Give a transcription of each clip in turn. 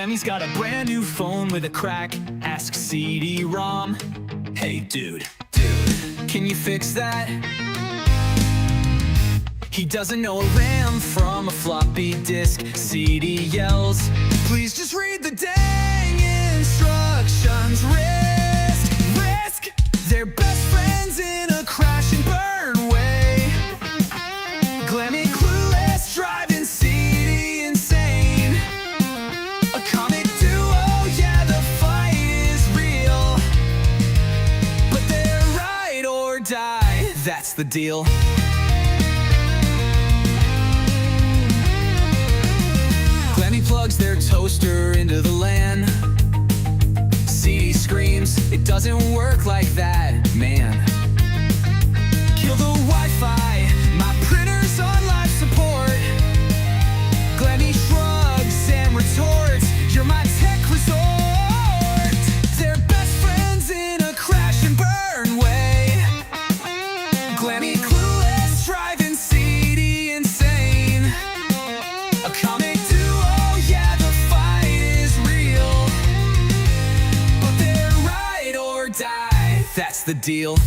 Glamy's got a brand new phone with a crack. Ask CD-ROM. Hey dude, can you fix that? He doesn't know a RAM from a floppy disk. CD yells, please just read the dang instructions. Risk, they're best friends in a crash and burn way. Glamy clueless, driving CD insane. A comic duo, yeah, the fight is real. But they're ride or die, that's the deal. Glamy plugs their toaster into the LAN. CD screams, it doesn't work like that, man. Kill the Wi-Fi, my printer's on life support. Glamy shrugs and retorts, you're my tech resort. They're best friends in a crash and burn way. Glamy clueless, driving CD insane. A comic duo, yeah, the fight is real. But they're ride or die, that's the deal.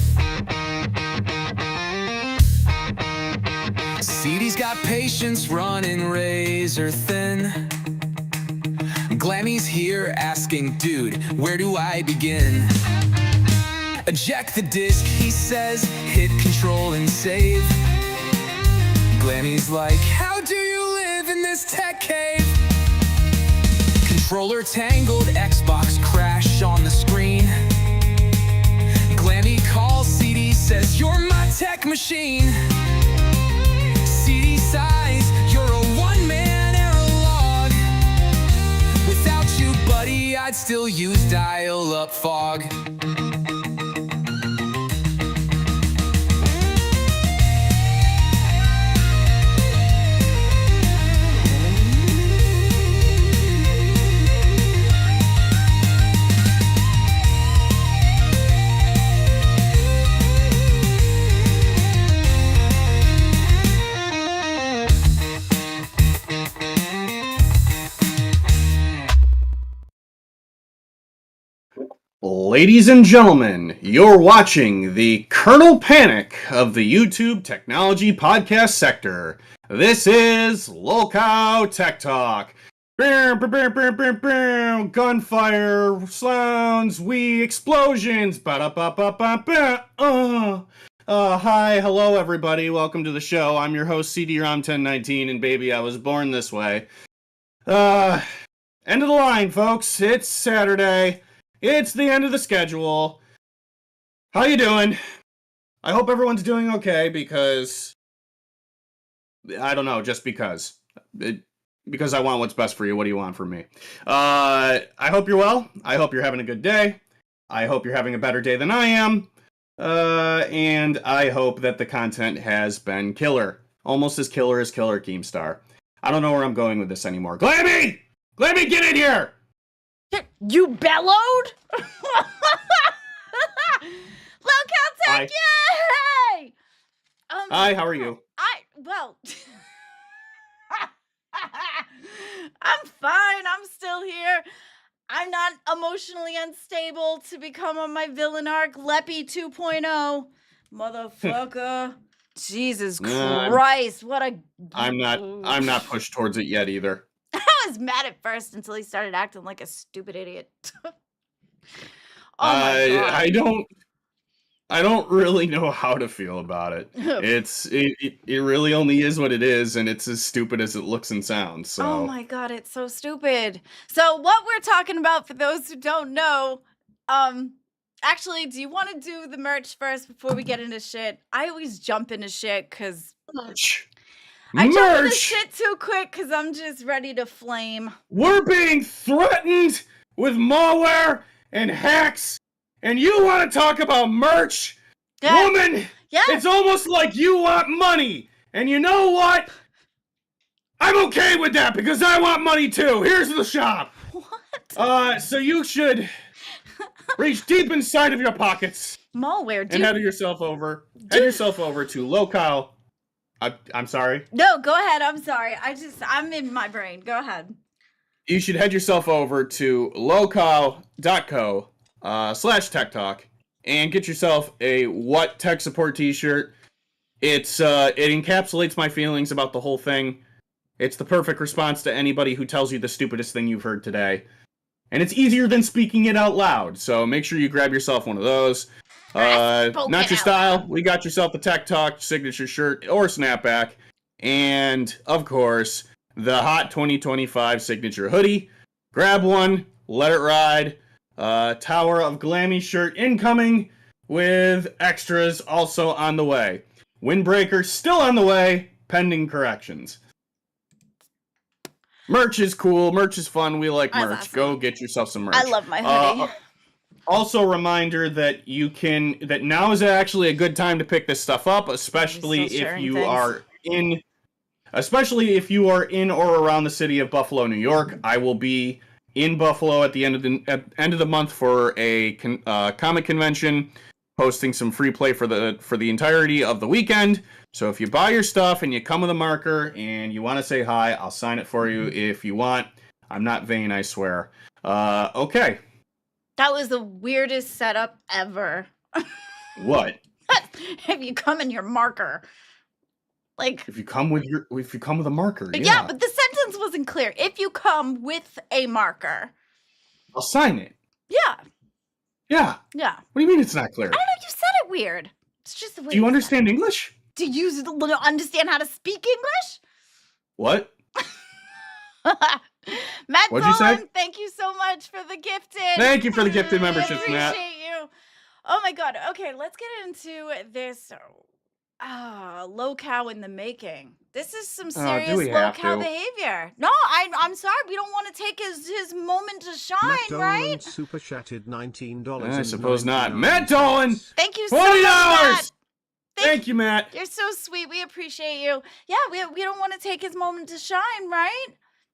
CD's got patience running razor thin. Glamy's here asking, dude, where do I begin? Eject the disc, he says, hit control and save. Glamy's like, how do you live in this tech cave? Controller tangled, Xbox crash on the screen. Glamy calls CD, says, you're my tech machine. CD sighs, you're a one-man error log. Without you, buddy, I'd still use dial-up fog. Ladies and gentlemen, you're watching the Kernel Panic of the YouTube technology podcast sector. This is Lolcow Tech Talk. Gunfire, sounds, explosions. Hi, hello everybody. Welcome to the show. I'm your host CD-ROM 1019, and baby, I was born this way. End of the line, folks. It's Saturday. It's the end of the schedule. How you doing? I hope everyone's doing okay because... I don't know, just because. Because I want what's best for you. What do you want from me? I hope you're well. I hope you're having a good day. I hope you're having a better day than I am. And I hope that the content has been killer. Almost as killer as Killer KEEMSTAR. I don't know where I'm going with this anymore. Glamy! Glamy, get in here! You bellowed? Lolcow Tech, yay! Hi, how are you? I'm fine. I'm still here. I'm not emotionally unstable to become on my villain arc, Leppy 2.0. Motherfucker. Jesus Christ, what a... I'm not pushed towards it yet either. I was mad at first until he started acting like a stupid idiot. Oh my God. I don't really know how to feel about it. It really only is what it is, and it's as stupid as it looks and sounds. So. Oh my God, it's so stupid. So what we're talking about, for those who don't know, actually, do you want to do the merch first before we get into shit? I always jump into shit because I jump into shit too quick because I'm just ready to flame. We're being threatened with malware and hacks, and you want to talk about merch? Yeah. Woman, yeah. It's almost like you want money. And you know what? I'm okay with that because I want money too. Here's the shop. What? So you should reach deep inside of your pockets. Malware, dude. And head yourself over to Lolcow. I'm sorry. No, go ahead. I'm sorry. I'm in my brain. Go ahead. you should head yourself over to lowcow.co/tech talk and get yourself a What Tech Support t-shirt. It encapsulates my feelings about the whole thing. It's the perfect response to anybody who tells you the stupidest thing you've heard today. And it's easier than speaking it out loud, so make sure you grab yourself one of those. Not your style, we got yourself the Tech Talk signature shirt or snapback. And, of course, the Hot 2025 signature hoodie. Grab one, let it ride. Tower of Glamy shirt incoming with extras also on the way. Windbreaker still on the way, pending corrections. Merch is cool. Merch is fun. We like merch. Awesome. Go get yourself some merch. I love my hoodie. Also, reminder that that now is actually a good time to pick this stuff up, especially if you are in or around the city of Buffalo, New York. I will be in Buffalo at the end of the month for a comic convention, posting some free play for the entirety of the weekend. So if you buy your stuff and you come with a marker and you want to say hi, I'll sign it for you if you want. I'm not vain, I swear. Okay. That was the weirdest setup ever. What? If you come in your marker. Like, if you come with a marker, yeah, but the sentence wasn't clear. If you come with a marker, I'll sign it. Yeah. Yeah. Yeah. What do you mean it's not clear? I don't know. You said it weird. It's just the way. Do you understand English? Do you understand how to speak English? What? Matt What'd you say? Thank you so much for the gifted. Thank you for the gifted memberships, Matt. Appreciate you. Oh my god. Okay, let's get into this. Low cow in the making. This is some serious low cow behavior. No, I'm sorry. We don't want to take his moment to shine, Matt Dolan right? super chatted $19. I suppose not. Matt Dolan! Thank you so much, Matt. Thank you, Matt. You're so sweet. We appreciate you. Yeah, we don't want to take his moment to shine, right?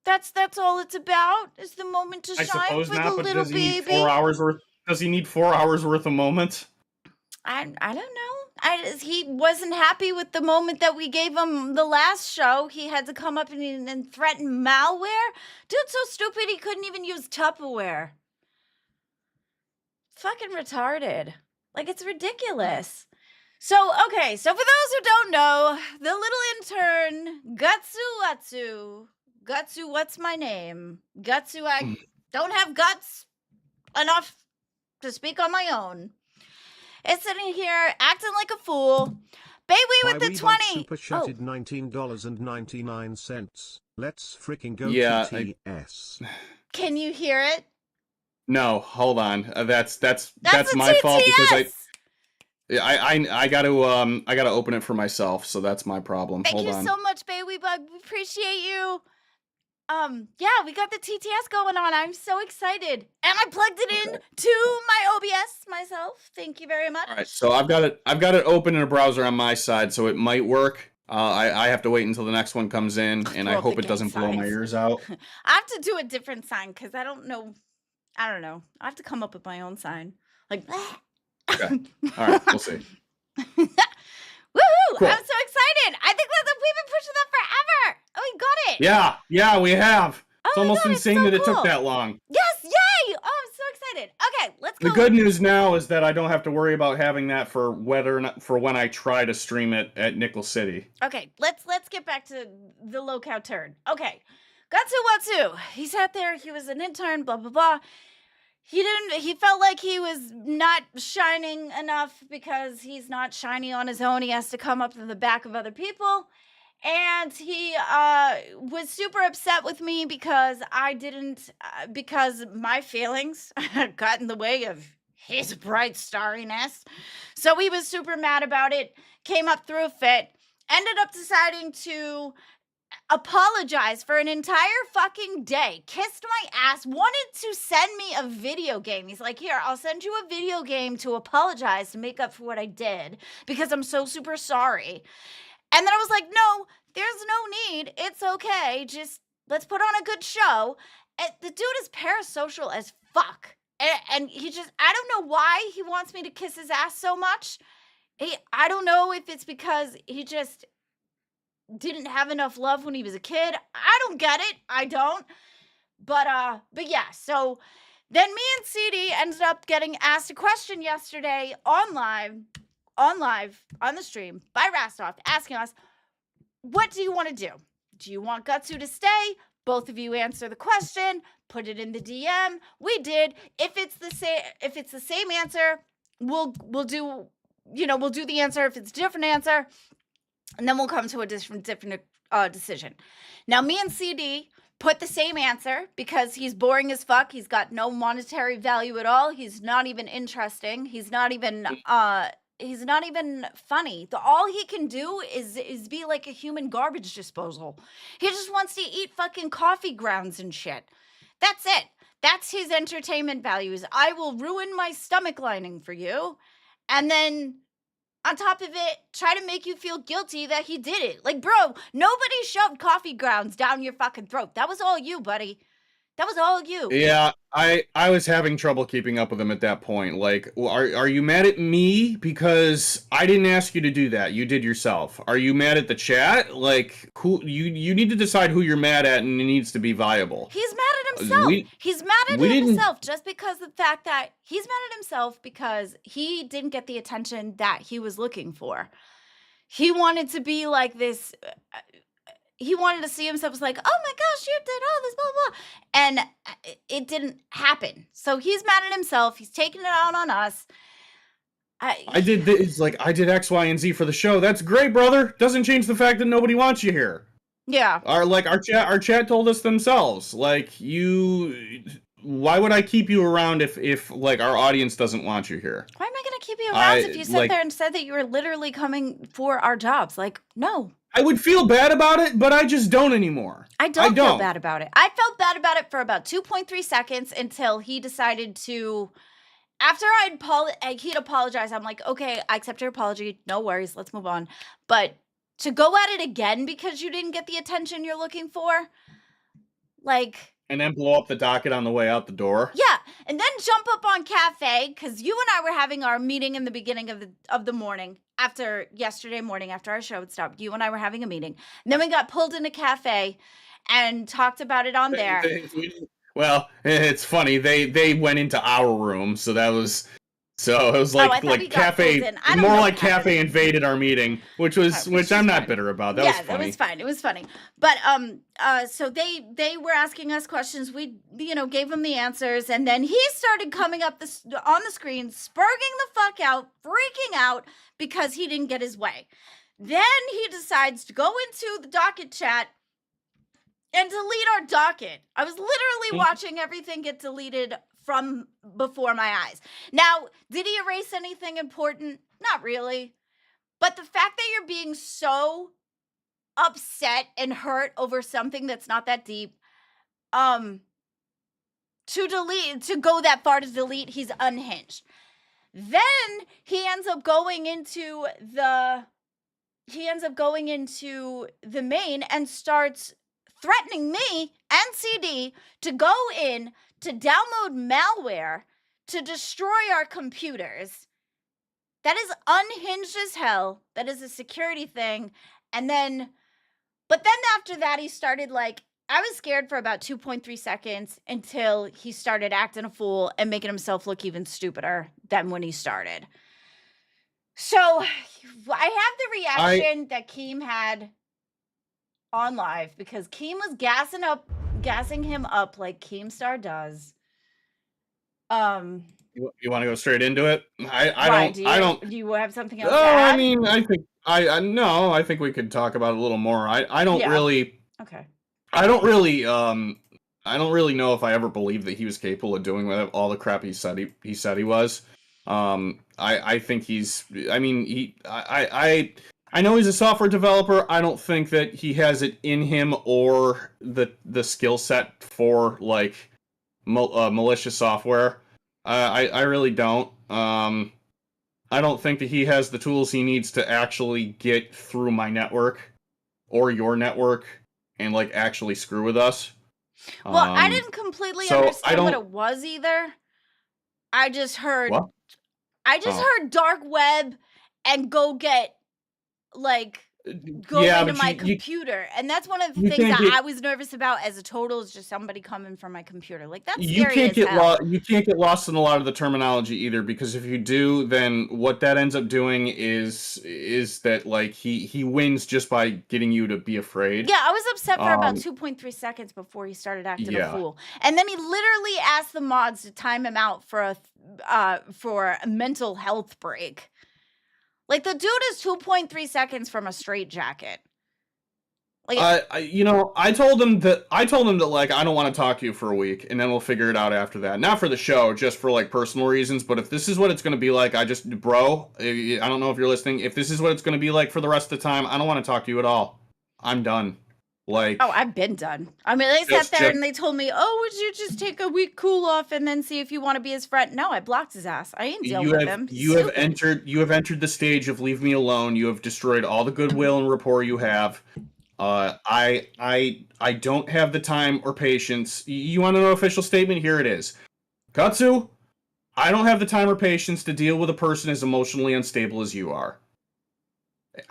That's all it's about. Is the moment to shine suppose with not, a but little does he need baby. 4 hours worth? Does he need 4 hours worth of moments? I don't know. He wasn't happy with the moment that we gave him the last show. He had to come up and threaten malware. Dude's so stupid he couldn't even use Tupperware. Fucking retarded. Like, it's ridiculous. So, okay, so for those who don't know, the little intern, Gutsu, what's my name? Gutsu, I don't have guts enough to speak on my own. Is sitting here acting like a fool. Baywee with the 20. Super chatted $19.99. Let's freaking go to TS. Can you hear it? No, hold on. That's my TTS. fault because I got to open it for myself, so that's my problem. Thank hold you on. so much, Baywee Bug. We appreciate you. Yeah, we got the TTS going on. I'm so excited. And I plugged it in to my OBS myself. Thank you very much. All right, so I've got it open in a browser on my side, so it might work. I have to wait until the next one comes in, and I hope it doesn't blow my ears out. I have to do a different sign because I don't know. I have to come up with my own sign. Like, okay. All right, we'll see. Woohoo! Cool. I'm so excited. I think we've been pushing that forever. Oh, we got it. Yeah, we have. It's almost God, insane that it took that long. Yes, yay! Oh, I'm so excited. Okay, let's go. The good news now is that I don't have to worry about having that for when I try to stream it at Nickel City. Okay, let's get back to the low cow turn. Okay, Gatsu Watsu. He sat there. He was an intern. Blah blah blah. He felt like he was not shining enough because he's not shiny on his own. He has to come up to the back of other people. And he was super upset with me because I didn't, because my feelings got in the way of his bright starriness. So he was super mad about it, came up through a fit, ended up deciding to apologize for an entire fucking day, kissed my ass, wanted to send me a video game. He's like, here, I'll send you a video game to apologize, to make up for what I did, because I'm so super sorry. And then I was like, no, there's no need. It's okay. Just let's put on a good show. And the dude is parasocial as fuck. And he just, I don't know why he wants me to kiss his ass so much. I don't know if it's because he just didn't have enough love when he was a kid. I don't get it. I don't. But yeah, so then me and CD ended up getting asked a question yesterday on the stream by Rastoff, asking us, what do you want to do? Do you want Gutsu to stay? Both of you answer the question, put it in the DM. We did. If it's the same answer, we'll do the answer. If it's a different answer, and then we'll come to a different decision. Now, me and CD put the same answer because he's boring as fuck. He's got no monetary value at all. He's not even interesting. He's not even funny. All he can do is be like a human garbage disposal. He just wants to eat fucking coffee grounds and shit. That's it. That's his entertainment values. I will ruin my stomach lining for you, and then on top of it, try to make you feel guilty that he did it. Like, bro, nobody shoved coffee grounds down your fucking throat. That was all you, buddy. That was all you. Yeah, I was having trouble keeping up with him at that point. Like, are you mad at me because I didn't ask you to do that? You did yourself. Are you mad at the chat? Like, who you need to decide who you're mad at, and it needs to be viable. He's mad at himself. He's mad at himself just because of the fact that he's mad at himself because he didn't get the attention that he was looking for. He wanted to be like this. He wanted to see himself as like, oh my gosh, you did all this, blah, blah. And it didn't happen. So he's mad at himself. He's taking it out on us. I did this, like, I did X, Y, and Z for the show. That's great, brother. Doesn't change the fact that nobody wants you here. Yeah. Our chat told us themselves. Like, why would I keep you around if like our audience doesn't want you here? Why am I gonna keep you around if you sat there and said that you were literally coming for our jobs? Like, no. I would feel bad about it, but I just don't anymore. I don't feel bad about it. I felt bad about it for about 2.3 seconds until he decided to, after he'd apologize, I'm like, okay, I accept your apology. No worries. Let's move on. But to go at it again because you didn't get the attention you're looking for, like... And then blow up the docket on the way out the door. Yeah, and then jump up on Cafe, because you and I were having our meeting in the beginning of the morning, yesterday morning, after our show had stopped. You and I were having a meeting. And then we got pulled into Cafe and talked about it on there. Well, it's funny. They went into our room, so that was... So it was like Cafe, more like Cafe invaded our meeting, which I'm not bitter about. That was funny. It was fine. It was funny. But so they were asking us questions. We gave them the answers, and then he started coming up on the screen, spurging the fuck out, freaking out because he didn't get his way. Then he decides to go into the docket chat and delete our docket. I was literally watching everything get deleted from before my eyes. Now, did he erase anything important? Not really. But the fact that you're being so upset and hurt over something that's not that deep, to go that far to delete, he's unhinged. Then he ends up going into the main and starts threatening me and CD to go in to download malware to destroy our computers. That is unhinged as hell. That is a security thing. But then after that, he started I was scared for about 2.3 seconds until he started acting a fool and making himself look even stupider than when he started. So I have the reaction that Keem had on live because Keem was gassing him up like KEEMSTAR does. You want to go straight into it? Do you have something else to add? I mean, I think we could talk about it a little more. I don't really know if I ever believed that he was capable of doing all the crap he said he was. I think I know he's a software developer. I don't think that he has it in him or the skill set for malicious software. I really don't. I don't think that he has the tools he needs to actually get through my network or your network and actually screw with us. Well, I didn't completely understand what it was either. I just heard heard dark web and go get go Yeah, into but my you computer. And that's one of the you things can't that get I was nervous about as a total, is just somebody coming from my computer. Like, that's you scary can't as get hell. you can't get lost in a lot of the terminology either, because if you do, then what that ends up doing is that like he wins just by getting you to be afraid. Yeah, I was upset for about Um 2.3 seconds before he started acting a yeah. fool. And then he literally asked the mods to time him out for a mental health break. Like, the dude is 2.3 seconds from a straitjacket. Like, I told him that like I don't want to talk to you for a week, and then we'll figure it out after that. Not for the show, just for like personal reasons. But if this is what it's going to be like, I don't know if you're listening. If this is what it's going to be like for the rest of the time, I don't want to talk to you at all. I'm done. Like, oh, I've been done. I mean, they sat there and they told me, "Oh, would you just take a week cool off and then see if you want to be his friend?" No, I blocked his ass. I ain't dealing with him. You have entered the stage of leave me alone. You have destroyed all the goodwill and rapport you have. I don't have the time or patience. You want to know official statement? Here it is. Katsu, I don't have the time or patience to deal with a person as emotionally unstable as you are.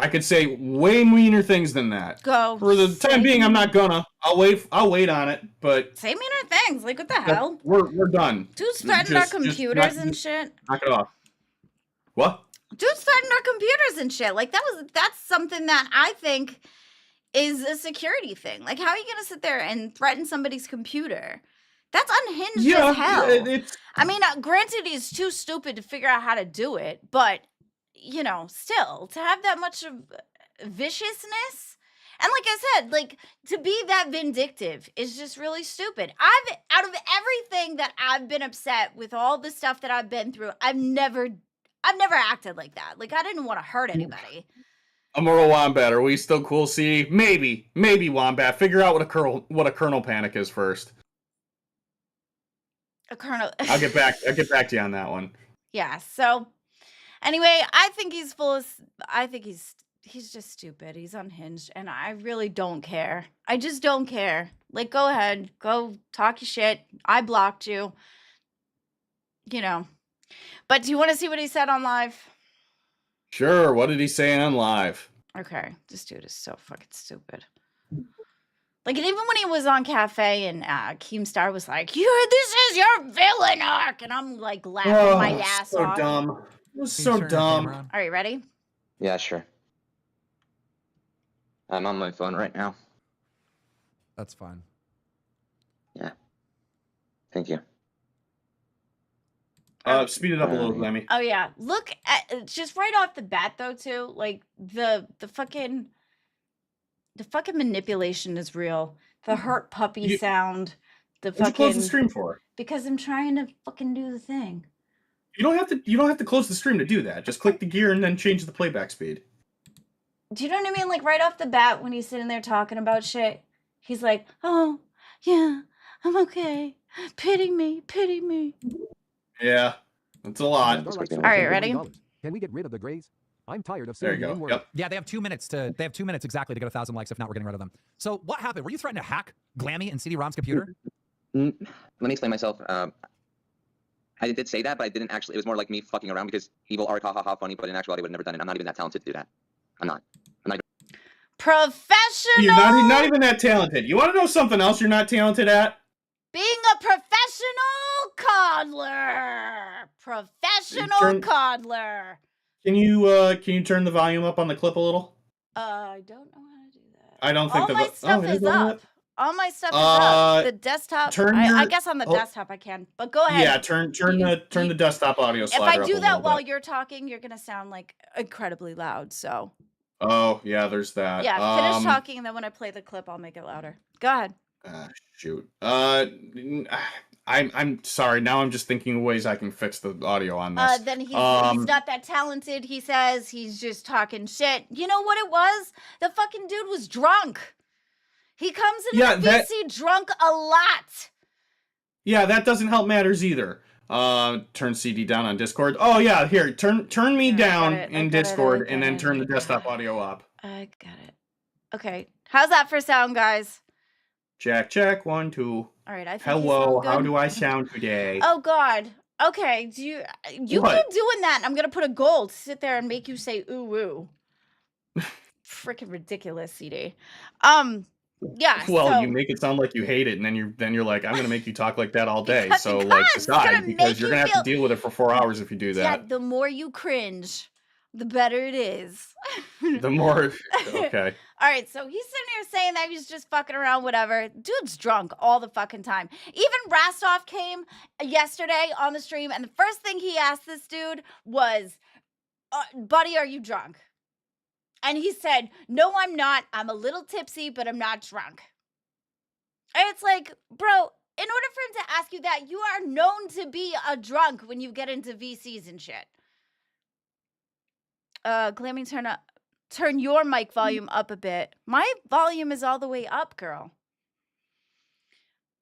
I could say way meaner things than that. Go. For the time being, I'm not gonna. I'll wait on it, but say meaner things. Like, what the hell? we're done. Dudes threatened our computers and shit. Knock it off. What? Dudes threatened our computers and shit. Like, that's something that I think is a security thing. Like, how are you gonna sit there and threaten somebody's computer? That's unhinged as hell. I mean, granted, he's too stupid to figure out how to do it, but, you know, still, to have that much of viciousness, and like I said, like, to be that vindictive is just really stupid. Out of everything that I've been upset with, all the stuff that I've been through, I've never acted like that. Like, I didn't want to hurt anybody. Amuro Wombat, are we still cool, C? Maybe Wombat. Figure out what a kernel panic is first. A kernel. I'll get back to you on that one. Yeah. So, anyway, I think he's he's just stupid. He's unhinged, and I really don't care. I just don't care. Like, go ahead, go talk your shit. I blocked you. You know. But do you want to see what he said on live? Sure. What did he say on live? Okay, this dude is so fucking stupid. Like, and even when he was on Cafe and KEEMSTAR was like, this is your villain arc. And I'm like laughing my ass off. Dumb. It was so dumb. All right, ready? Yeah, sure. I'm on my phone right now. That's fine. Yeah. Thank you. Speed it up a little, Glamy. Oh yeah, look at just right off the bat though too. Like the fucking manipulation is real. The hurt puppy sound. The fucking. What'd you close the stream for? Because I'm trying to fucking do the thing. You don't have to close the stream to do that. Just click the gear and then change the playback speed. Do you know what I mean? Like, right off the bat, when he's sitting there talking about shit, he's like, "Oh yeah, I'm okay. Pity me, pity me." Yeah, that's a lot. All right, ready? Can we get rid of the grays? I'm tired of There you seeing go. them Yep. Yeah, they have 2 minutes exactly to get 1,000 likes. If not, we're getting rid of them. So what happened? Were you threatening to hack Glamy and CD-ROM's computer? Let me explain myself. I did say that, but I didn't actually. It was more like me fucking around because evil art, ha ha ha, funny. But in actuality, I would have never done it. I'm not even that talented to do that. I'm not. Professional. You're not even that talented. You want to know something else you're not talented at? Being a professional coddler. Professional coddler. Can you turn the volume up on the clip a little? I don't know how to do that. I don't think all my stuff is up. All my stuff is up. The desktop. I guess on the desktop I can. But go ahead. Yeah, turn the desktop audio slider up. If I do that while bit. you're talking, you're gonna sound like incredibly loud. So. Oh yeah, there's that. Yeah, finish talking, and then when I play the clip, I'll make it louder. Go ahead. Shoot. I'm sorry. Now I'm just thinking of ways I can fix the audio on this. Then he's not that talented. He says he's just talking shit. You know what it was? The fucking dude was drunk. He comes in the VC drunk a lot. Yeah, that doesn't help matters either. Turn CD down on Discord. Oh yeah, here, turn me down in Discord and then turn the desktop audio up. I got it. Okay. How's that for sound, guys? Check, 1, 2. All right, I think Hello, how do I sound today? Oh God. Okay, you keep doing that. I'm gonna put a goal to sit there and make you say ooh woo. freaking ridiculous, CD. Yeah. Well, so, you make it sound like you hate it, and then you're like, I'm gonna make you talk like that all day. Because- So because like it's gonna decide, because make you're you gonna have feel- to deal with it for 4 hours if you do yeah, that. the more you cringe, the better it is. The more okay. All right, so he's sitting here saying that he's just fucking around, whatever. Dude's drunk all the fucking time. Even Rastov came yesterday on the stream, and the first thing he asked this dude was, buddy, are you drunk? And he said, no, I'm not. I'm a little tipsy, but I'm not drunk. And it's like, bro, in order for him to ask you that, you are known to be a drunk when you get into VCs and shit. Glamy, turn your mic volume up a bit. My volume is all the way up, girl.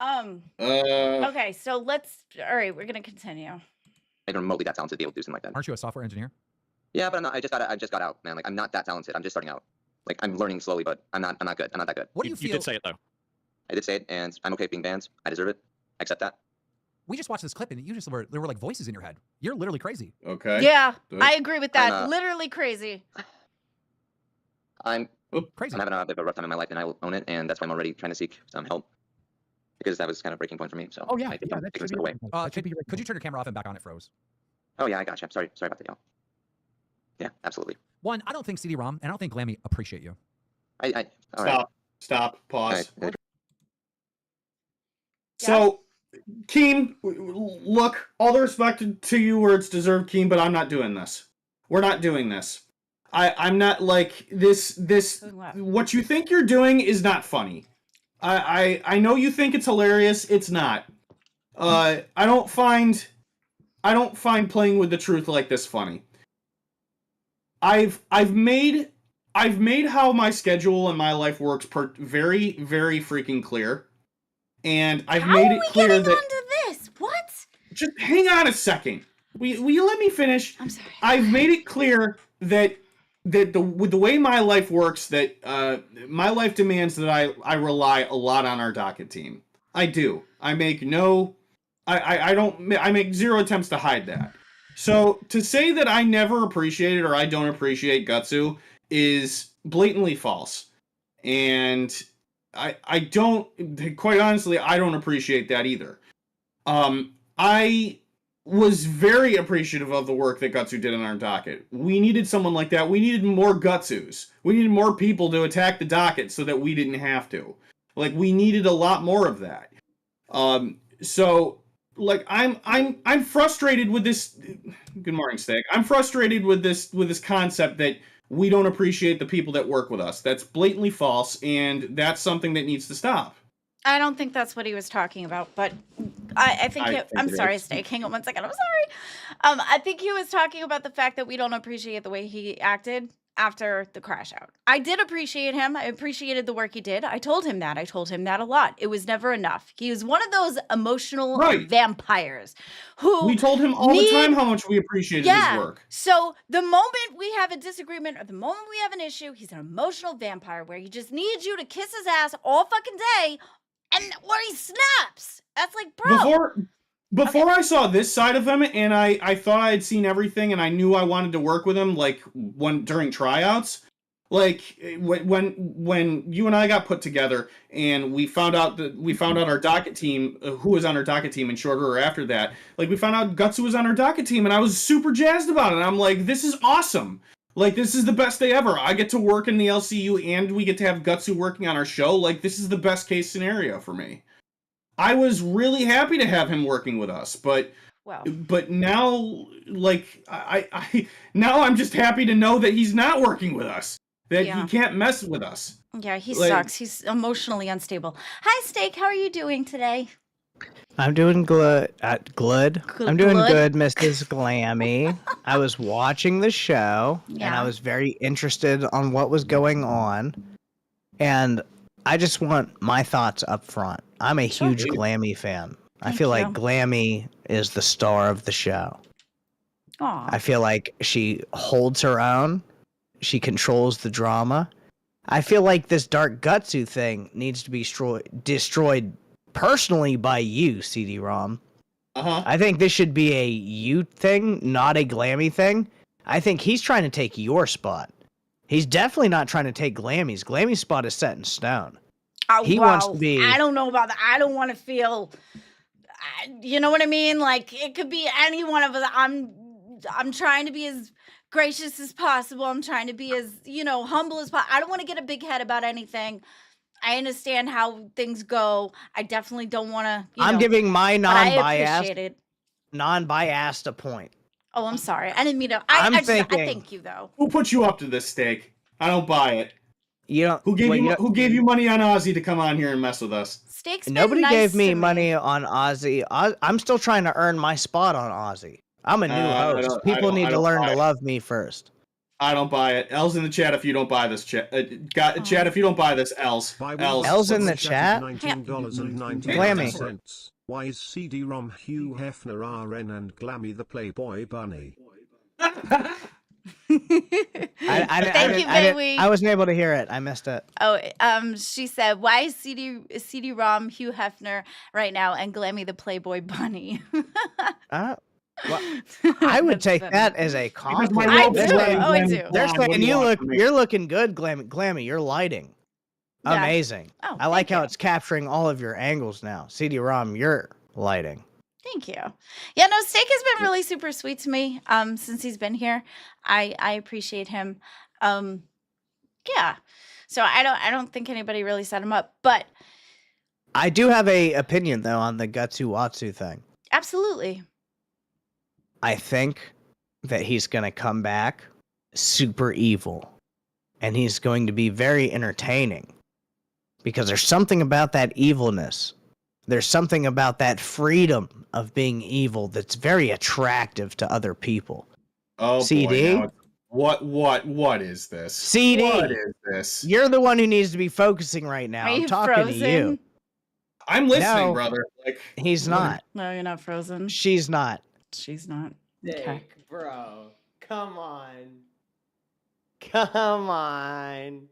Okay, so all right, we're gonna continue. Even remotely that talented to be able to do something like that. Aren't you a software engineer? Yeah, but I'm not. I just got out, man. Like I'm not that talented. I'm just starting out. Like I'm learning slowly, but I'm not good. I'm not that good. What do you feel? You did say it though. I did say it, and I'm okay being banned. I deserve it. I accept that. We just watched this clip, and there were like voices in your head. You're literally crazy. Okay. Yeah, Good. I agree with that. I'm, Literally crazy. I'm Crazy. having a bit of a rough time in my life, and I will own it, and that's why I'm already trying to seek some help, because that was kind of a breaking point for me. So Oh yeah, I think yeah, I'm that taking should a be step away. could you turn your camera off and back on? It froze. Oh yeah, I got you. Sorry about that, y'all. Yeah, absolutely. One, I don't think CD-ROM and I don't think Glamy appreciate you. All right. Stop. Pause. All right. So, Keem, look, all the respect to you where it's deserved, Keem, but I'm not doing this. We're not doing this. I'm not like this. What you think you're doing is not funny. I know you think it's hilarious. It's not. I don't find playing with the truth like this funny. I've made how my schedule and my life works very, very freaking clear. And I've made it clear that. How are we getting onto this? What? Just hang on a second. Will you let me finish? I'm sorry. I've made it clear that with the way my life works, that my life demands that I rely a lot on our docket team. I do. I make zero attempts to hide that. So to say that I never appreciated or I don't appreciate Gutsu is blatantly false. And I don't, quite honestly, I don't appreciate that either. I was very appreciative of the work that Gutsu did on our docket. We needed someone like that. We needed more Gutsus. We needed more people to attack the docket so that we didn't have to. Like, we needed a lot more of that. So, like, I'm frustrated with this. Good morning, Steak. I'm frustrated with this concept that we don't appreciate the people that work with us. That's blatantly false, and that's something that needs to stop. I don't think that's what he was talking about, but I think I'm sorry, Steak. Hang on one second. I'm sorry. I think he was talking about the fact that we don't appreciate the way he acted after the crash out. I did appreciate him. I appreciated the work he did. I told him that. I told him that a lot. It was never enough. He was one of those emotional vampires who we told him all the time how much we appreciated his work. So the moment we have a disagreement or the moment we have an issue, he's an emotional vampire where he just needs you to kiss his ass all fucking day, or he snaps. That's like, bro. Before I saw this side of him, and I thought I had seen everything, and I knew I wanted to work with him, like during tryouts, like when you and I got put together, and we found out our docket team, who was on our docket team, and short order after that, like we found out Gutsu was on our docket team, and I was super jazzed about it. I'm like, this is awesome. Like, this is the best day ever. I get to work in the LCU, and we get to have Gutsu working on our show. Like, this is the best case scenario for me. I was really happy to have him working with us, but now, like, now I'm just happy to know that he's not working with us. That he can't mess with us. Yeah, he sucks. He's emotionally unstable. Hi, Steak. How are you doing today? I'm doing good. I'm doing good, Mrs. Glamy. I was watching the show, and I was very interested on what was going on, and I just want my thoughts up front. I'm a huge Glamy fan. I feel like Glamy is the star of the show. Aww. I feel like she holds her own. She controls the drama. I feel like this Dark Gutsu thing needs to be destroyed personally by you, CD-ROM. I think this should be a you thing, not a Glamy thing. I think he's trying to take your spot. He's definitely not trying to take Glammy's. Glammy's spot is set in stone. Oh, He well, wants to be. I don't know about that. I don't want to feel. You know what I mean? Like it could be any one of us. I'm trying to be as gracious as possible. I'm trying to be as humble as possible. I don't want to get a big head about anything. I understand how things go. I definitely don't want to. I'm giving my but I non-biased appreciate it. a point. Oh, I'm sorry. I didn't mean to. I'm I thinking- thank you though. Who put you up to this steak? I don't buy it. You know Who gave you money on Ozzy to come on here and mess with us? Steak's been Nobody nice gave me to money on Ozzy. I'm still trying to earn my spot on Ozzy. I'm a new host. People need to learn to love me first. I don't buy it. L's in the chat if you don't buy this. Chat if you don't buy this. L's. L's in the chat. $19.99. Why is CD-ROM Hugh Hefner RN and Glamy the Playboy Bunny? Thank you, baby. I wasn't able to hear it. I missed it. Oh, she said, "Why is CD-ROM Hugh Hefner right now and Glamy the Playboy Bunny?" Well, I would take that as a compliment. I do. I do. They're saying you're looking good, Glamy. You're lighting. Yeah. Amazing. Oh, I like thank how you. it's capturing all of your angles now. CD-ROM, you're lighting. Thank you. Yeah, no, Steak has been really super sweet to me since he's been here. I appreciate him. Yeah. So I don't think anybody really set him up, but I do have a opinion though on the Gutsu Watsu thing. absolutely. I think that he's going to come back super evil and he's going to be very entertaining because there's something about that evilness. There's something about that freedom of being evil that's very attractive to other people. Oh, CD? boy, what is this? CD, What is this? you're the one who needs to be focusing right now. Are I'm you talking frozen? to you. I'm listening, No. brother. Like He's not. No, you're not frozen. She's not. She's not. Dick, bro. Come on. Come on.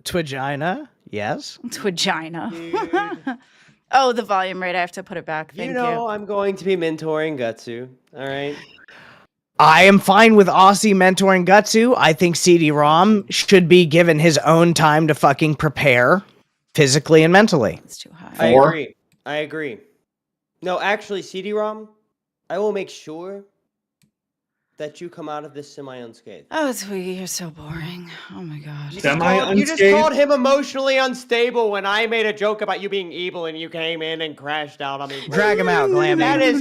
Twigina, yes. Twigina. Dude. Oh, the volume rate. I have to put it back. Thank You know I'm going to be mentoring Gutsu. All right. I am fine with Aussie mentoring Gutsu. I think CD-ROM should be given his own time to fucking prepare physically and mentally. It's too high. I agree. No, actually, CD-ROM, I will make sure that you come out of this semi-unscathed. Oh, Twiggy, you're so boring. Oh my god. You Semi-unscathed? just called him emotionally unstable when I made a joke about you being evil and you came in and crashed out on me. Drag him out, Glamy. That is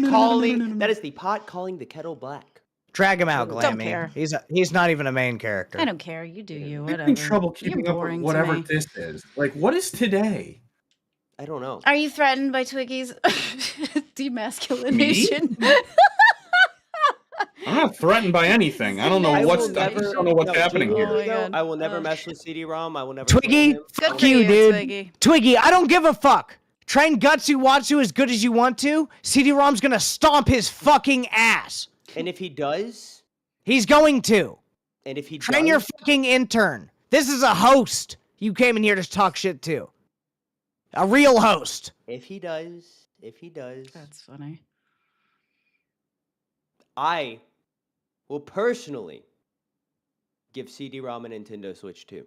the pot calling the kettle black. Drag him out, Don't Glamy. care. He's not even a main character. I don't care. You do you. I'm Whatever. having trouble You're keeping up boring with to whatever me. this is. Like, what is today? I don't know. Are you threatened by Twiggy's demasculination? I'm not threatened by anything. I don't know I what's will never- I don't know what's no, happening genuinely here. Oh my though, God. I will never Oh. mess with CD-ROM. I will never. Twiggy, troll him. Good fuck for you, you, dude. Twiggy. Twiggy, I don't give a fuck. Train Gutsu Watsu as good as you want to. CD-ROM's gonna stomp his fucking ass. And if he does, He's going to. Train Train your fucking intern. This is a host you came in here to talk shit to. A real host. If he does, That's funny. I will personally give CD-ROM a Nintendo Switch 2.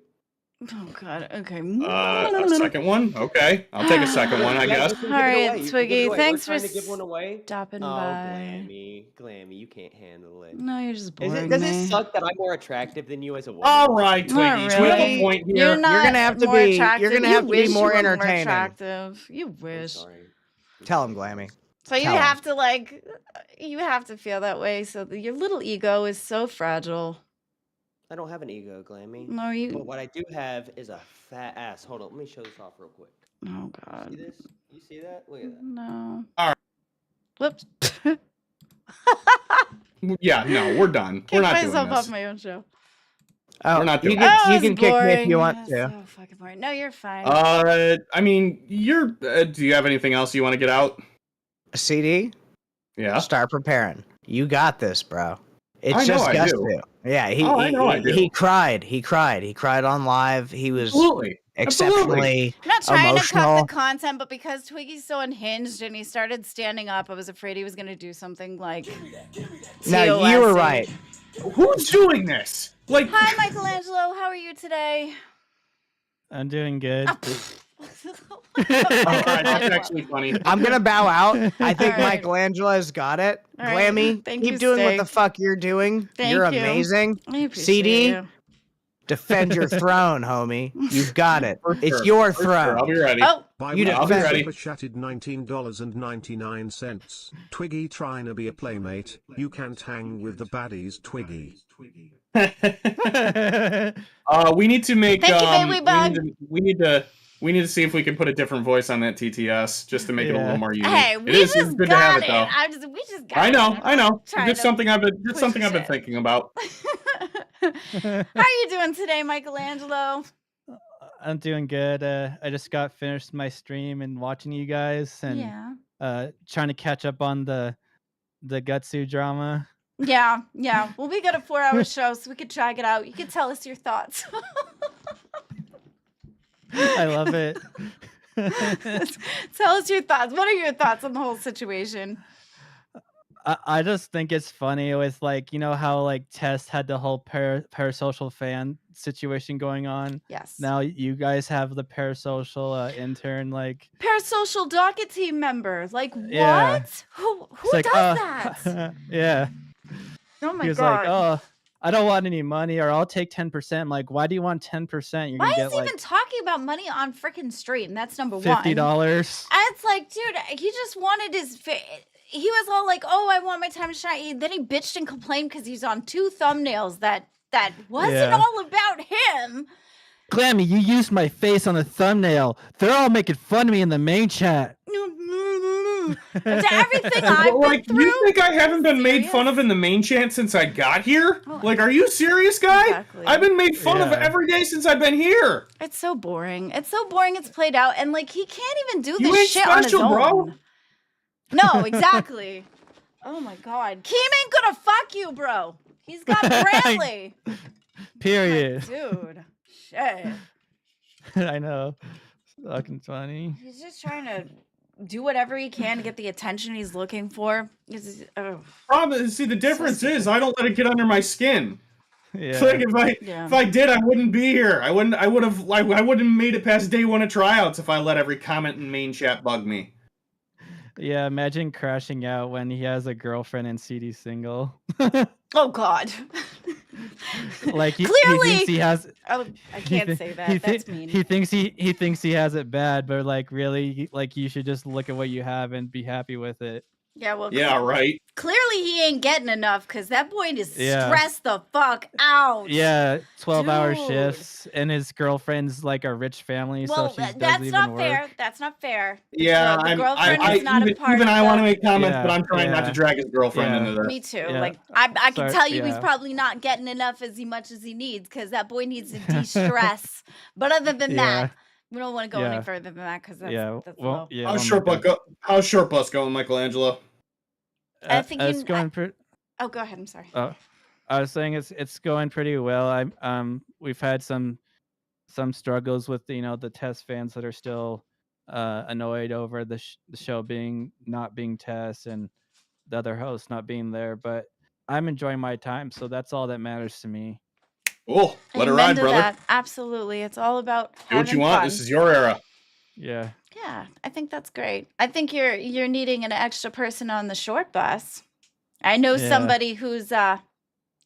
Oh god. Okay. A second one? Okay. I'll take a second one, I guess. All right, Twiggy, thanks for trying to give one away. stopping Oh, by. Glammy, you can't handle it. No, you're just boring. Does me. it suck that I'm more attractive than you as a woman? All right, Twiggy. Not Do you have really. a point here? You're not gonna have to more be- attractive. you're gonna You have to be wish you more were entertaining. attractive. You I'm wish. sorry. Tell him, Glammy. So you Tell him. have to you have to feel that way. So your little ego is so fragile. I don't have an ego, Glammy. No, But you. what I do have is a fat ass. Hold on, let me show this off real quick. Oh See god. this? You see that? Look at that. No. All right. Whoops. Yeah, no, we're done. Kick We're not doing myself off this. my own show. Oh, We're not you doing can, this. Oh, you it's can kick me if you boring. want It's to. So fucking boring. No, you're fine. I mean, you're. Do you have anything else you want to get out? CD, Yeah. start preparing. You got this, bro. It's I know just I Gus do. too. Yeah, I know I do. he cried. He cried on live. He was Absolutely. exceptionally I'm not trying to cut emotional. the content, but because Twiggy's so unhinged and he started standing up, I was afraid he was going to do something like. No, you were right. Who's doing this? Like, Hi, Michelangelo. How are you today? I'm doing good. all right, that's actually funny. I'm gonna bow out. I think All right. Michelangelo's got it. All right. Glammy, Thank keep you, doing what Steak. the fuck you're doing. Thank You're you. amazing. I appreciate CD, you. defend your throne, homie. You've got it. For It's sure, your for throne. sure. I'll be ready. Oh, By You way I'll of be defend. ready. super chatted $19.99. Twiggy trying to be a playmate. You can't hang with the baddies, Twiggy. We need to make. Thank you, baby bug. We need to see if we can put a different voice on that TTS just to make it a Yeah. little more unique. hey, we It's just good to have got it though. We just got I it. know. I'm not trying It's to something I've been push shit. thinking about. How are you doing today, Michelangelo? I'm doing good. I just got finished my stream and watching you guys and Yeah. trying to catch up on the Gutsu drama. Yeah. Well, we got a 4-hour show, so we could drag it out. You could tell us your thoughts. I love it. Tell us your thoughts. What are your thoughts on the whole situation? I just think it's funny with like, you know how like Tess had the whole parasocial fan situation going on. Yes. Now you guys have the parasocial intern like Parasocial docket team member. Like what? Yeah. Who it's like, does that? yeah. Oh my He was god. like, oh, I don't want any money, or I'll take 10%. I'm like, why do you want 10%? You're Why gonna is get he like even talking about money on freaking stream? That's number one. $50. It's like, dude, he just wanted his. He was all like, "Oh, I want my time to shine." Then he bitched and complained because he's on 2 thumbnails that wasn't Yeah. all about him. Glammy, you used my face on the thumbnail. They're all making fun of me in the main chat. To everything I've been Like, through. you think I haven't been made fun Serious? of in the main chat since I got here? Oh, Like, are you serious, guy? Exactly. I've been made fun of Yeah. every day since I've been here. It's so boring. It's so boring. It's played out, and like he can't even do You this ain't shit on his special, own. bro. No, exactly. Oh my god, Keem ain't gonna fuck you, bro. He's got Bradley. Period. Dude, shit. I know. Fucking funny. He's just trying to do whatever he can to get the attention he's looking for. See, the difference is I don't let it get under my skin. Yeah. Like if I did, I wouldn't be here. I wouldn't have made it past day 1 of tryouts if I let every comment in main chat bug me. Yeah, imagine crashing out when he has a girlfriend and CD single. Oh god. Like he Clearly. thinks he has. Oh, I can't say that. That's mean. He thinks he has it bad, but like really, like you should just look at what you have and be happy with it. Yeah, well, Yeah, right. clearly he ain't getting enough because that boy is Yeah. stressed the fuck out. Yeah, 12-hour Dude. shifts, and his girlfriend's like a rich family, Well, so she doesn't that's even not work. fair. That's not fair. Yeah, The girlfriend is not even, a part even of I the... want to make comments, Yeah, but I'm trying not to yeah. drag his girlfriend Yeah. into this. Me too. Yeah. Like I can Sorry, tell you he's yeah. probably not getting enough as much as he needs because that boy needs to de-stress. But other than that, we don't want to go any Yeah. further than that because that's, Yeah, that's well, low. yeah. How's oh my short God. how's short bus going, Michelangelo? I think it's you- going pretty. Oh, go ahead. I'm sorry. I was saying it's going pretty well. We've had some struggles with the test fans that are still annoyed over the show not being Tess and the other host not being there, but I'm enjoying my time, so that's all that matters to me. Cool. Let it Amen ride, to brother. that. Absolutely. It's all about Do what you having want. fun. This is your era. Yeah. Yeah, I think that's great. I think you're needing an extra person on the short bus. I know Yeah. somebody who's a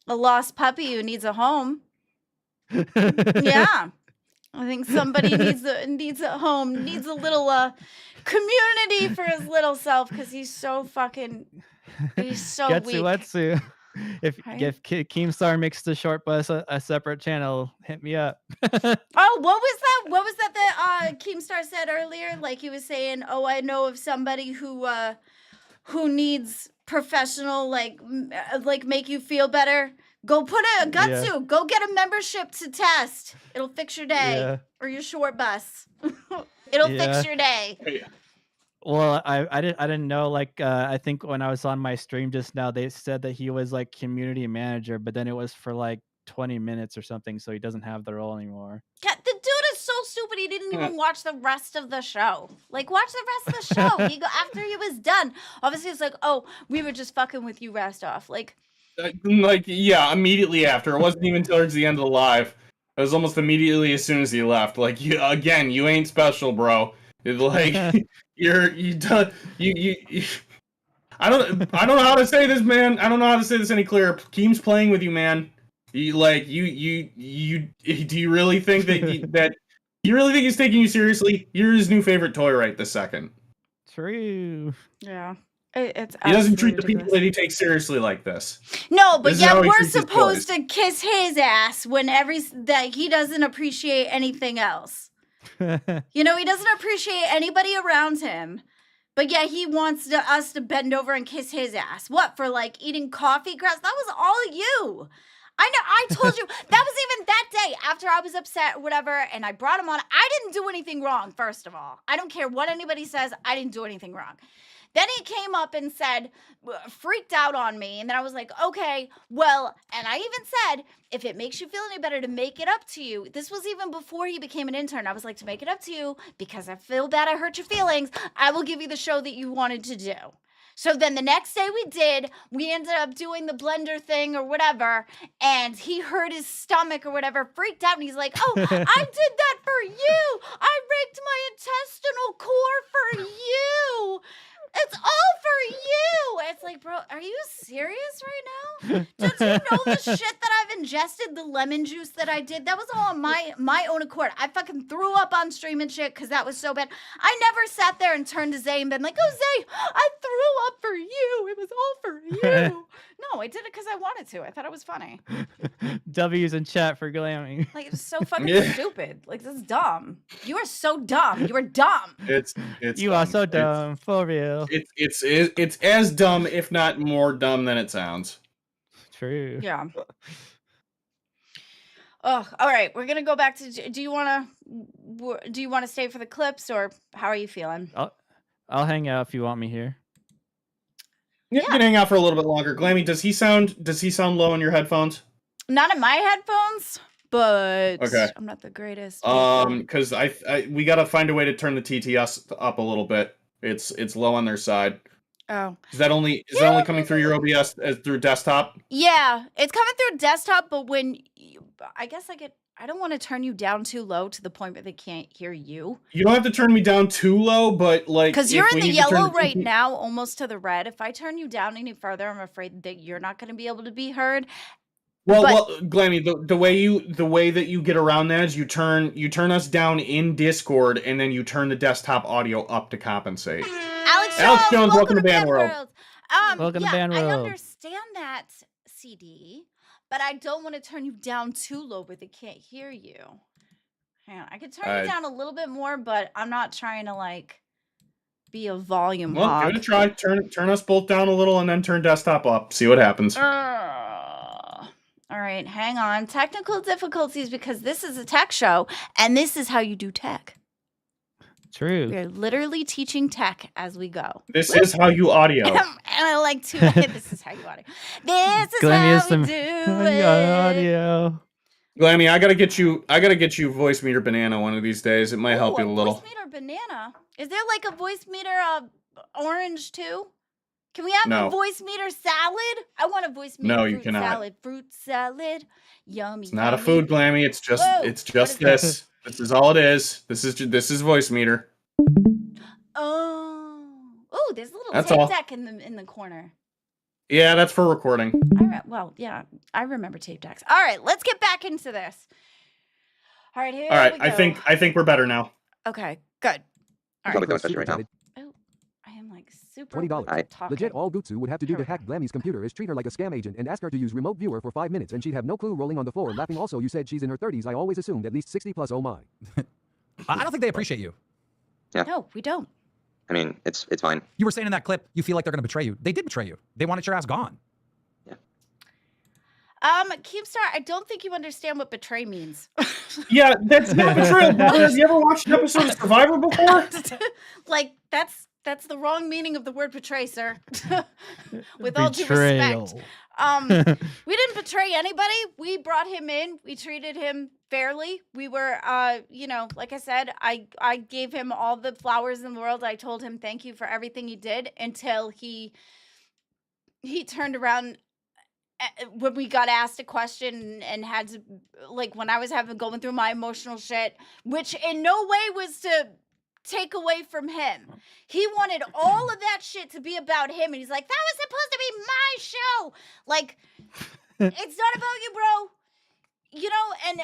lost puppy who needs a home. Yeah. I think somebody needs a home, needs a little community for his little self because he's so weak. Getsu. If Right? Keemstar makes the short bus a separate channel, hit me up. Oh, what was that? What was that Keemstar said earlier? Like he was saying, "Oh, I know of somebody who needs professional like make you feel better. Go put a Gutsu. Yeah. Go get a membership to test. It'll fix your day Yeah. or your short bus. It'll Yeah. fix your day." Well, I didn't know. Like, I think when I was on my stream just now, they said that he was like community manager, but then it was for like 20 minutes or something, so he doesn't have the role anymore. Yeah, the dude is so stupid. He didn't even watch the rest of the show. Like, watch the rest of the show. After he was done, obviously it's like, oh, we were just fucking with you, Rastoff. Like, yeah, immediately after. It wasn't even towards the end of the live. It was almost immediately as soon as he left. Like, you ain't special, bro. Like, you I don't know how to say this, man. I don't know how to say this any clearer. Keem's playing with you, man. Do you really think that you really think he's taking you seriously? You're his new favorite toy right this second. True. yeah. It's He doesn't treat the ridiculous. people that he takes seriously like this. No, but This is yeah, how he we're treats his supposed toys. to kiss his ass when that he doesn't appreciate anything else. You know, he doesn't appreciate anybody around him. But yeah, he wants us to bend over and kiss his ass. What, for like eating coffee grass? That was all you. I know, I told you. That was even that day after I was upset or whatever, and I brought him on. I didn't do anything wrong, first of all. I don't care what anybody says. I didn't do anything wrong. Then he came up and said, freaked out on me. And then I was like, okay, well, and I even said, if it makes you feel any better to make it up to you. This was even before he became an intern. I was like, to make it up to you, because I feel bad I hurt your feelings, I will give you the show that you wanted to do. So then the next day we ended up doing the blender thing or whatever, and he hurt his stomach or whatever, freaked out, and he's like, oh, I did that for you. I raked my intestinal core for you. It's all for you. It's like, bro, are you serious right now? Did you know the shit that I've ingested, the lemon juice that I did? That was all on my own accord. I fucking threw up on stream and shit because that was so bad. I never sat there and turned to Zay and been like, oh, Zay, I threw up for you. It was all for you. No, I did it because I wanted to. I thought it was funny. W's in chat for Glamy. Like, it's so fucking stupid. Like, this is dumb. You are so dumb. You are dumb. It's You are so dumb, for real. It's as dumb, if not more dumb than it sounds. True. Yeah. Oh, all right. We're gonna go back to. Do you want to stay for the clips, or how are you feeling? I'll hang out if you want me here. You can hang out for a little bit longer. Glamy, does he sound low in your headphones? Not in my headphones, but okay. I'm not the greatest. Because we gotta find a way to turn the TTS up a little bit. It's low on their side. Oh. Is that only coming through your OBS through desktop? Yeah, it's coming through desktop, but I don't want to turn you down too low to the point where they can't hear you. You don't have to turn me down too low, but like, because you're in the yellow right now, almost to the red. If I turn you down any further, I'm afraid that you're not going to be able to be heard. Well, Glamy, the way that you get around that is you turn us down in Discord, and then you turn the desktop audio up to compensate. Alex Jones, welcome to Band World. Welcome to Band World. I understand that, CD, but I don't want to turn you down too low where they can't hear you. Hang on, I could turn you down a little bit more, but I'm not trying to like be a volume hog. Give it a try. Turn us both down a little, and then turn desktop up. See what happens. All right, hang on. Technical difficulties because this is a tech show, and this is how you do tech. True. We're literally teaching tech as we go. This is how you audio. And I like to. This is how you audio. This is how we do it. Audio. Glamy, I gotta get you voice meter banana one of these days. It might help you a little. Voice meter banana. Is there like a voice meter orange too? Can we have a voice meter salad? I want a voice meter fruit salad. Fruit salad. Yummy. It's not a food, Glamy. It's just this. This is all it is. This is voice meter. Oh, there's a little tape deck in the corner. Yeah, that's for recording. All right. Well, yeah, I remember tape decks. All right, let's get back into this. All right, here we go. I think we're better now. Okay, good. All Probably right. especially right now. Oh, I am like super $20. talking. Legit, all Gutsu would have to do to hack Glamy's computer is treat her like a scam agent and ask her to use remote viewer for 5 minutes, and she'd have no clue, rolling on the floor laughing. Also, you said she's in her 30s. I always assumed at least 60 plus. Oh my. I don't think they appreciate you. Yeah. No, we don't. I mean, it's fine. You were saying in that clip, you feel like they're going to betray you. They did betray you. They wanted your ass gone. Yeah. Keemstar, I don't think you understand what betray means. Yeah, that's not betrayal. Have you ever watched an episode of Survivor before? Like, that's the wrong meaning of the word betray, sir. With all due respect. We didn't betray anybody. We brought him in. We treated him fairly. We were, like I said, I gave him all the flowers in the world. I told him thank you for everything he did until he turned around when we got asked a question and had to, like, when I was going through my emotional shit, which in no way was to take away from him. He wanted all of that shit to be about him, and he's like, that was supposed to be my show. Like, it's not about you, bro. You know, and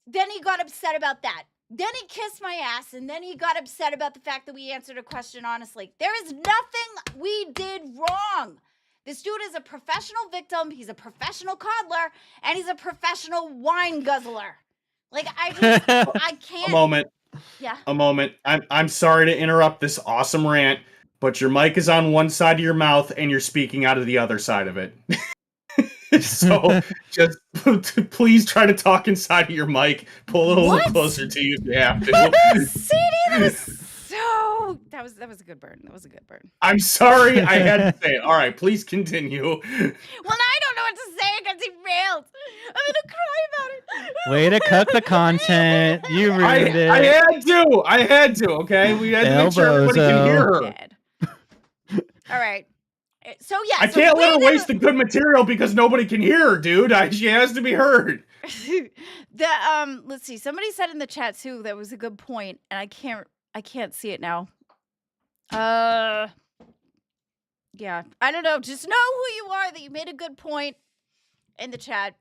then he got upset about that. Then he kissed my ass, and then he got upset about the fact that we answered a question honestly. There is nothing we did wrong. This dude is a professional victim. He's a professional coddler, and he's a professional wine guzzler. Like, I can't. A moment. Yeah. A moment. I'm sorry to interrupt this awesome rant, but your mic is on one side of your mouth, and you're speaking out of the other side of it. So just please try to talk inside of your mic. Pull it a little closer to you if you have to. CD, that was a good burn. That was a good burn. I'm sorry, I had to say it. All right, please continue. Well, I don't know what to say because he failed. I'm gonna cry about it. Way to cook the content. You ruined it. I had to. Okay, we had to make sure everybody can hear her. All right. So yeah, I can't let her waste the good material because nobody can hear her, dude. She has to be heard. Let's see. Somebody said in the chat too that was a good point, and I can't see it now. Yeah, I don't know. Just know who you are. That you made a good point in the chat,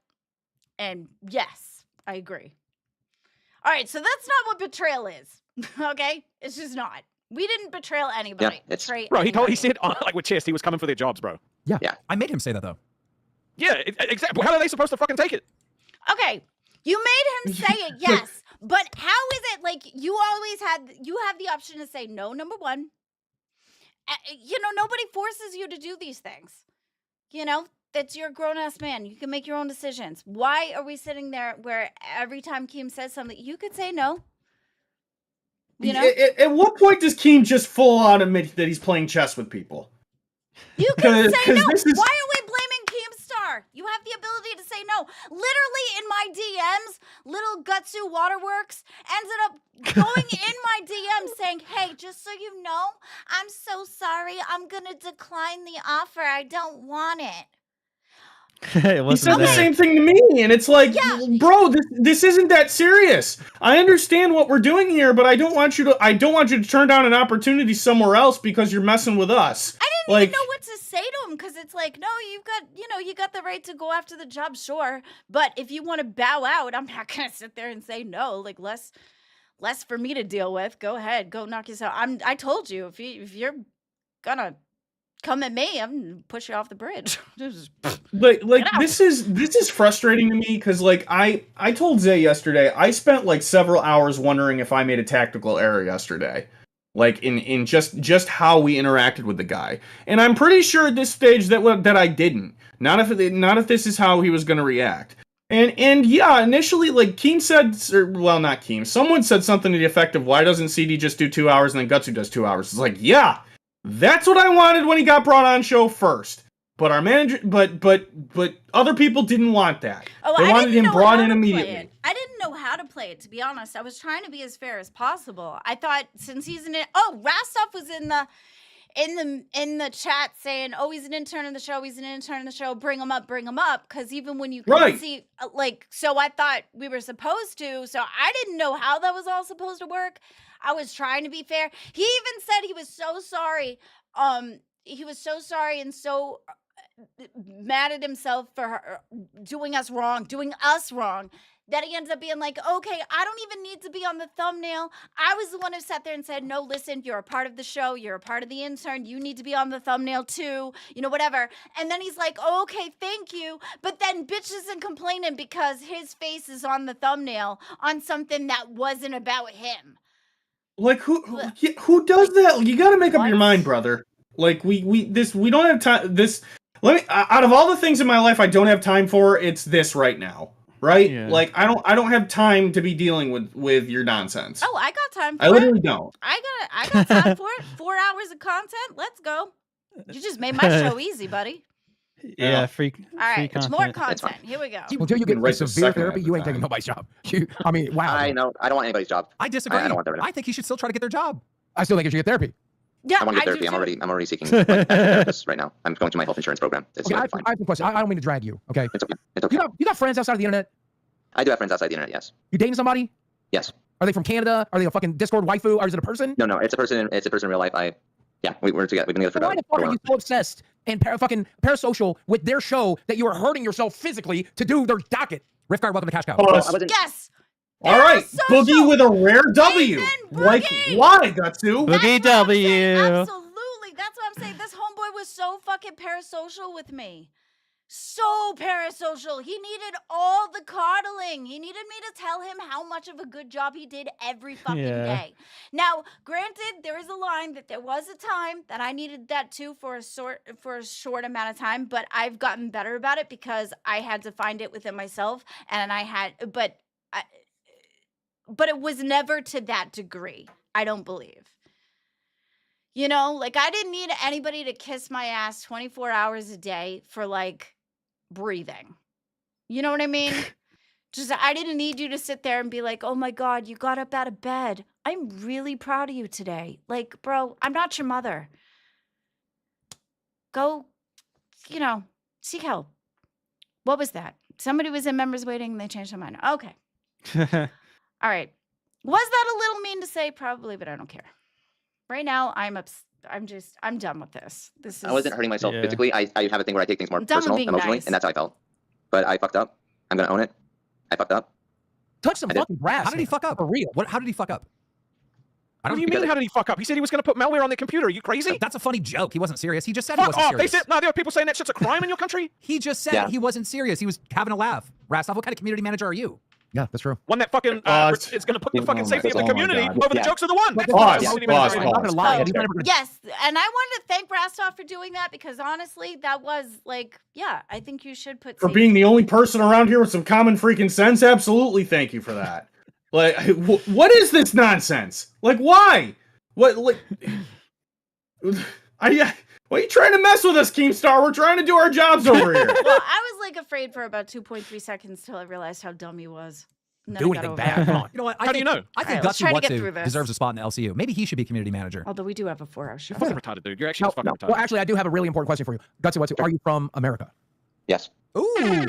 and yes, I agree. All right, so that's not what betrayal is. Okay, it's just not. We didn't betray anybody. Yeah, bro, he said like with chest, he was coming for their jobs, bro. Yeah. Yeah. I made him say that though. Yeah, exactly. How are they supposed to fucking take it? Okay, you made him say it, yes, but how is it like you have the option to say no? Number one, nobody forces you to do these things. That's your grown-ass man. You can make your own decisions. Why are we sitting there where every time Keem says something, you could say no? At what point does Keem just full on admit that he's playing chess with people? You can say no. Why are we blaming KEEMSTAR? You have the ability to say no. Literally in my DMs, little Gutsu Waterworks ended up going in my DMs saying, hey, just so you know, I'm so sorry. I'm going to decline the offer. I don't want it. He said the same thing to me, and it's like, bro, this isn't that serious. I understand what we're doing here, but I don't want you to turn down an opportunity somewhere else because you're messing with us. I didn't even know what to say to him because it's like, no, you got the right to go after the job, sure, but if you want to bow out, I'm not gonna sit there and say no. Like less for me to deal with. Go ahead, go knock yourself. I told you if you're gonna come at me, I'm gonna push you off the bridge. This is frustrating to me because I told Zay yesterday I spent several hours wondering if I made a tactical error yesterday, in just how we interacted with the guy, and I'm pretty sure at this stage that I didn't. Not if this is how he was going to react. And yeah, initially Keem said, not Keem, someone said something to the effect of, why doesn't CD just do 2 hours and then Gutsu does 2 hours? It's like, yeah. That's what I wanted when he got brought on show first. But our manager, but other people didn't want that. They wanted him brought in immediately. I didn't know how to play it, to be honest. I was trying to be as fair as possible. I thought since he's Rastov was in the chat saying, oh, he's an intern in the show, bring him up, because even when you couldn't see, so I thought we were supposed to, so I didn't know how that was all supposed to work. I was trying to be fair. He even said he was so sorry. He was so sorry and so mad at himself for doing us wrong, that he ends up being like, okay, I don't even need to be on the thumbnail. I was the one who sat there and said, no, listen, you're a part of the show. You're a part of the intern. You need to be on the thumbnail too, whatever. And then he's like, oh, okay, thank you. But then bitches and complaining because his face is on the thumbnail on something that wasn't about him. Who does that? You got to make up your mind, brother. We don't have time. Out of all the things in my life I don't have time for, it's this right now. Right? Yeah. I don't have time to be dealing with your nonsense. Oh, I got time for it. I literally don't. I got time for it. 4 hours of content. Let's go. You just made my show easy, buddy. Yeah, free All right, content. more content. Here we go. Until you can get write like, the severe second therapy, half you of ain't taking that. nobody's job. I mean, wow. I know. I don't want anybody's job. I disagree. I don't want that. I think he should still try to get their job. I still think you should get therapy. Yeah, I want to get do therapy. too. I'm already seeking like, a therapist right now. I'm going to my health insurance program. It's Okay, I fine. have a question. I don't mean to drag you, okay? It's okay. It's okay. You got friends outside of the internet? I do have friends outside the internet. Yes. You dating somebody? Yes. Are they from Canada? Are they a fucking Discord waifu? Or is it a person? No. It's a person. It's a person in real life. We're together. We've been together for Why about the fuck 4 are you months. so obsessed and fucking parasocial with their show that you are hurting yourself physically to do their docket? Riftguard, welcome to Cash Cow. Pause. I wasn't. Yes. All right, Parasocial. Boogie with a rare W. Amen, Like, Boogie. why, Gatsu? Boogie That's what I'm saying. W. Absolutely. That's what I'm saying. This homeboy was so fucking parasocial with me. So parasocial. He needed all the coddling. He needed me to tell him how much of a good job he did every fucking day. Now, granted, there is a line that there was a time that I needed that too for a short amount of time, but I've gotten better about it because I had to find it within myself, and but it was never to that degree. I don't believe. You know, like I didn't need anybody to kiss my ass 24 hours a day for like breathing. You know what I mean? Just I didn't need you to sit there and be like, "Oh my God, you got up out of bed. I'm really proud of you today." Like, bro, I'm not your mother. Go, seek help. What was that? Somebody was in members waiting and they changed their mind. Okay. All right. Was that a little mean to say? Probably, but I don't care. Right now, I'm done with this. I wasn't hurting myself Yeah. physically. I have a thing where I take things more I'm done with personal, being emotionally, nice. and that's how I felt. But I fucked up. I'm gonna own it. I fucked up. Touch some I did. fucking grass. How did he man. fuck up? For real. How did he fuck up? What do you mean? How did he fuck up? He said he was going to put malware on the computer. Are you crazy? That's a funny joke. He wasn't serious. He just said he Fuck wasn't off. serious. They said no. There are people saying that shit's a crime in your country. He just said Yeah. he wasn't serious. He was having a laugh. Rastov, what kind of community manager are you? Yeah, that's true. One that fucking Pause. is going to put the fucking Oh my safety of the God. community Oh my over the God. jokes of the one. But That's Pause, what the pause, community manager is. I'm not gonna lie. Oh, He's never gonna- Yes, and I wanted to thank Rastov for doing that because honestly, that was like, yeah, I think you should put For safety- being the only person around here with some common freaking sense, absolutely thank you for that. Like, what is this nonsense? Like, why? What, like, why are you trying to mess with us, Keemstar? We're trying to do our jobs over here. Well, I was like afraid for about 2.3 seconds till I realized how dumb he was. And then Do I got anything over bad. it. Come on. You know what? How do you know? I think All right, let's Gutsy try to get through Watsu this. deserves a spot in the LCU. Maybe he should be community manager. Although we do have a 4-hour show. You're fucking retarded, dude. You're actually just fucking retarded. Well, actually, I do have a really important question for you. Gutsy, are you from America? Yes. Ooh, there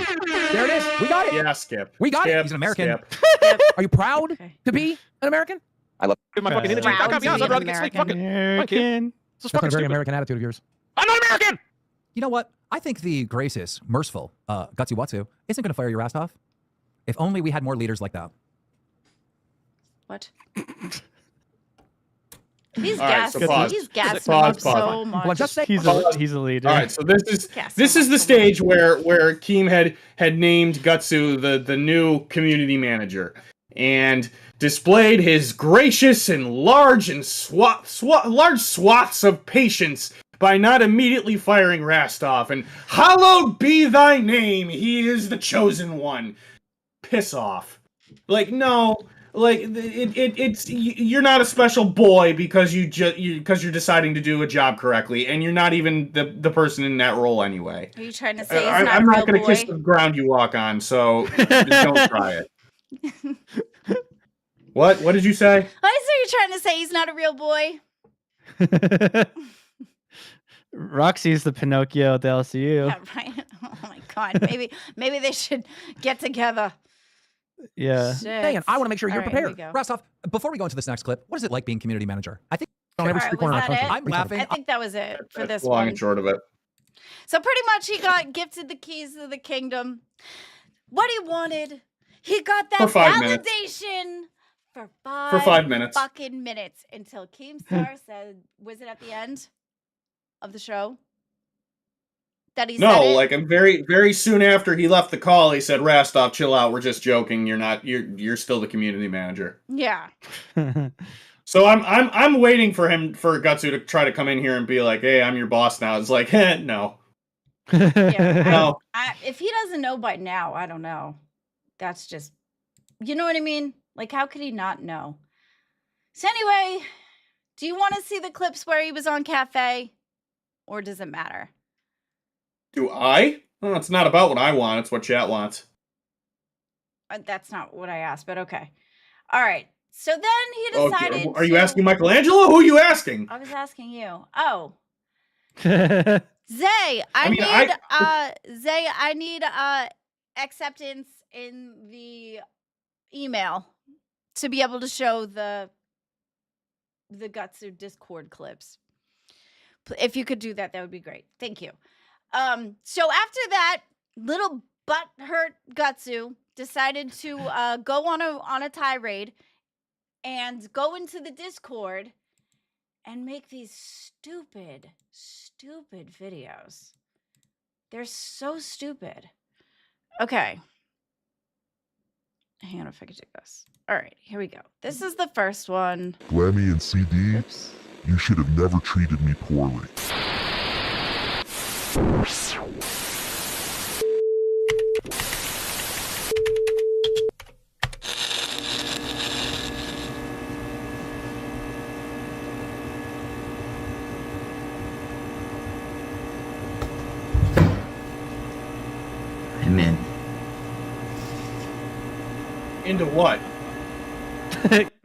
it is. We got it. Yeah, Skip. We got it. Skip, He's an American. Skip. Are you proud Okay. to be an American? Give my fucking energy Proud back up. to Yeah, be I'd rather an get sleep. Fuck it. American. This is That's a fucking very stupid. American attitude of yours. I'm not American. You know what? I think the gracious, merciful Gutsy Watsu isn't going to fire your ass off. If only we had more leaders like that. What? He's All right, so gassing. pause. He's gassing Pause, up pause. so much. Well, just say He's a leader. All right, so this is Yes, the stage where Keem had named Gutsu the new community manager and displayed his gracious and large swaths of patience by not immediately firing Rastov. And hallowed be thy name, he is the chosen one. Piss off. Like, no. Like, it's you're not a special boy because because you're deciding to do a job correctly, and you're not even the person in that role anyway. Are you trying to say he's I'm not a not real going to boy? kiss the ground you walk on, so don't try it. What did you say? I see you're trying to say he's not a real boy. Roxy's the Pinocchio at the LCU. Yeah, right. Oh my God. Maybe they should get together. Yeah. Dang it, I want to make sure you're All right, here we prepared. go. Rastov, before we go into this next clip, what is it like being community manager? I think On every All right, street was corner in our that country. it? I'm laughing. I think that was it for That's this long one. and short of it. So pretty much he got gifted the keys to the kingdom. What he wanted, he got that For 5 minutes. validation for 5 minutes. fucking minutes until Keemstar said, was it at the end of the show? That he said No, it? like I'm very, very soon after he left the call, he said, "Rastov, chill out. We're just joking. You're still the community manager." Yeah. So I'm waiting for Gutsu to try to come in here and be like, "Hey, I'm your boss now." It's like, no. Yeah. No. If he doesn't know by now, I don't know. That's just, you know what I mean? Like, how could he not know? So anyway, do you want to see the clips where he was on Cafe? Or does it matter? Do I? Well, it's not about what I want. It's what chat wants. That's not what I asked, but okay. All right. So then he decided. Okay. Are you asking Michelangelo? Who are you asking? I was asking you. Oh. Zay, I need acceptance in the email to be able to show the Gutsu Discord clips. If you could do that, that would be great. Thank you. So after that, little butthurt Gutsu decided to go on a tirade and go into the Discord and make these stupid videos. They're so stupid. Okay. Hang on if I could do this. All right, here we go. This is the first one. Glamy and CD, you should have never treated me poorly. I'm in. Into what?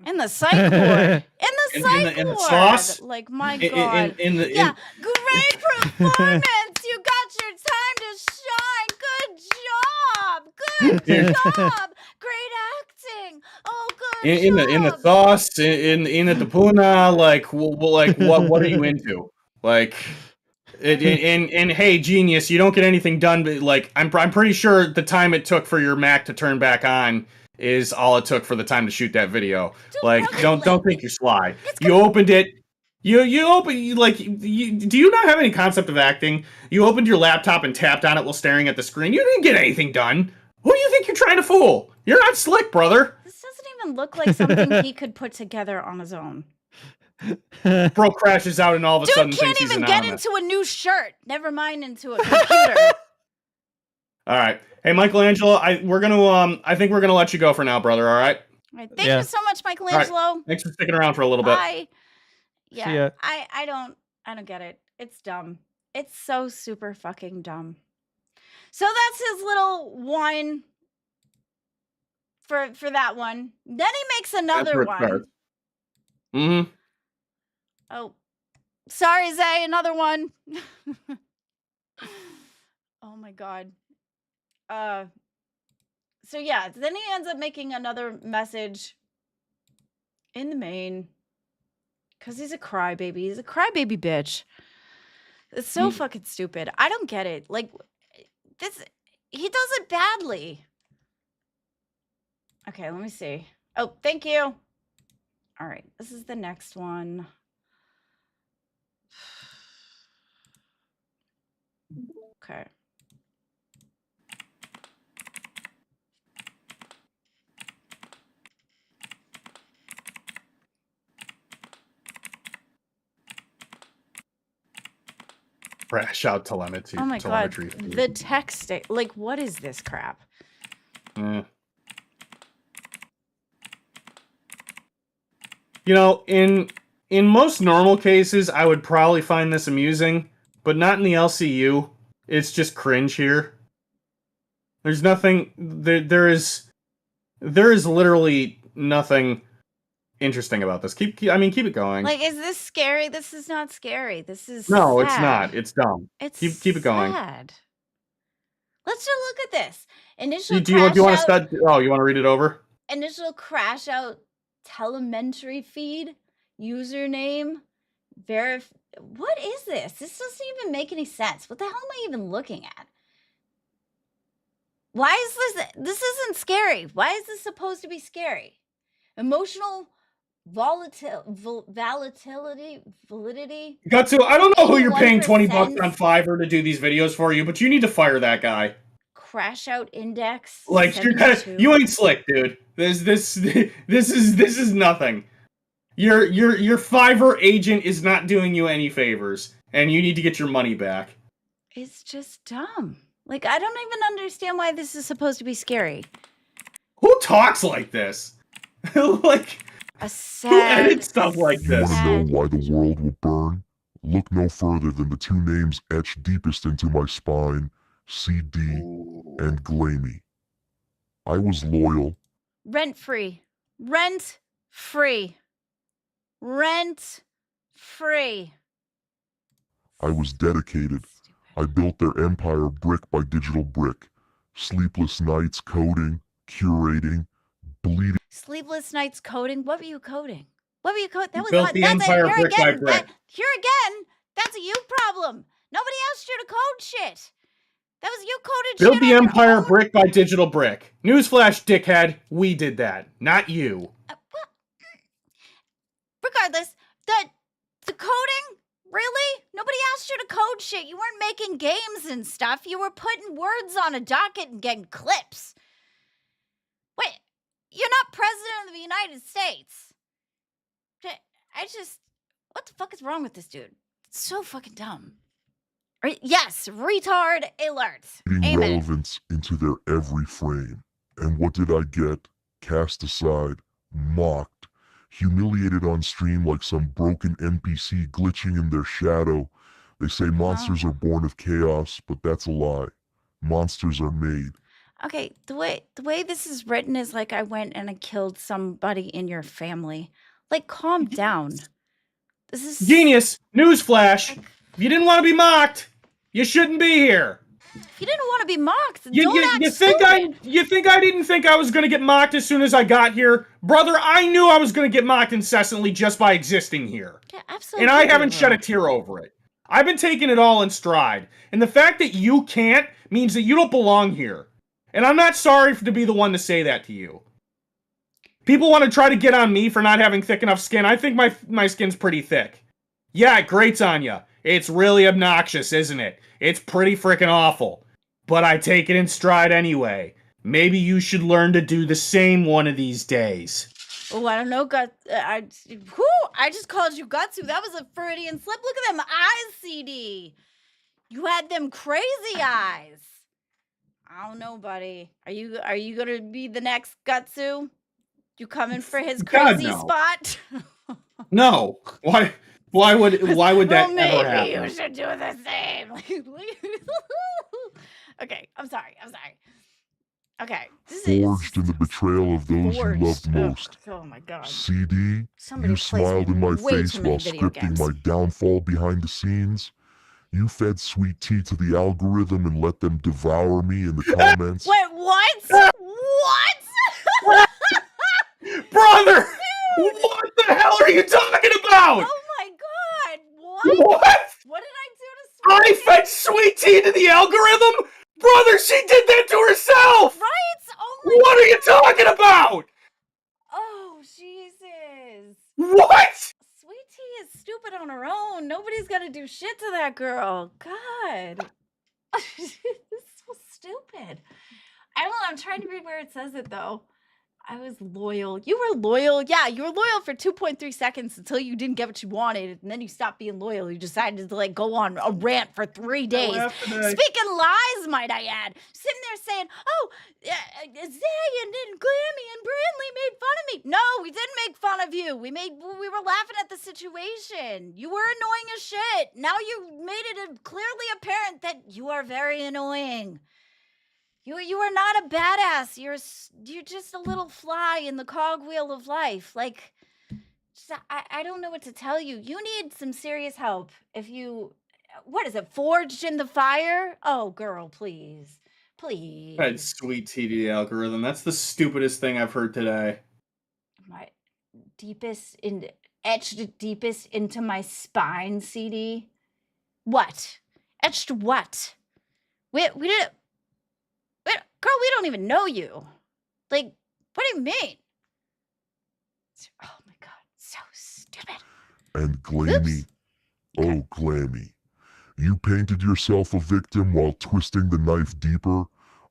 In the psych ward. In the psych in the ward. sauce? Like, my God. In the Great performance. You got your time to shine. Good job. Good job. Great acting. Oh, good job. In the sauce, in the tapuna, like what are you into? Like, and hey, genius, you don't get anything done. But like, I'm pretty sure the time it took for your Mac to turn back on is all it took for the time to shoot that video. Like, don't think you're sly. You opened it. You do you not have any concept of acting? You opened your laptop and tapped on it while staring at the screen. You didn't get anything done. Who do you think you're trying to fool? You're not slick, brother. This doesn't even look like something he could put together on his own. Bro crashes out and all of a sudden Dude can't thinks he's even anonymous. get into a new shirt. Never mind into a computer. All right. Hey, Michelangelo, I think we're gonna let you go for now, brother. All right. All right. Thank you so much, Michelangelo. Right. Thanks for sticking around for a little bit. Bye. Yeah. I don't get it. It's dumb. It's so super fucking dumb. So that's his little whine for that one. Then he makes another one. Mm-hmm. Oh, sorry, Zay. Another one. Oh my God. So yeah, then he ends up making another message in the main because he's a crybaby. He's a crybaby bitch. It's so fucking stupid. I don't get it. Like, this, he does it badly. Okay, let me see. Oh, thank you. All right, this is the next one. Okay. Crash out telemetry. Oh my God. Feed. The text, like, what is this crap? You know, in most normal cases, I would probably find this amusing, but not in the LCU. It's just cringe here. There's nothing. There is literally nothing interesting about this. Keep it going. Like, is this scary? This is not scary. This is no, sad. It's not. It's dumb. It's keep it going. Sad. Let's just look at this. Initial Do you want to start? Oh, you want to read it over? Initial crash out telemetry feed username what is this? This doesn't even make any sense. What the hell am I even looking at? Why is this isn't scary. Why is this supposed to be scary? Emotional validity. Gutsu, I don't know who you're paying $20 on Fiverr to do these videos for you, but you need to fire that guy. Crash out index. Like, 72. you ain't slick, dude. This is nothing. Your Fiverr agent is not doing you any favors, and you need to get your money back. It's just dumb. Like, I don't even understand why this is supposed to be scary. Who talks like this? Like, a sad, who edits stuff like this? Want to know why the world will burn? Look no further than the two names etched deepest into my spine, CD and Glamy. I was loyal. Rent free. Rent free. Rent free. I was dedicated. I built their empire brick by digital brick. Sleepless nights coding, curating, bleeding. Sleepless nights coding. What were you coding? What were you coding? That was Built the empire brick by brick. Here again, that's a you problem. Nobody asked you to code shit. That was you coded Built shit. the on your empire own. brick by digital brick. Newsflash, dickhead. We did that, not you. Well, regardless, the coding, really? Nobody asked you to code shit. You weren't making games and stuff. You were putting words on a docket and getting clips. Wait, you're not president of the United States. What the fuck is wrong with this dude? It's so fucking dumb. Yes, retard alert. Amen. Amen. Relevance into their every frame. And what did I get? Cast aside, mocked, humiliated on stream like some broken NPC glitching in their shadow. They say monsters are born of chaos, but that's a lie. Monsters are made. Okay, the way this is written is like I went and I killed somebody in your family. Like, calm down. This is Genius. Newsflash. If you didn't want to be mocked, you shouldn't be here. If you didn't want to be mocked, You think I didn't think I was going to get mocked as soon as I got here? Brother, I knew I was going to get mocked incessantly just by existing here. Yeah, absolutely. And I haven't shed a tear over it. I've been taking it all in stride. And the fact that you can't means that you don't belong here. And I'm not sorry to be the one to say that to you. People want to try to get on me for not having thick enough skin. I think my skin's pretty thick. Yeah, it grates on you. It's really obnoxious, isn't it? It's pretty freaking awful. But I take it in stride anyway. Maybe you should learn to do the same one of these days. Oh, I don't know, I just called you Gutsu. That was a Freudian slip. Look at them eyes, CD. You had them crazy eyes. I don't know, buddy. Are you gonna be the next Gutsu? You coming for his crazy spot? No. Why would that ever happen? Maybe you should do the same. Okay, I'm sorry. Okay, Forged in the betrayal of those you loved most. Oh my god. CD, Somebody you smiled in my way face too many while video scripting games. my downfall behind the scenes. You fed sweet tea to the algorithm and let them devour me in the comments. Wait, what? What? Brother! What the hell are you talking about? Oh my god! What? What did I do to Sweet I fed sweet tea to the algorithm? Brother, she did that to herself! Right? Oh my What are you talking about? Oh, Jesus. What? Sweet Tea is stupid on her own. Nobody's gonna do shit to that girl. God. This is so stupid. I don't know. I'm trying to read where it says it, though. I was loyal. You were loyal. Yeah, you were loyal for 2.3 seconds until you didn't get what you wanted, and then you stopped being loyal. You decided to go on a rant for 3 days. Speaking lies, might I add. Sitting there saying, "Oh, Zay and Glamy and Brandley made fun of me." No, we didn't make fun of you. We were laughing at the situation. You were annoying as shit. Now you made it clearly apparent that you are very annoying. You are not a badass. You're just a little fly in the cogwheel of life. I don't know what to tell you. You need some serious help. What is it, forged in the fire? Oh, girl, please. Please. Fed sweet tea to the algorithm. That's the stupidest thing I've heard today. My etched deepest into my spine, CD. What? Etched what? We did it. Girl, we don't even know you. What do you mean? Oh my god, so stupid. And Glamy, oh Glamy, you painted yourself a victim while twisting the knife deeper.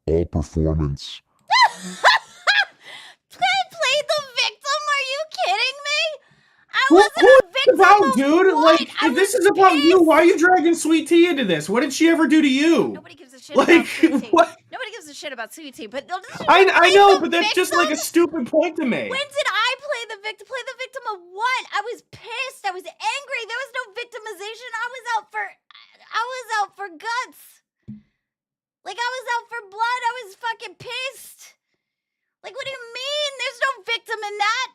All performance. Played the victim? Are you kidding me? I wasn't a victim about, dude? what? If this is about you, why are you dragging Sweet Tea into this? What did she ever do to you? Nobody gives a shit about Sweet Tea. What? Nobody gives a shit about Sweet Tea, but I know, but that's just like a stupid point to make. When did I play the victim. Play the victim of what? I was pissed. I was angry. There was no victimization. I was out for guts. Like, I was out for blood. I was fucking pissed. Like, what do you mean? There's no victim in that.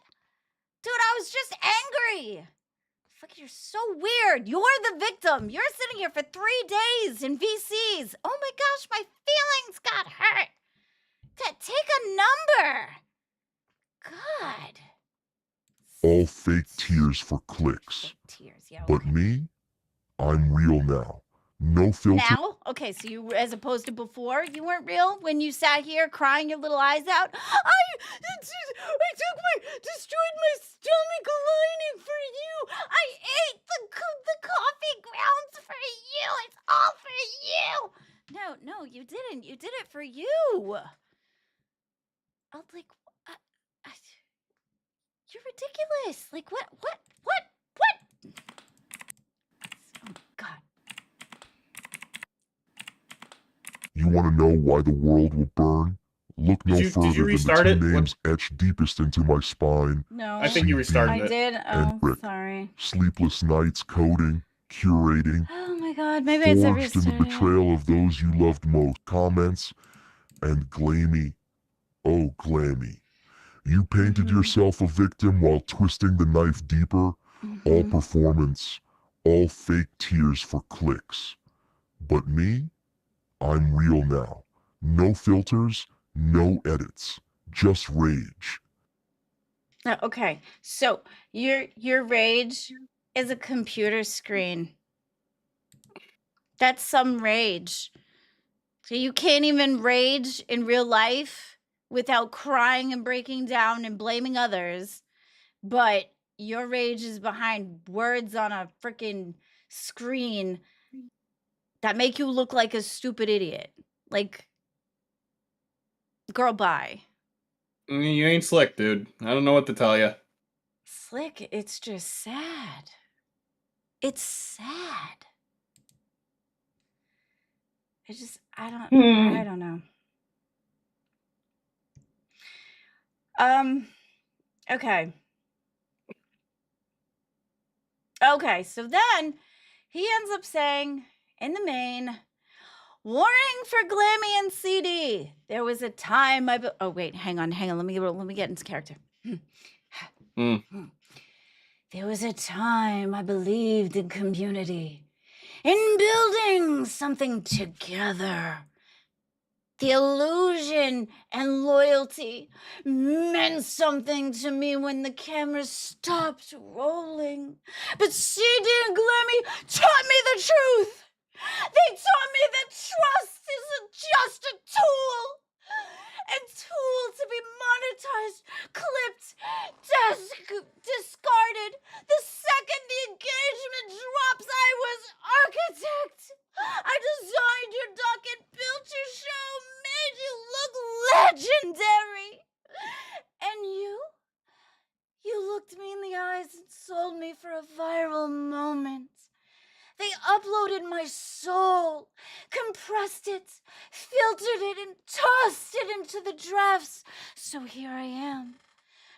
Dude, I was just angry. Fuck, you're so weird. You're the victim. You're sitting here for 3 days in VCs. Oh my gosh, my feelings got hurt. Take a number. God. All fake tears for clicks. Tears, yeah. But me, I'm real now. No filter. Now? Okay, so you, as opposed to before, you weren't real when you sat here crying your little eyes out? Destroyed my stomach lining for you. I ate the coffee grounds for you. It's all for you. No, you didn't. You did it for you. Oh, like, you're ridiculous. Like, what? Oh, God. You want to know why the world will burn? Look no further than the two names etched deepest into my spine. No. I think you restarted it. I did? And Oh, Rick. sorry. Sleepless nights coding, curating, Oh my God, maybe it's a forged in the restart. betrayal of those you loved most. Comments and Glamy. Oh, Glamy. You painted yourself a victim while twisting the knife deeper. All performance, all fake tears for clicks. But me? I'm real now. No filters, no edits. Just rage. Okay, so your rage is a computer screen. That's some rage. So you can't even rage in real life without crying and breaking down and blaming others, but your rage is behind words on a freaking screen that make you look like a stupid idiot. Like, girl, bye. You ain't slick, dude. I don't know what to tell you. Slick, it's just sad. It's sad. I don't know. Okay. Okay, so then he ends up saying in the main, warning for Glamy and CD. There was a time oh wait, hang on. Let me get into character. There was a time I believed in community, in building something together. The illusion and loyalty meant something to me when the camera stopped rolling. But CD and Glamy taught me the truth. They taught me that trust isn't just a tool. A tool to be monetized, clipped, discarded. The second the engagement drops, I was architect. I designed your doc and built your show, made you look legendary. And you looked me in the eyes and sold me for a viral moment. They uploaded my soul, compressed it, filtered it, and tossed it into the drafts. So here I am,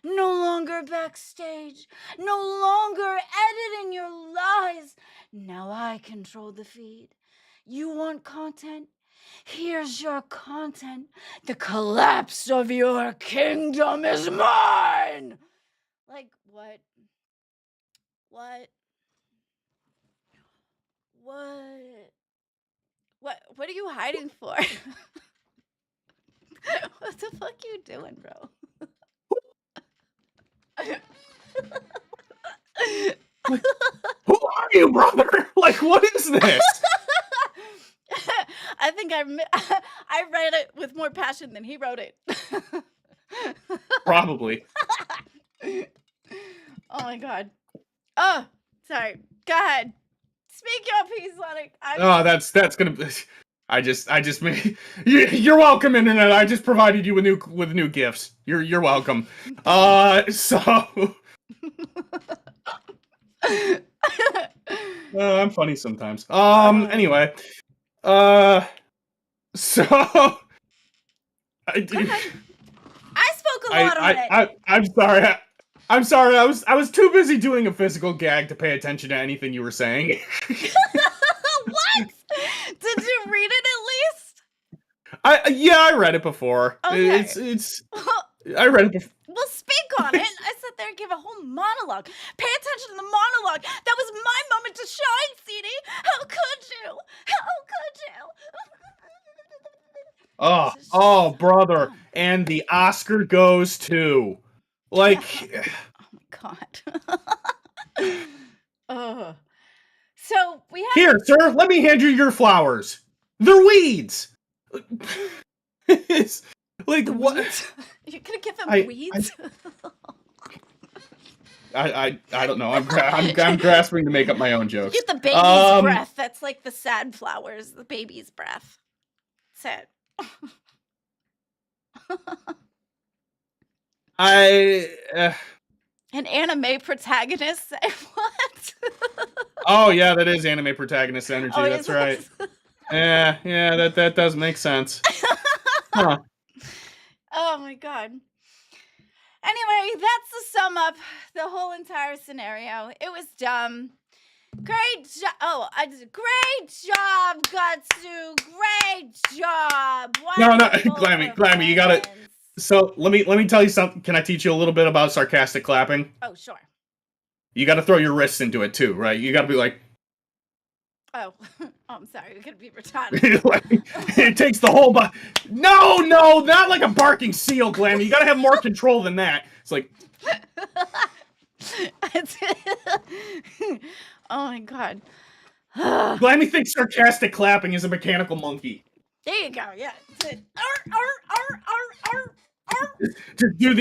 no longer backstage, no longer editing your lies. Now I control the feed. You want content? Here's your content. The collapse of your kingdom is mine. Like, what? What? What are you hiding for? What the fuck you doing, bro? Who are you, brother? Like, what is this? I think I read it with more passion than he wrote it. Probably. Oh my God. Oh, sorry. Go ahead. Speak your piece, Sonic. That's gonna. I just made. You're welcome, internet. I just provided you with new gifts. You're welcome. So. I'm funny sometimes. Anyway. So. I spoke a lot on it. I'm sorry. I'm sorry. I was too busy doing a physical gag to pay attention to anything you were saying. What? Did you read it at least? I read it before. Okay. It's I read it before. Well, speak on it. I sat there and gave a whole monologue. Pay attention to the monologue. That was my moment to shine, CD. How could you? How could you? Oh, brother. And the Oscar goes to, like, Oh my god. Oh. So we have here, sir. Let me hand you your flowers. They're weeds. It's like what? Weeds? You're gonna give them weeds? I don't know. I'm grasping to make up my own jokes. Get the baby's breath. That's like the sad flowers. The baby's breath. That's it. An anime protagonist say what? Oh yeah, that is anime protagonist energy. Oh, that's right. Yeah, that does make sense. Huh. Oh my god. Anyway, that's to sum up the whole entire scenario. It was dumb. Great job. Oh, great job, Gutsu. Great job. No, Glamy, you gotta. So let me tell you something. Can I teach you a little bit about sarcastic clapping? Oh, sure. You got to throw your wrists into it too, right? You got to be like. Oh, I'm sorry. You're gonna be retarded. It takes the whole body. No, not like a barking seal, Glamy. You got to have more control than that. It's like. Oh my god. Glamy thinks sarcastic clapping is a mechanical monkey. There you go. Yeah.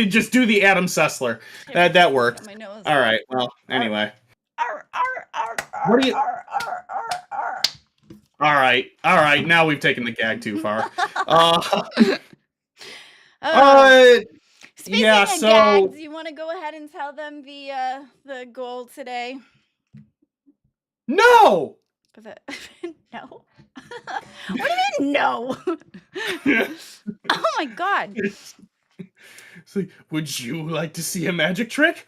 Just do the Adam Sessler. That worked. All right. Well, anyway. What do you? All right. Now we've taken the gag too far. Speaking yeah. of So, gags, you want to go ahead and tell them the goal today? No. No. What do you mean no? Oh my god. It's like, would you like to see a magic trick?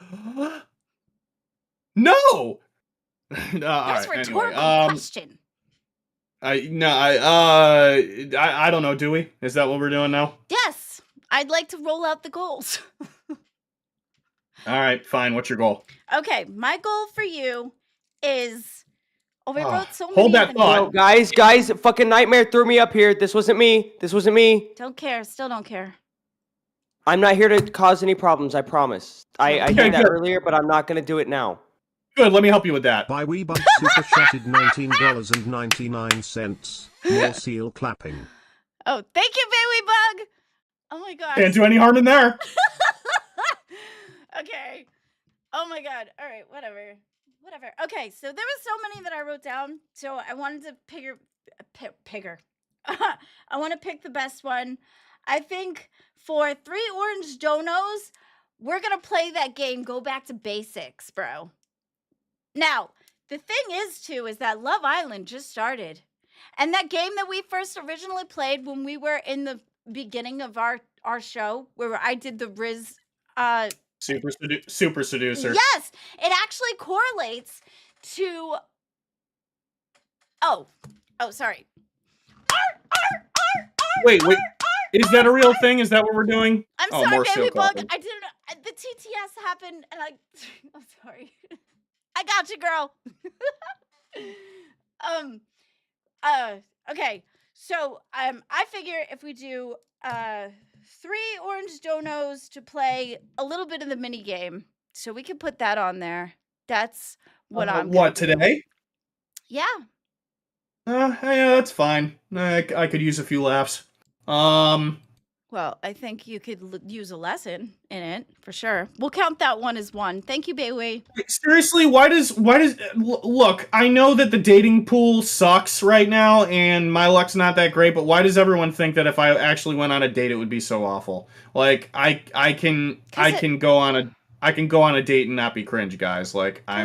No. That's a rhetorical question. I don't know. Do we? Is that what we're doing now? Yes. I'd like to roll out the goals. All right, fine. What's your goal? Okay, my goal for you is. Oh, I wrote so many. Hold that thought, guys. Fucking Nightmare threw me up here. This wasn't me. Don't care. Still don't care. I'm not here to cause any problems. I promise. I did that earlier, but I'm not gonna do it now. Good. Let me help you with that. By Weebug super chatted $19.99. More seal clapping. Oh, thank you, Baby Bug. Oh my god. Can't do any harm in there. Okay. Oh my god. All right. Whatever. Okay. So there were so many that I wrote down. So I wanted to pick I want to pick the best one. I think for 3 orange donos, we're gonna play that game. Go back to basics, bro. Now, the thing is that Love Island just started. And that game that we first originally played when we were in the beginning of our show, where I did the Riz Super seducer. Yes, it actually correlates to. Oh, sorry. Wait. Is that a real thing? Is that what we're doing? I'm sorry, Baby Bug. I didn't. The TTS happened, and I'm sorry. I got you, girl. Okay. So I figure if we do 3 orange donos to play a little bit of the mini game, so we can put that on there. That's what I'm. What today? Yeah. Yeah, that's fine. I could use a few laughs. Well, I think you could use a lesson in it for sure. We'll count that one as one. Thank you, Bayway. Seriously, why does look? I know that the dating pool sucks right now, and my luck's not that great. But why does everyone think that if I actually went on a date, it would be so awful? Like I can go on a date and not be cringe, guys. Like I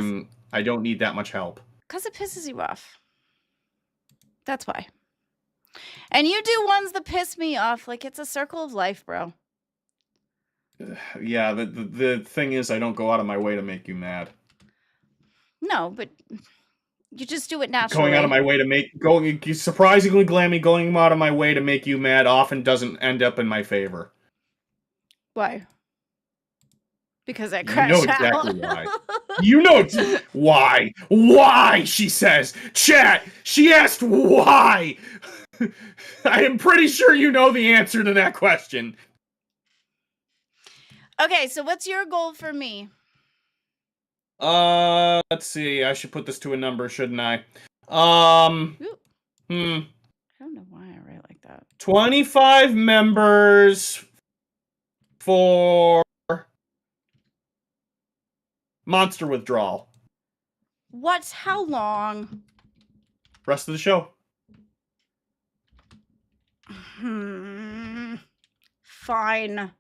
don't need that much help. 'Cause it pisses you off. That's why. And you do ones that piss me off. Like, it's a circle of life, bro. Yeah, the thing is, I don't go out of my way to make you mad. No, but you just do it naturally. Going out of my way to make surprisingly, Glamy, going out of my way to make you mad often doesn't end up in my favor. Why? Because I You crash know exactly out. why. You know why? Why? She says. Chat. She asked why. I am pretty sure you know the answer to that question. Okay, so what's your goal for me? Let's see. I should put this to a number, shouldn't I? Ooh. I don't know why I write like that. 25 members for Monster Withdrawal. What's how long? Rest of the show. Fine.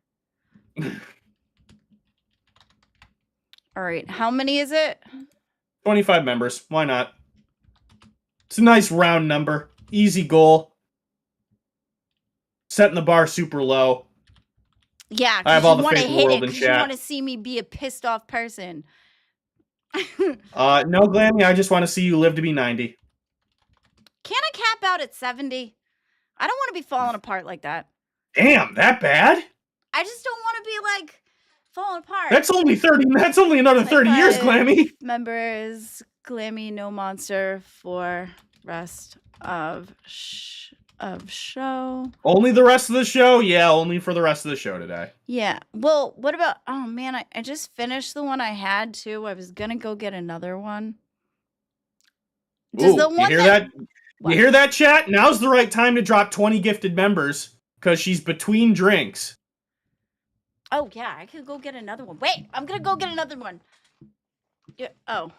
All right, how many is it? 25 members. Why not? It's a nice round number. Easy goal. Setting the bar super low. Yeah, I have all you the want to faith in the hit it world in because you chat. want to see me be a pissed off person. No, Glamy, I just want to see you live to be 90. Can't I cap out at 70? I don't want to be falling apart like that. Damn, that bad? I just don't want to be like falling apart. That's only 30. That's only another 30 years, Glamy. Members, Glamy, no monster for rest of show. Only the rest of the show? Yeah, only for the rest of the show today. Yeah. Well, what about... Oh, man, I just finished the one I had, too. I was going to go get another one. Ooh, you hear that? You hear that, chat? Now's the right time to drop 20 gifted members, because she's between drinks. Oh, yeah, I could go get another one. Wait, I'm going to go get another one. Yeah. Oh.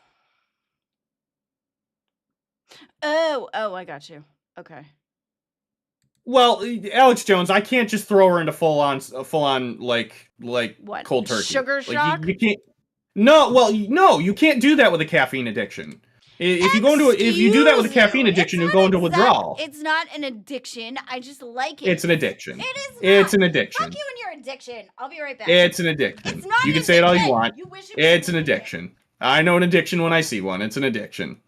Oh, I got you. Okay. Well, Alex Jones, I can't just throw her into full on like what? Cold turkey. Sugar shock? You can't. No, well, no, you can't do that with a caffeine addiction. If you do that with a caffeine addiction, you go into withdrawal. It's not an addiction. I just like it. It's an addiction. It is not. It's an addiction. Fuck you and your addiction. I'll be right back. It's an addiction. It's not. You can say it all you want. You wish It's an addiction. I know an addiction when I see one. It's an addiction.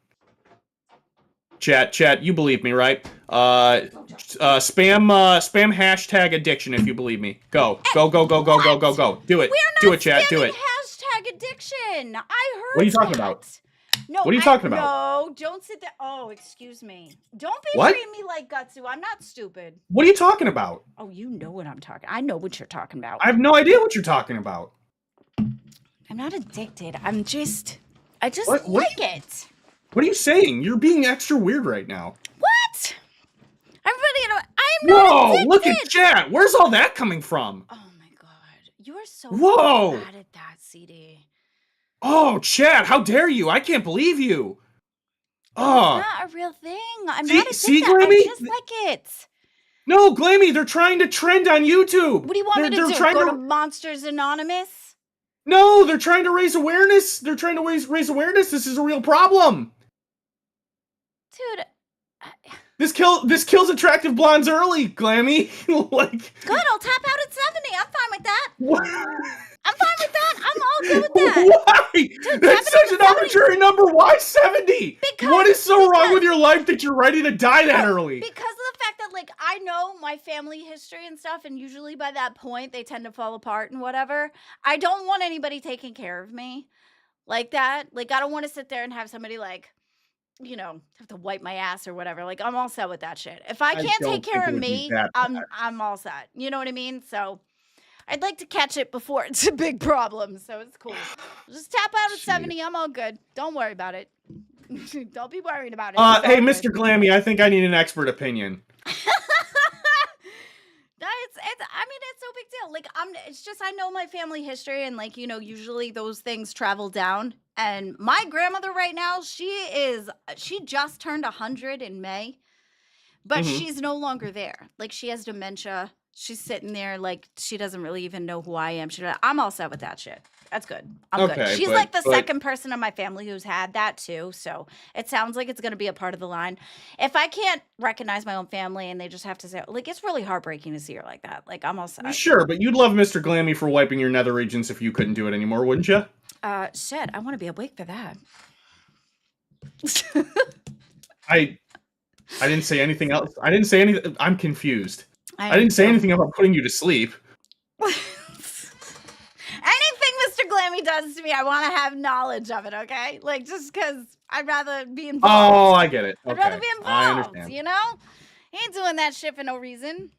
Chat, you believe me, right? Spam hashtag addiction if you believe me. Go. Do it. Do it, chat. Do it. Hashtag addiction. I heard. What are you talking about? No. What are you talking about? No, don't sit there. Oh, excuse me. Don't be treating me like Gutsu. I'm not stupid. What are you talking about? Oh, you know what I'm talking. I know what you're talking about. I have no idea what you're talking about. I'm not addicted. I just What like it. What are you saying? You're being extra weird right now. What? Everybody, I'm not addicted. Look at chat. Where's all that coming from? Oh my god. You are so bad at that, CD. Oh, chat, how dare you? I can't believe you. Oh. It's not a real thing. I'm not addicted. See, Glamy? I just like it. No, Glamy, they're trying to trend on YouTube. What do you want me to do? Go to Monsters Anonymous? No, they're trying to raise awareness. They're trying to raise awareness. This is a real problem. Dude. This kills attractive blondes early, Glamy. Like. Good, I'll tap out at 70. I'm fine with that. What? I'm fine with that. I'm all good with that. Why? Dude, that's such an arbitrary number. Why 70? What is so wrong with your life that you're ready to die that early? Because of the fact that, like, I know my family history and stuff, and usually by that point, they tend to fall apart and whatever. I don't want anybody taking care of me like that. Like, I don't want to sit there and have somebody, like, you know, have to wipe my ass or whatever. Like, I'm all set with that shit. If I can't take care of me, I'm all set. You know what I mean? So I'd like to catch it before it's a big problem. So it's cool. Just tap out at 70. I'm all good. Don't worry about it. Don't be worried about it. Hey, Mr. Glamy, I think I need an expert opinion. I mean, it's no big deal. Like, it's just, I know my family history, and, like, you know, usually those things travel down. And my grandmother right now, she just turned 100 in May, but she's no longer there. Like, she has dementia. She's sitting there like she doesn't really even know who I am. I'm all set with that shit. That's good. I'm good. She's like the second person in my family who's had that too. So it sounds like it's going to be a part of the line. If I can't recognize my own family and they just have to say, like, it's really heartbreaking to see her like that. Like, I'm all set. Sure, but you'd love Mr. Glamy for wiping your nether regions if you couldn't do it anymore, wouldn't you? Shit, I want to be awake for that. I didn't say anything else. I didn't say anything. I'm confused. I didn't say too. anything about putting you to sleep. Anything Mr. Glamy does to me, I want to have knowledge of it, okay? Like, just because I'd rather be involved. Oh, I get it. Okay. I'd rather be involved, I understand. you know? He ain't doing that shit for no reason.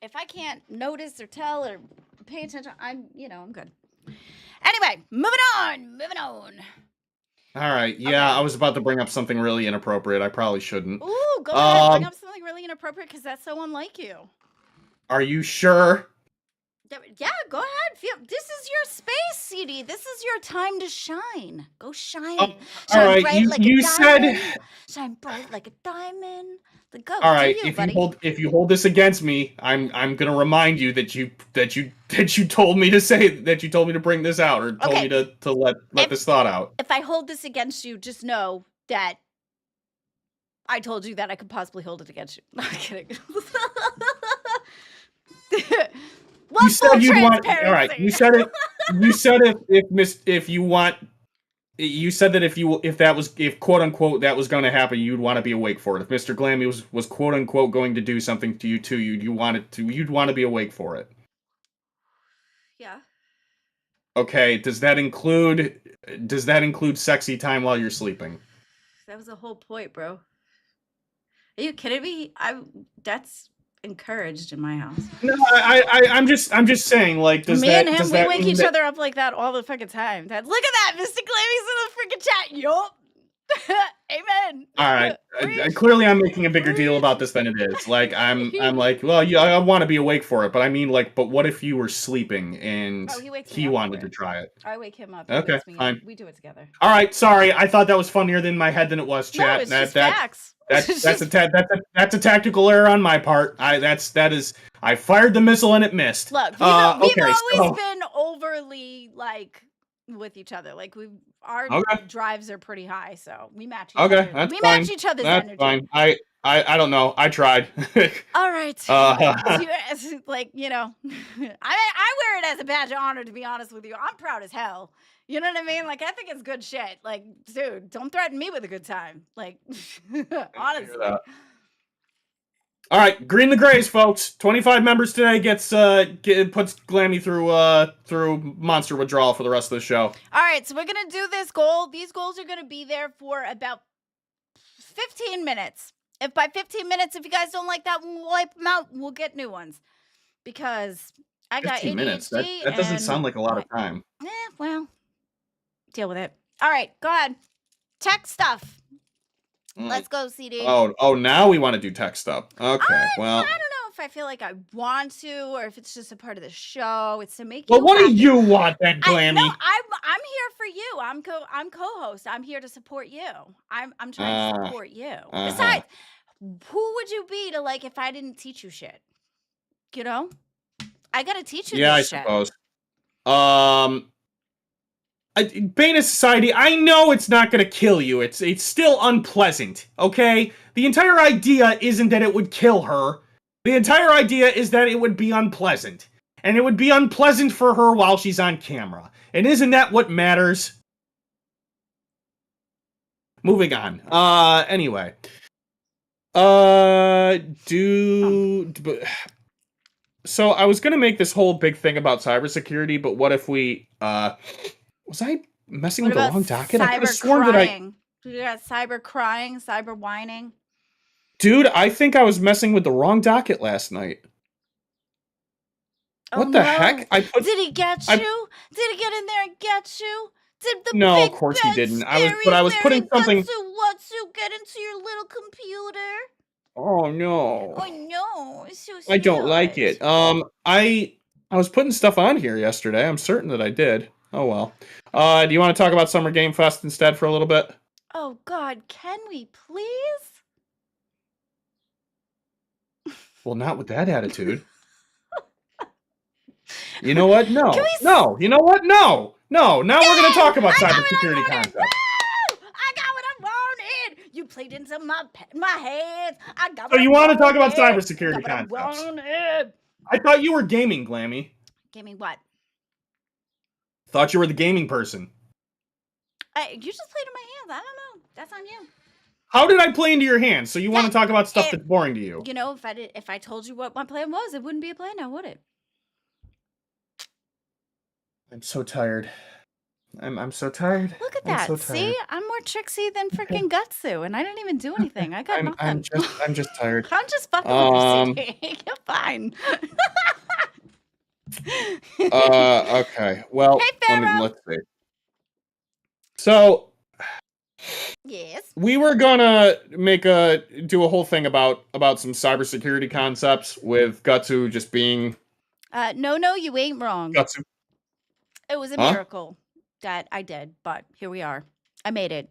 If I can't notice or tell or pay attention, I'm good. Anyway, moving on. All right. Yeah, I was about to bring up something really inappropriate. I probably shouldn't. Ooh, go ahead. Bring up something really inappropriate because that's so unlike you. Are you sure? Yeah, go ahead. This is your space, CD. This is your time to shine. Go shine. Shine all right. bright like you a said. diamond. Shine bright like a diamond. Go. All right. Buddy. If you hold this against me, I'm gonna remind you that you told me to say that you told me to bring this out or told me to let this thought out. If I hold this against you, just know that I told you that I could possibly hold it against you. Not kidding. You said you'd want. All right. You said it. You said if you want. You said that if quote unquote that was going to happen, you'd want to be awake for it. If Mr. Glamy was quote unquote going to do something to you too, you'd want to be awake for it. Yeah. Okay. Does that include sexy time while you're sleeping? That was the whole point, bro. Are you kidding me? That's encouraged in my house. No, I'm just saying, like, me and him, we wake each other up like that all the fucking time. Look at that, Mr. Glamy's in the freaking chat. Yup. Amen. All right. Clearly, I'm making a bigger deal about this than it is. Like, I'm like, well, yeah, I want to be awake for it, but I mean, like, but what if you were sleeping and he wanted to try it? I wake him up. Okay, fine. We do it together. All right. Sorry, I thought that was funnier in my head than it was. Chat. No, it's just facts. That's a tactical error on my part. I fired the missile and it missed. Look, we've always been overly like with each other. Like our drives are pretty high, so we match each other. That's we fine. match each other's that's energy. Fine. I don't know. I tried. All right. Like, I wear it as a badge of honor, to be honest with you. I'm proud as hell. You know what I mean? Like, I think it's good shit. Like, dude, don't threaten me with a good time. Like, honestly. All right, Green the Grays, folks. 25 members today puts Glamy through monster withdrawal for the rest of the show. All right, so we're gonna do this goal. These goals are gonna be there for about 15 minutes. If by 15 minutes, if you guys don't like that, we'll wipe them out. We'll get new ones because I got 15 ADHD. minutes. That doesn't sound like a lot of time. Well, deal with it. All right, go ahead. Tech stuff. Let's go, CD. Oh, now we want to do tech stuff. Okay, well. I don't know if I feel like I want to, or if it's just a part of the show. It's to make. Well, you what happy. do you want, then, Glamy? I'm here for you. I'm co-host. I'm here to support you. I'm trying to support you. Besides, who would you be to like if I didn't teach you shit? You know, I gotta teach you. Yeah, this I shit. suppose. Bane Society, I know it's not going to kill you. It's still unpleasant, okay? The entire idea isn't that it would kill her. The entire idea is that it would be unpleasant. And it would be unpleasant for her while she's on camera. And isn't that what matters? Moving on. Anyway. So I was going to make this whole big thing about cybersecurity, but what if we, was I messing with the wrong docket? I could have sworn that You got cyber crying, cyber whining. Dude, I think I was messing with the wrong docket last night. What the heck? Did he get you? Did he get in there and get you? Did the No, of course he didn't. I was putting something. Get into your little computer. Oh no. Oh no. It's so I don't like it. I was putting stuff on here yesterday. I'm certain that I did. Oh well. Do you want to talk about Summer Game Fest instead for a little bit? Oh God, can we please? Well, not with that attitude. You know what? No. Can we No. You know what? No. No. Now we're going to talk about I got what I cybersecurity wanted. concepts. Woo! I got what I wanted. You played into my hands. I got So what you I want to talk about wanted. cybersecurity Got what concepts? I wanted. I thought you were gaming, Glamy. Gaming what? Thought you were the gaming person. You just played in my hands. I don't know. That's on you. How did I play into your hands? So you want to talk about stuff that's boring to you? You know, if I told you what my plan was, it wouldn't be a plan now, would it? I'm so tired. I'm so tired. Look at I'm that. so See, tired. I'm more tricksy than freaking Gutsu, and I didn't even do anything. I got nothing. I'm just tired. I'm just fucking with you, CD. You're fine. Okay. Well, Hey, let's see. So, yes. we were gonna do a whole thing about some cybersecurity concepts with Gutsu just being No, you ain't wrong. Gutsu. It was a Huh? miracle that I did, but here we are. I made it.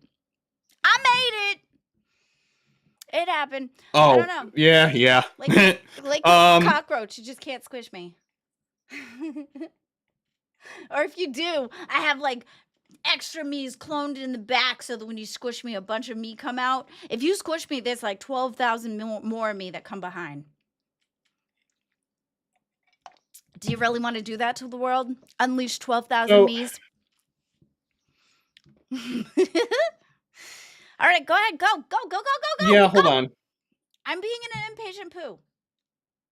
I made it. It happened. Oh, I don't know. yeah. Like a cockroach, you just can't squish me. Or if you do, I have like extra me's cloned in the back so that when you squish me, a bunch of me come out. If you squish me, there's like 12,000 more of me that come behind. Do you really want to do that to the world? Unleash 12,000 me's? All right, go ahead. Go. Yeah, hold on. I'm being an impatient poo.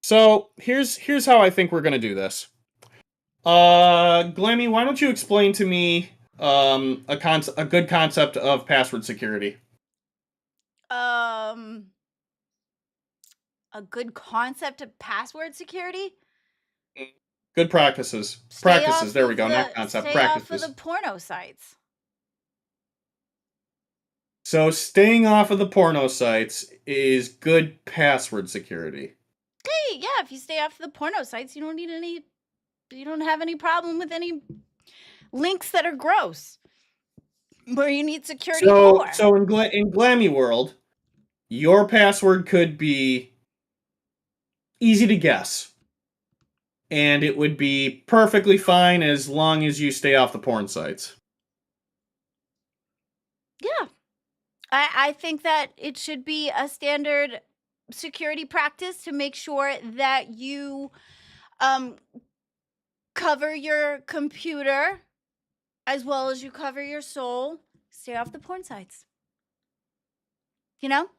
So, here's how I think we're gonna do this. Glamy, why don't you explain to me a good concept of password security? A good concept of password security? Good practices. Practices. There we go. Not concept. Practices. Stay off of the porno sites. So staying off of the porno sites is good password security. Hey, yeah, if you stay off of the porno sites, you don't have any problem with any links that are gross. Where you need security for. So in Glamy World, your password could be easy to guess. And it would be perfectly fine as long as you stay off the porn sites. Yeah. I think that it should be a standard security practice to make sure that you cover your computer as well as you cover your soul. Stay off the porn sites. You know?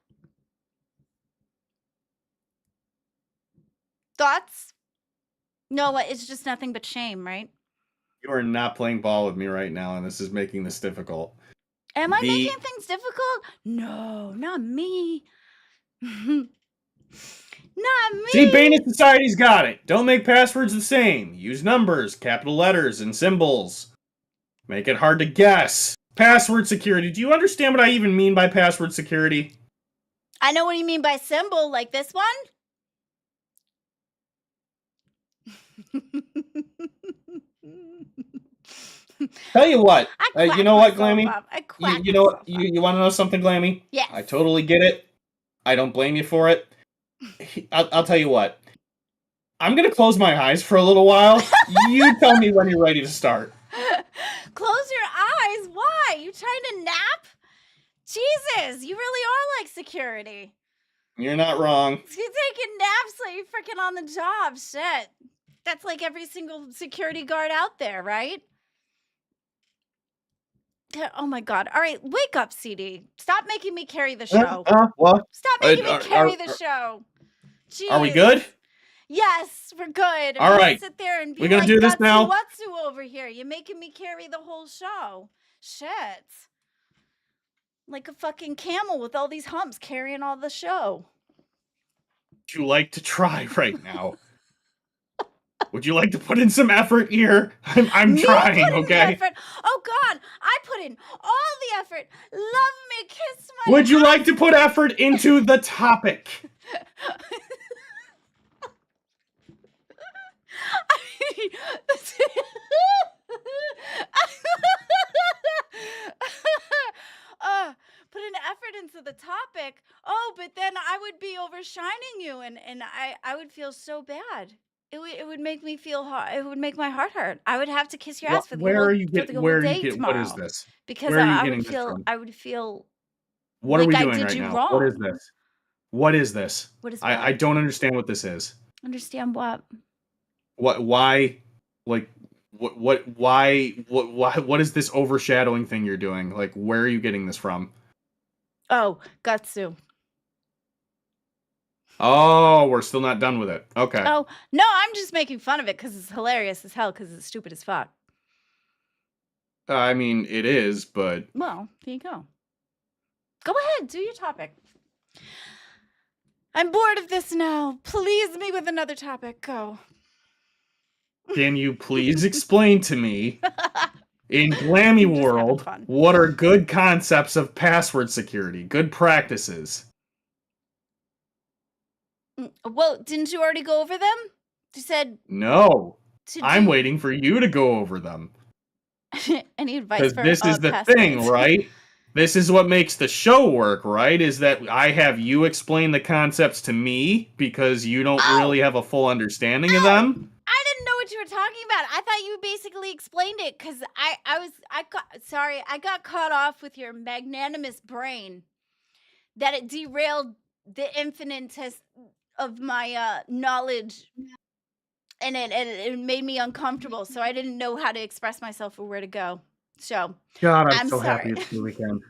Thoughts? No, it's just nothing but shame, right? You are not playing ball with me right now, and this is making this difficult. Am I making things difficult? No, not me. Not me. See, Bane Society's got it. Don't make passwords the same. Use numbers, capital letters, and symbols. Make it hard to guess. Password security. Do you understand what I even mean by password security? I know what you mean by symbol, like this one. Tell you what, you know what, Glamy? You know what? Up. You want to know something, Glamy? Yes. I totally get it. I don't blame you for it. I'll tell you what. I'm gonna close my eyes for a little while. You tell me when you're ready to start. Close your eyes? Why? You trying to nap? Jesus, you really are like security. You're not wrong. You taking naps like you freaking on the job. Shit. That's like every single security guard out there, right? Oh my God. All right, wake up, CD. Stop making me carry the show. What? Stop making me carry the show. Jeez. Are we good? Yes, we're good. All right. Sit there and be We're gonna like do this now. Whatsu over here. You're making me carry the whole show. Shit. Like a fucking camel with all these humps carrying all the show. Would you like to try right now? Would you like to put in some effort here? I'm trying, okay? Oh God, I put in all the effort. Love me, kiss my Would you ass. like to put effort into the topic? Put an effort into the topic. Oh, but then I would be overshining you and I would feel so bad. It would make me feel hard. It would make my heart hurt. I would have to kiss your ass for the Where whole are you for getting? the Where whole are you day getting? What is tomorrow this? because Where are you I getting would this feel from? I would feel What are we like I doing did right you now? What is wrong. this? What is this? What is I what? don't understand what this is. Understand what? What? Why? Like, what? Why? What is this overshadowing thing you're doing? Like, where are you getting this from? Oh, Gutsu. Oh, we're still not done with it. Okay. Oh, no, I'm just making fun of it because it's hilarious as hell because it's stupid as fuck. I mean, it is, but Well, here you go. Go ahead, do your topic. I'm bored of this now. Please me with another topic. Go. can you please explain to me, in Glamy I'm just having World, fun. what are good concepts of password security, good practices? Well, didn't you already go over them? You said No. to I'm do waiting for you to go over them. any advice Because for this is the passwords? thing, right? This is what makes the show work, right? Is that I have you explain the concepts to me because you don't really have a full understanding of them. I didn't know what you were talking about. I thought you basically explained it because I got caught off with your magnanimous brain that it derailed the infinite test of my knowledge, and it made me uncomfortable. So I didn't know how to express myself or where to go. So God, I'm I'm so sorry. happy it's the weekend.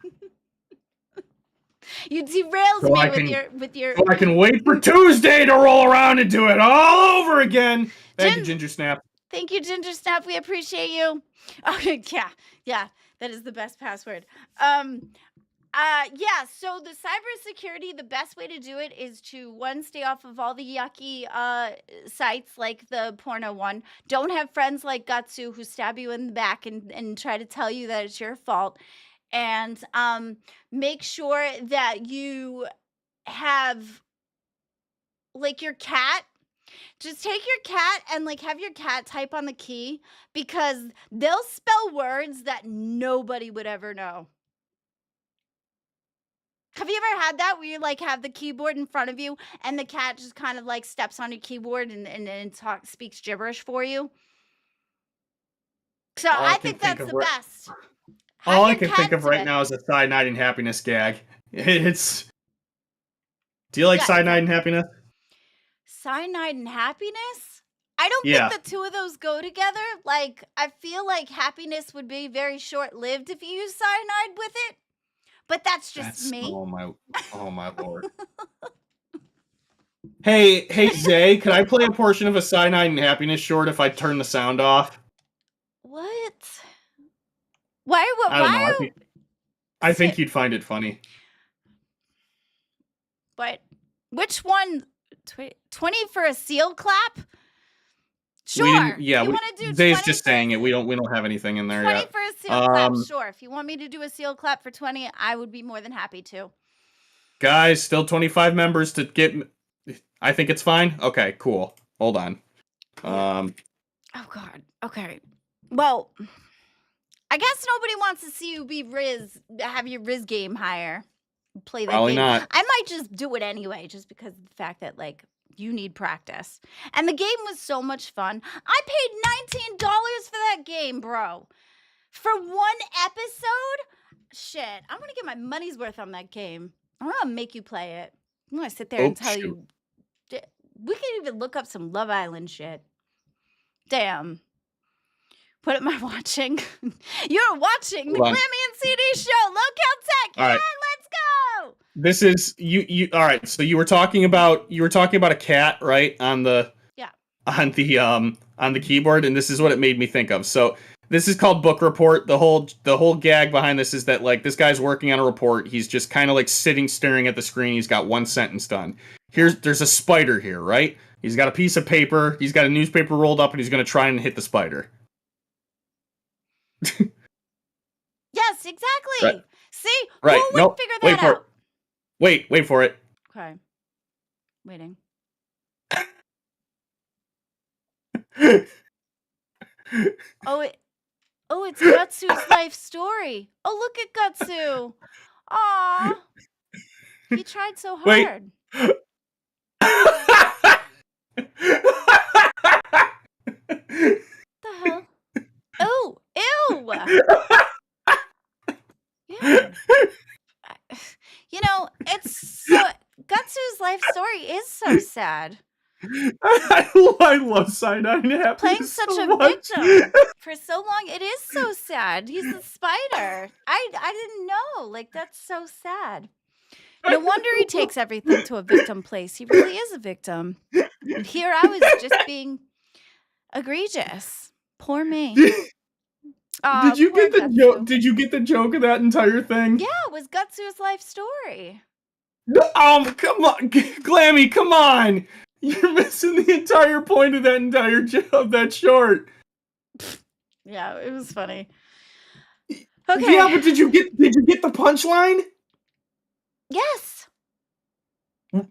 You derailed So me I with your. So I can wait for Tuesday to roll around and do it all over again. Thank you, Ginger Snap. Thank you, Ginger Snap. We appreciate you. Oh, yeah, that is the best password. Yeah, so the cybersecurity, the best way to do it is to, one, stay off of all the yucky sites like the porno one. Don't have friends like Gutsu who stab you in the back and try to tell you that it's your fault. And make sure that you have, like, your cat. Just take your cat and, like, have your cat type on the key because they'll spell words that nobody would ever know. Have you ever had that where you, like, have the keyboard in front of you and the cat just kind of, like, steps on your keyboard and speaks gibberish for you? So I think that's the best. All I can think of right now is a cyanide and happiness gag. Do you like cyanide and happiness? Cyanide and happiness? I don't think the two of those go together. Like, I feel like happiness would be very short-lived if you use cyanide with it. But that's just me. Oh my lord. Hey Zay, could I play a portion of a cyanide and happiness short if I turn the sound off? What? Why? I don't know. I think you'd find it funny. But which one? 20 for a seal clap? Sure. Zay's just saying it. We don't have anything in there 20 yet. for a seal clap, sure. If you want me to do a seal clap for 20, I would be more than happy to. Guys, still 25 members to get. I think it's fine. Okay, cool. Hold on. Oh God. Okay. Well, I guess nobody wants to see you be have your Riz game higher. Play that Probably game. not. I might just do it anyway, just because of the fact that, like, you need practice. And the game was so much fun. I paid $19 for that game, bro. For one episode? Shit. I'm gonna get my money's worth on that game. I'm gonna make you play it. I'm gonna sit there and tell you. We can even look up some Love Island shit. Damn. What am I watching? You're watching the Glamy and CD show. Local Tech. All right. Let's go. This is you. All right. So you were talking about a cat, right? On the keyboard, and this is what it made me think of. So this is called Book Report. The whole gag behind this is that, like, this guy's working on a report. He's just kind of like sitting staring at the screen. He's got one sentence done. There's a spider here, right? He's got a piece of paper. He's got a newspaper rolled up, and he's going to try and hit the spider. Yes, exactly. Right. See? Right. Who would figure that out? Wait for it. Okay. Waiting. It's Gutsu's life story. Oh, look at Gutsu. Aw. He tried so hard. Yeah. You know, it's so Gutsu's life story is so sad. I love Cyanide Happiness Playing such so a much. victim for so long, it is so sad. He's a spider. I didn't know. Like, that's so sad. No wonder he takes everything to a victim place. He really is a victim. And here I was just being egregious. Poor me. Did you poor get the Gutsu. joke? Did you get the joke of that entire thing? Yeah, it was Gutsu's life story. No, come on, Glamy, come on! You're missing the entire point of that entire of that short. Yeah, it was funny. Okay. Yeah, but did you get the punchline? Yes.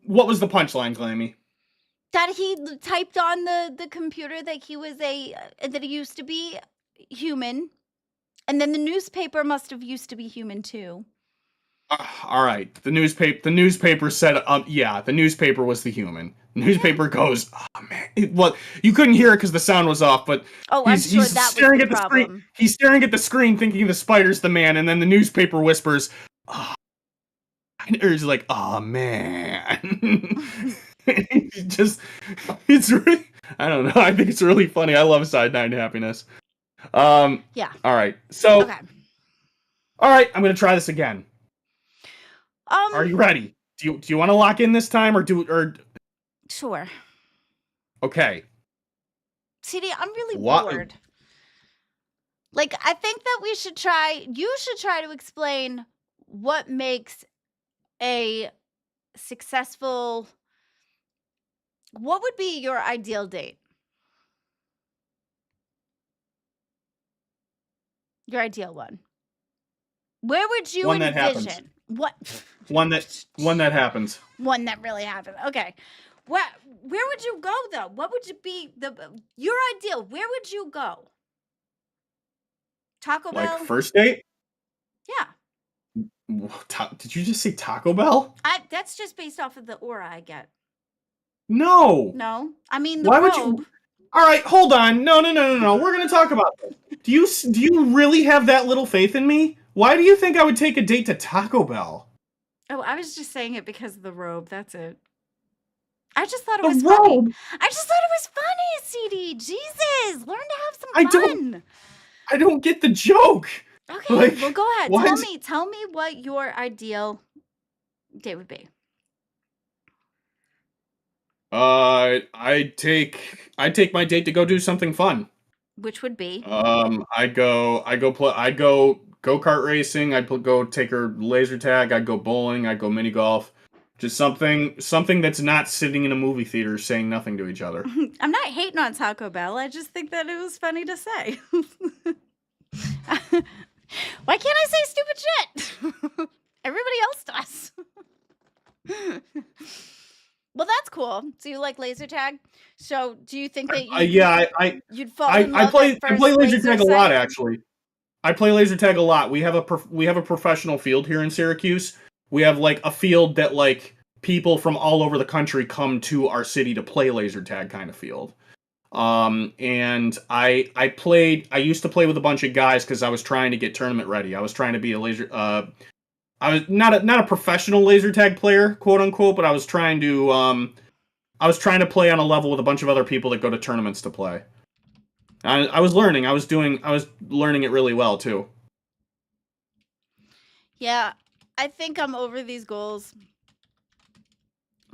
What was the punchline, Glamy? That he typed on the computer that he was that he used to be human, and then the newspaper must have used to be human too. All right, the newspaper said, yeah, the newspaper was the human. The newspaper goes, oh man, well, you couldn't hear it because the sound was off, but I'm sure that staring was the at the problem. screen. He's staring at the screen, thinking the spider's the man, and then the newspaper whispers, oh. Or he's like, oh man. It's really, I don't know. I think it's really funny. I love Cyanide Happiness. Yeah. All right. So. Okay. All right. I'm gonna try this again. Are you ready? Do you want to lock in this time or Sure. Okay. CD, I'm really bored. Like, I think that you should try to explain what makes a successful, what would be your ideal date? Your ideal one. Where would you One that envision? happens. What? One that happens. One that really happened. Okay. Where would you go though? What would you be your ideal? Where would you go? Taco Bell? Like first date? Yeah. Did you just say Taco Bell? That's just based off of the aura I get. No. No. I mean the Why robe. would you? All right, hold on. No. We're gonna talk about this. Do you really have that little faith in me? Why do you think I would take a date to Taco Bell? Oh, I was just saying it because of the robe. That's it. I just thought it was funny. I just thought it was funny, CD. Jesus, learn to have some fun. I don't get the joke. Okay, well, go ahead. Tell me what your ideal date would be. I'd take my date to go do something fun. Which would be? I'd go go-kart racing. I'd go take her laser tag. I'd go bowling. I'd go mini golf. Just something that's not sitting in a movie theater saying nothing to each other. I'm not hating on Taco Bell. I just think that it was funny to say. Why can't I say stupid shit? Everybody else does. Well, that's cool. So you like laser tag? So do you think that you'd fall in love I at first play laser tag a sight? lot, actually. I play laser tag a lot. We have a professional field here in Syracuse. We have like a field that like people from all over the country come to our city to play laser tag kind of field. And I used to play with a bunch of guys because I was trying to get tournament ready. I was trying to be a laser I was not a professional laser tag player, quote unquote, but I was trying to play on a level with a bunch of other people that go to tournaments to play. I was learning. I was learning it really well too. Yeah, I think I'm over these goals.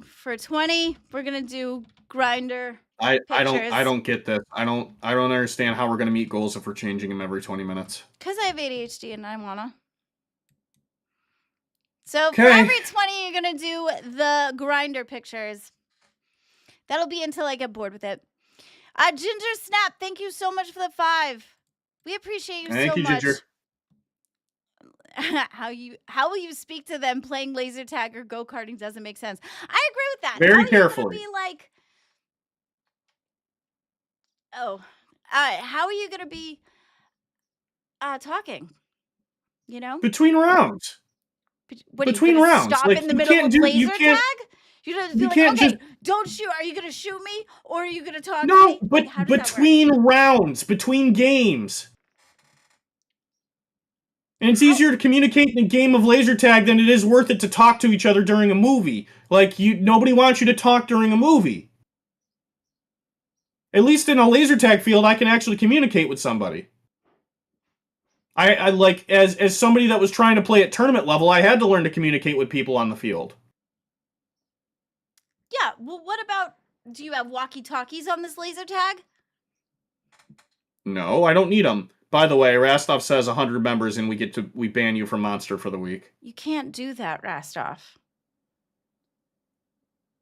For 20, we're gonna do grinder. I don't get this. I don't understand how we're gonna meet goals if we're changing them every 20 minutes. Because I have ADHD and I wanna. So for every 20, you're gonna do the grinder pictures. That'll be until I get bored with it. Ginger Snap, thank you so much for the 5. We appreciate you so much. Thank you, Ginger. How will you speak to them playing laser tag or go-karting doesn't make sense. I agree with that. Very carefully. Be like, how are you gonna be talking? You know, between rounds. Between rounds, stop in the middle of laser tag. You're gonna be like, okay, don't shoot. Are you gonna shoot me or are you gonna talk to me? No, but between rounds, between games. And it's easier to communicate in a game of laser tag than it is worth it to talk to each other during a movie. Like, nobody wants you to talk during a movie. At least in a laser tag field, I can actually communicate with somebody. I like, as somebody that was trying to play at tournament level, I had to learn to communicate with people on the field. Yeah, well, what about, do you have walkie-talkies on this laser tag? No, I don't need them. By the way, Rastov says 100 members and we ban you from Monster for the week. You can't do that, Rastov.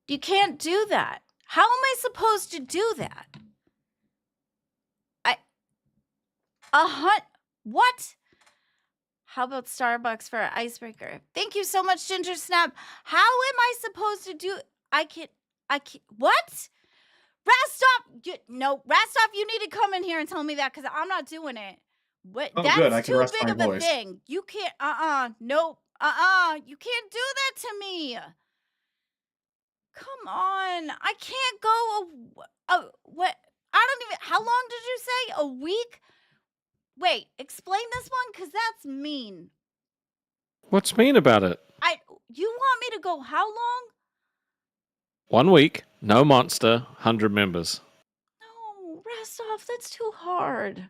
You can't do that. How am I supposed to do that? What? How about Starbucks for an icebreaker? Thank you so much, Ginger Snap. How am I supposed to do? I can't. What? Rastov, Rastov, you need to come in here and tell me that because I'm not doing it. What? Oh, That's good. I can too rest big my of a voice. thing. You can't. Nope. You can't do that to me. Come on. I can't go. What? I don't even. How long did you say? A week? Wait. Explain this one because that's mean. What's mean about it? You want me to go how long? 1 week, no Monster, 100 members. No, Rastov, that's too hard.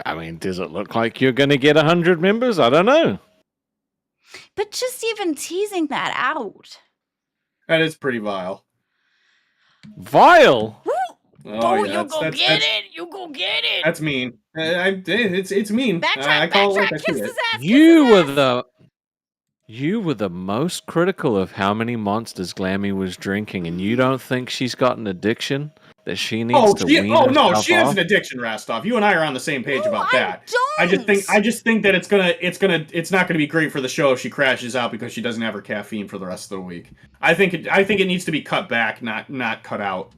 I mean, does it look like you're going to get 100 members? I don't know. But just even teasing that out. That is pretty vile. Vile? Oh, yeah, you go get it. You go get it. That's mean. It's mean. I call it like I see it. You were the most critical of how many monsters Glamy was drinking, and you don't think she's got an addiction that she needs to wean herself she has off? an addiction, Rastov. You and I are on the same page about that. I just think that it's not gonna be great for the show if she crashes out because she doesn't have her caffeine for the rest of the week. I think it needs to be cut back, not cut out.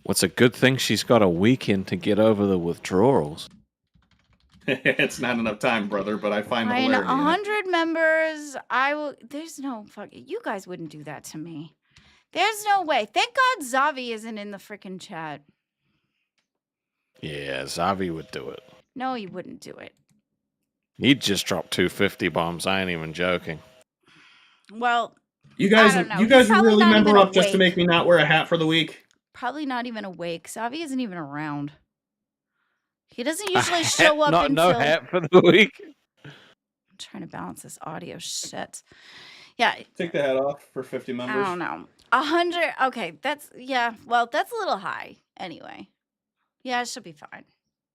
What's a good thing she's got a weekend to get over the withdrawals. It's not enough time, brother, but I find the hilarity. 100 members. There's no fucking. You guys wouldn't do that to me. There's no way. Thank God Zavi isn't in the freaking chat. Yeah, Zavi would do it. No, he wouldn't do it. He'd just drop 250 bombs. I ain't even joking. Well, you guys would really member up just to make me not wear a hat for the week. Probably not even awake. Zavi isn't even around. He doesn't usually show up until... No hat for the week. I'm trying to balance this audio shit. Yeah. Take the hat off for 50 members. I don't know. 100. Okay, that's... Yeah, well, that's a little high anyway. Yeah, it should be fine.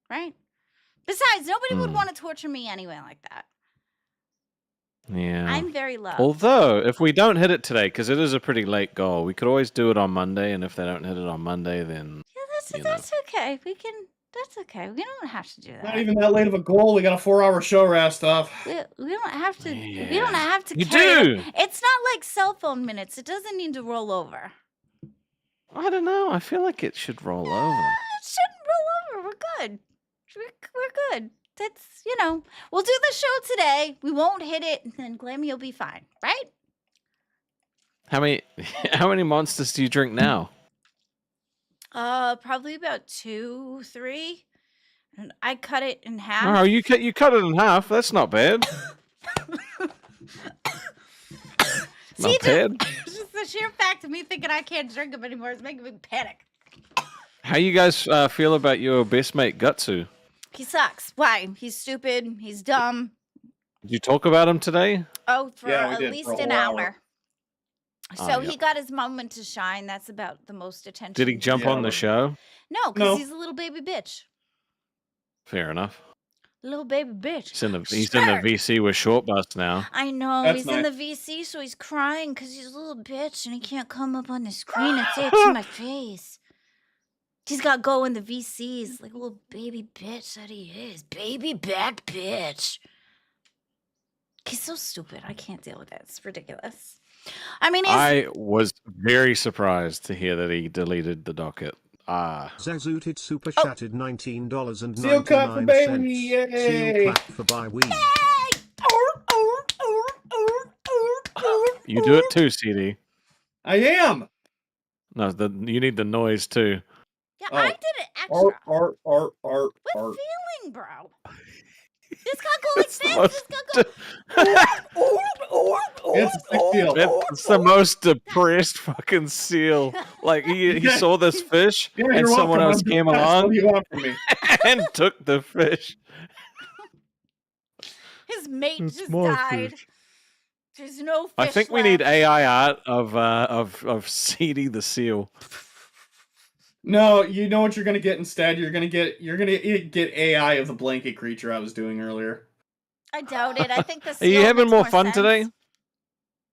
Right? Besides, nobody would want to torture me anyway like that. Yeah. I'm very low. Although, if we don't hit it today, because it is a pretty late goal, we could always do it on Monday, and if they don't hit it on Monday, then... Yeah, that's okay. That's okay. We don't have to do that. Not even that late of a goal. We got a 4-hour show, Rastov. We don't have to. Yeah. We don't have to. You do. It's not like cell phone minutes. It doesn't need to roll over. I don't know. I feel like it should roll over. It shouldn't roll over. We're good. We're good. That's we'll do the show today. We won't hit it, and then Glamy will be fine, right? How many monsters do you drink now? Probably about 2, 3. And I cut it in half. Oh, you cut it in half. That's not bad. See, not bad. Just the sheer fact of me thinking I can't drink them anymore is making me panic. How you guys feel about your best mate Gutsu? He sucks. Why? He's stupid. He's dumb. Did you talk about him today? Oh, for at least an hour. So yeah. he got his moment to shine. That's about the most attention. Did he jump on the show? No, because he's a little baby bitch. Fair enough. Little baby bitch. He's in the VC with Short Bus now. I know. That's he's nice. in the VC, so he's crying because he's a little bitch and he can't come up on the screen and say it to my face. He's got to go in the VCs like a little baby bitch that he is. Baby back bitch. He's so stupid. I can't deal with it. It's ridiculous. I mean, I was very surprised to hear that he deleted the docket. Zazooted super chatted $19.99. Seal clap for baby, yay! Seal clap for by we. You do it too, CD. I am. No, you need the noise too. Yeah, I did it extra. Art. What feeling, bro? This can't go like It's this. the most This can't go. It's a sick seal. It's the most depressed fucking seal. Like he Yeah. saw this fish Yeah, and you're someone welcome. else I'm came depressed. What along do you want from me? and took the fish. His mate It's just more died. There's no fish I think we need left. AI art of CD the seal. No, you know what you're gonna get instead? You're gonna get AI of the blanket creature I was doing earlier. I doubt it. I think the Are seal you having makes more fun sense. today?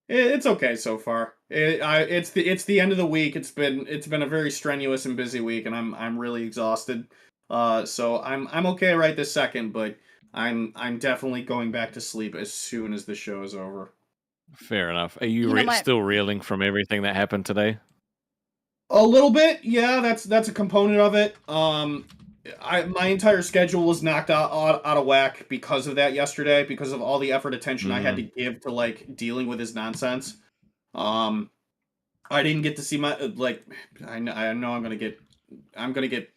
It's okay so far. It's the end of the week. It's been a very strenuous and busy week, and I'm really exhausted. So I'm okay right this second, but I'm definitely going back to sleep as soon as the show is over. Fair enough. Are you, You know what? still reeling from everything that happened today? A little bit, yeah. That's a component of it. My entire schedule was knocked out of whack because of that yesterday, because of all the effort, attention I had to give to like dealing with his nonsense. I didn't get to see my I know I'm gonna get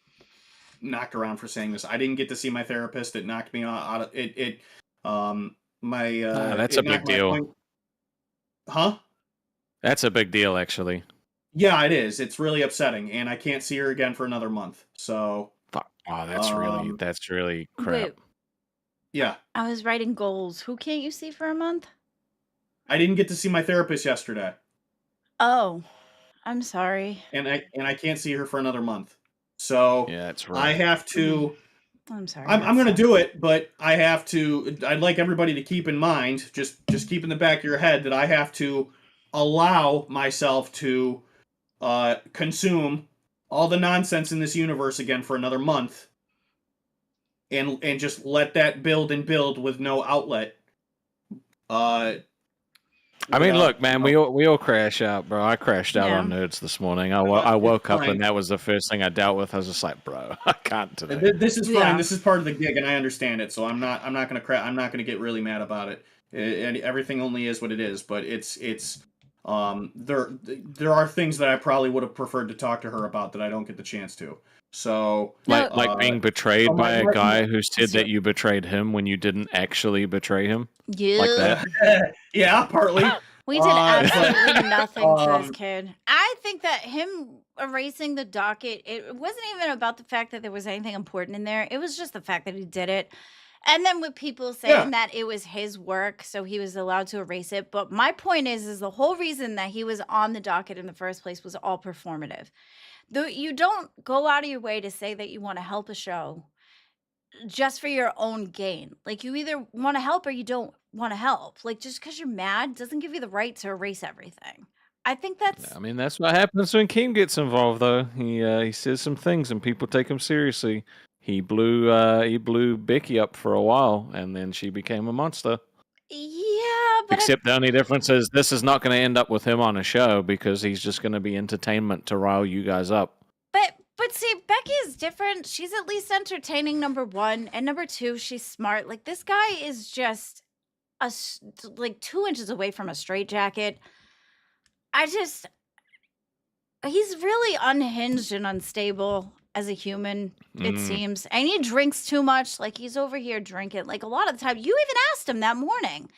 knocked around for saying this. I didn't get to see my therapist. It knocked me out of it. That's a big knocked my deal. Huh? That's a big deal, actually. Yeah, it is. It's really upsetting, and I can't see her again for another month. So, Fuck. Oh, that's really crap. Wait, yeah, I was writing goals. Who can't you see for a month? I didn't get to see my therapist yesterday, Oh, I'm sorry. and I can't see her for another month. So, Yeah, that's I right. have to. I'm sorry. I'm going to do it, but I have to. I'd like everybody to keep in mind, just keep in the back of your head that I have to allow myself to consume all the nonsense in this universe again for another month, and just let that build and build with no outlet. I mean, look, man, we all crash out, bro. I crashed out on Nerds this morning. I woke up and that was the first thing I dealt with. I was just like, bro, I can't today. This is fine. This is part of the gig, and I understand it. So I'm not gonna get really mad about it. Everything only is what it is. But there are things that I probably would have preferred to talk to her about that I don't get the chance to. So like being betrayed by a guy who said that you betrayed him when you didn't actually betray him. Yeah. Like that. Yeah, partly. We did absolutely nothing to this kid. I think that him erasing the docket, it wasn't even about the fact that there was anything important in there. It was just the fact that he did it. And then with people saying that it was his work, so he was allowed to erase it. But my point is the whole reason that he was on the docket in the first place was all performative. Though you don't go out of your way to say that you want to help a show just for your own gain. Like, you either want to help or you don't want to help. Like, just because you're mad doesn't give you the right to erase everything. I think that's... I mean, that's what happens when Keem gets involved, though. He says some things and people take him seriously. He blew Becky up for a while, and then she became a monster. Yeah, but... Except the only difference is this is not going to end up with him on a show because he's just going to be entertainment to rile you guys up. But see, Becky is different. She's at least entertaining, number one. And number two, she's smart. Like, this guy is just like 2 inches away from a straitjacket. He's really unhinged and unstable as a human, it seems. And he drinks too much. Like, he's over here drinking. Like, a lot of the time, you even asked him that morning,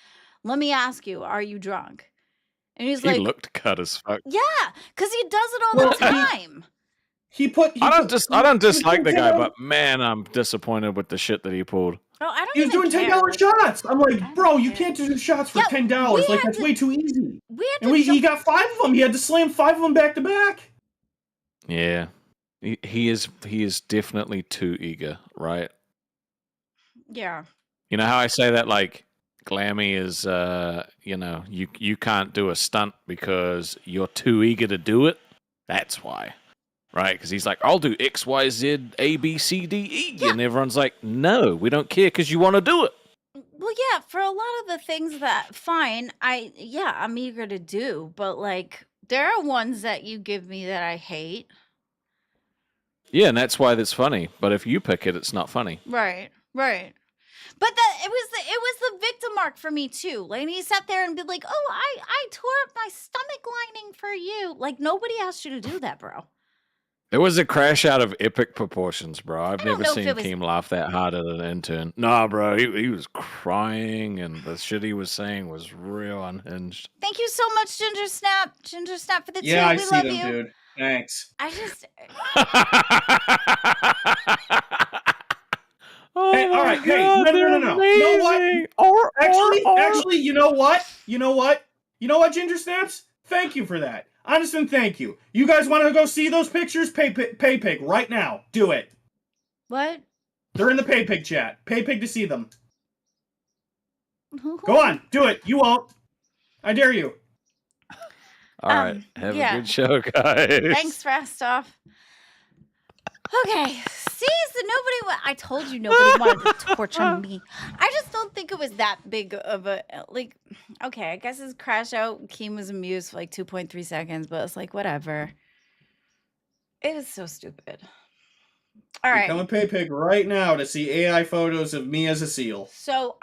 let me ask you, are you drunk? And he looked cut as fuck. Yeah, because he does it all the time. I don't dislike the guy, but man, I'm disappointed with the shit that he pulled. Oh, I don't He was doing $10 shots. I'm like, bro, you can't do shots for $10. Like, that's way too easy. He got 5 of them. He had to slam 5 of them back to back. Yeah, he is definitely too eager, right? Yeah. You know how I say that, like, Glamy is, you can't do a stunt because you're too eager to do it. That's why. Right, because he's like, I'll do X, Y, Z, A, B, C, D, E. Yeah. And everyone's like, no, we don't care because you want to do it. Well, yeah, for a lot of the things that, fine, I'm eager to do. But, like, there are ones that you give me that I hate. Yeah, and that's why that's funny. But if you pick it, it's not funny. Right. But it was the victim arc for me, too. Like, he sat there and be like, oh, I tore up my stomach lining for you. Like, nobody asked you to do that, bro. It was a crash out of epic proportions, bro. I've never know if seen it was- Keem laugh that hard at an intern. Nah, bro, he was crying, and the shit he was saying was real unhinged. Thank you so much, Ginger Snap. Ginger Snap for the Yeah, I two. We see love them, you. dude. Thanks. I just Oh Hey, my all right. Hey, God, no. they're You know what? amazing. Actually, you know what? You know what, Ginger Snaps? Thank you for that. Honest and thank you. You guys want to go see those pictures? Pay Pig right now. Do it. what? They're in the Pay Pig chat. Pay Pig to see them. Go on, do it. You won't. I dare you. All right, have yeah. a good show, guys. Thanks, Rastov. Okay, see, so I told you nobody wanted to torture me. I just don't think it was that big of a, like, okay, I guess his crash out, Keem was amused for like 2.3 seconds, but it's like, whatever. It was so stupid. All right. Become a Pay Pig right now to see AI photos of me as a seal. So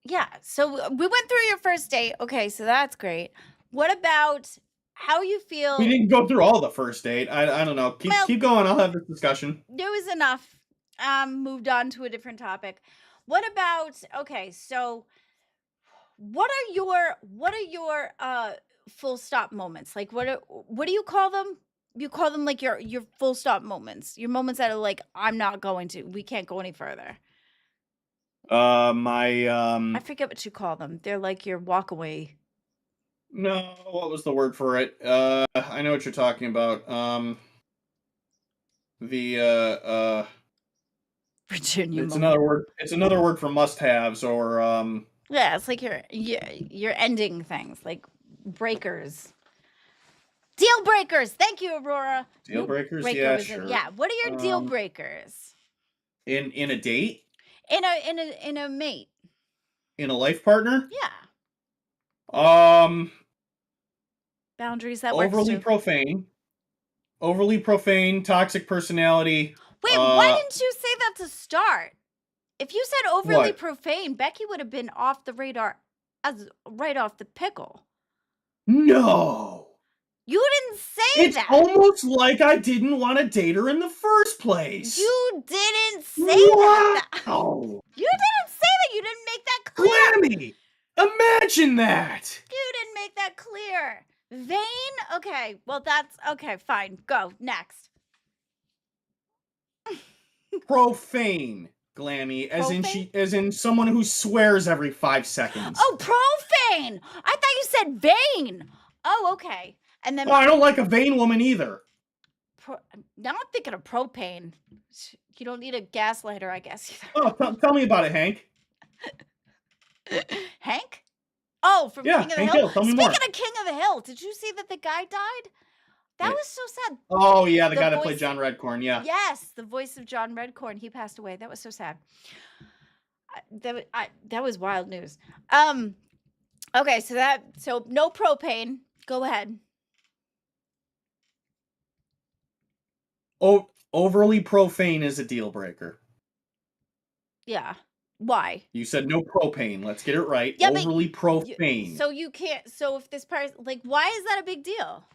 yeah, so we went through your first date. Okay, so that's great. What about how you feel? We didn't go through all the first date. I don't know. Keep going. I'll have this discussion. There was enough. Moved on to a different topic. What about, okay, so what are your full stop moments? Like what do you call them? You call them like your full stop moments. Your moments that are like, we can't go any further. I forget what you call them. They're like your walk away. No, what was the word for it? I know what you're talking about. Virginia. It's another word. It's another word for must-haves or Yeah, it's like you're ending things like breakers. Deal breakers. Thank you, Aurora. Deal breakers. Yeah, sure. Yeah. What are your deal breakers? In a date? In a mate. In a life partner? Yeah. Boundaries that work. Overly profane, toxic personality. Wait, why didn't you say that to start? If you said overly profane, Becky would have been off the radar right off the pickle. No. You didn't say that. It's almost like I didn't want to date her in the first place. You didn't say that. Oh. You didn't say that. You didn't make that clear. Glamy! Imagine that! You didn't make that clear. Vain? Okay, well that's okay, fine. Go, next. Profane, Glamy, as in someone who swears every 5 seconds. Oh, profane! I thought you said vain. Oh, okay. And then I don't like a vain woman either. Now I'm thinking of propane. You don't need a gas lighter, I guess. Oh, tell me about it, Hank. Hank? Oh, from King of the Hank Hill. Hill. Tell me Speaking more. of King of the Hill, did you see that the guy died? That was so sad. Oh, yeah, the guy that played John Redcorn, yeah. Yes, the voice of John Redcorn. He passed away. That was so sad. That was wild news. Okay, so no propane. Go ahead. Oh, overly profane is a deal breaker. Yeah. Why? You said no propane. Let's get it right. Yeah, overly profane. So you can't. So if this person, like, why is that a big deal?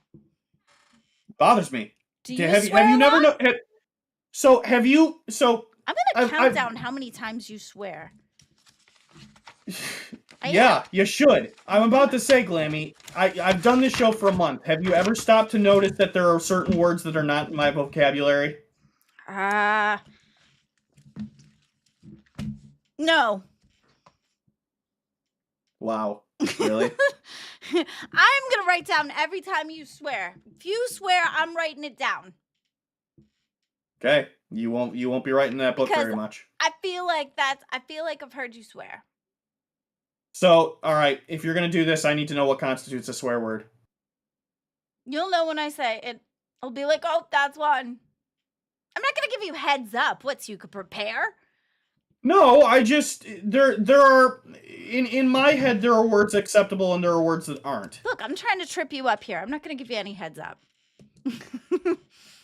Bothers me. Do you have swear you a never lot? know? So have you? So I'm gonna count down how many times you swear. Yeah, you should. I'm about to say, Glamy, I've done this show for a month. Have you ever stopped to notice that there are certain words that are not in my vocabulary? No. Wow. Really? I'm gonna write down every time you swear. If you swear, I'm writing it down. Okay. You won't be writing that book very much. I feel like I've heard you swear. So, all right, if you're going to do this, I need to know what constitutes a swear word. You'll know when I say it. I'll be like, "Oh, that's one." I'm not going to give you heads up. What, so you could prepare? No, I just there are in my head there are words acceptable and there are words that aren't. Look, I'm trying to trip you up here. I'm not going to give you any heads up.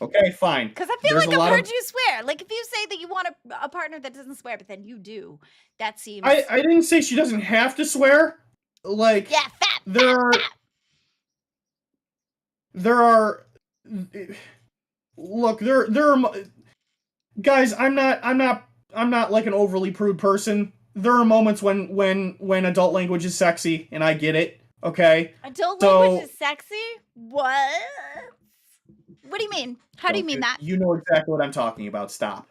Okay, fine. Because I feel like I've heard you swear. Like, if you say that you want a partner that doesn't swear, but then you do, that seems... I didn't say she doesn't have to swear. Like, yeah, there are look, there are guys. I'm not like an overly prude person. There are moments when adult language is sexy, and I get it. Okay. Adult language is sexy? What? What do you mean? How do you mean that? You know exactly what I'm talking about. Stop.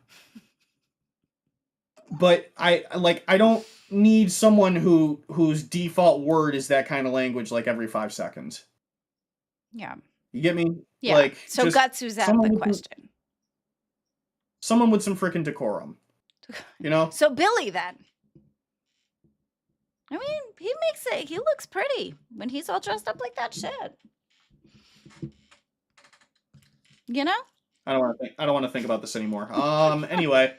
But I don't need someone whose default word is that kind of language like every 5 seconds. Yeah. You get me? Yeah. Like, so just Gutsu's out of the question. Someone with some freaking decorum. You know? So Billy then. I mean, he makes it. He looks pretty when he's all dressed up like that shit. You know? I don't want to think about this anymore. Anyway,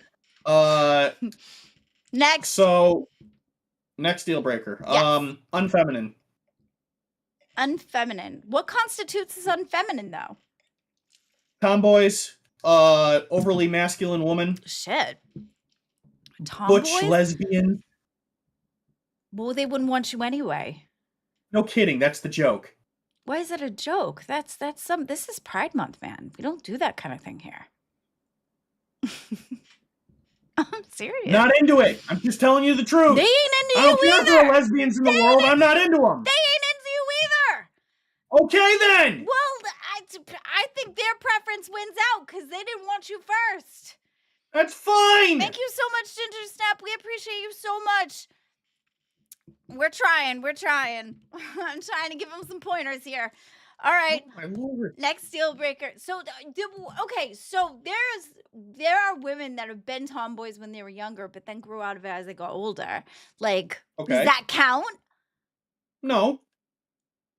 next. So next deal breaker. Yes. Unfeminine. Unfeminine. What constitutes as unfeminine though? Tomboys, overly masculine woman. Shit. Tomboys? Butch lesbian. Well, they wouldn't want you anyway. No kidding, that's the joke. Why is it a joke? This is Pride Month, man. We don't do that kind of thing here. I'm serious. Not into it. I'm just telling you the truth. They ain't into I don't you care either. if there are lesbians in the world. I'm not into them. They ain't into you either. Okay then. Well, I think their preference wins out because they didn't want you first. That's fine. Thank you so much, Ginger Snap. We appreciate you so much. We're trying. I'm trying to give them some pointers here. All right. Oh, my Lord. Next deal breaker. So, okay. So there are women that have been tomboys when they were younger, but then grew out of it as they got older. Like, does that count? No.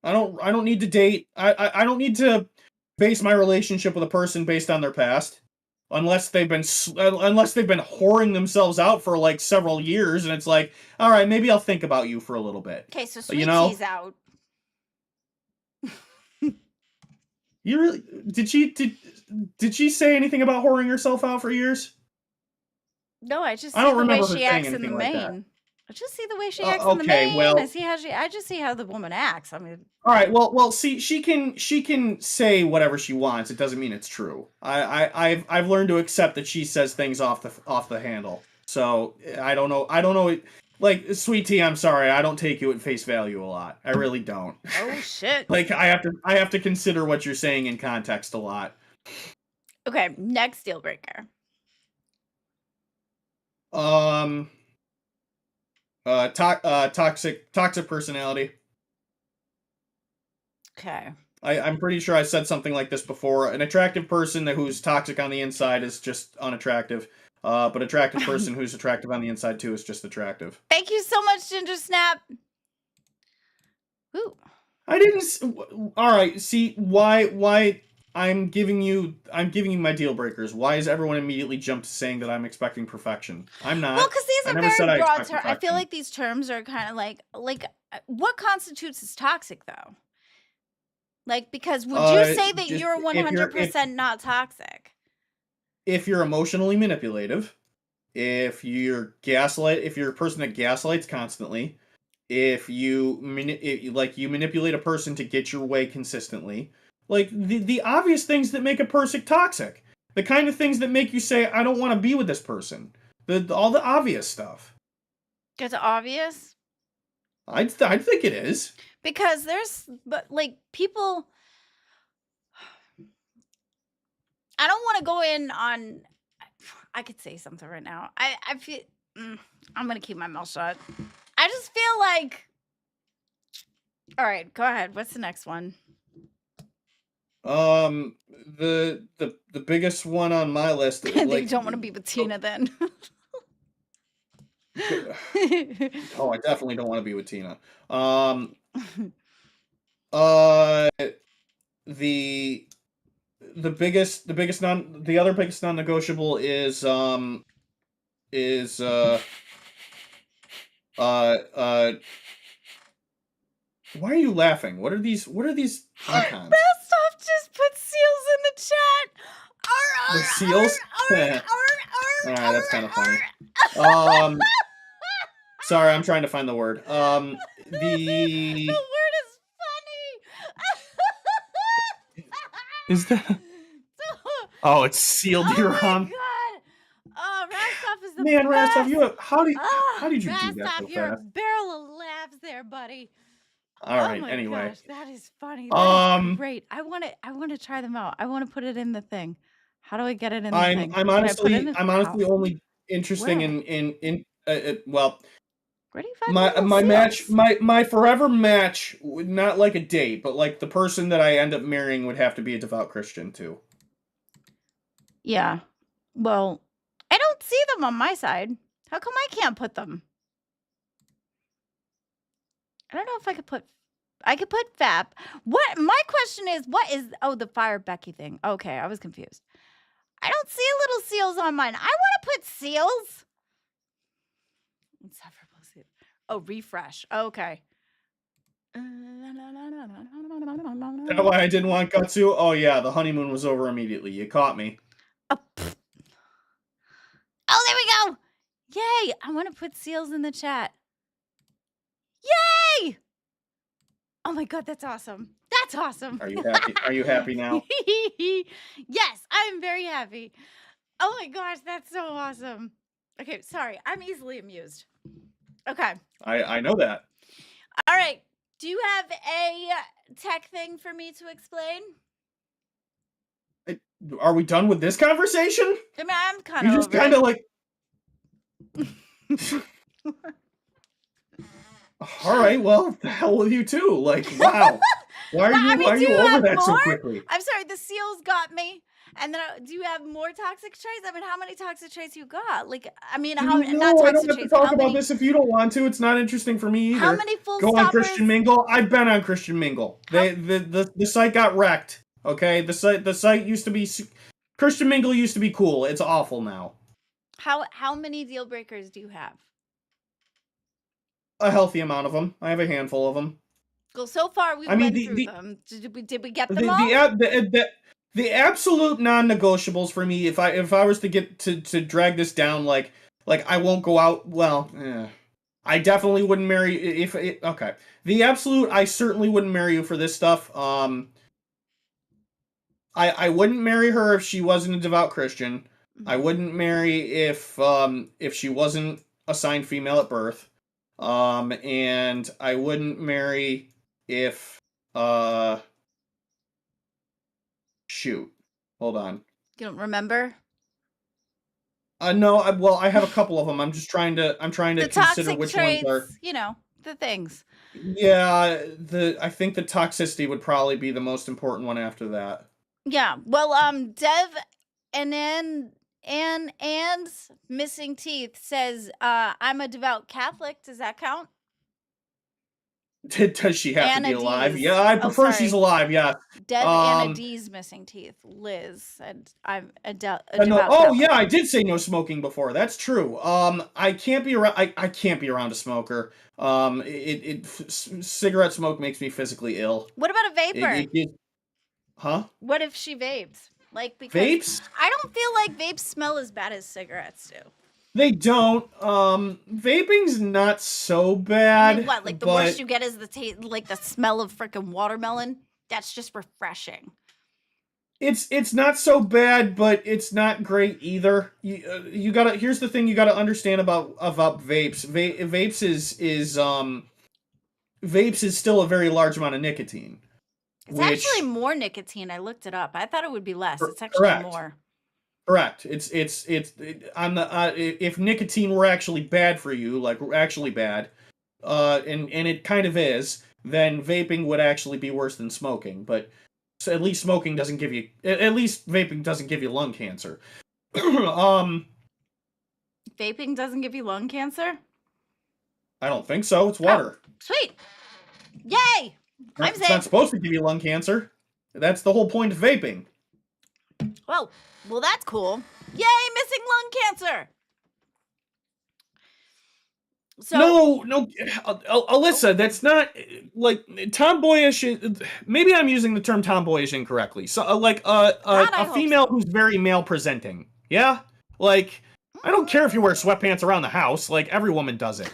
I don't need to date. I don't need to base my relationship with a person based on their past. Unless they've been whoring themselves out for like several years, and it's like, all right, maybe I'll think about you for a little bit. Okay, so Sweet Tea's out. You really did she say anything about whoring herself out for years? No, I just I don't see the way remember her she saying acts in the anything like that. main. I just see the way she acts in the okay, main. well- I just see how the woman acts. I mean, All right, well, see, she can say whatever she wants. It doesn't mean it's true. I've learned to accept that she says things off the handle. So I don't know. Like, Sweet Tea, I'm sorry, I don't take you at face value a lot. I really don't. oh shit. Like, I have to consider what you're saying in context a lot. Okay, next deal breaker. Toxic personality. Okay. I'm pretty sure I said something like this before. An attractive person who's toxic on the inside is just unattractive. But attractive person who's attractive on the inside too is just attractive. Thank you so much, Ginger Snap. Ooh. I didn't. All right. See why I'm giving you my deal breakers. Why is everyone immediately jumped to saying that I'm expecting perfection? I'm not. Well, because these I are never very said I broad expect terms. I feel perfection. like these terms are kind of like what constitutes as toxic though? Like, because would you say that just you're 100% not toxic? If you're emotionally manipulative, if you're a person that gaslights constantly, if you manipulate a person to get your way consistently, like the obvious things that make a person toxic, the kind of things that make you say, I don't want to be with this person, all the obvious stuff. It's obvious. I think it is. Because people. I don't want to go in on. I could say something right now. I feel. I'm gonna keep my mouth shut. I just feel like. All right, go ahead. What's the next one? The biggest one on my list. You don't want to be with Tina then. Oh, I definitely don't want to be with Tina. The other biggest non-negotiable is why are you laughing? What are these icons? Best off just put seals in the chat. The seals? Alright, that's kind of funny. Sorry, I'm trying to find the word. The word is funny. Is that? Oh, it's sealed Oh your my ROM. god! Oh, Rastov is the Man, best. Rastov, you have, how did you do that Rastov, so you're a fast? barrel of laughs there, buddy. All Oh right. my Anyway, gosh, that is funny. That is um, great. I want to try them out. I want to put it in the thing. How do I get it in the I'm thing? I'm Can I put it honestly in? I'm How? honestly only interested Where? in well, Where do you find the little my match seals? my forever match would not like a date, but like the person that I end up marrying would have to be a devout Christian too. Yeah. Well, I don't see them on my side. How come I can't put them? I don't know if I could put FAP. What my question is, what is the Fire Becky thing? Okay, I was confused. I don't see little seals on mine. I want to put seals. Insufferable seals. Oh, refresh. Okay. That's why I didn't want Gutsu. Oh yeah, the honeymoon was over immediately. You caught me. Oh, there we go. Yay! I want to put seals in the chat. Yay! Oh my god, that's awesome. That's awesome. Are you happy? Are you happy now? Yes, I'm very happy. Oh my gosh, that's so awesome. Okay, sorry. I'm easily amused. Okay. I know that. All right. Do you have a tech thing for me to explain? Are we done with this conversation? I mean, I'm kind of You just kind of like. All right, well, the hell with you too. Like, wow. Why are you over that so quickly? I'm sorry, the seals got me. And then, do you have more toxic traits? I mean, how many toxic traits you got? Like, I mean, No, not I toxic don't have to traits. talk about this if you don't want to. It's not interesting for me either. How many full Go stoppers? on Christian Mingle. I've been on Christian Mingle. The site got wrecked. Okay, the site used to be Christian Mingle used to be cool. It's awful now. How many deal breakers do you have? A healthy amount of them. I have a handful of them. Well, so far we went through them. Did we get them all? The absolute non-negotiables for me, if I was to get to drag this down, like I won't go out. Well, I definitely wouldn't marry if okay. The absolute, I certainly wouldn't marry you for this stuff. I wouldn't marry her if she wasn't a devout Christian. I wouldn't marry if she wasn't assigned female at birth. And I wouldn't marry if shoot. Hold on. You don't remember? No, I have a couple of them. I'm trying to The consider which traits, ones are. you know, the things. Yeah, I think the toxicity would probably be the most important one after that. Yeah. Well, Dev and missing teeth says, I'm a devout Catholic. Does that count? Does she have to be Anna alive? D's. Yeah, I Oh, prefer sorry. she's alive. Yeah. Dev Anna D's missing teeth. Liz said, I'm a devout No, Catholic. yeah, I did say no smoking before. That's true. I can't be around. I can't be around a smoker. Cigarette smoke makes me physically ill. What about a vapor? Huh? What if she vapes? Like, because Vapes? I don't feel like vapes smell as bad as cigarettes do. They don't. Vaping's not so bad. I mean, what? Like the worst you get is the taste, like the smell of freaking watermelon. That's just refreshing. It's not so bad, but it's not great either. You gotta. Here's the thing you gotta understand about vapes. Vapes is still a very large amount of nicotine. It's actually more nicotine. I looked it up. I thought it would be less. It's actually correct. more. Correct. It's on the if nicotine were actually bad for you, like actually bad, and it kind of is, then vaping would actually be worse than smoking. But so at least smoking doesn't give you. At least vaping doesn't give you lung cancer. Vaping doesn't give you lung cancer? I don't think so. It's water. Oh, sweet. Yay! I'm It's not supposed to give you lung cancer. That's the whole point of vaping. Well, that's cool. Yay, missing lung cancer. So No, Alyssa, that's not like tomboyish. Maybe I'm using the term tomboyish incorrectly. So, a female who's very male presenting. Yeah, like I don't care if you wear sweatpants around the house. Like every woman does it.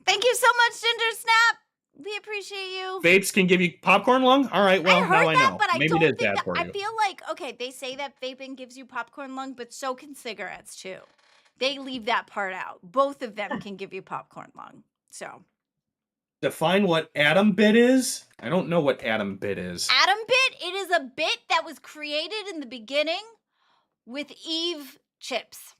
Thank you so much, Ginger Snap. We appreciate you. Vapes can give you popcorn lung? All right, well, I heard now I that, know. but I Maybe don't it is think bad that. for I you. feel like, okay, they say that vaping gives you popcorn lung, but so can cigarettes too. They leave that part out. Both of them can give you popcorn lung. So. Define what atom bit is? I don't know what atom bit is. Atom bit? It is a bit that was created in the beginning with Eve chips.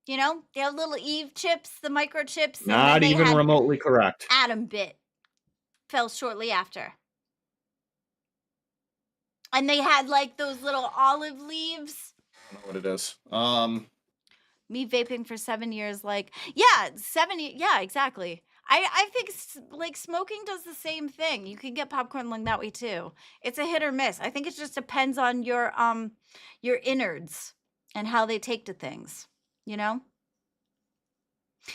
You know, they have little Eve chips, the microchips. Not even remotely correct. Atom bit fell shortly after. And they had like those little olive leaves. I don't know what it is. Me vaping for 7 years, like, yeah, 7 years. Yeah, exactly. I think like smoking does the same thing. You can get popcorn lung that way too. It's a hit or miss. I think it just depends on your innards and how they take to things, you know?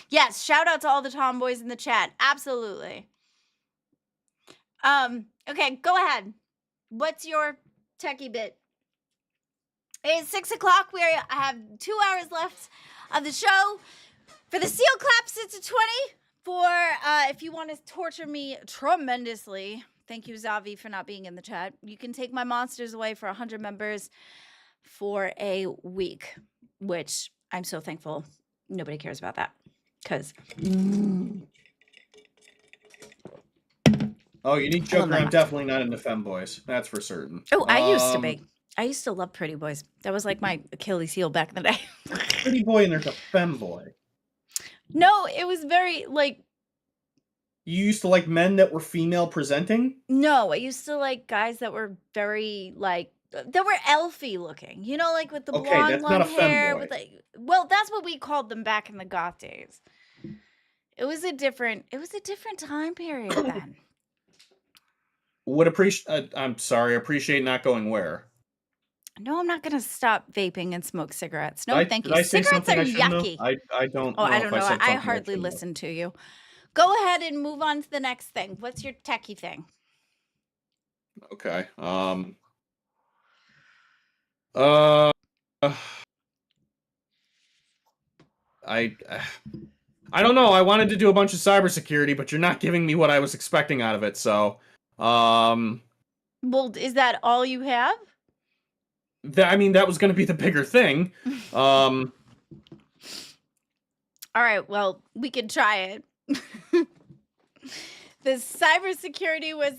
Yes, shout out to all the tomboys in the chat. Absolutely. Okay, go ahead. What's your techie bit? It's 6 o'clock. We have 2 hours left of the show. For the seal claps, it's a 20. For if you want to torture me tremendously, thank you, Zavi, for not being in the chat. You can take my monsters away for 100 members for a week, which I'm so thankful nobody cares about that. Because... Oh, you need Joker. I'm definitely not into femboys. That's for certain. Oh, I used to be. I used to love pretty boys. That was like my Achilles heel back in the day. Pretty boy and there's a femboy. No, it was very like... You used to like men that were female presenting? No, I used to like guys that were very like... That were elfy looking. You know, like with the blonde that's long not a hair. femboy. With like, well, that's what we called them back in the goth days. It was a different time period then. I'm sorry, appreciate not going where? No, I'm not going to stop vaping and smoke cigarettes. No, thank you. Did I say Cigarettes something are I shouldn't have? yucky. I don't know. Oh, I don't if know. I said I something hardly shouldn't have. listen to you. Go ahead and move on to the next thing. What's your techie thing? Okay. I don't know. I wanted to do a bunch of cybersecurity, but you're not giving me what I was expecting out of it. So, Well, is that all you have? I mean, that was going to be the bigger thing. All right. Well, we could try it. The cybersecurity was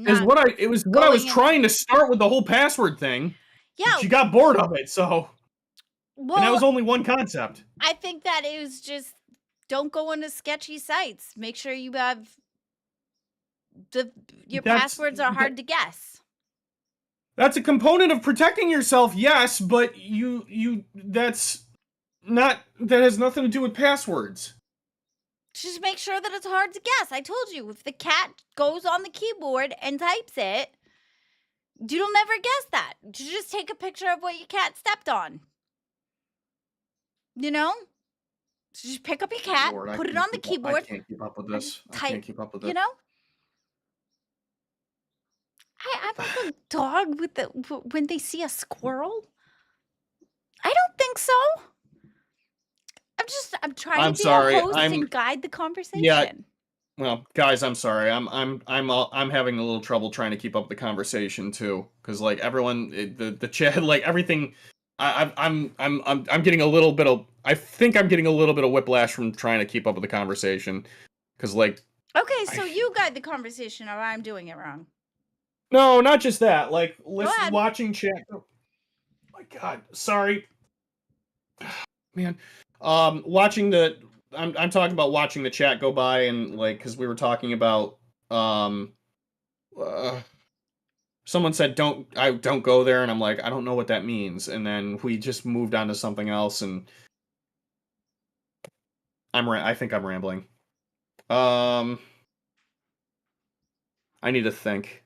Is what I was trying to start with the whole password thing. Yeah. She got bored of it, so. Well, and that was only one concept. I think that it was just don't go into sketchy sites. Make sure you have your passwords are hard to guess. That's a component of protecting yourself, yes, but that has nothing to do with passwords. Just make sure that it's hard to guess. I told you, if the cat goes on the keyboard and types it, you'll never guess that. You just take a picture of what your cat stepped on. You know? So just pick up your cat, put it on the keyboard. I can't keep up with this. I can't keep up with it. You know? I'm like a dog when they see a squirrel. I don't think so. I'm trying to be a host and guide the conversation. Yeah. Well, guys, I'm sorry. I'm having a little trouble trying to keep up with the conversation too, because like everyone, the chat, like everything. I'm getting a little bit of. I think I'm getting a little bit of whiplash from trying to keep up with the conversation, because like. Okay, so you guide the conversation, or I'm doing it wrong. No, not just that. Like, watching chat. Oh my God, sorry, man. Watching the. I'm talking about watching the chat go by and like, because we were talking about someone said don't go there, and I'm like, I don't know what that means, and then we just moved on to something else, and I think I'm rambling. I need to think.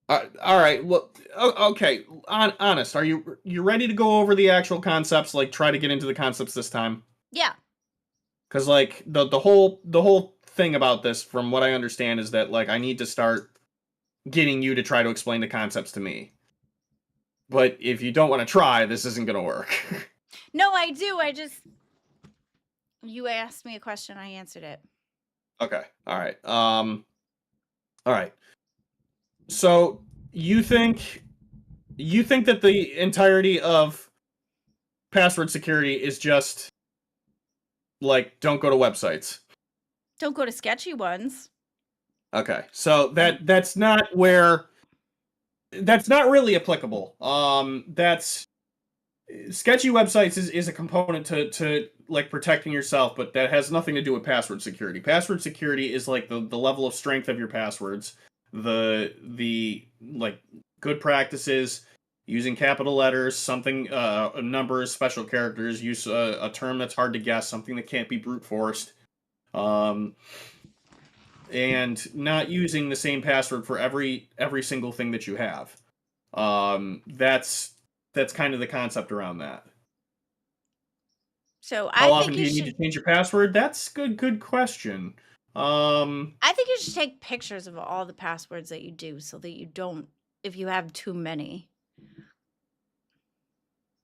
All right. Well, okay. Honest, are you ready to go over the actual concepts? Like, try to get into the concepts this time. Yeah. Because like the whole thing about this, from what I understand, is that like I need to start getting you to try to explain the concepts to me. But if you don't want to try, this isn't gonna work. No, I do. You asked me a question, I answered it. Okay. All right. All right. So you think that the entirety of password security is just like don't go to websites? Don't go to sketchy ones. Okay. So that's not really applicable. That's sketchy websites is a component to like protecting yourself, but that has nothing to do with password security. Password security is like the level of strength of your passwords, the like good practices, using capital letters, something numbers, special characters, use a term that's hard to guess, something that can't be brute forced, and not using the same password for every single thing that you have. That's kind of the concept around that. So How I often think do you need to change your password? That's good question. I think you should take pictures of all the passwords that you do so that you don't, if you have too many.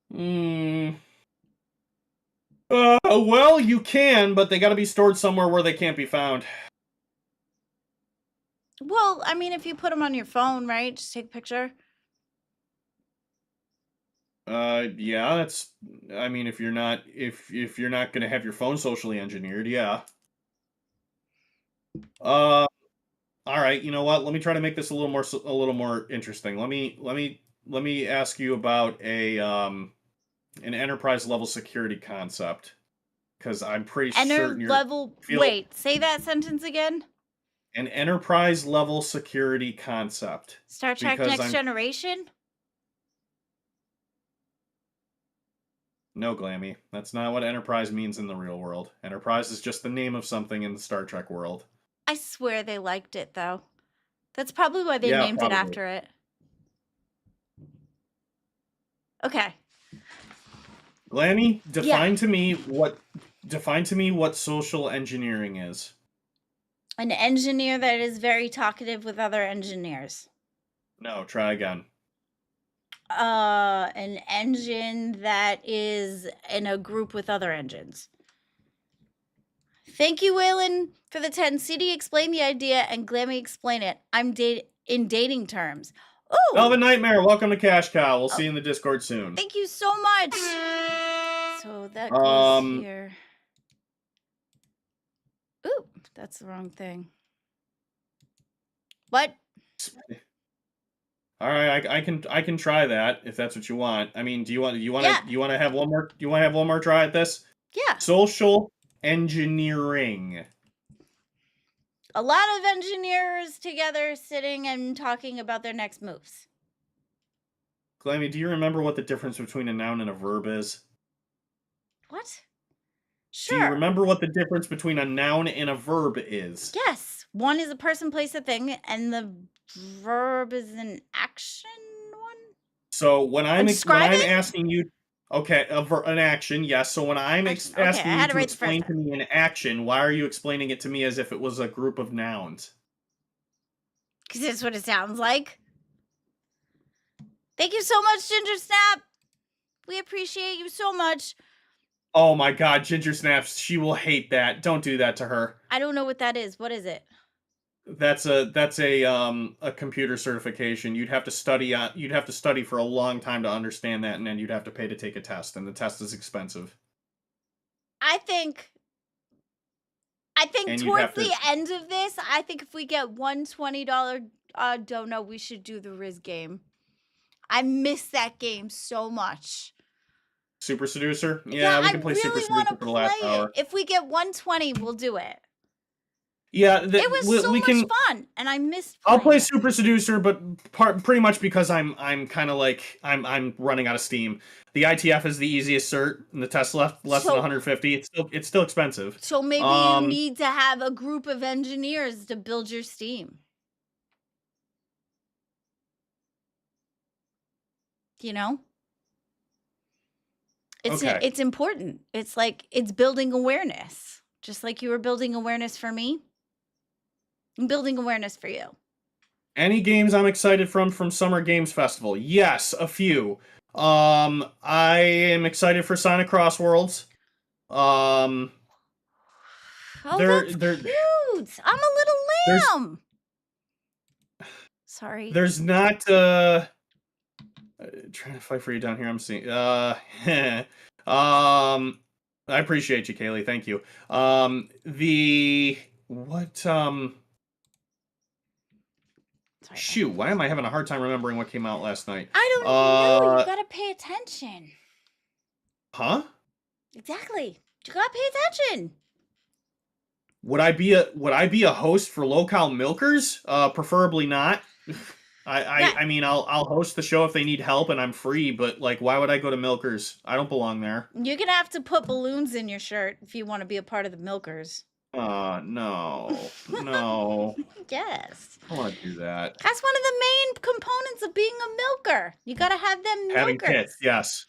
Well, you can, but they got to be stored somewhere where they can't be found. Well, I mean, if you put them on your phone, right? Just take a picture. Yeah, that's. I mean, if you're not gonna have your phone socially engineered, yeah. All right. You know what? Let me try to make this a little more interesting. Let me ask you about an enterprise level security concept, because I'm pretty certain you're Wait, say that sentence again. An enterprise level security concept. Star Trek Next Generation? No, Glamy. That's not what enterprise means in the real world. Enterprise is just the name of something in the Star Trek world. I swear they liked it, though. That's probably why they named it after it. Okay. Glamy, define to me what social engineering is. An engineer that is very talkative with other engineers. No, try again. An engine that is in a group with other engines. Thank you, Waylon, for the 10. CD, explain the idea, and Glamy, explain it. I'm in dating terms. Ooh! Velvet Nightmare, welcome to Cash Cow. We'll see you in the Discord soon. Thank you so much. So that goes here. Ooh, that's the wrong thing. What? All right, I can try that if that's what you want. I mean, do you want to have one more try at this? Yeah. Social engineering. A lot of engineers together sitting and talking about their next moves. Glamy, do you remember what the difference between a noun and a verb is? What? Sure. Do you remember what the difference between a noun and a verb is? Yes. One is a person, place, a thing, and the verb is an action one? So when I'm asking you, okay, an action, yes. So when I'm asking you to explain to me an action, why are you explaining it to me as if it was a group of nouns? Because that's what it sounds like. Thank you so much, Ginger Snap. We appreciate you so much. Oh my God, Ginger Snaps, she will hate that. Don't do that to her. I don't know what that is. What is it? That's a computer certification. You'd have to study for a long time to understand that, and then you'd have to pay to take a test, and the test is expensive. I think towards the end of this, I think if we get one $20 dono, we should do the Riz game. I miss that game so much. Super Seducer? Yeah, we can play Super Seducer for the last hour. If we get 120, we'll do it. Yeah, it was so much fun, and I missed. I'll play Super Seducer, but pretty much because I'm kind of like I'm running out of steam. The ITF is the easiest cert, and the test less than 150. It's still expensive. So maybe you need to have a group of engineers to build your Steam. You know, it's important. It's like it's building awareness, just like you were building awareness for me. I'm building awareness for you. Any games I'm excited from Summer Games Festival? Yes, a few. I am excited for Sonic Cross Worlds. Oh, They're that's cute. I'm a little lamb. Sorry. There's not trying to fight for you down here. I'm seeing I appreciate you, Kaylee. Thank you. Shoot, why am I having a hard time remembering what came out last night? I don't know. You gotta pay attention. Huh? Exactly. You gotta pay attention. Would I be a host for Locale Milkers? Preferably not. I mean, I'll host the show if they need help and I'm free, but like, why would I go to Milkers? I don't belong there. You're gonna have to put balloons in your shirt if you want to be a part of the Milkers. No. Yes. I don't want to do that. That's one of the main components of being a milker. You gotta have them milkers. Having tits, yes.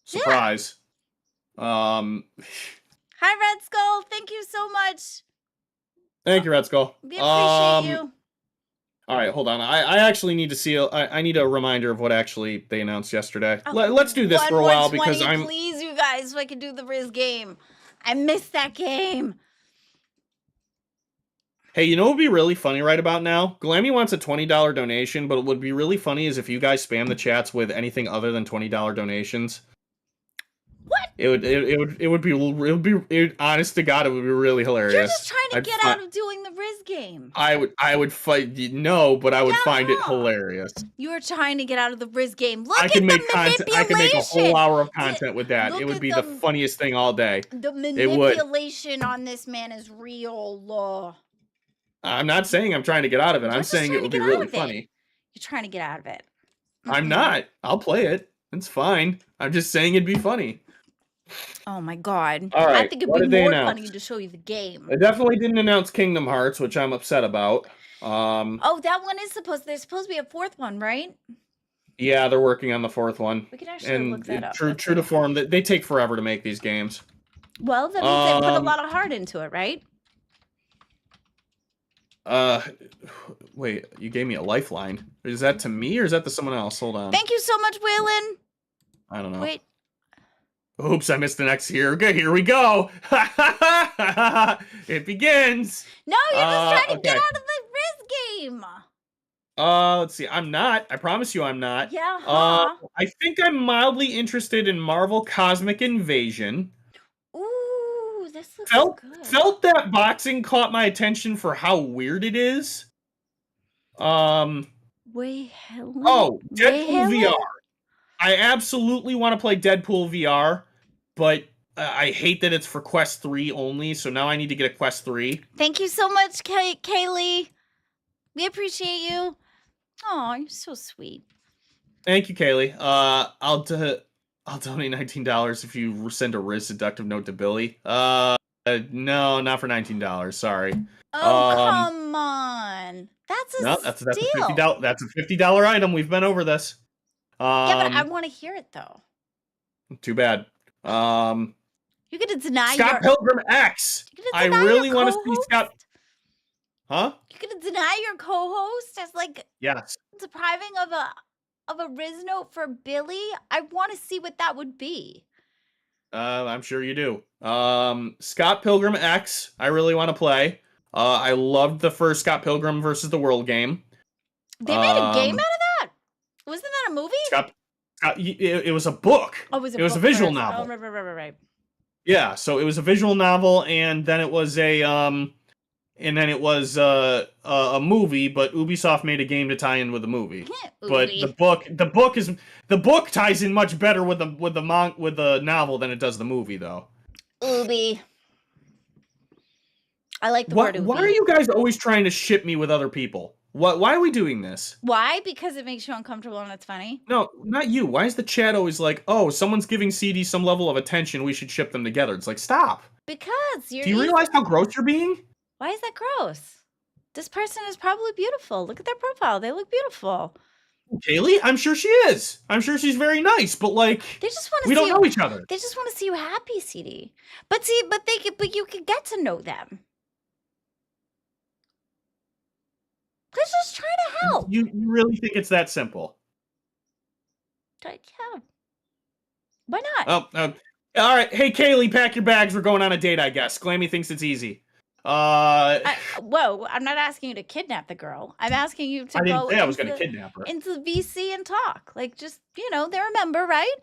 Surprise. Hi, Red Skull. Thank you so much. Thank you, Red Skull. We appreciate you. All right, hold on. I actually need to see. I need a reminder of what actually they announced yesterday. Oh, Let's do this for a while because 120, please, you guys, so I can do the Riz game. I missed that game. Hey, you know what would be really funny right about now? Glamy wants a $20 donation, but what would be really funny is if you guys spam the chats with anything other than $20 donations. What? It would be honest to God, it would be really hilarious. You're just trying to get out of doing the Riz game. I would fight but I would find it hilarious. You're trying to get out of the Riz game. Look I can at make the content. manipulation. I can make a whole hour of content with that. It would be the funniest thing all day. The It would. manipulation on this man is real. I'm not saying I'm trying to get out of it. I'm saying it would be really funny. You're trying to get out of it. I'm not. I'll play it. It's fine. I'm just saying it'd be funny. Oh my God. All right, I think it'd what be did they more announce? funny to show you the game. They definitely didn't announce Kingdom Hearts, which I'm upset about. Oh, that one is there's supposed to be a fourth one, right? Yeah, they're working on the fourth one. We could actually look that up. True to form, they take forever to make these games. Well, that means they put a lot of heart into it, right? Wait, you gave me a lifeline. Is that to me or is that to someone else? Hold on. Thank you so much, Waylon. I don't know. Wait. Oops, I missed the next here. Okay, here we go. It begins. No, you're just trying to get out of the Riz game. Let's see. I'm not. I promise you I'm not. Yeah. I think I'm mildly interested in Marvel Cosmic Invasion. Ooh, this looks good. Felt that boxing caught my attention for how weird it is. Wait, Helen? Oh, Deadpool VR. I absolutely want to play Deadpool VR, but I hate that it's for Quest 3 only, so now I need to get a Quest 3. Thank you so much, Kaylee. We appreciate you. Oh, you're so sweet. Thank you, Kaylee. I'll donate $19 if you send a Riz seductive note to Billy. No, not for $19. Sorry. Oh, come on. That's a steal. That's a $50 item. We've been over this. Yeah, but I want to hear it though. Too bad. You're gonna deny Scott Pilgrim X. I really want to see Scott. Huh? You're gonna deny your co-host as like yes, depriving of a Riz note for Billy? I want to see what that would be. I'm sure you do. Scott Pilgrim X. I really want to play. I loved the first Scott Pilgrim versus the World game. They made a game out of that? Wasn't that a movie? It was a book. Oh, it was a visual novel. Oh, right. Yeah, so it was a visual novel, and then it was a movie. But Ubisoft made a game to tie in with the movie. But the book ties in much better with the novel than it does the movie, though. Ubi. I like the word Ubi. Why are you guys always trying to ship me with other people? Why are we doing this? Why? Because it makes you uncomfortable and it's funny? No, not you. Why is the chat always like, oh, someone's giving CD some level of attention, we should ship them together? It's like, stop. Because you're... Do you realize how gross you're being? Why is that gross? This person is probably beautiful. Look at their profile. They look beautiful. Kaylee? I'm sure she is. I'm sure she's very nice, but like, they just want to we don't know each other. They just want to see you happy, CD. But you can get to know them. They're just trying to help. You really think it's that simple? Yeah. Why not? Oh, all right. Hey, Kaylee, pack your bags. We're going on a date, I guess. Glammy thinks it's easy. Whoa, I'm not asking you to kidnap the girl. I'm asking you to I didn't go say I was going to kidnap her. into the VC and talk. Like, just, they're a member, right?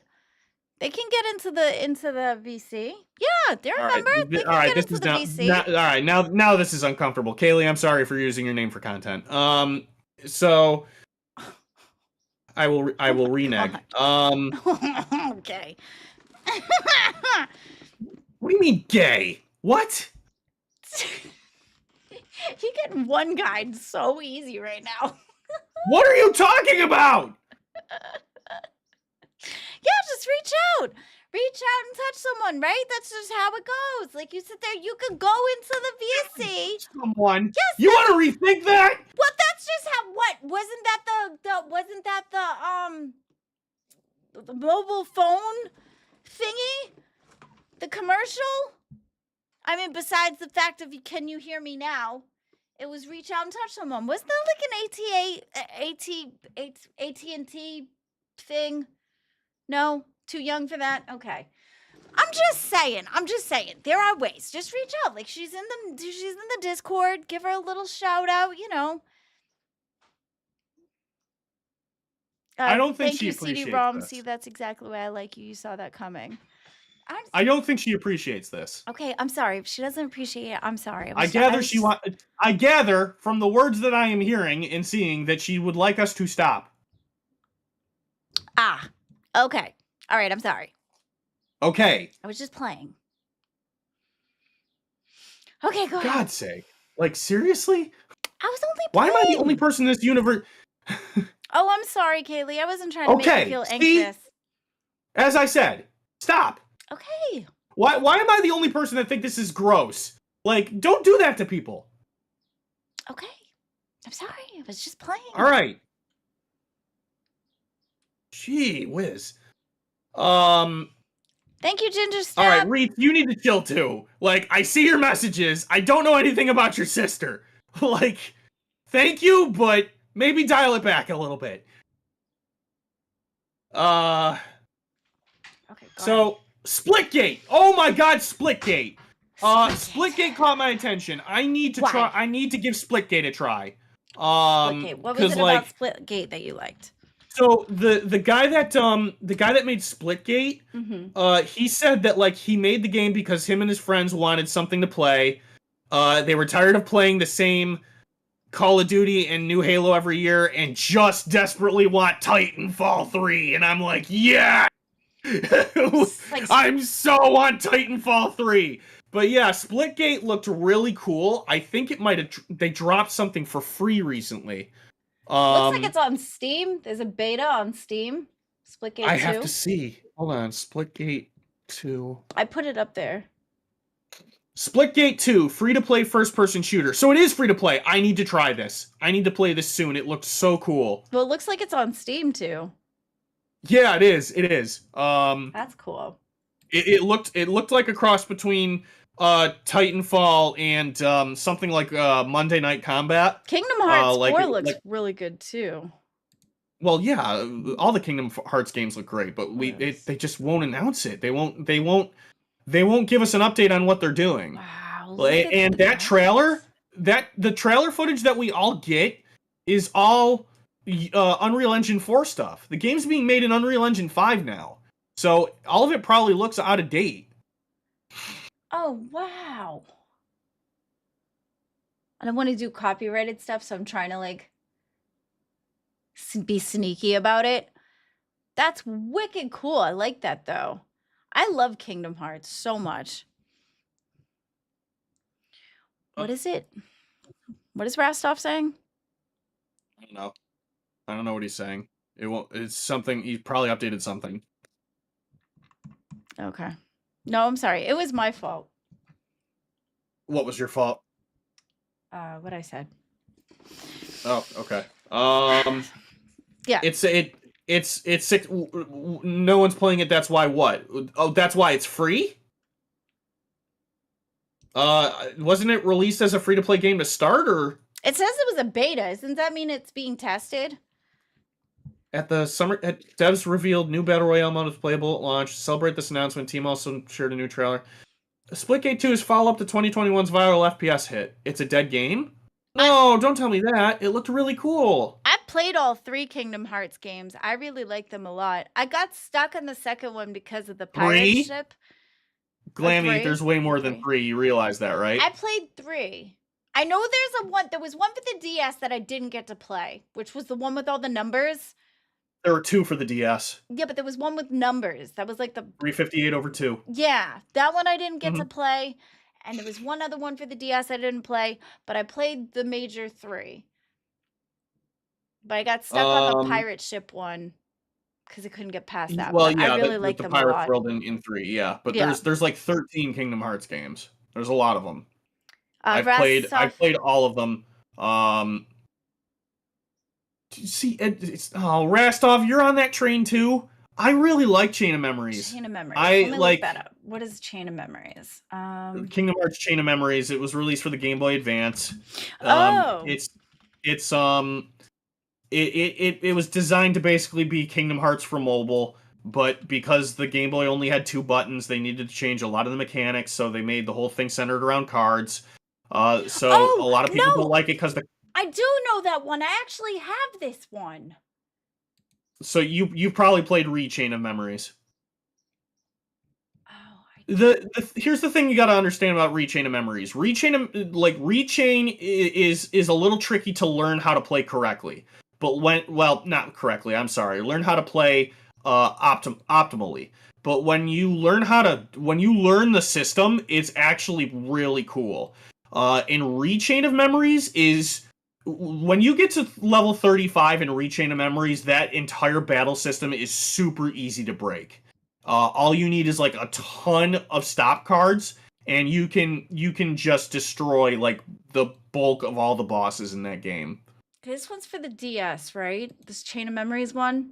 They can get into the VC. Yeah, they're a member. They can get into the VC. All right, now this is uncomfortable. Kaylee, I'm sorry for using your name for content. So I will renege. Okay. What do you mean gay? What? You get one guide so easy right now. What are you talking about? Yeah, just reach out. Reach out and touch someone, right? That's just how it goes. Like, you sit there, you could go into the VC. Someone. Yes. You want to rethink that? Well, that's just how. What wasn't that the mobile phone thingy? The commercial? I mean, besides the fact of can you hear me now? It was reach out and touch someone. Wasn't that like an AT&T thing? No, too young for that. Okay, I'm just saying. There are ways. Just reach out. Like she's in the Discord. Give her a little shout out. I don't think thank she you, appreciates CD-ROM. this. See, that's exactly why I like you. You saw that coming. I don't think she appreciates this. Okay, I'm sorry. If she doesn't appreciate it, I'm sorry. I gather from the words that I am hearing and seeing that she would like us to stop. Ah, okay. All right, I'm sorry. Okay. I was just playing. Okay, go ahead. God's sake. Like, seriously? I was only playing. Why am I the only playing. person in this universe? Oh, I'm sorry, Kaylee. I wasn't trying to make you feel anxious. As I said, stop. Okay. Why am I the only person that think this is gross? Like, don't do that to people. Okay. I'm sorry. I was just playing. All right. Gee whiz. Thank you, Ginger Snap. All right, Reef, you need to chill too. Like, I see your messages. I don't know anything about your sister. Like, thank you, but maybe dial it back a little bit. Okay. So ahead. Splitgate. Oh my God, Splitgate. Splitgate caught my attention. I need to try. I need to give Splitgate a try. Splitgate. What was it about Splitgate that you liked? So the guy that made Splitgate, he said that like he made the game because him and his friends wanted something to play. They were tired of playing the same Call of Duty and new Halo every year and just desperately want Titanfall 3. And I'm like, yeah! I'm so on Titanfall 3. But yeah, Splitgate looked really cool. I think it might have they dropped something for free recently. Looks like it's on Steam. There's a beta on Steam. Splitgate 2. I have to see. Hold on, Splitgate 2. I put it up there. Splitgate 2, free-to-play first-person shooter. So it is free-to-play. I need to try this. I need to play this soon. It looks so cool. Well, it looks like it's on Steam too. Yeah, it is. It is. That's cool. It looked like a cross between Titanfall and something like Monday Night Combat. Kingdom Hearts 4 looks really good too. Well, yeah, all the Kingdom Hearts games look great, but they just won't announce it. They won't give us an update on what they're doing. Wow. And that trailer, the trailer footage that we all get is all Unreal Engine 4 stuff. The game's being made in Unreal Engine 5 now. So all of it probably looks out of date. Oh, wow. I don't want to do copyrighted stuff, so I'm trying to like be sneaky about it. That's wicked cool. I like that though. I love Kingdom Hearts so much. What is it? What is Rastov saying? I don't know what he's saying. It's something. He probably updated something. Okay. No, I'm sorry. It was my fault. What was your fault? What I said. Oh, okay. Yeah. It's six. No one's playing it. That's why what? Oh, that's why it's free. Wasn't it released as a free-to-play game to start, or? It says it was a beta. Doesn't that mean it's being tested? Devs revealed new Battle Royale mode is playable at launch. To celebrate this announcement, team also shared a new trailer. Splitgate 2 is follow-up to 2021's viral FPS hit. It's a dead game? No, don't tell me that. It looked really cool. I've played all 3 Kingdom Hearts games. I really like them a lot. I got stuck on the second one because of the pirate 3? ship. Glammy, 3? there's way more than 3. You realize that, right? I played 3. I know there was one for the DS that I didn't get to play, which was the one with all the numbers. There were 2 for the DS. Yeah, but there was one with numbers. That was like the 358/2. Yeah, that one I didn't get to play. And there was one other one for the DS I didn't play, but I played the major 3. But I got stuck on the pirate ship one because I couldn't get past that. Well, but yeah, I really like the them a Pirate lot. World in 3, yeah. But Yeah. there's like 13 Kingdom Hearts games. There's a lot of them. I've Rastov- played all of them. See, Rastov, you're on that train too. I really like Chain of Memories. Chain of Memories. I Let me like look that up. What is Chain of Memories? Kingdom Hearts Chain of Memories. It was released for the Game Boy Advance. It was designed to basically be Kingdom Hearts for mobile, but because the Game Boy only had 2 buttons, they needed to change a lot of the mechanics, so they made the whole thing centered around cards. A lot of people don't like it because I do know that one. I actually have this one. So you've probably played Chain of Memories. Here's the thing you got to understand about Chain of Memories. Rechain is a little tricky to learn how to play correctly. But not correctly. I'm sorry. Learn how to play optimally. But when you learn the system, it's actually really cool. And Rechain of Memories is when you get to level 35 in Rechain of Memories, that entire battle system is super easy to break. All you need is like a ton of stop cards, and you can just destroy like the bulk of all the bosses in that game. This one's for the DS, right? This Chain of Memories one?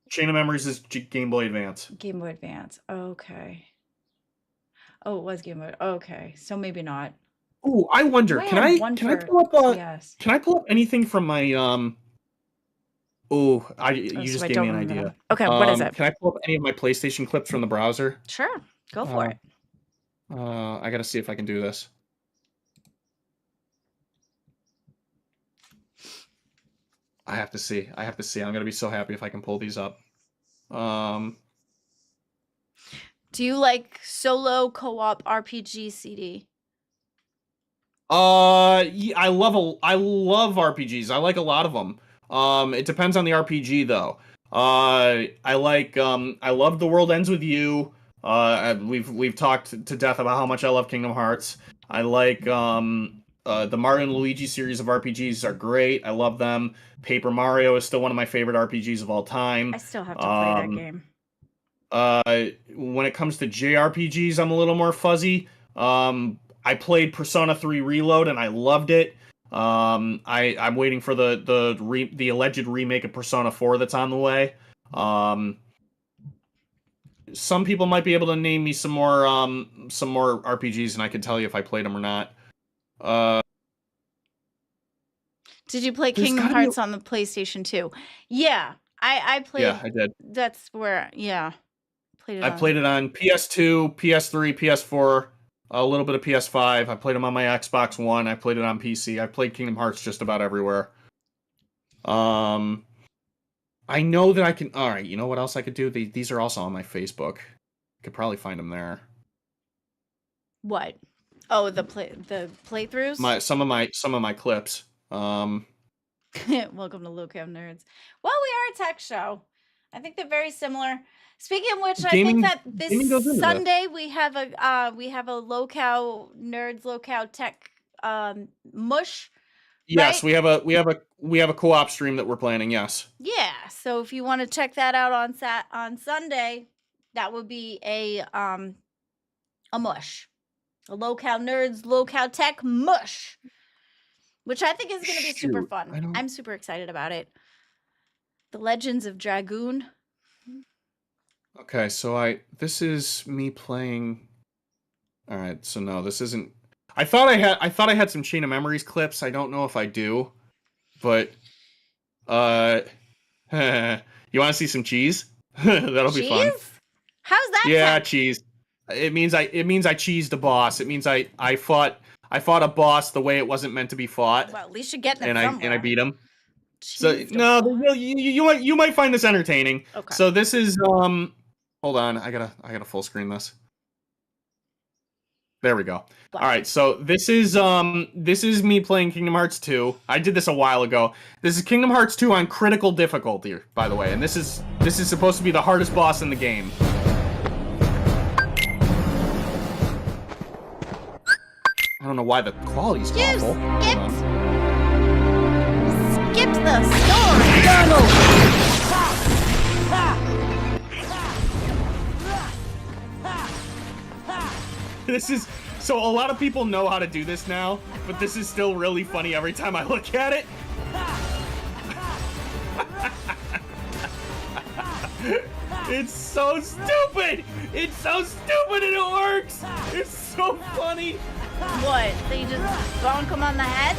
Chain of Memories is Game Boy Advance. Game Boy Advance. Okay. Oh, it was Game Boy. Okay, so maybe not. Ooh, I wonder. Can I pull up anything from my you just gave me an idea. Okay, what is it? Can I pull up any of my PlayStation clips from the browser? Sure, go for it. I gotta see if I can do this. I have to see. I'm gonna be so happy if I can pull these up. Do you like solo co-op RPG CD? Yeah, I love RPGs. I like a lot of them. It depends on the RPG though. I love The World Ends With You. We've talked to death about how much I love Kingdom Hearts. I like the Mario and Luigi series of RPGs are great. I love them. Paper Mario is still one of my favorite RPGs of all time. I still have to play that game. When it comes to JRPGs, I'm a little more fuzzy. I played Persona 3 Reload and I loved it. I'm waiting for the alleged remake of Persona 4 that's on the way. Some people might be able to name me some more RPGs, and I can tell you if I played them or not. Did you play Kingdom Hearts on the PlayStation 2? Yeah, I played. Yeah, I did. That's where, yeah. I played it on PS2, PS3, PS4, a little bit of PS5. I played them on my Xbox One. I played it on PC. I played Kingdom Hearts just about everywhere. I know that I can... Alright, you know what else I could do? These are also on my Facebook. I could probably find them there. What? Oh, the playthroughs? Some of my clips. Welcome to Lowcam Nerds. Well, we are a tech show. I think they're very similar. Speaking of which, I think that this Sunday we have a Lowcow Nerds Lowcow Tech mush. Yes, right? we have a co-op stream that we're planning. Yes. Yeah. So if you want to check that out on Sunday, that would be a mush, a Lowcow Nerds Lowcow Tech mush, which I think is going to be super fun. I'm super excited about it. The Legends of Dragoon. Okay, so this is me playing. All right, so no, this isn't. I thought I had some Chain of Memories clips. I don't know if I do, but have You want to see some cheese? That'll be fun. Cheese? How's that Yeah, sound? cheese. It means I cheesed a boss. It means I fought a boss the way it wasn't meant to be fought. Well, at least you're getting it and somewhere. I beat him. So Cheesed a no, boss. you might find this entertaining. Okay. So this is hold on, I gotta full screen this. There we go. Wow. All right, so this is me playing Kingdom Hearts 2. I did this a while ago. This is Kingdom Hearts 2 on critical difficulty, by the way, and this is supposed to be the hardest boss in the game. I don't know why the quality's awful. Skip the story. This is so a lot of people know how to do this now, but this is still really funny every time I look at it. It's so stupid! It's so stupid and it works! It's so funny! What? They just bonk him on the head?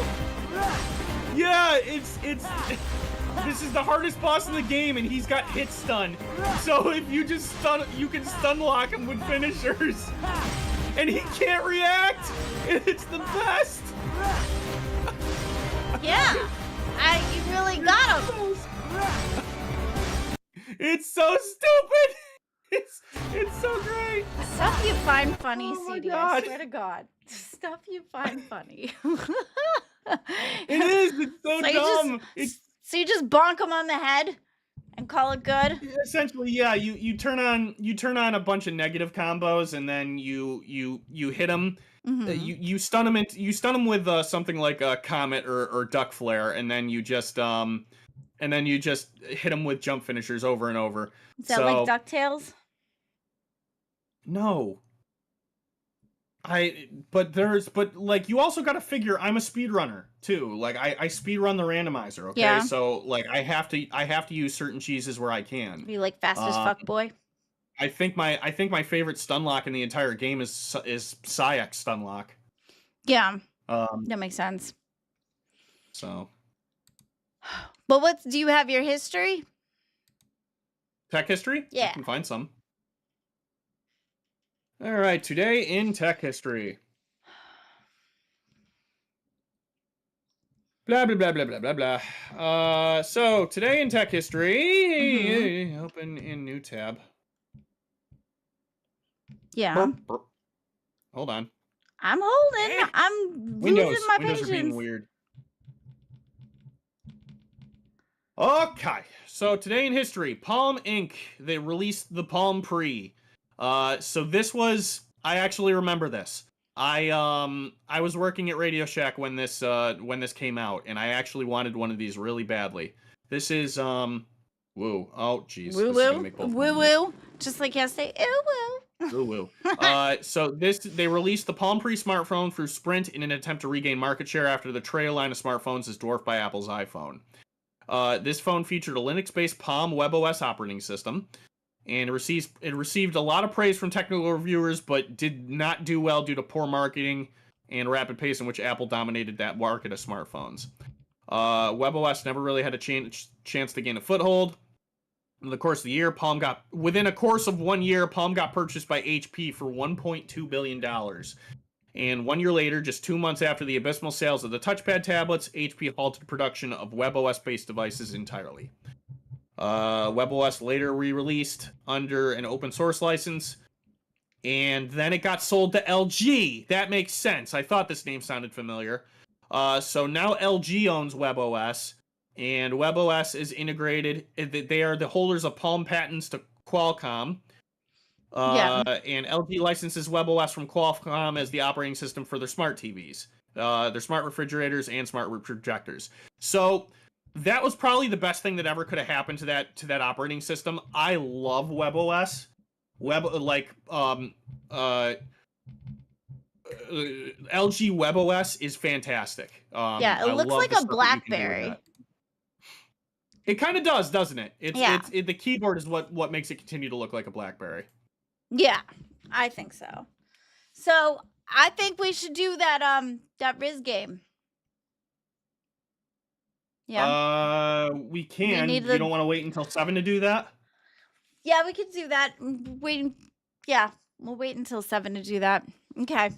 Yeah, it's this is the hardest boss in the game and he's got hit stun. So if you just you can stun lock him with finishers. And he can't react! It's the best! Yeah! You really got him! It's so stupid! It's so great! Stuff you find funny, Oh my CD, I God. swear to God. Stuff you find funny. It is! It's so dumb! So you just bonk him on the head and call it good? Essentially, yeah. You turn on a bunch of negative combos, and then you hit him. Mm-hmm. You stun him with something like a comet or duck flare, and then you just hit him with jump finishers over and over. Is that like DuckTales? No. But like you also got to figure I'm a speedrunner too. Like I speedrun the randomizer, okay? Yeah. So like I have to use certain cheeses where I can. Are you like fast as fuck boy? I think my favorite stun lock in the entire game is Sayek stun lock. Yeah. That makes sense. So But do you have your history? tech history? Yeah. I can find some. All right, today in tech history. Blah, blah, blah, blah, blah, blah, blah. So, today in tech history, open in new tab. Yeah. Burp, burp. Hold on. I'm holding. I'm losing my Windows patience. are being weird. Okay, so today in history, Palm Inc. They released the Palm Pre. So this was, I actually remember this. I was working at Radio Shack when this came out, and I actually wanted one of these really badly. This is woo. Oh jeez. Woo woo. Woo woo. Just like yesterday. Ooh woo. Ooh woo. So they released the Palm Pre smartphone through Sprint in an attempt to regain market share after the Trail line of smartphones is dwarfed by Apple's iPhone. This phone featured a Linux-based Palm WebOS operating system, and it received a lot of praise from technical reviewers, but did not do well due to poor marketing and rapid pace in which Apple dominated that market of smartphones. WebOS never really had a chance to gain a foothold. In the course of the year, within a course of 1 year, Palm got purchased by HP for $1.2 billion. And 1 year later, just 2 months after the abysmal sales of the touchpad tablets, HP halted production of WebOS-based devices entirely. WebOS later re-released under an open source license, and then it got sold to LG. That makes sense. I thought this name sounded familiar. So now LG owns WebOS, and WebOS is integrated. They are the holders of Palm patents to Qualcomm. And LG licenses WebOS from Qualcomm as the operating system for their smart TVs, their smart refrigerators, and smart projectors. So that was probably the best thing that ever could have happened to that operating system. I love WebOS. LG WebOS is fantastic. Yeah, it looks like a BlackBerry. It kind of does, doesn't it? Yeah. The keyboard is what makes it continue to look like a BlackBerry. Yeah, I think so. So I think we should do that Riz game. Yeah. We can. need You don't want to wait until 7 to do that? Yeah, we could do that. Wait. Yeah, we'll wait until 7 to do that. Okay.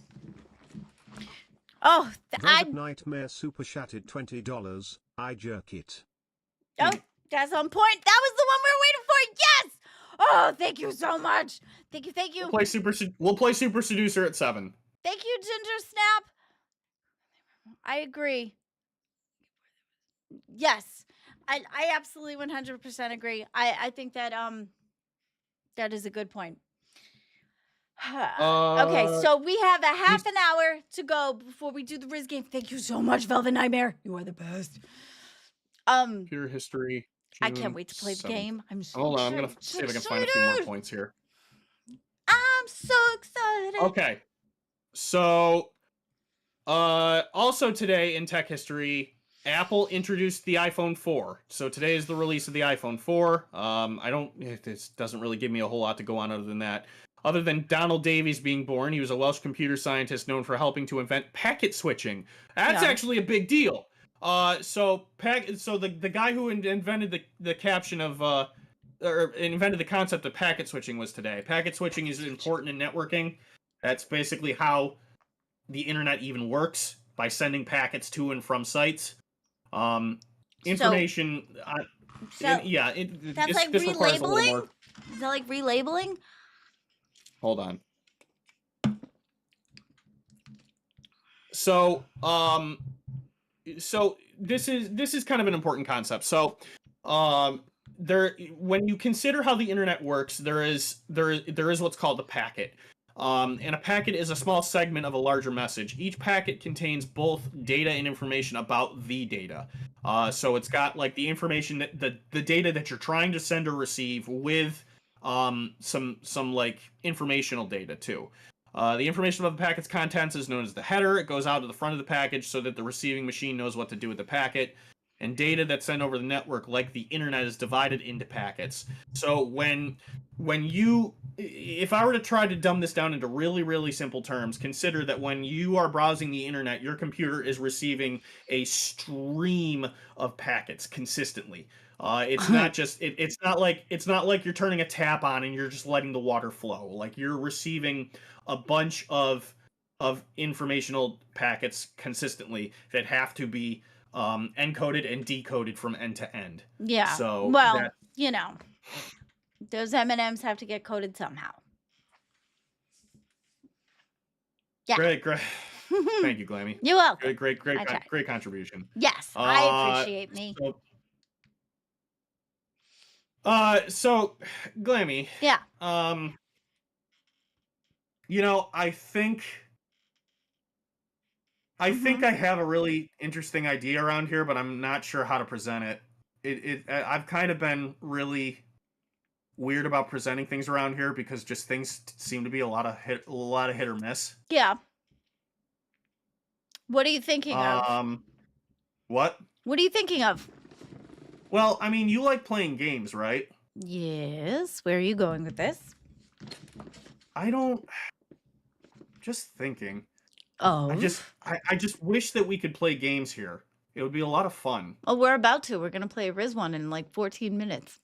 Oh, Velvet Nightmare super chatted $20. I jerk it. Oh, that's on point. That was the one we were waiting for. Yes. Oh, thank you so much. Thank you. Thank you. We'll play Super Seducer at 7. Thank you, Ginger Snap. I agree. Yes, I absolutely 100% agree. I think that that is a good point. Okay, so we have a half an hour to go before we do the Riz game. Thank you so much, Velvet Nightmare. You are the best. Pure history. I can't wait to play the game. I'm so Hold on, I'm gonna see if I can find a few more points here. I'm so excited. Okay, so also today in tech history, Apple introduced the iPhone 4. So today is the release of the iPhone 4. This doesn't really give me a whole lot to go on other than that. Other than Donald Davies being born, he was a Welsh computer scientist known for helping to invent packet switching. That's actually a big deal. So the guy who invented the caption of or invented the concept of packet switching was today. Packet switching is important in networking. That's basically how the internet even works, by sending packets to and from sites. Information. That's like relabeling. Is that like relabeling? Hold on. So this is kind of an important concept. So when you consider how the internet works, there is what's called a packet. And a packet is a small segment of a larger message. Each packet contains both data and information about the data. So it's got like the information that the data that you're trying to send or receive with some like informational data too. The information about the packet's contents is known as the header. It goes out to the front of the package so that the receiving machine knows what to do with the packet. And data that's sent over the network, like the internet, is divided into packets. So if I were to try to dumb this down into really, really simple terms, consider that when you are browsing the internet, your computer is receiving a stream of packets consistently. It's not just it's not like you're turning a tap on and you're just letting the water flow. Like, you're receiving a bunch of informational packets consistently that have to be encoded and decoded from end to end. Yeah. So those M&Ms have to get coded somehow. Yeah. Great. Thank you, Glamy. You're welcome. Great contribution. Yes, I appreciate me. So Glamy. Yeah. I think I have a really interesting idea around here, but I'm not sure how to present it. I've kind of been really weird about presenting things around here because just things seem to be a lot of hit or miss. Yeah. What are you thinking of? What? What are you thinking of? Well, I mean, you like playing games, right? Yes. Where are you going with this? I don't. Just thinking. Oh. I just wish that we could play games here. It would be a lot of fun. Oh, we're about to. We're gonna play a Riz one in like 14 minutes.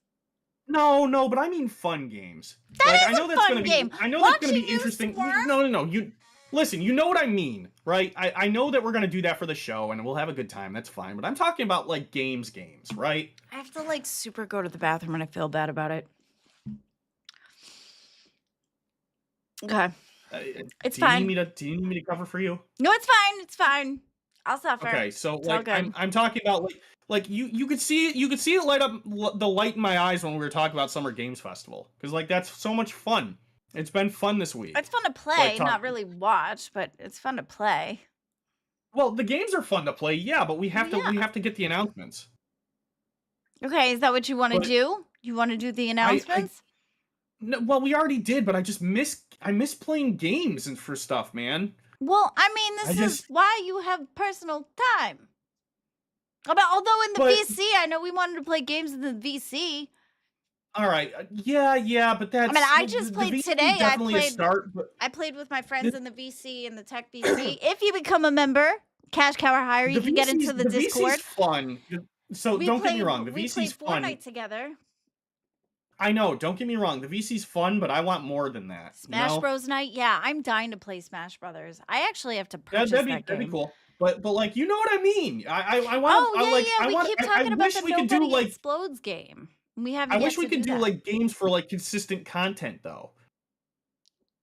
No, but I mean fun games. I know that's gonna be. I know that's gonna be interesting. No. You listen. You know what I mean, right? I know that we're gonna do that for the show, and we'll have a good time. That's fine. But I'm talking about like games, right? I have to like super go to the bathroom, and I feel bad about it. Okay. It's fine. Do you need me to cover for you? No, it's fine. It's fine. I'll suffer. Okay, so it's like I'm talking about like you could see it light up the light in my eyes when we were talking about Summer Games Festival, because like that's so much fun. It's been fun this week. It's fun to play, not really watch, but it's fun to play. Well, the games are fun to play, yeah, but we have to get the announcements. Okay, is that what you want to do? You want to do the announcements? No, well, we already did, but I miss playing games and for stuff, man. Well, I mean, this is why you have personal time. Although in the VC, I know we wanted to play games in the VC. All right, yeah, but that's. I mean, I just played today. I played with my friends in the VC and the Tech VC. If you become a member, Cash Cow or Higher, you can get into the Discord. VC's fun. So don't get me wrong, the we VC's played fun. Fortnite together. I know, don't get me wrong, the VC's fun, but I want more than that. Smash Bros. Night, yeah, I'm dying to play Smash Brothers. I actually have to purchase That'd that be game. cool. But like, you know what I mean? I want. Oh yeah, like, yeah. I We want. keep talking I about wish the we could do Nobody like. Explodes game. We haven't. I yet wish we to could do that. like games for like consistent content though.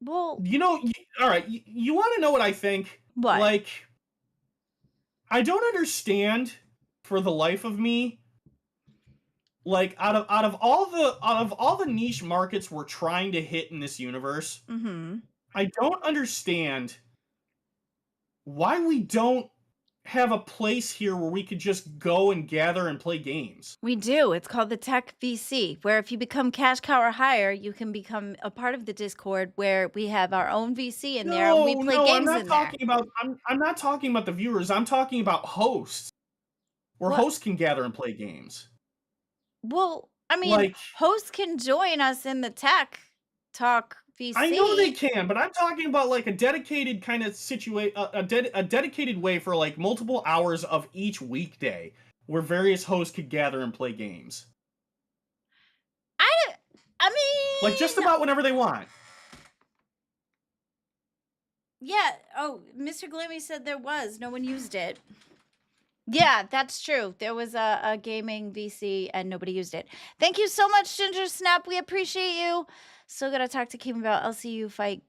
Well, You know, all right. You want to know what I think? What? Like, I don't understand for the life of me. Like out of all the niche markets we're trying to hit in this universe, I don't understand why we don't have a place here where we could just go and gather and play games. We do. It's called the Tech VC, where if you become cash cow or higher, you can become a part of the Discord where we have our own VC in there and we play games I'm not in talking about I'm not talking about the viewers. I'm talking about hosts. Where hosts can gather and play games. Well, I mean, Like, hosts can join us in the Tech Talk VC. I know they can, but I'm talking about like a dedicated kind of a dedicated way for like multiple hours of each weekday where various hosts could gather and play games. I mean, like just about whenever they want. Yeah. Oh, Mr. Glamy said there was. No one used it. Yeah, that's true. There was a gaming VC and nobody used it. Thank you so much, Ginger Snap. We appreciate you. Still gotta talk to Keem about LCU fight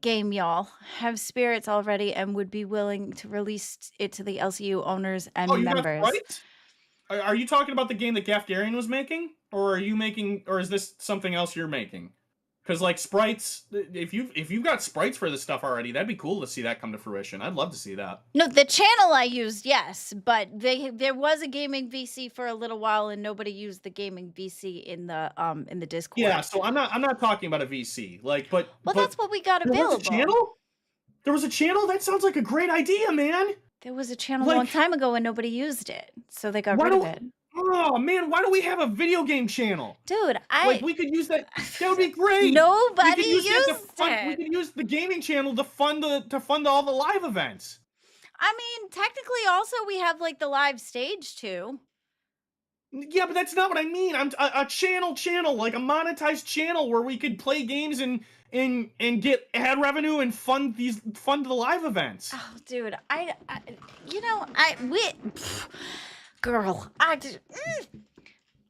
game, y'all. Have spirits already and would be willing to release it to the LCU owners and members. Got Sprites? Are you talking about the game that Gaffdarian was making? Or is this something else you're making? Because like sprites, if you've got sprites for this stuff already, that'd be cool to see that come to fruition. I'd love to see that. No, the channel I used, yes, but there was a gaming VC for a little while, and nobody used the gaming VC in the Discord. Yeah, so I'm not talking about a VC. Like, but that's what we got available. There was a channel? There was a channel? That sounds like a great idea, man. There was a channel a long time ago and nobody used it, so they got rid of it. Oh man, why don't we have a video game channel? Dude, we could use that. That would be great. Nobody used it. We could use the gaming channel to fund all the live events. I mean, technically, also we have like the live stage too. Yeah, but that's not what I mean. I'm a channel, like a monetized channel where we could play games and get ad revenue and fund the live events. Oh, dude, girl,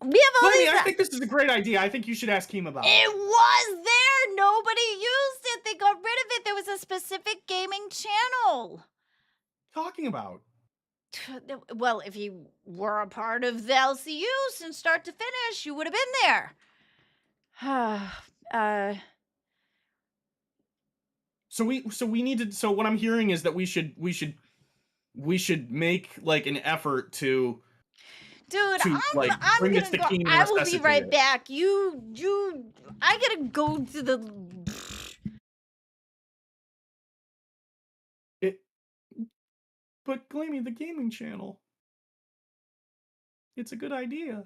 we have all these. I think this is a great idea. I think you should ask Keem about it. It was there. Nobody used it. They got rid of it. There was a specific gaming channel. Talking about? Well, if you were a part of the LCU since start to finish, you would have been there. So we need to. So what I'm hearing is that we should make like an effort to. Dude, I'm bring this to Keem. I will be right back. I gotta go to the. But Glamy, the gaming channel. It's a good idea.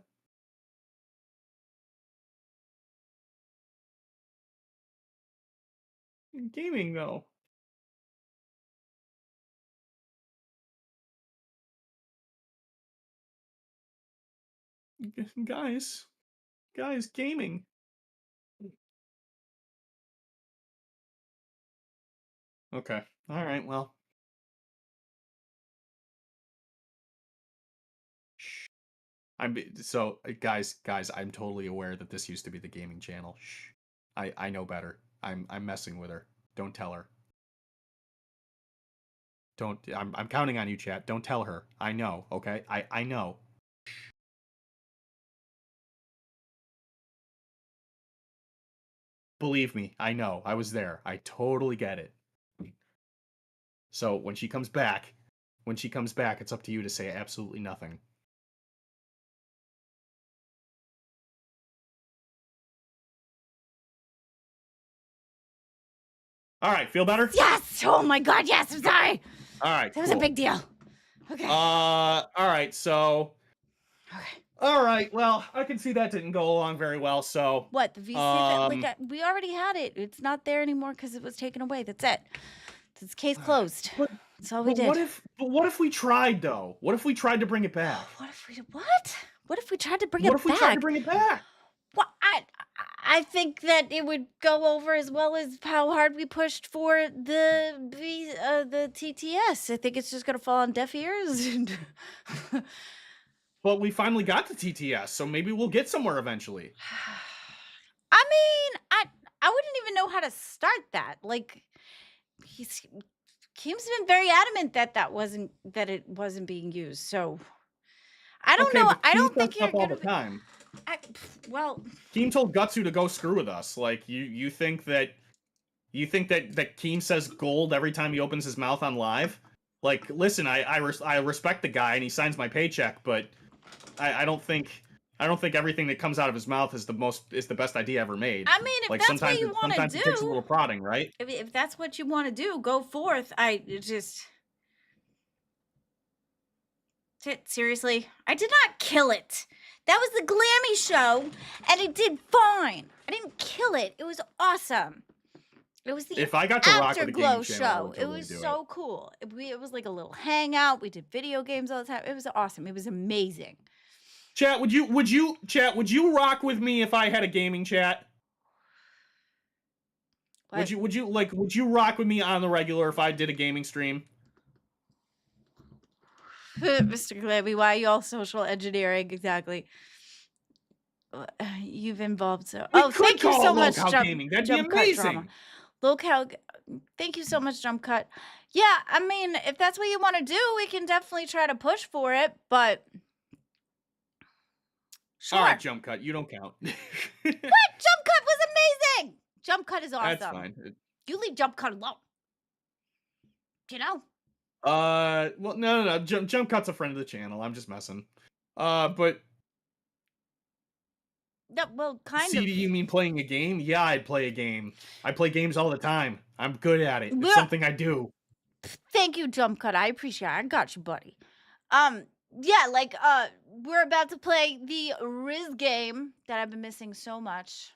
Gaming though. Guys, gaming. Okay. All right. Well. Guys, I'm totally aware that this used to be the gaming channel. Shh. I know better. I'm messing with her. Don't tell her. I'm counting on you, chat. Don't tell her. I know, okay? I know. Believe me, I know. I was there. I totally get it. So when she comes back, it's up to you to say absolutely nothing. All right, feel better? Yes! Oh my god, yes, I'm sorry. All right. That was a big deal. Okay. All right, so. Okay. All right, well, I can see that didn't go along very well, so. What, the VC? We already had it. It's not there anymore because it was taken away. That's it. It's case closed. That's all we did. What if we tried though? What if we tried to bring it back? What if we tried to bring it back? What if we tried to bring it back? Well, I think that it would go over as well as how hard we pushed for the TTS. I think it's just gonna fall on deaf ears. Well, we finally got the TTS, so maybe we'll get somewhere eventually. I mean, I wouldn't even know how to start that. Like, Keem's been very adamant that it wasn't being used. So I don't know. I don't think you're all the time. Well, Keem told Gutsu to go screw with us. Like you think that Keem says gold every time he opens his mouth on live? Like, listen, I respect the guy and he signs my paycheck, but I don't think everything that comes out of his mouth is the best idea ever made. I mean, if like that's what you want to sometimes it takes a little do, prodding, right? if that's what you want to do, go forth. Seriously, I did not kill it. That was the Glamy show, and it did fine. I didn't kill it. It was awesome. It was the If I got to rock with a Afterglow gaming channel, I show. would It totally was do so cool. It was like a little hangout. We did video games all the time. It was awesome. It was amazing. Chat, would you rock with me if I had a gaming chat? What? Would you rock with me on the regular if I did a gaming stream? Mr. Glamy, why are you all social engineering exactly? You've involved so. We Thank you could so call much, Locale Jump Gaming. That'd Jump be Cut amazing. Drama. Locale. Thank you so much, Jump Cut. Yeah, I mean, if that's what you want to do, we can definitely try to push for it. But sure. All right, Jump Cut, you don't count. What? Jump Cut was amazing. Jump Cut is awesome. That's fine. You leave Jump Cut alone. You know. Well, no. Jump Cut's a friend of the channel. I'm just messing. But. No, well, kind of. Do you mean playing a game? Yeah, I'd play a game. I play games all the time. I'm good at it. It's something I do. Thank you, Jump Cut. I appreciate it. I got you, buddy. Yeah, like, we're about to play the Riz game that I've been missing so much.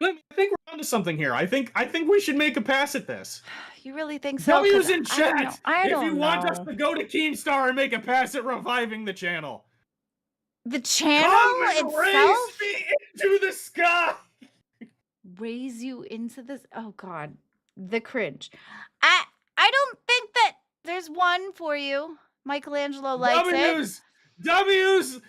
I think we're onto something here. I think we should make a pass at this. You really think so? W's in chat I don't if you know. want us to go to KEEMSTAR and make a pass at reviving the channel. The channel Come and itself? raise me into the sky. Raise you into this? Oh God, the cringe. I don't think that there's one for you. Michelangelo likes it. W's,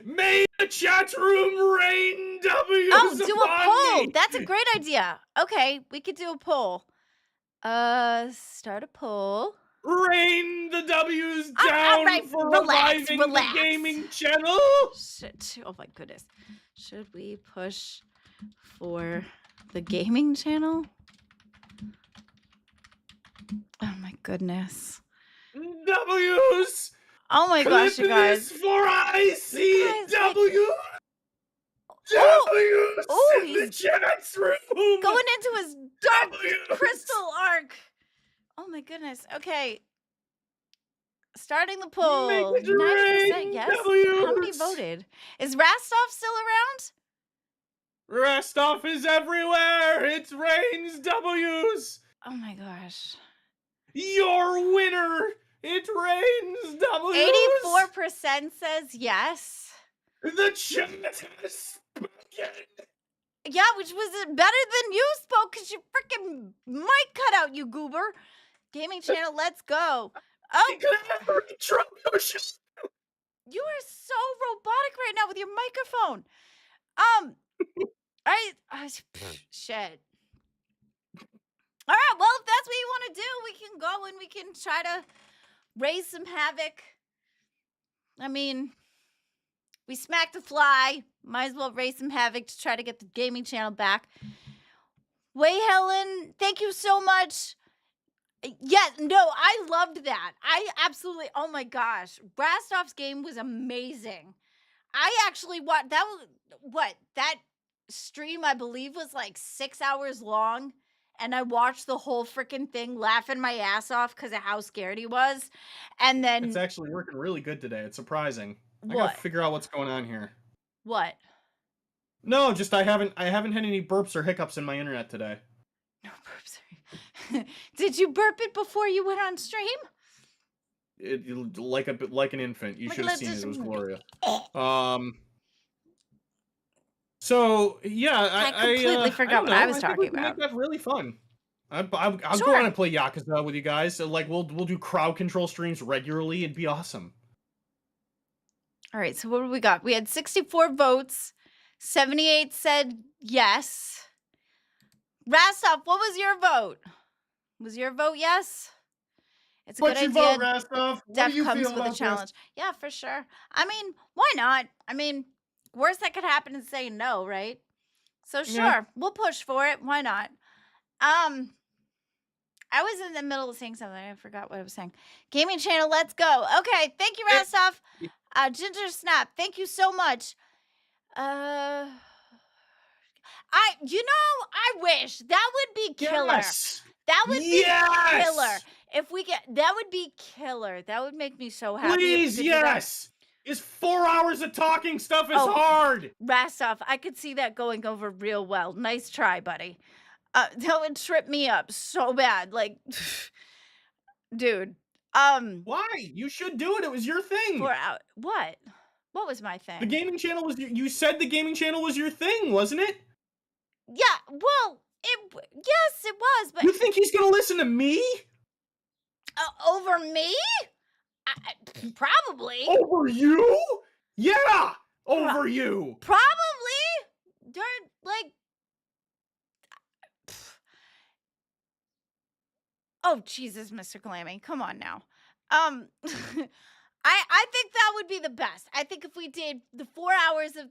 may the chat room rain W's. Oh, do a upon poll. me. That's a great idea. Okay, we could do a poll. Start a poll. Rain the W's All down right, for relax. reviving the gaming channel. Shit. Oh my goodness. Should we push for the gaming channel? Oh my goodness. W's. Oh my gosh, you guys. This for ICW. Oh, W's in the chat room. Going into his dark W's. crystal arc. Oh my goodness. Okay. Starting the poll. Make it 90% rain, yes. W's. How many voted? Is Rastov still around? Rastov is everywhere. It rains W's. Oh my gosh. Your winner. It rains W's. 84% says yes. The chat has spoken. Yeah, which was better than you spoke because your freaking mic cut out, you goober. Gaming channel, let's go. Oh, you are so robotic right now with your microphone. Shit. All right, well, if that's what you want to do, we can go and we can try to raise some havoc. I mean, we smacked a fly. Might as well raise some havoc to try to get the gaming channel back. Way Helen, thank you so much. Yeah, no, I loved that. I absolutely, oh my gosh. Rastov's game was amazing. I actually watched, that stream I believe was like 6 hours long. And I watched the whole freaking thing laughing my ass off because of how scared he was. And then... It's actually working really good today. It's surprising. What? I gotta figure out what's going on here. What? No, just I haven't had any burps or hiccups in my internet today. No burps. Did you burp it before you went on stream? Like an infant. You Like should a have seen it. It was little- Gloria. So yeah, I completely forgot what I was talking we can about. Make that really fun. I'll go Sure. on and play Yakuza with you guys. So, like we'll do crowd control streams regularly. It'd be awesome. All right, so what do we got? We had 64 votes. 78 said yes. Rastov, what was your vote? Was your vote yes? It's a What's good your idea. vote, Rastov? What Def do you comes feel with about a this? challenge. Yeah, for sure. I mean, why not? I mean, worst that could happen is saying no, right? So sure, Yeah. we'll push for it. Why not? I was in the middle of saying something. I forgot what I was saying. Gaming channel, let's go. Okay, thank you, Rastov. Ginger Snap, thank you so much. I wish that would be killer. Yes. That would be Yes! killer. If we get that would be killer. That would make me so happy. if we Please, could do that. yes. Is 4 hours of talking stuff is Oh. hard. Rastov, I could see that going over real well. Nice try, buddy. That would trip me up so bad. Like, dude. Why? You should do it. It was your thing. What? What was my thing? The gaming channel was you said the gaming channel was your thing, wasn't it? Yeah. Well, yes, it was. But You think he's gonna listen to me? over me? Probably. Over you? Yeah, over you. Probably. They're like. Oh Jesus, Mr. Glamy, come on now. I think that would be the best. I think if we did the 4 hours of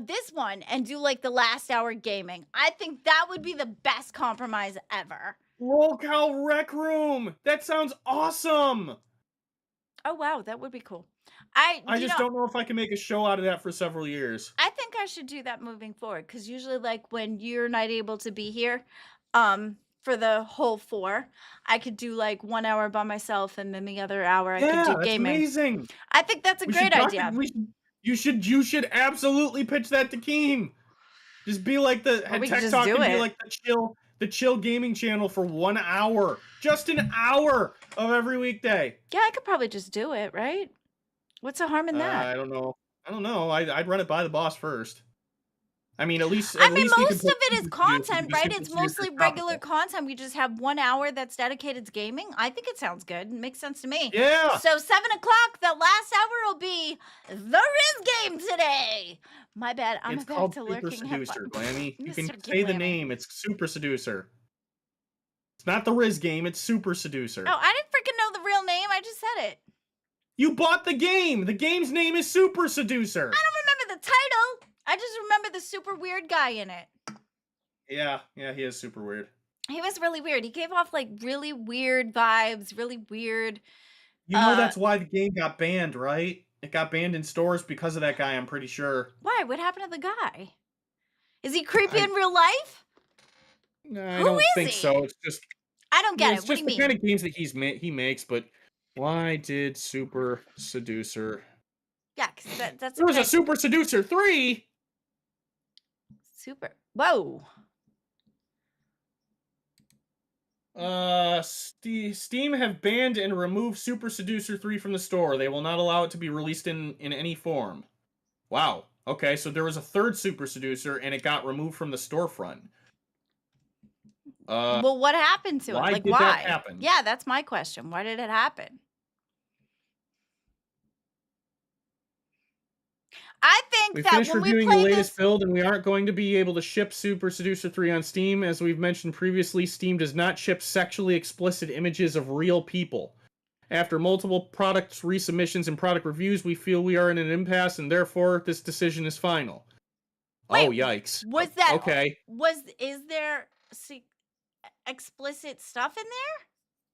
this one and do like the last hour gaming, I think that would be the best compromise ever. Roll Cow Rec Room. That sounds awesome. Oh wow, that would be cool. I just don't know if I can make a show out of that for several years. I think I should do that moving forward because usually, like when you're not able to be here, for the whole 4, I could do like 1 hour by myself, and then the other hour I could do That's gaming. amazing. I think that's a We should great talk idea. You should absolutely pitch that to Keem. Just be like the Or we could Tech just Talk do and be it. like the chill gaming channel for 1 hour. Just an hour of every weekday. Yeah, I could probably just do it, right? What's the harm in that? I don't know. I'd run it by the boss first. I mean, at least. I mean, least we can most of put it is Super content, Seducer right? because It's Super Seducer mostly is regular topical. content. We just have 1 hour that's dedicated to gaming. I think it sounds good. It makes sense to me. Yeah. So 7 o'clock, the last hour will be the Riz game today. My bad. I'm It's back called to Super lurking. Seducer, Glammy. You can Mr. say the Glamy. name. It's Super Seducer. It's not the Riz game. It's Super Seducer. Oh, I didn't freaking know the real name. I just said it. You bought the game. The game's name is Super Seducer. I don't remember the title. I just remember the super weird guy in it. Yeah, he is super weird. He was really weird. He gave off like really weird vibes, really weird. You know that's why the game got banned, right? It got banned in stores because of that guy, I'm pretty sure. Why? What happened to the guy? Is he creepy in real life? No, I Who don't is think he? so. It's just I don't get it's it. What just do you the mean? kind of games that he makes, but why did Super Seducer? Yeah, because that's There was a good- Super Seducer 3. super. Whoa. Steam have banned and removed Super Seducer 3 from the store. They will not allow it to be released in any form. Wow. Okay, so there was a third Super Seducer and it got removed from the storefront. Well, what happened to it? why Like, did why? that happen? Yeah, that's my question. Why did it happen? I think We that finished when we reviewing the play latest this, build, and we aren't going to be able to ship Super Seducer 3 on Steam. As we've mentioned previously, Steam does not ship sexually explicit images of real people. After multiple product resubmissions and product reviews, we feel we are in an impasse, and therefore this decision is final. Wait, oh, yikes. was that Okay. Is there explicit stuff in there?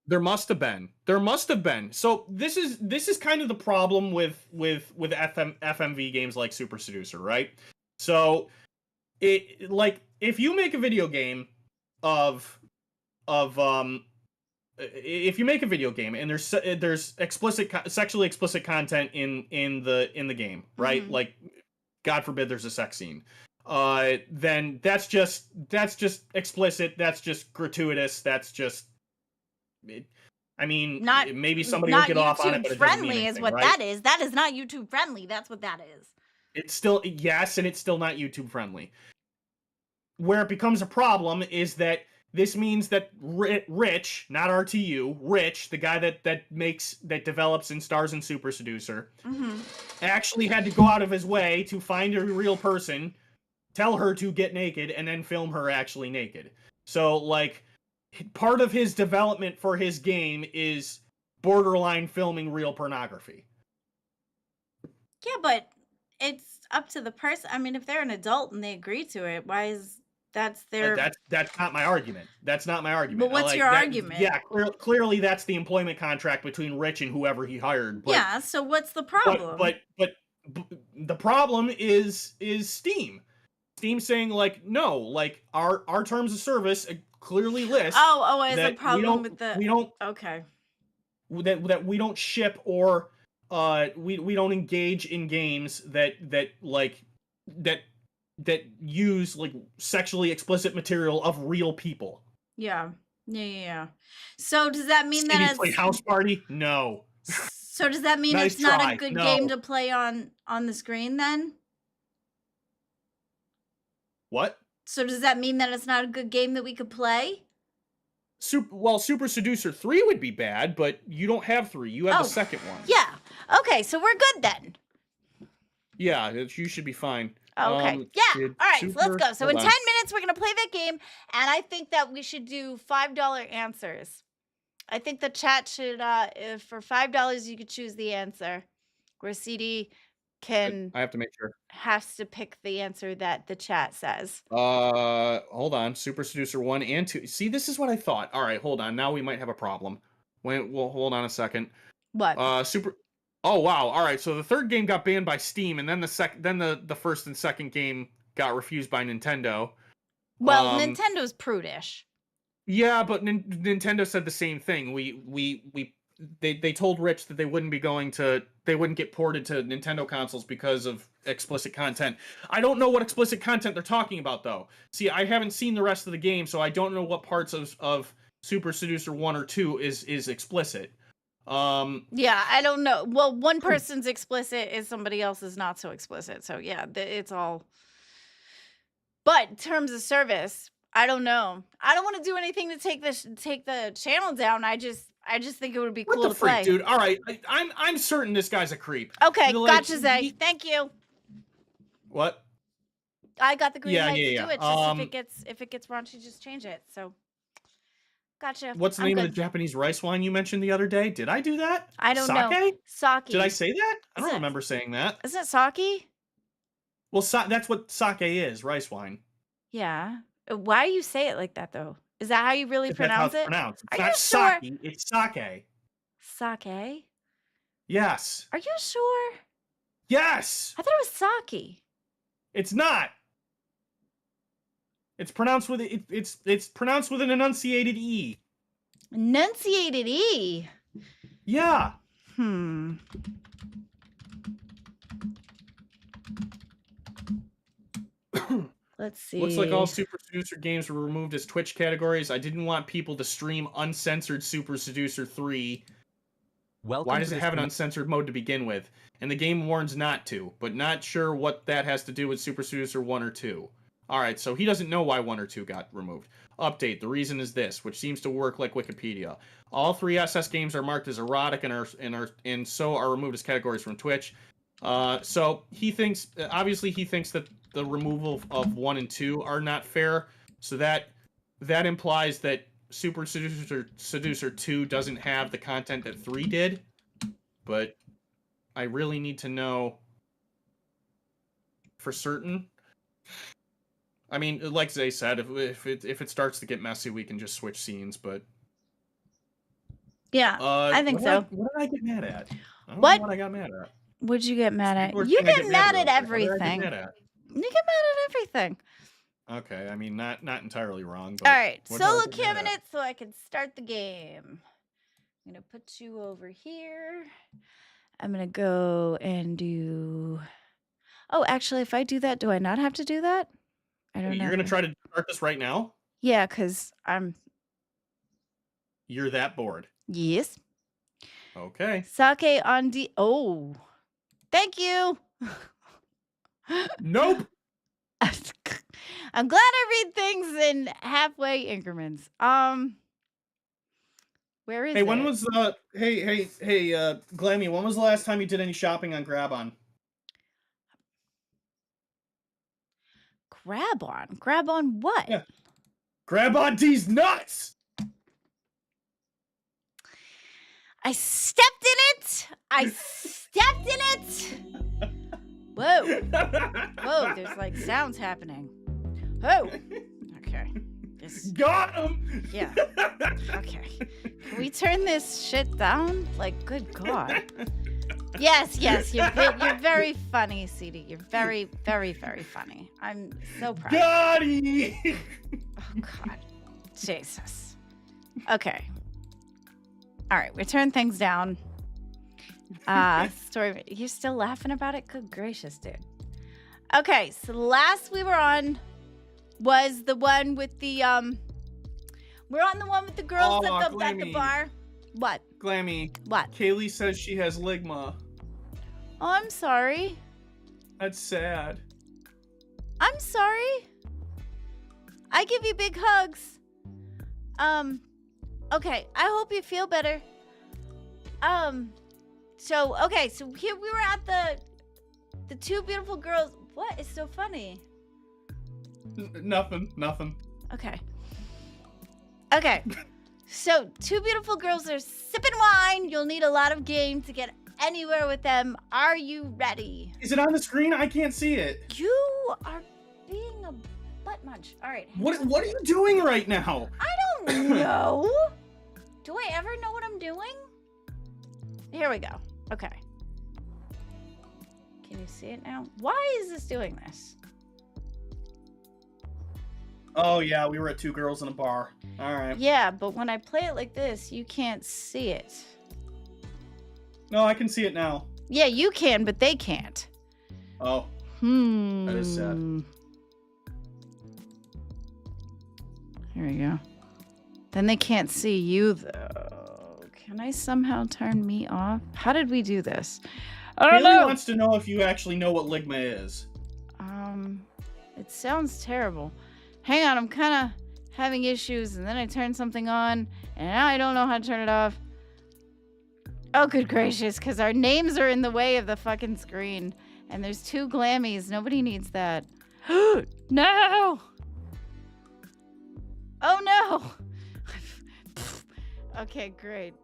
There must have been. There must have been. So this is kind of the problem with FMV games like Super Seducer, right? So it like if you make a video game if you make a video game and there's sexually explicit content in the game, right? Mhm. Like God forbid there's a sex scene. then that's just explicit. That's just gratuitous. That's just. I mean, Not maybe somebody will not get off on it, YouTube but it doesn't mean friendly is anything, what right? that is. That is not YouTube friendly. That's what that is. It's still, yes, and it's still not YouTube friendly. Where it becomes a problem is that this means that Rich, not RTU, Rich, the guy that develops and stars in Super Seducer, actually had to go out of his way to find a real person, tell her to get naked, and then film her actually naked. So, like, part of his development for his game is borderline filming real pornography. Yeah, but it's up to the person. I mean, if they're an adult and they agree to it, why is that's their... That's not my argument. That's not my argument. But what's your argument? Yeah, clearly that's the employment contract between Rich and whoever he hired. But, yeah, so what's the problem? But the problem is Steam. Steam saying, like, no, like, our terms of service clearly list. Oh, as a that problem with the... we don't Okay. that we don't ship or we don't engage in games that use like sexually explicit material of real people. Yeah. So does that mean that play House Party? No. So does that mean Nice it's not try. a good No. game to play on the screen then? What? So does that mean that it's not a good game that we could play? Super Seducer 3 would be bad, but you don't have 3. You have the second one. Yeah. Okay, so we're good then. Yeah, you should be fine. Okay. Yeah. All right, so let's go. So in 10 on. minutes, we're going to play that game, and I think that we should do $5 answers. I think the chat should, if for $5, you could choose the answer, where CD can... I have to make sure. Has to pick the answer that the chat says. Hold on. Super Seducer 1 and 2. See, this is what I thought. All right, hold on. Now we might have a problem. Well, hold on a second. What? Oh, wow. All right, so the third game got banned by Steam, and then the first and second game got refused by Nintendo. Well, Nintendo's prudish. Yeah, but Nintendo said the same thing. They told Rich that they wouldn't get ported to Nintendo consoles because of explicit content. I don't know what explicit content they're talking about, though. See, I haven't seen the rest of the game, so I don't know what parts of Super Seducer 1 or 2 is explicit. Yeah, I don't know. Well, one person's explicit is somebody else's not so explicit. So yeah, it's all. But in terms of service, I don't know. I don't want to do anything to take the channel down. I just think it would be cool to play. Dude? All right, I'm certain this guy's a creep. Okay, Like, gotcha, Zay. Thank you. What? I got the green light to yeah. do it. Just if it gets raunchy, just change it. So, gotcha. What's the name of the Japanese rice wine you mentioned the other day? Did I do that? I don't know. Sake? Sake. Did I say that? I don't remember saying that. Isn't it sake? Well, that's what sake is, rice wine. Yeah. Why do you say it like that, though? Is that how you really pronounce it? It's not sake, it's sake. Sake? Yes. Are you sure? Yes. I thought it was sake. It's not. It's pronounced with it's pronounced with an enunciated e. Enunciated e. Yeah. Let's see. Looks like all Super Seducer games were removed as Twitch categories. I didn't want people to stream uncensored Super Seducer 3. Why does it have an uncensored mode to begin with? And the game warns not to, but not sure what that has to do with Super Seducer 1 or 2. Alright, so he doesn't know why 1 or 2 got removed. Update, the reason is this, which seems to work like Wikipedia. All 3 SS games are marked as erotic and so are removed as categories from Twitch. So he thinks, obviously he thinks that the removal of 1 and 2 are not fair, so that implies that Super Seducer 2 doesn't have the content that 3 did, but I really need to know for certain. I mean, like Zay said, if it starts to get messy, we can just switch scenes, but... Yeah, I think so. What did I get mad at? I don't know what I got mad at. What'd you get mad at? You get mad at everything. You get mad at everything. Okay, I mean, not entirely wrong. But all right, solo cabinet, so I can start the game. I'm gonna put you over here. I'm gonna go and do. Oh, actually, if I do that, do I not have to do that? I don't know. You're gonna try to start this right now? Yeah, because I'm. You're that bored. Yes. Okay. Sake on D. Oh. Thank you. Nope. I'm glad I read things in halfway increments. Where is Hey, it? when was Glamy, when was the last time you did any shopping on Grab-On? Grab on? Grab on what? Yeah. Grab on these nuts! I stepped in it! I stepped in it! Whoa. Whoa, there's like sounds happening. Oh. Okay. Got him! Yeah. Okay. Can we turn this shit down? Like, good God. Yes, you're very funny, CD. You're very, very, very funny. I'm so proud. Got it! Oh, God. Jesus. Okay. All right, we turn things down. Story. You're still laughing about it? Good gracious, dude. Okay, so the last we were on was the one with the we're on the one with the girls at the bar. What? Glamy. What? Kaylee says she has ligma. Oh, I'm sorry. That's sad. I'm sorry. I give you big hugs. Okay, I hope you feel better. So here we were at the two beautiful girls. What is so funny? Nothing. Okay. So two beautiful girls are sipping wine. You'll need a lot of game to get anywhere with them. Are you ready? Is it on the screen? I can't see it. You are being a butt munch. All right. What are you doing right now? I don't know. Do I ever know what I'm doing? Here we go. Okay. Can you see it now? Why is this doing this? Oh yeah, we were at two girls in a bar. All right. Yeah, but when I play it like this, you can't see it. No, I can see it now. Yeah, you can, but they can't. Oh. That is sad. Here we go. Then they can't see you, though. Can I somehow turn me off? How did we do this? I don't Kaylee know. wants to know if you actually know what ligma is. It sounds terrible. Hang on, I'm kind of having issues, and then I turn something on, and now I don't know how to turn it off. Oh, good gracious, because our names are in the way of the fucking screen, and there's two Glammies. Nobody needs that. No! Oh, no! Okay, great.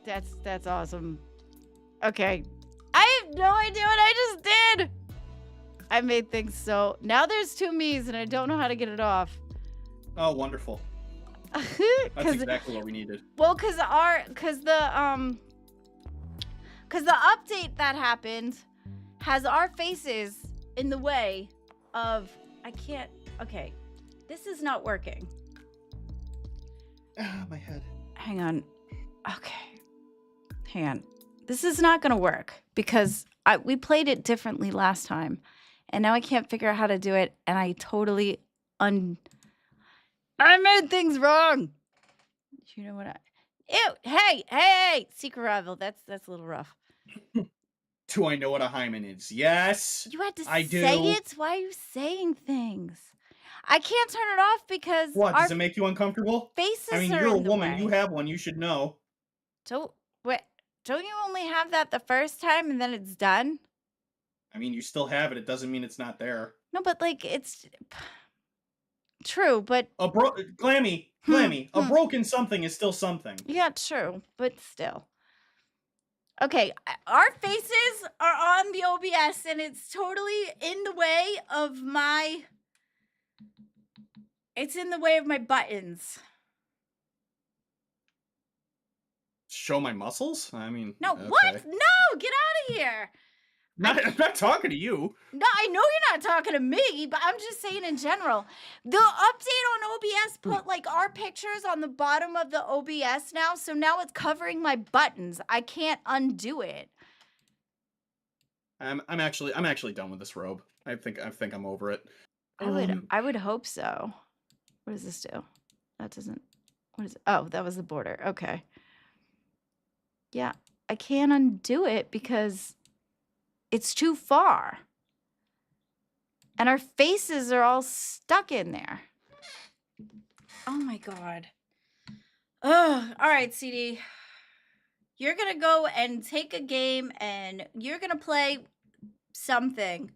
That's awesome. Okay. I have no idea what I just did! I made things so... Now there's two me's and I don't know how to get it off. Oh, wonderful. That's exactly what we needed. Well, because the update that happened has our faces in the way of... I can't... Okay. This is not working. Ah, my head. Hang on. Okay. Hang on. This is not going to work because we played it differently last time. And now I can't figure out how to do it. And I totally I made things wrong. You know what Ew. Hey. Secret rival. That's a little rough. Do I know what a hymen is? Yes. You had to I say do. it? Why are you saying things? I can't turn it off because What? Does it make you uncomfortable? faces I mean, are you're a in the woman. way. You have one. You should know. Don't you only have that the first time and then it's done? I mean, you still have it. It doesn't mean it's not there. No, but like it's true, but Glamy, a broken something is still something. yeah, true, but still. Okay, our faces are on the OBS and it's totally in the way of my buttons. Show my muscles? I mean, No, okay. what? No, get out of here. I'm not talking to you. No, I know you're not talking to me, but I'm just saying in general. The update on OBS put like our pictures on the bottom of the OBS now, so now it's covering my buttons. I can't undo it. I'm actually done with this robe. I think I'm over it. I would hope so. What does this do? That doesn't. What is it? Oh, that was the border. Okay. Yeah, I can't undo it because it's too far. And our faces are all stuck in there. Oh my god. Ugh. All right, CD. You're going to go and take a game and you're going to play something.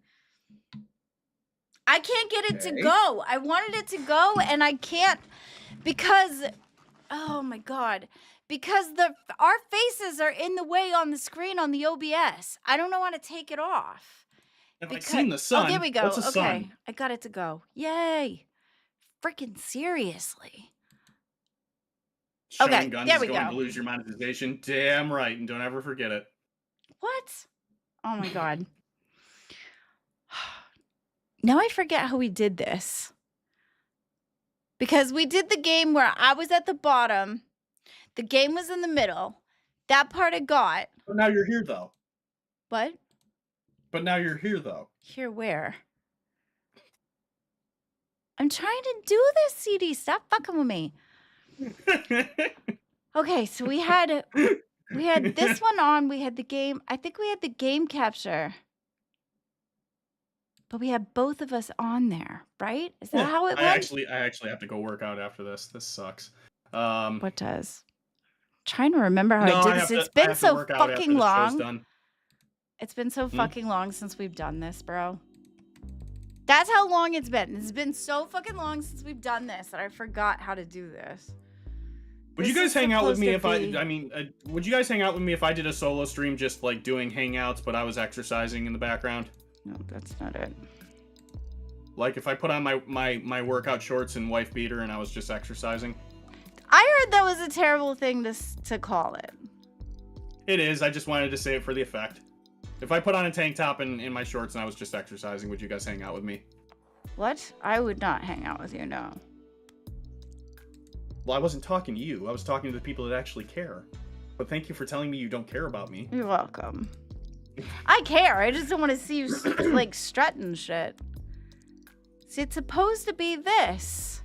I can't get it to go. I wanted it to go and I can't because oh my god. Because our faces are in the way on the screen on the OBS. I don't know how to take it off. Have I seen the sun? Oh, there we go. What's a Okay. sun? I got it to go. Yay. Freaking seriously. Showing Okay, guns there is we going go. to lose your monetization. Damn right, and don't ever forget it. What? Oh my god. Now I forget how we did this. Because we did the game where I was at the bottom. The game was in the middle. That part I got. But now you're here, though. What? But now you're here, though. Here where? I'm trying to do this, CD. Stop fucking with me. Okay, so we had this one on. We had the game. I think we had the game capture. But we had both of us on there, right? Is that how it went? I actually have to go work out after this. This sucks. What does? Trying to remember how I did this. It's been so fucking long. It's been so fucking long since we've done this, bro. That's how long it's been. It's been so fucking long since we've done this that I forgot how to do this. Would you guys hang out with me if would you guys hang out with me if I did a solo stream just like doing hangouts, but I was exercising in the background? No, that's not it. Like if I put on my workout shorts and wife beater and I was just exercising? I heard that was a terrible thing to call it. It is. I just wanted to say it for the effect. If I put on a tank top and in my shorts and I was just exercising, would you guys hang out with me? What? I would not hang out with you, no. Well, I wasn't talking to you. I was talking to the people that actually care. But thank you for telling me you don't care about me. You're welcome. I care. I just don't want to see you like strutting shit. See, it's supposed to be this.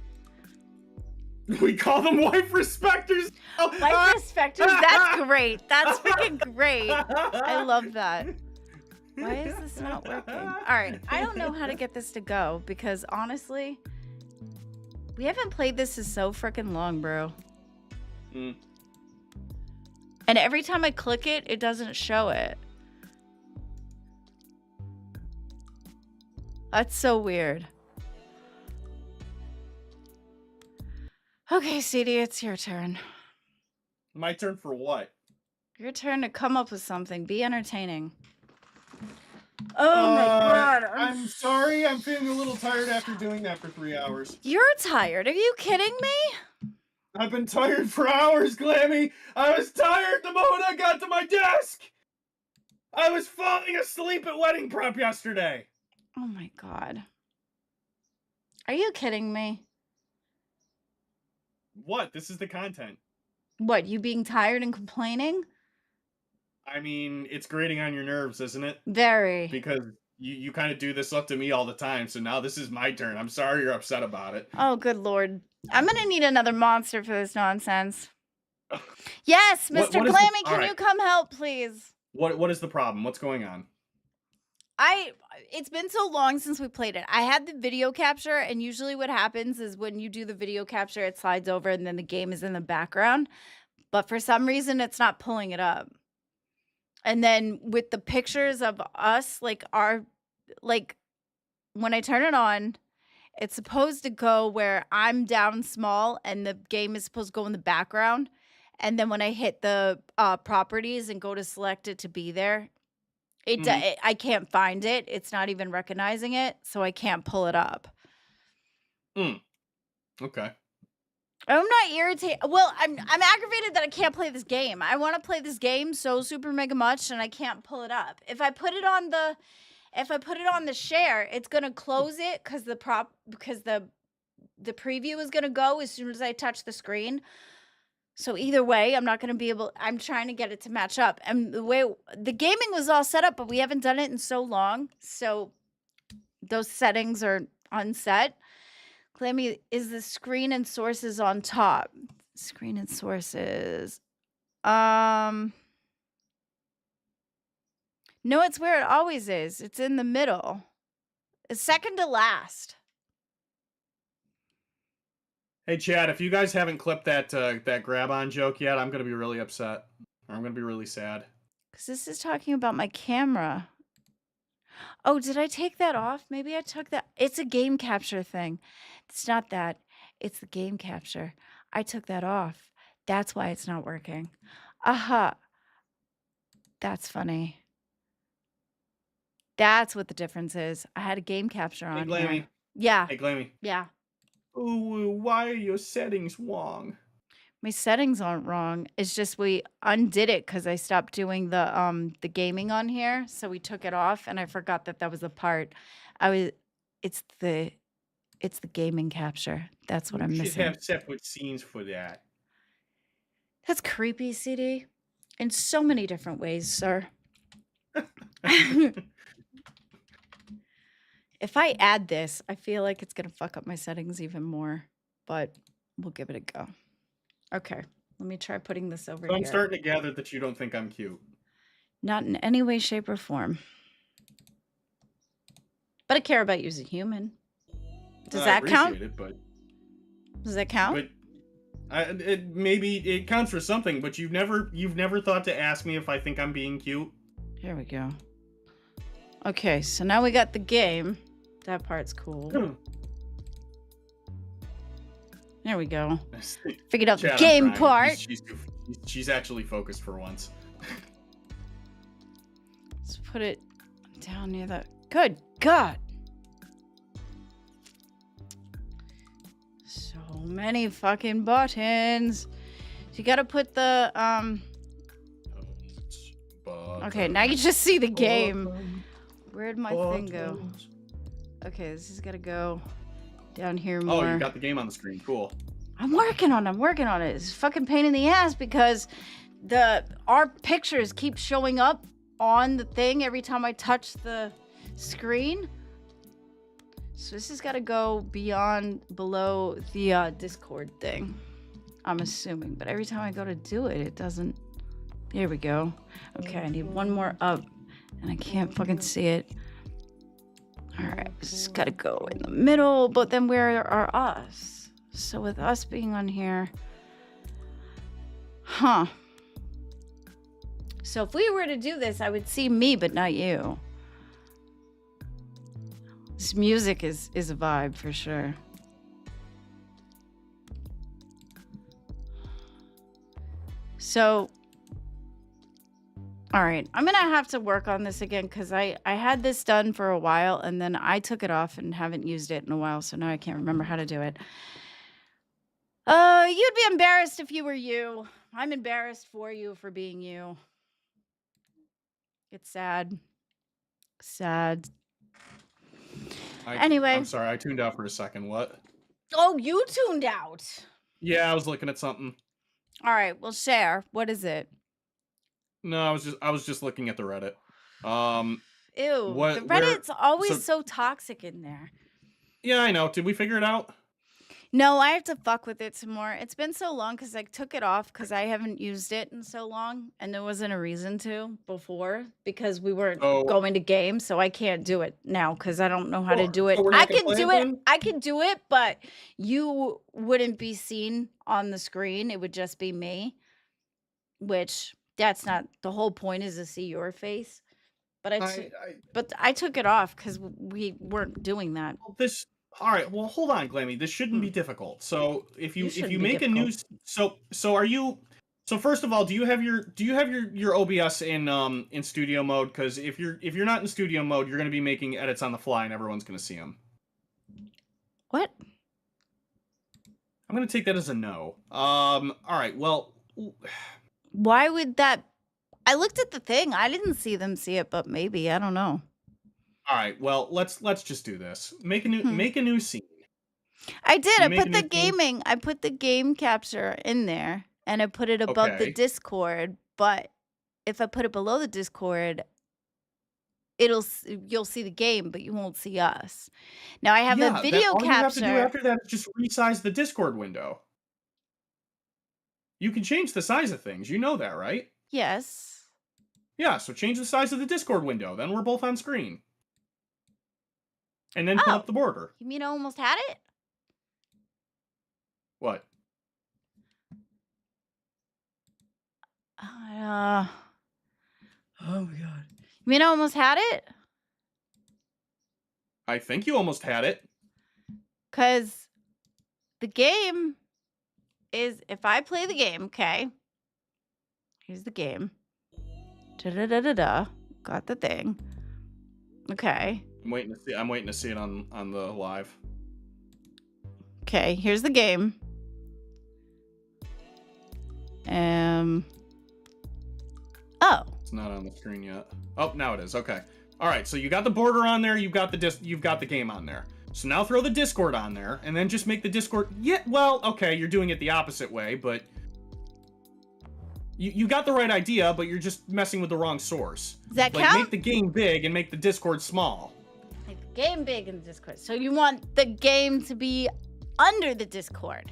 We call them wife respecters. Wife respecters? That's great. That's freaking great. I love that. Why is this not working? All right. I don't know how to get this to go because honestly, we haven't played this in so freaking long, bro. And every time I click it, it doesn't show it. That's so weird. Okay, CD, it's your turn. My turn for what? Your turn to come up with something. Be entertaining. Oh my god. I'm sorry. I'm feeling a little tired after doing that for 3 hours. You're tired. Are you kidding me? I've been tired for hours, Glamy. I was tired the moment I got to my desk. I was falling asleep at wedding prep yesterday. Oh my god. Are you kidding me? What? This is the content. What, you being tired and complaining? I mean, it's grating on your nerves, isn't it? Very. Because you kind of do this up to me all the time, so now this is my turn. I'm sorry you're upset about it. Oh, good lord. I'm gonna need another monster for this nonsense. Yes, Mr. Glamy, can you come help, please? What is the problem? What's going on? It's been so long since we played it. I had the video capture, and usually what happens is when you do the video capture, it slides over and then the game is in the background. But for some reason, it's not pulling it up. And then with the pictures of us, when I turn it on, it's supposed to go where I'm down small and the game is supposed to go in the background. And then when I hit the properties and go to select it to be there, I can't find it. It's not even recognizing it, so I can't pull it up. Okay. I'm not irritated. Well, I'm aggravated that I can't play this game. I want to play this game so super mega much, and I can't pull it up. If I put it on the share, it's gonna close it because the preview is gonna go as soon as I touch the screen. So either way, I'm not going to be able, I'm trying to get it to match up. And the way the gaming was all set up, but we haven't done it in so long. So those settings are on set. Glamy, is the screen and sources on top? Screen and sources. No, it's where it always is. It's in the middle. It's second to last. Hey, Chad, if you guys haven't clipped that grab-on joke yet, I'm gonna be really upset. Or I'm gonna be really sad. Because this is talking about my camera. Oh, did I take that off? Maybe I took that. It's a game capture thing. It's not that. It's the game capture. I took that off. That's why it's not working. Aha. That's funny. That's what the difference is. I had a game capture on Glamy. here. Yeah. Hey, Glamy. Yeah. Ooh, why are your settings wrong? My settings aren't wrong. It's just we undid it because I stopped doing the gaming on here. So we took it off and I forgot that was a part. It's the gaming capture. That's what I'm You should missing. have separate scenes for that. That's creepy, CD. In so many different ways, sir. If I add this, I feel like it's going to fuck up my settings even more. But we'll give it a go. Okay. Let me try putting this over So here. I'm starting to gather that you don't think I'm cute. Not in any way, shape, or form. But I care about you as a human. Does that count? It, but Does that count? But maybe it counts for something. But you've never thought to ask me if I think I'm being cute. Here we go. Okay, so now we got the game. That part's cool. There we go. Figured out the Chad, game part. She's actually focused for once. Let's put it down near the... Good God. So many fucking buttons. You gotta put the... Okay, now you just see the game. Where'd my thing go? Okay, this is gotta go down here more. Oh, you got the game on the screen. Cool. I'm working on it. It's a fucking pain in the ass because our pictures keep showing up on the thing every time I touch the screen. So this has got to go below the Discord thing, I'm assuming. But every time I go to do it, it doesn't. There we go. Okay, I need one more up, and I can't fucking see it. All right, this has got to go in the middle. But then where are us? So with us being on here, huh? So if we were to do this, I would see me, but not you. This music is a vibe for sure. So, all right, I'm gonna have to work on this again because I had this done for a while and then I took it off and haven't used it in a while, so now I can't remember how to do it. You'd be embarrassed if you were you. I'm embarrassed for you for being you. It's sad. Sad. Anyway. I'm sorry, I tuned out for a second. What? Oh, you tuned out. Yeah, I was looking at something. All right, well, share. What is it? No, I was just looking at the Reddit. Ew. The Reddit's always so toxic in there. Yeah, I know. Did we figure it out? No, I have to fuck with it some more. It's been so long because I took it off because I haven't used it in so long, and there wasn't a reason to before because we weren't going to games, so I can't do it now because I don't know how to do it. I can do it. I can do it, but you wouldn't be seen on the screen. It would just be me, which that's not the whole point. Is to see your face. But I took it off because we weren't doing that. All right, well, hold on, Glamy. This shouldn't be difficult. So if you make a new so first of all, do you have your OBS in studio mode? Because if you're not in studio mode, you're going to be making edits on the fly, and everyone's going to see them. What? I'm going to take that as a no. All right. Well, why would that? I looked at the thing. I didn't see them see it, but maybe I don't know. All right, well, let's just do this. Make a new scene. I did. I put the gaming. I put the game capture in there, and I put it above the Discord. But if I put it below the Discord, you'll see the game, but you won't see us. Now I have a all video you have to do capture. after that is just resize the Discord window. You can change the size of things. You know that, right? Yes. Yeah, so change the size of the Discord window. Then we're both on screen. And then put up the border. You mean I almost had it? What? Oh my god. You mean I almost had it? I think you almost had it. Because the game is, if I play the game, okay. Here's the game. Da-da-da-da-da. Got the thing. Okay. I'm waiting to see it on the live. Okay, here's the game. Oh. It's not on the screen yet. Oh, now it is. Okay. All right. So you got the border on there. You've got the game on there. So now throw the Discord on there, and then just make the Discord. Yeah. Well, okay. You're doing it the opposite way, but you got the right idea, but you're just messing with the wrong source. Does that like, count? Make the game big and make the Discord small. Make the game big in the Discord. So you want the game to be under the Discord.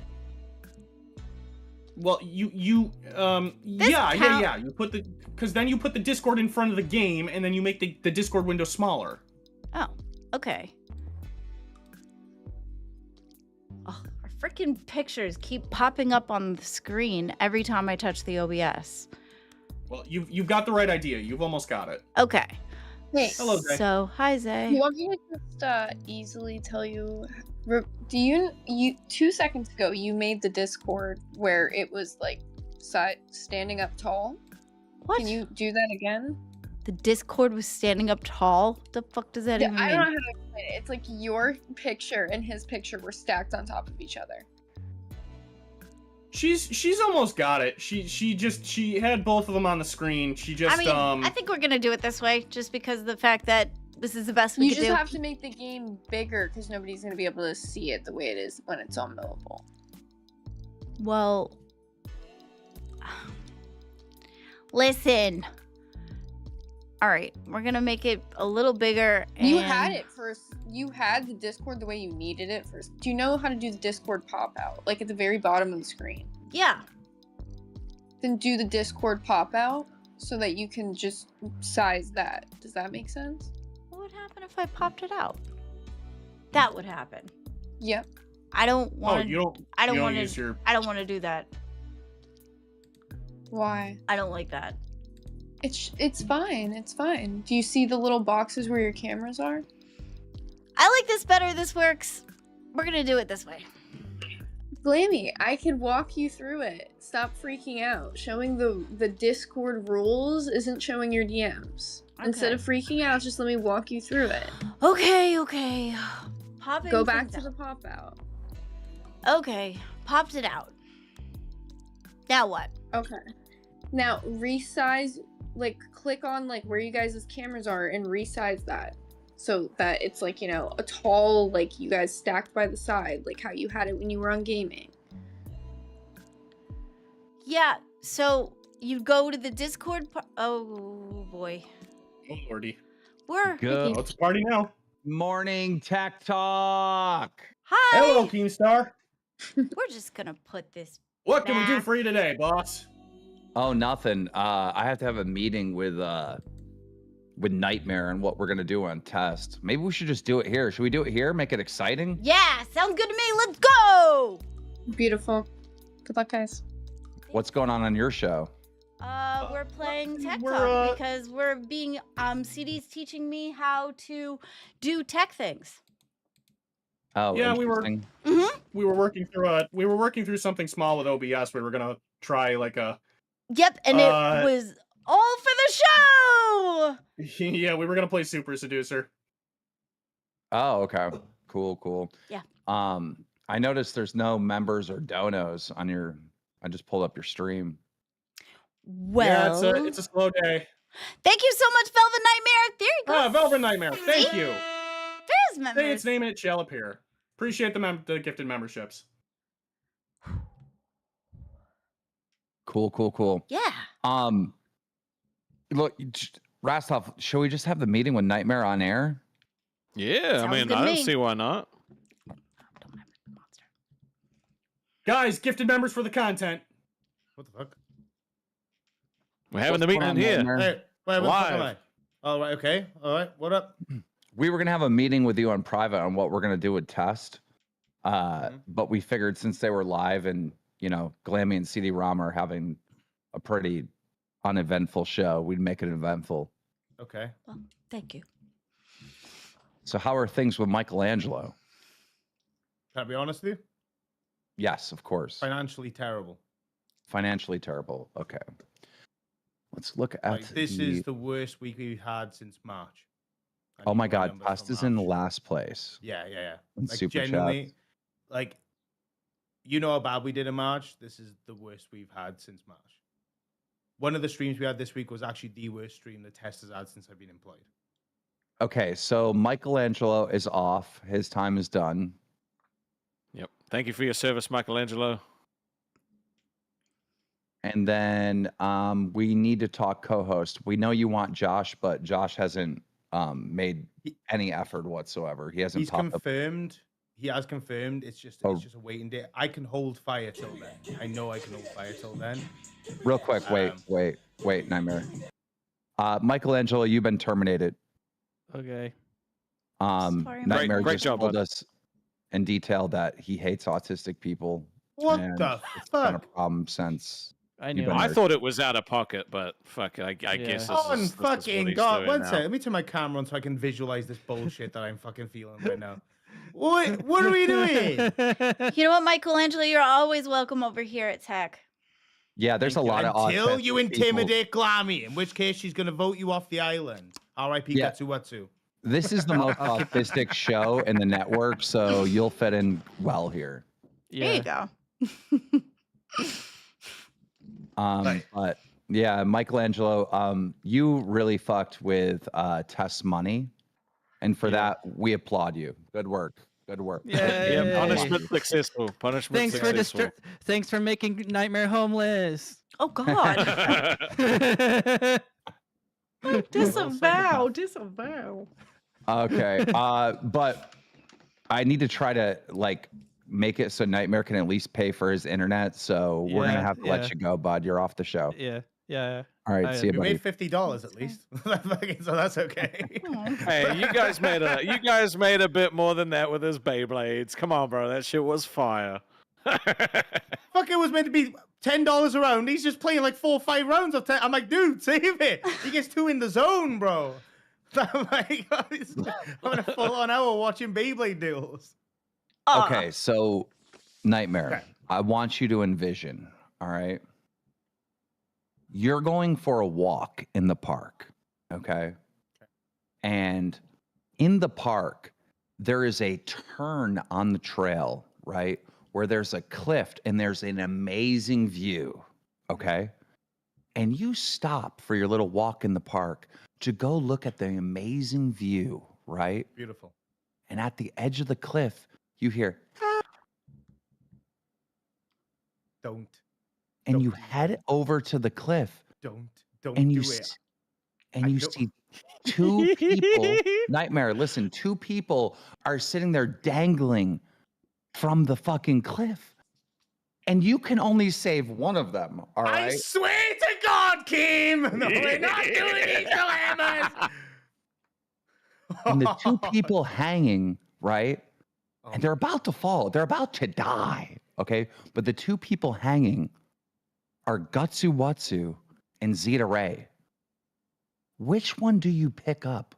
Well, yeah. You put because then you put the Discord in front of the game, and then you make the Discord window smaller. Oh, okay. Oh, our freaking pictures keep popping up on the screen every time I touch the OBS. Well, you've got the right idea. You've almost got it. Okay. Wait. Hello, Zay. So, hi, Zay. You want me to just easily tell you? Do you 2 seconds ago you made the Discord where it was like standing up tall? What? Can you do that again? The Discord was standing up tall? The fuck does that even mean? I don't know how to explain it. It's like your picture and his picture were stacked on top of each other. She's almost got it. She had both of them on the screen. She just I think we're gonna do it this way, just because of the fact that this is the best we You could do. just have to make the game bigger because nobody's gonna be able to see it the way it is when it's on mobile. Well, listen. All right, we're gonna make it a little bigger. You had it first. You had the Discord the way you needed it first. Do you know how to do the Discord pop out? Like at the very bottom of the screen. Yeah. Then do the Discord pop out so that you can just size that. Does that make sense? What would happen if I popped it out? That would happen. Yep. I don't want. I don't want use to. your... I don't want to do that. Why? I don't like that. It's fine. It's fine. Do you see the little boxes where your cameras are? I like this better. This works. We're gonna do it this way. Glamy, I could walk you through it. Stop freaking out. Showing the Discord rules isn't showing your DMs. Okay. Instead of freaking out, just let me walk you through it. Okay. Popping. Go back to the pop out. Okay, popped it out. Now what? Okay. Now resize. Like click on like where you guys' cameras are and resize that so that it's like, you know, a tall, like you guys stacked by the side, like how you had it when you were on gaming. Yeah, so you go to the Discord oh boy. Oh lordy. We're good. It's a party now. Morning Tech Talk. Hi. Hello, KEEMSTAR. We're just gonna put this What can we do back. for you today, boss? Oh, nothing. I have to have a meeting with Nightmare and what we're gonna do on test. Maybe we should just do it here. Should we do it here? Make it exciting? Yeah, sounds good to me. Let's go. Beautiful. Good luck, guys. What's going on your show? We're playing Tech we're, Talk because we're being CD's teaching me how to do tech things. Oh, yeah, we were working through something small with OBS. We were gonna try like a. Yep, and it was all for the show. Yeah, we were gonna play Super Seducer. Oh, okay. Cool. Yeah. I noticed there's no members or donos on your. I just pulled up your stream. Well, yeah, it's a slow day. Thank you so much, Velvet Nightmare. There you go. Ah, Velvet Nightmare. Thank you. There's members. Say its name and it shall appear. Appreciate the gifted memberships. Cool. Yeah. Look, Rastov, should we just have the meeting with Nightmare on air? Yeah, Sounds I mean, good to I don't me. see why not. Guys, gifted members for the content. What the fuck? We're having What's the meeting going in on, here. Nightmare? Hey, wait, what the fuck am Live. I? Oh, right, okay. All right, what up? We were gonna have a meeting with you on private on what we're gonna do with Test. But we figured since they were live and Glamy and CD-ROM are having a pretty uneventful show, we'd make it eventful. Okay. Well, thank you. So how are things with Michelangelo? Can I be honest with you? Yes, of course. Financially terrible. Financially terrible. Okay. Let's look at Like, this is the worst week we've had since March. I Oh need my my God, numbers Test from is in March. last place. Yeah. In Like, Super genuinely, Chats. like, you know how bad we did in March? This is the worst we've had since March. One of the streams we had this week was actually the worst stream the Test has had since I've been employed. Okay, so Michelangelo is off. His time is done. Yep. Thank you for your service, Michelangelo. And then we need to talk co-host. We know you want Josh, but Josh hasn't made any effort whatsoever. He hasn't He's popped confirmed. He has confirmed. It's just Oh. it's just a waiting day. I can hold fire till then. I know I can hold fire till then. up. Real quick, wait, Nightmare. Michelangelo, you've been terminated. Okay. Sorry. Nightmare Great just job, told bud. us in detail that he hates autistic people. What and the it's been a fuck? problem since I you've knew. been I there. thought it was out of pocket, but fuck it. I guess this On is what fucking he's God. doing One now. second. Let me turn my camera on so I can visualize this bullshit that I'm fucking feeling right now. What are we doing? You know what, Michelangelo? You're always welcome over here at Tech. Yeah, there's a lot of Until autistic you people. intimidate Glamy, in which case she's gonna vote you off the island. R.I.P. Yeah. Katsuwatsu. This is the most autistic show in the network, so you'll fit in well here. There you go. But yeah, Michelangelo, you really fucked with Tess Money, and for that we applaud you. Good work. Good work. Yay. Punishment successful. Punishment Thanks for successful. thanks for making Nightmare homeless. Oh God. Disavow. Okay. But I need to try to make it so Nightmare can at least pay for his internet. So we're gonna have to let you go, bud. You're off the show. Yeah. All right. See you, We buddy. made $50 at least, so that's okay. Hey, you guys made a bit more than that with his Beyblades. Come on, bro. That shit was fire. Fuck, it was meant to be $10 a round. He's just playing like 4 or 5 rounds of 10. I'm like, dude, save it. He gets 2 in the zone, bro. I'm like, I'm in a full-on hour watching Beyblade duels. Okay, so Nightmare, I want you to envision, all right? You're going for a walk in the park, okay? And in the park, there is a turn on the trail, right? Where there's a cliff and there's an amazing view, okay? And you stop for your little walk in the park to go look at the amazing view, right? Beautiful. And at the edge of the cliff, you hear, Don't. and you head over to the cliff. Don't and do you it. and you see 2 people. Nightmare, listen, 2 people are sitting there dangling from the fucking cliff, and you can only save one of them. All right. I swear to God, Keem! No, we're not doing these dilemmas! And the 2 people hanging, right? And they're about to fall. They're about to die. Okay. But the 2 people hanging are Gutsuwatsu and Zeta Ray. Which one do you pick up?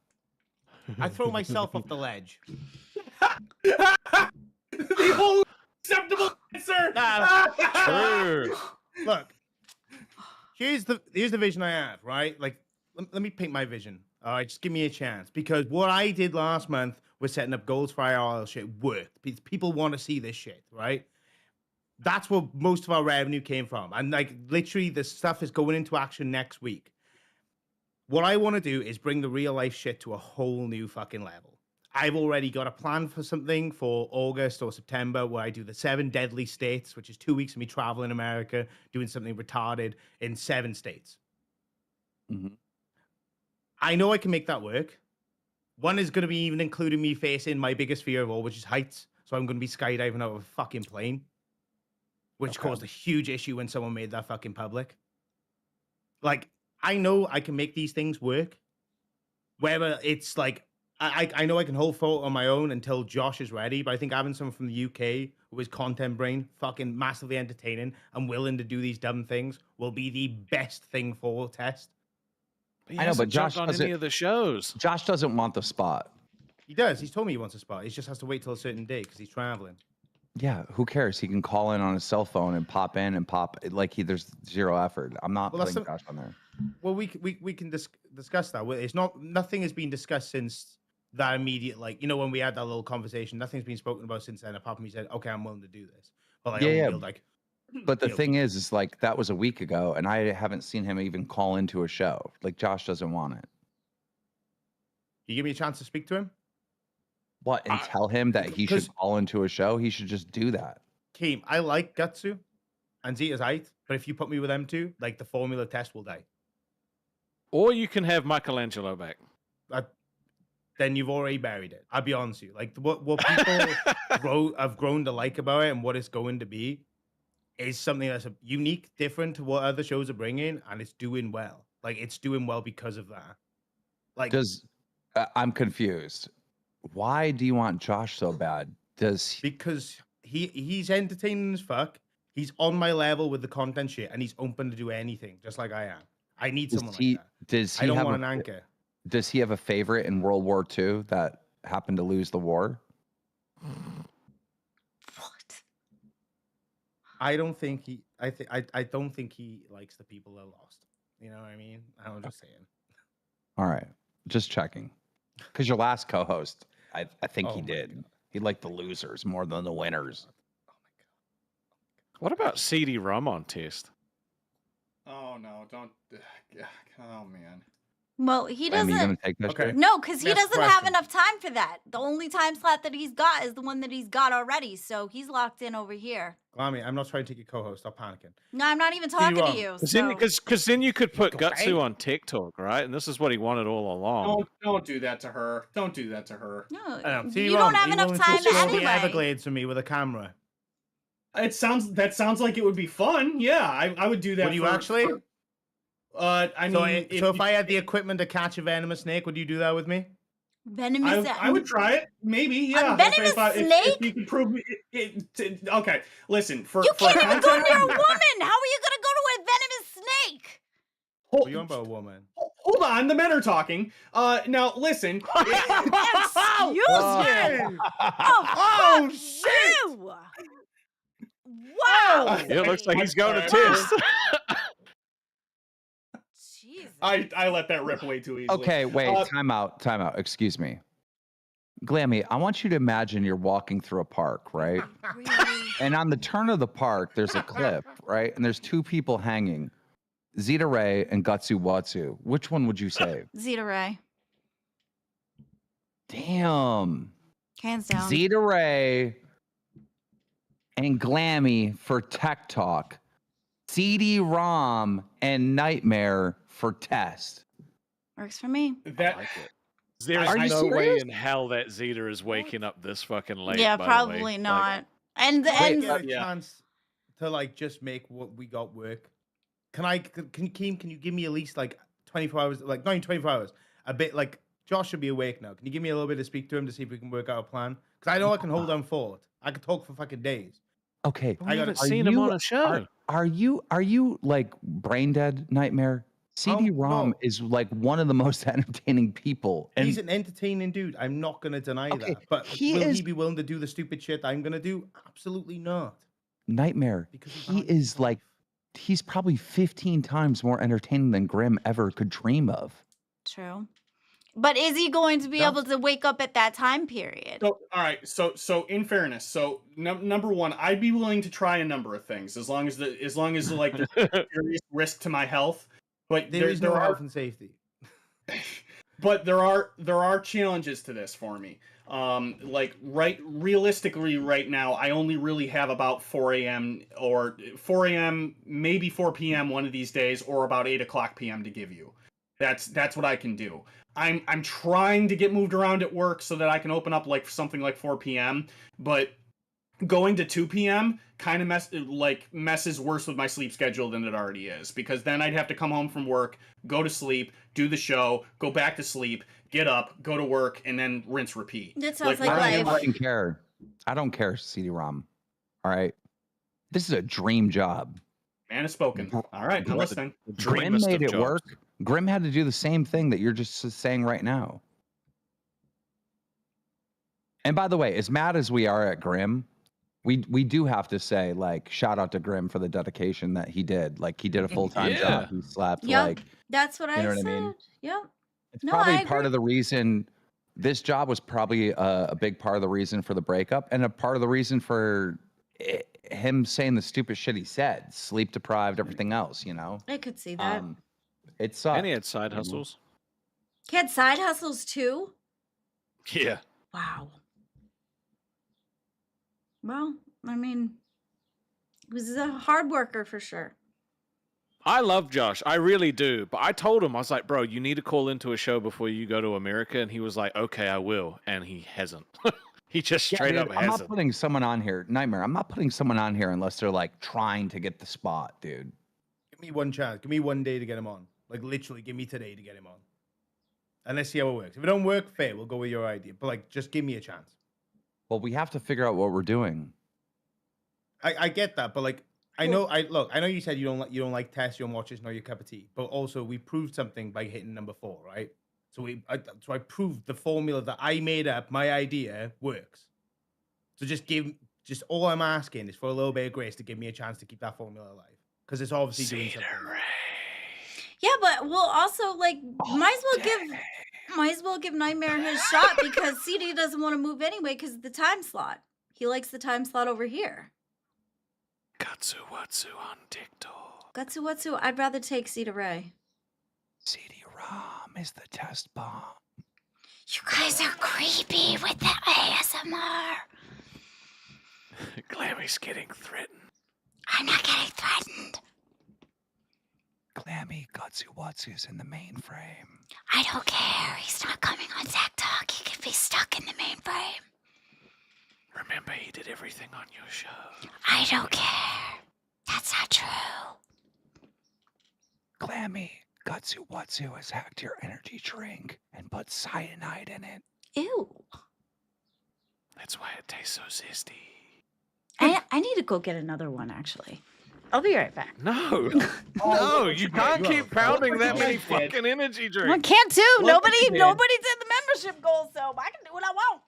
I throw myself off the ledge. The whole acceptable answer. True. Look, here's the vision I have, right? Like, let me paint my vision. All right, just give me a chance, because what I did last month was setting up goals for IRL shit worked. People want to see this shit, right? That's where most of our revenue came from, and like literally, this stuff is going into action next week. What I want to do is bring the real life shit to a whole new fucking level. I've already got a plan for something for August or September where I do the 7 deadly states, which is 2 weeks of me traveling America, doing something retarded in 7 states. Mm-hmm. I know I can make that work. One is going to be even including me facing my biggest fear of all, which is heights. So I'm going to be skydiving out of a fucking plane, which caused a huge issue when someone made that fucking public. Like, I know I can make these things work. Whether it's like, I know I can hold fort on my own until Josh is ready, but I think having someone from the UK who is content brain, fucking massively entertaining and willing to do these dumb things will be the best thing for test. I know, but Josh on any of the shows. Josh doesn't want the spot. He does. He's told me he wants a spot. He just has to wait till a certain day because he's traveling. Yeah, who cares? He can call in on his cell phone and pop in and pop like there's zero effort. I'm not putting Josh on there. Well, we can discuss that. It's nothing has been discussed since that immediate, like, you know, when we had that little conversation. Nothing's been spoken about since then. Apart from he said, "Okay, I'm willing to do this." But like, Yeah. like, But the thing is like that was a week ago, and I haven't seen him even call into a show. Like Josh doesn't want it. You give me a chance to speak to him. What, and tell him that he should call into a show? He should just do that. Keem, I like Gutsu and Zeta's height, but if you put me with them two, like the formula test will die. Or you can have Michelangelo back. Then you've already buried it. I'll be honest with you. Like what people have grown to like about it and what it's going to be is something that's unique, different to what other shows are bringing, and it's doing well. Like it's doing well because of that. Like, I'm confused. Why do you want Josh so bad? Because he's entertaining as fuck. He's on my level with the content shit, and he's open to do anything, just like I am. I need someone like that. I don't want an anchor. Does he have a favorite in World War II that happened to lose the war? What? I don't think he. I don't think he likes the people that lost. You know what I mean? I'm just saying. All right, just checking. Because your last co-host, I think he did. He liked the losers more than the winners. What about CD-ROM on test? Oh no! Don't. Oh man. Well, he doesn't. You gonna take that shit? No, because he Next doesn't have question. enough time for that. The only time slot that he's got is the one that he's got already. So he's locked in over here. Glamy, I'm not trying to take your co-host. Stop panicking. No, I'm not even talking to wrong. you. Because then you could put Okay. Gutsu on TikTok, right? And this is what he wanted all along. Don't do that to her. Don't do that to her. No, See, you don't have He enough willing time to explore anyway. the Everglades for me with a camera. That sounds like it would be fun. Yeah, I would do that. Would you actually? I mean, so if I had the equipment to catch a venomous snake, would you do that with me? Venomous. I would try it. Maybe, yeah. venomous snake? If you can prove okay, listen. For You for can't even go content- near a woman. How are you gonna go to a venomous snake? What are you on about a woman? Hold on, the men are talking. Now listen. Excuse me. Oh shit! Wow. Yeah, it looks like he's going to sorry. test. Jesus. I let that rip way too easily. Okay, wait, time out. Excuse me. Glammy, I want you to imagine you're walking through a park, right? Really? And on the turn of the park, there's a cliff, right? And there's two people hanging, Zeta Ray and Gutsu Watsu. Which one would you save? Zeta Ray. Damn. Hands down. Zeta Ray and Glammy for Tech Talk. CD-ROM and Nightmare for Test. Works for me. That There's Are you no way serious? in hell that Zeta is waking up this fucking late. Yeah, by the way. probably Like, not. And Get a yeah. chance to like just make what we got work. Can you give me at least like 24 hours? Like not even 24 hours. A bit like Josh should be awake now. Can you give me a little bit to speak to him to see if we can work out a plan? Because I know I can hold on fort. I could talk for fucking days. Okay. We haven't seen him on a show. Are you like brain dead, Nightmare? CD-ROM no. is like one of the most entertaining people. And He's an entertaining dude. I'm not gonna deny Okay, that. But he will is- he be willing to do the stupid shit I'm gonna do? Absolutely not. Nightmare, Because he's he not is like, he's probably 15 times more entertaining than Grimm ever could dream of. True. But is he going to be able to wake up at that time period? So, all right. So in fairness, so number one, I'd be willing to try a number of things as long as like there's serious risk to my health. But There is no are health and safety. but there are challenges to this for me. Like realistically right now, I only really have about 4 a.m. or 4 a.m. maybe 4 p.m. one of these days, or about 8 o'clock p.m. to give you. That's what I can do. I'm trying to get moved around at work so that I can open up like something like 4 p.m. But going to 2 p.m. kind of messes worse with my sleep schedule than it already is, because then I'd have to come home from work, go to sleep, do the show, go back to sleep, get up, go to work, and then rinse repeat. That sounds like I life. don't care. I don't care, CD-ROM. All right. This is a dream job. Man has spoken. All right, I'm listening. Grim made it work. Grim had to do the same thing that you're just saying right now. And by the way, as mad as we are at Grim, we do have to say, like, shout out to Grim for the dedication that he did. Like, he did a full-time job. He slept. Yep, Like, that's what you I know said. what I mean? Yep. It's No, probably I part agree. of the reason. This job was probably a big part of the reason for the breakup, and a part of the reason for him saying the stupid shit he said, sleep deprived, everything else. You know. I could see that. It sucked. And he had side hustles. He had side hustles too? Yeah. Wow. Well, I mean, he was a hard worker for sure. I love Josh. I really do. But I told him, I was like, bro, you need to call into a show before you go to America. And he was like, okay, I will. And he hasn't. He just straight dude, up I'm not hasn't. putting someone on here, Nightmare. I'm not putting someone on here unless they're like trying to get the spot, dude. Give me one chance. Give me one day to get him on. Like literally, give me today to get him on. And let's see how it works. If it don't work, fair. We'll go with your idea. But like, just give me a chance. Well, we have to figure out what we're doing. I get that, but like, I know you said you don't like tests, you don't watch it, it's not your cup of tea. But also, we proved something by hitting number 4, right? So I proved the formula that I made up, my idea works. So just all I'm asking is for a little bit of grace to give me a chance to keep that formula alive, because it's obviously doing something. Yeah, but we'll also like might as well give Nightmare his shot, because CD doesn't want to move anyway because of the time slot. He likes the time slot over here. Gatsu-watsu on TikTok. Gatsu-watsu, I'd rather take Cedar Ray. CD-ROM is the test bomb. You guys are creepy with the ASMR. Glammy's getting threatened. I'm not getting threatened. Glamy Gatsu-watsu's in the mainframe. I don't care. He's not coming on Zach Talk. He could be stuck in the mainframe. Remember, he did everything on your show. I don't care. That's not true. Glamy Gatsu-watsu has hacked your energy drink and put cyanide in it. Ew. That's why it tastes so zesty. I need to go get another one, actually. I'll be right back. No. No, you can't keep pounding that many fucking energy drinks. I can't too. Nobody did the membership goal, so I can do what I want.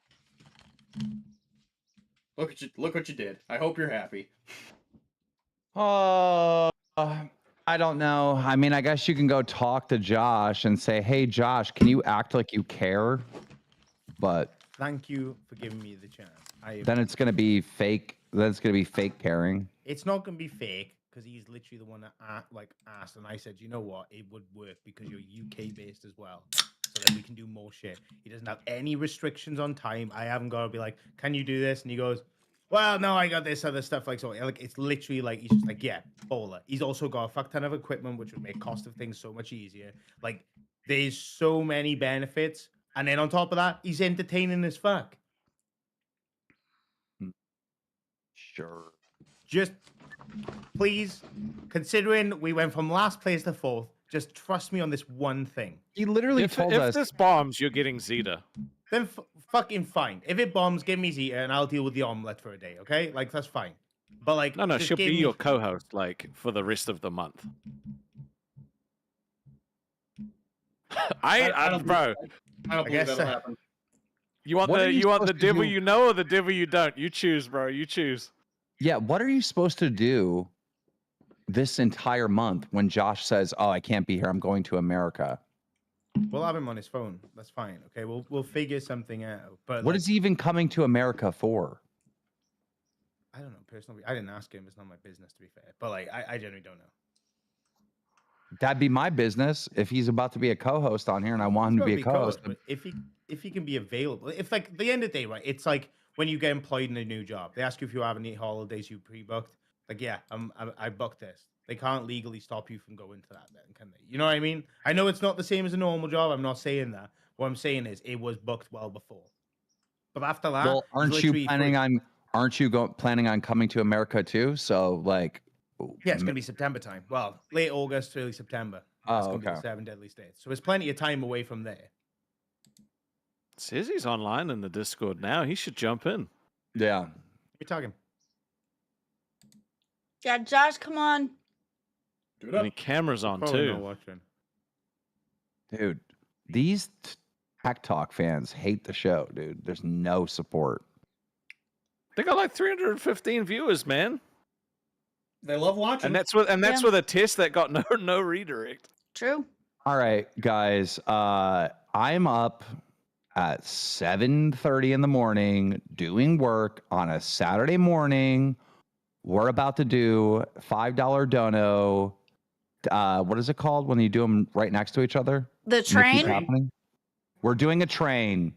Look what you did. I hope you're happy. Oh, I don't know. I mean, I guess you can go talk to Josh and say, "Hey, Josh, can you act like you care?" But Thank you for giving me the chance. then it's gonna be fake. Then it's gonna be fake caring. It's not gonna be fake, because he's literally the one that asked, and I said, you know what, it would work because you're UK based as well, so that we can do more shit. He doesn't have any restrictions on time. I haven't got to be like, can you do this? And he goes, well, no, I got this other stuff. Like, so like, it's literally like, he's just like, yeah, bowler. He's also got a fuck ton of equipment, which would make cost of things so much easier. Like, there's so many benefits, and then on top of that, he's entertaining as fuck. Sure. Just please, considering we went from last place to 4th, just trust me on this one thing. He literally If this bombs, you're getting Zeta. Then fucking fine. If it bombs, give me Zeta and I'll deal with the omelet for a day, okay? Like, that's fine. But like, No, just she'll give be me- your co-host, like, for the rest of the month. I don't bro. I don't believe that'll happen. You want What are the you you want the supposed to devil do? you know or the devil you don't? You choose, bro. You choose. Yeah, what are you supposed to do this entire month when Josh says, "Oh, I can't be here. I'm going to America"? We'll have him on his phone. That's fine. Okay, we'll figure something out. But What like, is he even coming to America for? I don't know personally. I didn't ask him. It's not my business, to be fair. But like, I generally don't know. That'd be my business if he's about to be a co-host on here and I want him to be a co-host. But if he can be available, if like at the end of the day, right? It's like when you get employed in a new job, they ask you if you have any holidays you pre-booked. Like, yeah, I booked this. They can't legally stop you from going to that then, can they? You know what I mean? I know it's not the same as a normal job. I'm not saying that. What I'm saying is it was booked well before. But after that, Well, he's literally free. aren't you planning on coming to America too? So like, Yeah, it's gonna be September time. Well, late August, early September. That's gonna be the okay. 7 deadly states. So it's plenty of time away from there. Says he's online in the Discord now. He should jump in. Yeah. We're talking. Yeah, Josh, come on. Do it And up. the camera's on Probably not too. watching. Dude, these Hack Talk fans hate the show, dude. There's no support. They got like 315 viewers, man. They love watching. And that's with a test that got no redirect. True. All right, guys. I'm up at 7:30 in the morning doing work on a Saturday morning. We're about to do $5 dono. What is it called when you do them right next to each other? The And they keep train? happening? We're doing a train.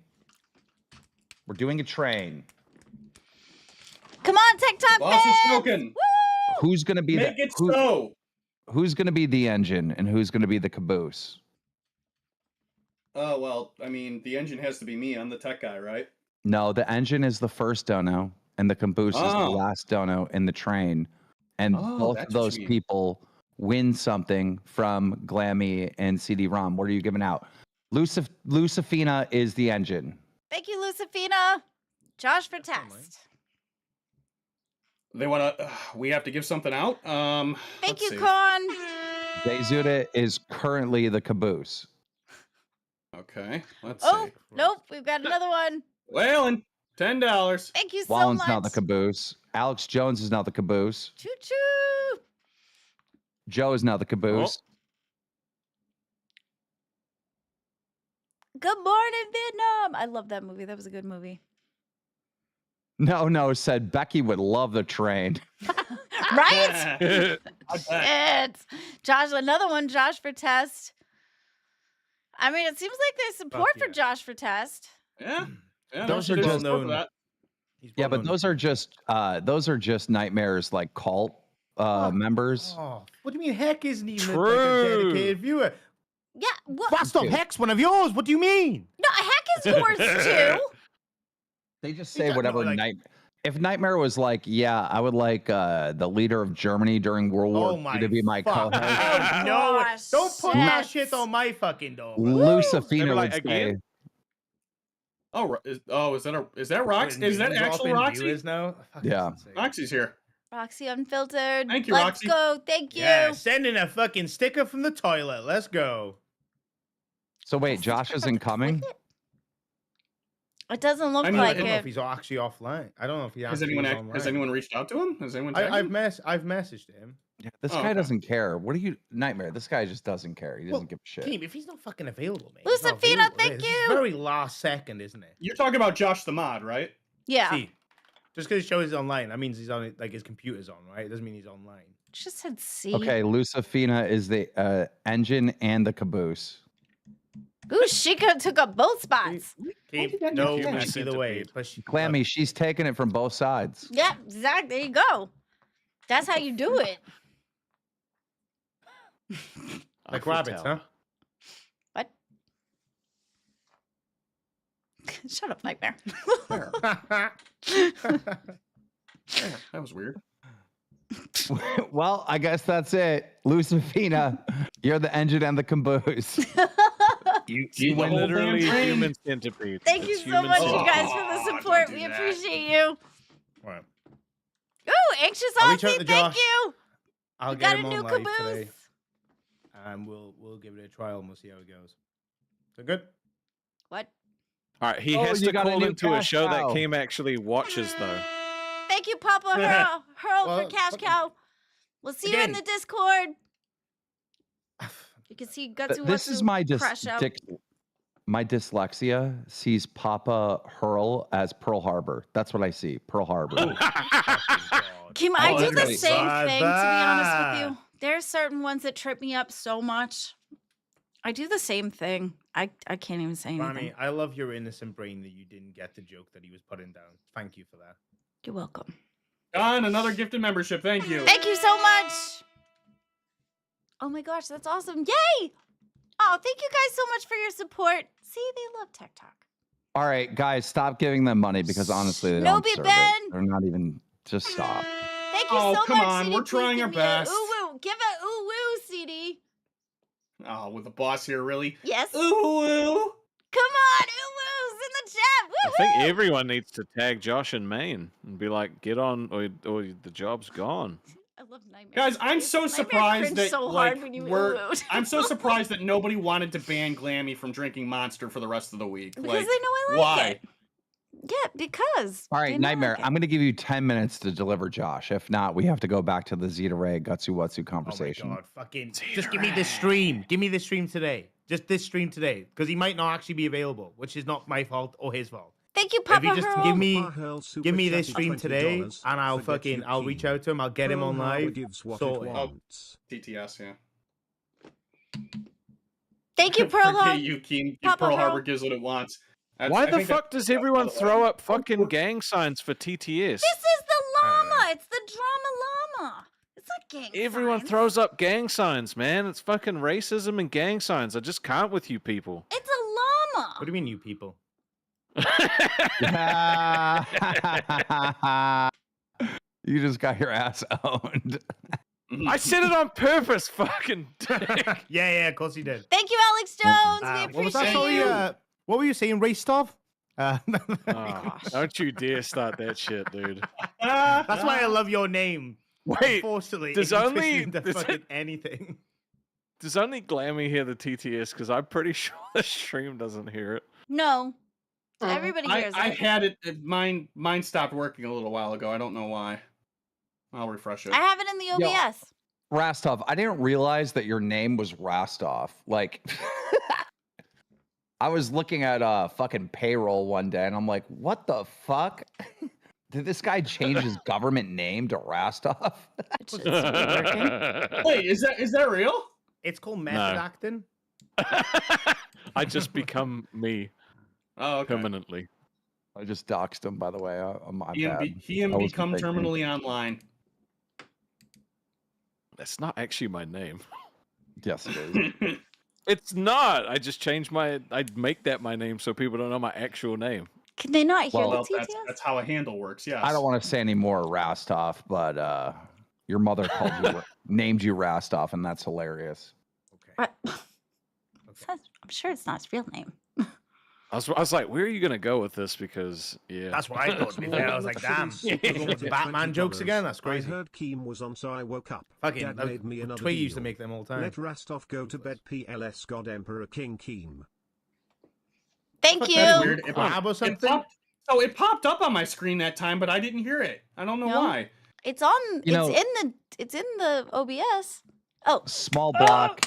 We're doing a train. Come on, TikTok Boss is fans! smoking. Woo! Who's gonna be Make it so. Who's gonna be the engine and who's gonna be the caboose? Oh well, I mean, the engine has to be me. I'm the tech guy, right? No, the engine is the first dono, and the caboose is the Oh. last dono in the train. And Oh, both that's of what those you mean. people win something from Glamy and CD-ROM. What are you giving out? Lucifina is the engine. Thank you, Lucifina. Josh for test. They want to. We have to give something out. Thank let's you, see. Con. Dezuda is currently the caboose. Okay, let's Oh, see. nope. We've got another one. Whalen, $10. Thank you so Wallen's much. now the caboose. Alex Jones is now the caboose. Choo choo. Joe is now the caboose. Good morning, Vietnam. I love that movie. That was a good movie. No, said Becky would love the train. Right? Shit. Josh, another one, Josh for test. I mean, it seems like there's support for Josh for test. Yeah. Those are just Yeah, but those are just Nightmare's like cult members. Oh, what do you mean? Heck isn't even like a True. dedicated viewer. Yeah, what? Bastard, Heck's one of yours. What do you mean? No, Heck is yours too. They just say whatever If Nightmare was like, yeah, I would like the leader of Germany during World War II to be my fuck. co-host. No, Oh, don't put that shit. shit on my fucking door. bro. Lucifina like, would say, again? Is that Rox? Is that actual Roxy? Viewers now? Fuck, Yeah. that's insane. Roxy's here. Roxy Unfiltered. Thank you, Let's Roxy. go. Thank you. Yeah, send in a fucking sticker from the toilet. Let's go. so wait, Josh isn't coming? It doesn't look I like don't know if it. he's actually offline. I don't know if he Has actually anyone is online. has anyone reached out to him? Has anyone? tagged I've him? messaged him. This Oh, guy okay. doesn't care. What are you, Nightmare? This guy just doesn't care. He doesn't Well, give a shit. Keem, if he's not fucking available, mate. he's not Lucifina, available. thank This is you. very last second, isn't it? You're talking about Josh the mod, right? Yeah. See, just because it shows he's online, that means he's on like his computer's on, right? It doesn't mean he's online. Just said C. Okay, Lucifina is the engine and the caboose. Ooh, she took up both spots. Keem, no, Human match either way. centipede. But she, Glammy, she's taking it from both sides. Yep, exactly. There you go. That's how you do it. like Eiffel rabbits, huh? Tower. What? Shut up, Nightmare. That was weird. Well, I guess that's it. Lucifina, you're the engine and the caboose. You went the whole literally damn train. human centipede. Thank you It's so human much, you centipede. guys, for the Oh, support. don't do We that. appreciate you. Right. Ooh, Anxious I'll reach out Aussie, to thank Josh. you. I'll We get got him a new on live caboose. today, and we'll give it a trial and we'll see how it goes. So good. What? All right, he Oh, has you to got a call new into a cash show cow. that Keem actually watches, though. Thank you, Papa Hurl Well, for Cash fucking- Cow. We'll see you in Again. the Discord. You can see Gutsu This is my crash out. my dyslexia sees Papa Hurl as Pearl Harbor. That's what I see. Pearl Harbor. Kim, I Oh, do the literally. same thing, to be honest with Bye-bye. you. There are certain ones that trip me up so much. I do the same thing. I can't even say anything. Ronnie, I love your innocent brain that you didn't get the joke that he was putting down. Thank you for that. You're welcome. Don, another gifted membership. Thank you. Thank you so much. Oh my gosh, that's awesome. Yay! Oh, thank you guys so much for your support. See, they love TikTok. All right, guys, stop giving them money because honestly, they don't Noby deserve Ben! it. They're not even. Just stop. Thank you Oh, so come much, on, CD. we're Please trying give our me best. A ooh woo. Give a ooh woo, CD. Oh, with the boss here, really? Yes. Ooh woo. Come on, ooh woos in the chat. I think everyone needs to tag Josh and Maine and be like, get on, or the job's gone. I love Nightmare. Guys, I'm so surprised cringed that so like hard when you we're. ooh-wooed. I'm so surprised that nobody wanted to ban Glamy from drinking Monster for the rest of the week. Because like, they know I like why? it. Yeah, because. All they right, know I Nightmare. like it. I'm going to give you 10 minutes to deliver Josh. If not, we have to go back to the Zeta Ray Gutsu Watsu conversation. Oh my god, fucking just give me this stream. Give me this stream today. Just this stream today. Because he might not actually be available, which is not my fault or his fault. Thank you, If Papa you just Hurl. give me this stream today, $20, and I'll forget fucking you I'll keep. reach out to him. I'll get him Pearl on Harbor live. gives what it Sorted. wants. TTS, yeah. Thank you, Pearl Forget Harbor. you, Keem. Papa Pearl Hurl. Harbor gives what it wants. Why I the think fuck does everyone throw up fucking gang signs for TTS? This is the llama. It's the drama llama. It's not gang Everyone signs. throws up gang signs, man. It's fucking racism and gang signs. I just can't with you people. It's a llama. What do you mean, you people? You just got your ass owned. I said it on purpose, fucking dick. Yeah, of course he did. Thank you, Alex Jones. We What was that? appreciate you. Sorry, what were you saying, race stuff? Oh, don't you dare start that shit, dude. That's why I love your name. Wait, Unfortunately, does it can only- twist it into does fucking it- anything. Does only Glamy hear the TTS? Because I'm pretty sure the stream doesn't hear it. No. Everybody hears I it. had it. Mine stopped working a little while ago. I don't know why. I'll refresh it. I have it in the OBS. Rastov, I didn't realize that your name was Rastov. Like, I was looking at fucking payroll one day, and I'm like, what the fuck? Did this guy change his government name to Rastov? Wait, is that real? It's called method No. acting. I just become me Oh, okay. permanently. I just doxed him, by the way. My He and, bad. he and That was become the big thing. terminally online. That's not actually my name. Yes, it is. It's not. I just changed my. I'd make that my name so people don't know my actual name. Can they not hear Well, the TTS? That's how a handle works. Yes. I don't want to say any more Rastov, but your mother called you, named you Rastov, and that's hilarious. What? I'm sure it's not his real name. I was like, where are you gonna go with this? Because yeah, That's what I thought. To be fair, I was like, damn, we're going with the Batman jokes again. That's crazy. I heard Keem was on, so I woke up. Fucking, Dad made me another Twig used to deal. make them all the time. Let Rastov go to bed. PLS God Emperor King Keem. Thank That's you. weird. It popped up on my screen that time, but I didn't hear it. I don't know No. why. It's on. You know- It's in the OBS. Oh. Small block.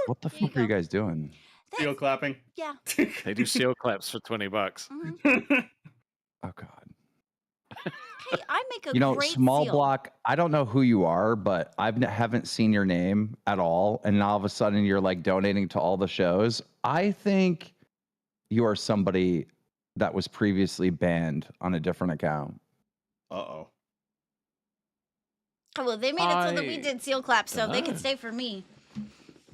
What the fuck are you guys doing? Seal clapping. Yeah. they do seal claps for $20. Oh God. Hey, I make a You know, great small seal. block. I don't know who you are, but haven't seen your name at all, and all of a sudden you're like donating to all the shows. I think you are somebody that was previously banned on a different account. Uh-oh. Oh, well, they made it so that we I did seal claps, so they could know. stay for me.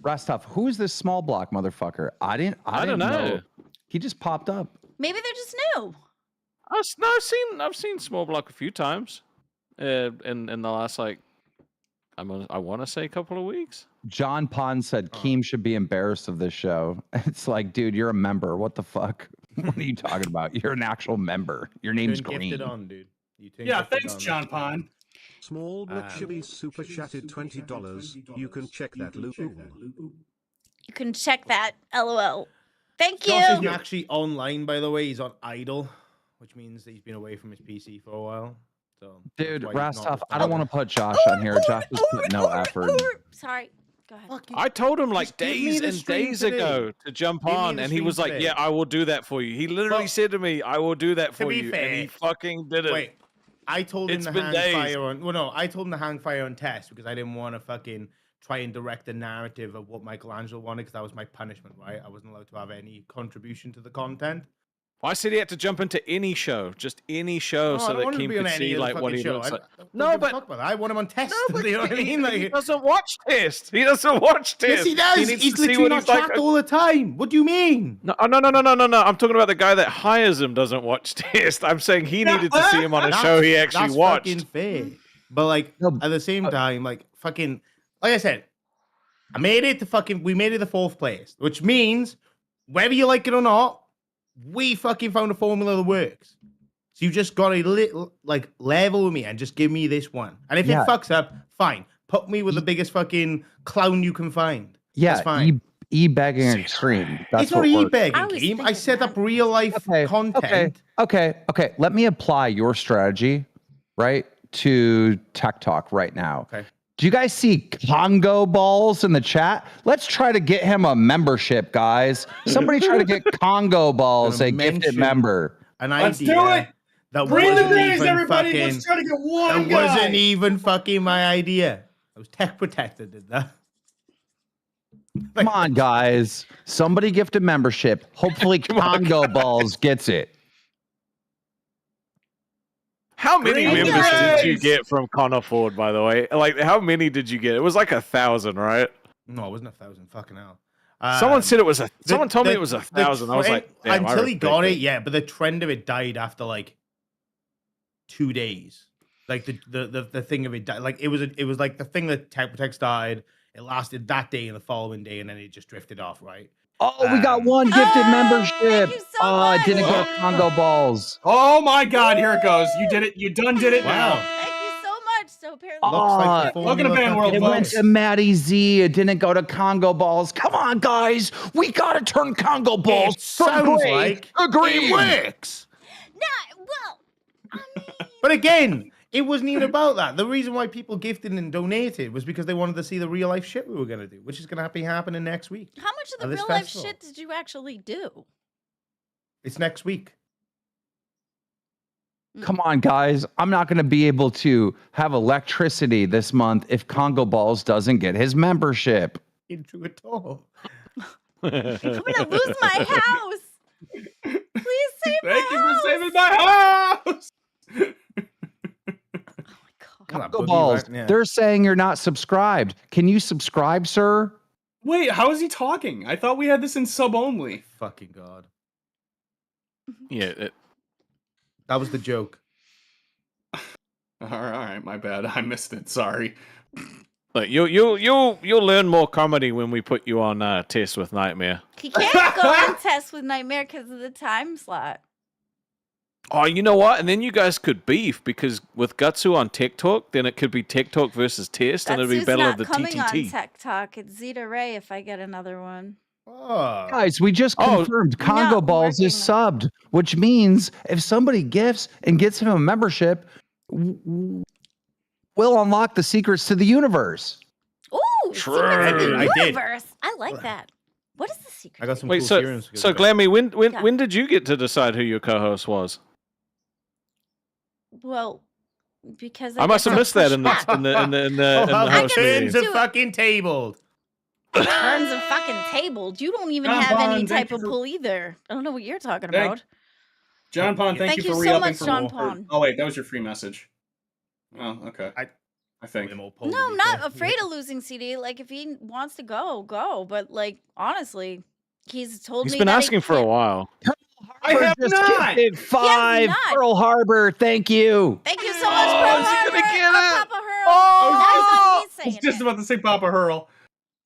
Rastov, who is this small block motherfucker? I didn't don't know. He just popped up. Maybe they're just new. I've seen Small Block a few times, in the last I want to say a couple of weeks. John Pond said Keem should be embarrassed of this show. It's like, dude, you're a member. What the fuck? What are you talking about? You're an actual member. Your name's Turn Green. gifted on, dude. You turn Yeah, gifted thanks, on. John Pond. Small Block Chili super chatted $20. You can check that loop. You can check that. LOL. Thank you. Josh isn't actually online, by the way. He's on idle, which means that he's been away from his PC for a while. So, Dude, that's why he's not Rastov, I don't want to put Josh on here. Josh has put no effort. Sorry. Go ahead. I told him like Just give me days the and stream days today. ago to jump Give me on, the and he stream was like, today. "Yeah, I will do that for you." He literally Well, said to me, "I will do that to for be you," and he fair- fucking did it. Wait, I told him It's to been hang days. fire on. Well, no, I told him to hang fire on test because I didn't want to fucking try and direct the narrative of what Michelangelo wanted because that was my punishment, right? I wasn't allowed to have any contribution to the content. I said he had to jump into any show, just any show, No, I so don't that want him to Keem be on could any see other like what fucking he show. looks like. No, but I want him on test. No, you know what I mean? he Like, doesn't watch Test. He doesn't watch Test. yes, he does. needs He's to see literally what on he's like. track all the time. What do you mean? No. I'm talking about the guy that hires him doesn't watch Test. I'm saying he needed to see him on a show he actually that's watched. Fucking fair. But like at the same time, like fucking, like I said, we made it to the 4th place, which means whether you like it or not, we fucking found a formula that works. So you just got to level with me and just give me this one. And if it fucks up, fine. Put me with the biggest fucking clown you can find. That's fine. E-begging extreme. That's it's not what e-begging, I was Keem. I thinking set up real life content. Okay. Let me apply your strategy, right, to Tech Talk right now. Okay. Do you guys see Congo Balls in the chat? Let's try to get him a membership, guys. Somebody try to get Congo Balls a gifted member. Let's do it. Bring the days, everybody. Fucking, Let's try to get one that guy. wasn't even fucking my idea. It was Tech Protector did that. Come on, guys. Somebody gift a membership. Hopefully Congo Balls gets it. How many Green members did you Grays! get from Connor Ford, by the way? Like, how many did you get? It was like 1,000, right? No, it wasn't 1,000. Fucking hell. Someone said it was someone told me it was 1,000. I was like, damn, until he got respect it, yeah. But the trend of it died after like 2 days. Like the thing of it died. Like it was like the thing that Tech Protect started. It lasted that day and the following day, and then it just drifted off. Right. Oh, we got one gifted membership. It didn't go Congo Balls. Oh my God! Here it goes. You did it. You done did it now. Thank you so much. So apparently, Welcome to Fan World, It went folks. to Maddie Z. It didn't go to Congo Balls. Come on, guys. We got to turn Congo Balls from sounds gray like to green. it works. well, But again, it wasn't even about that. The reason why people gifted and donated was because they wanted to see the real life shit we were gonna do, which is gonna be happening next week. how much of the this real life festival. shit did you actually do? It's next week. Come on, guys. I'm not going to be able to have electricity this month if Congo Balls doesn't get his membership. Into it all. I'm gonna lose my house. Please save Thank my you house. for saving my house. Congo Balls. They're saying you're not subscribed. Can you subscribe, sir? Wait, how is he talking? I thought we had this in sub only. Fucking God. Yeah. That was the joke. All right, my bad. I missed it. Sorry. Look, you'll learn more comedy when we put you on Test with Nightmare. He can't go on test with Nightmare because of the time slot. Oh, you know what? And then you guys could beef because with Gutsu on Tech Talk, then it could be Tech Talk versus Test, and it'd be That's Battle not of the coming on TTT. Tech Talk. It's Zeta Ray if I get another one. Oh. Guys, we just confirmed Congo No, Balls is subbed, which means if somebody gifts and gets him a membership, we'll unlock the secrets to the universe. Ooh, True. Secrets of I the did. Universe. I like that. What is the secret? I got some Wait, cool so serums to go so with. Glamy, when did you get to decide who your co-host was? Well, because I must have missed that in the back. in the host turns meeting. are fucking tabled. Turns of fucking tabled. You don't even John have any Bond, type thank you of for- pull either. I don't know what you're talking Thank- about. John Pond, thank you for so re-upping much, for John more- Pond. Oh wait, that was your free message. Oh, okay. I think. No, I'm not afraid of losing CD. Like, if he wants to go, go. But, like, honestly, he's told He's me been that asking for a while. I have Just not. gifted 5 not. Pearl Harbor. Thank you. Thank you so much, Pearl is he Harbor. gonna get it? Papa Hurl. I That's was not me just saying it. about to say Papa Hurl.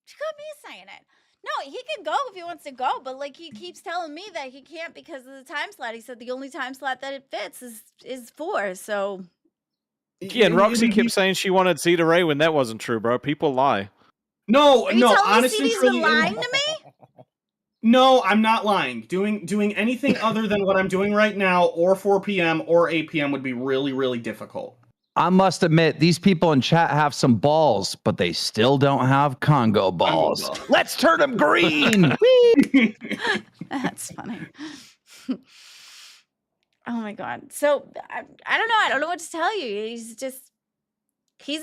She got me saying it. No, he can go if he wants to go, but like he keeps telling me that he can't because of the time slot. He said the only time slot that it fits is 4. So Yeah, and Roxy kept saying she wanted Zeta Ray when that wasn't true, bro. People lie. No, are you no. telling Honestly, me CD's truly, been lying to me? No, I'm not lying. Doing anything other than what I'm doing right now, or 4 p.m. or 8 p.m. would be really, really difficult. I must admit, these people in chat have some balls, but they still don't have Congo balls. Let's turn them green. Whee! That's funny. Oh my god. So I don't know. I don't know what to tell you. He's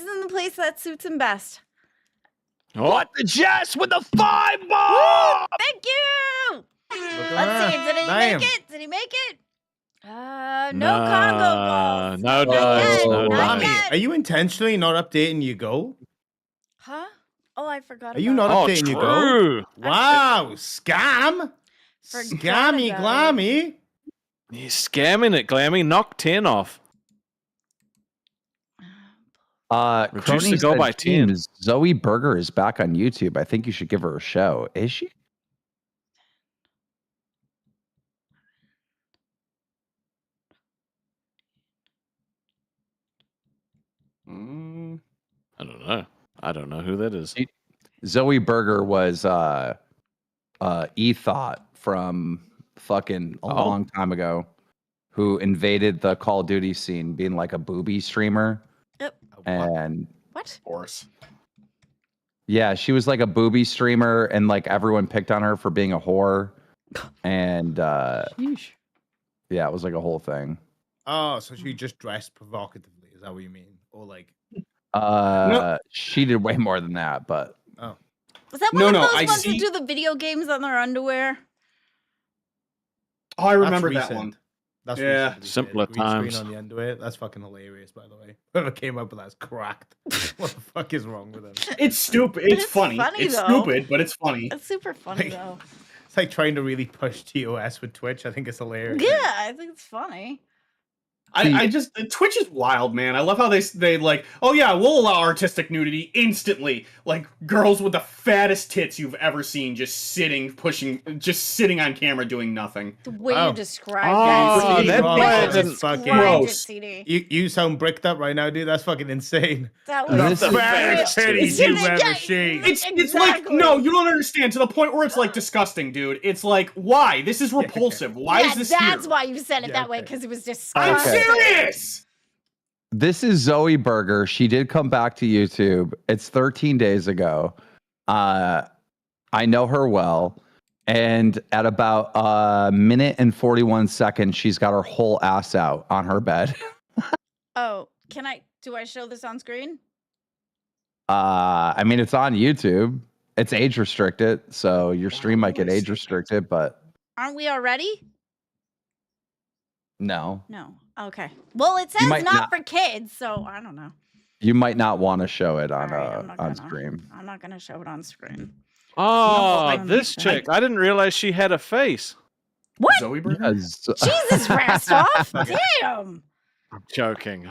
in the place that suits him best. What the Jess with the 5 ball? Thank you. Look Let's see. Did he Damn. make it? Did he make it? No Congo balls. No Not dice. yet, No not dice. yet. Are you intentionally not updating your goal? Huh? Oh, I forgot. Are you not Oh, updating your goal? true. Wow, scam! Forgot Scammy about glammy. You're scamming it, Glamy. Knock 10 off. Reduce the Crony goal said, by 10. "Teams, Zoe Berger is back on YouTube. I think you should give her a show." Is she? I don't know. I don't know who that is. Zoe Berger was Ethot from fucking a long time ago, who invaded the Call of Duty scene, being like a booby streamer. Yep. And What? Of course. yeah, she was like a booby streamer, and like everyone picked on her for being a whore. And yeah, it was like a whole thing. Oh, so she just dressed provocatively. Is that what you mean? Or like, She did way more than that, but oh, Was that one of those ones that do the video games on their underwear? Oh, I that's remember that recent. one. That's Yeah. recent, to be fair. Simpler The green screen times. on the underwear. That's fucking hilarious, by the way. Whoever came up with that's cracked. What the fuck is wrong with them? It's stupid. It's funny. It's though. stupid, but it's funny. It's super funny though. It's like trying to really push TOS with Twitch. I think it's hilarious. Yeah, I think it's funny. I just Twitch is wild, man. I love how they like, oh yeah, we'll allow artistic nudity instantly. Like girls with the fattest tits you've ever seen, just sitting on camera doing nothing. The way you describe Oh, that, that's fucking fucking gross. CD. You sound bricked up right now, dude. That's fucking insane. That That's was the fattest titties you've Yeah, ever seen. It's like, no, you don't understand, to the point where it's like disgusting, dude. It's like, why? This is repulsive. Why yeah, is this that's here? why you said it that way, because it was disgusting. I'm serious. this is Zoe Berger. She did come back to YouTube. It's 13 days ago. I know her well. And at about a minute and 41 seconds, she's got her whole ass out on her bed. Oh, do I show this on screen? I mean, it's on YouTube. It's age restricted, so your stream might get age restricted, but Aren't we already? no. No. Okay. Well, it says might not not- for kids, so I don't know. You might not want to show it on not on gonna. stream. I'm not gonna show it on screen. Oh, No, this chick. I didn't realize she had a face. What? Zoe Berger? Jesus, Rastoff! Damn. I'm joking.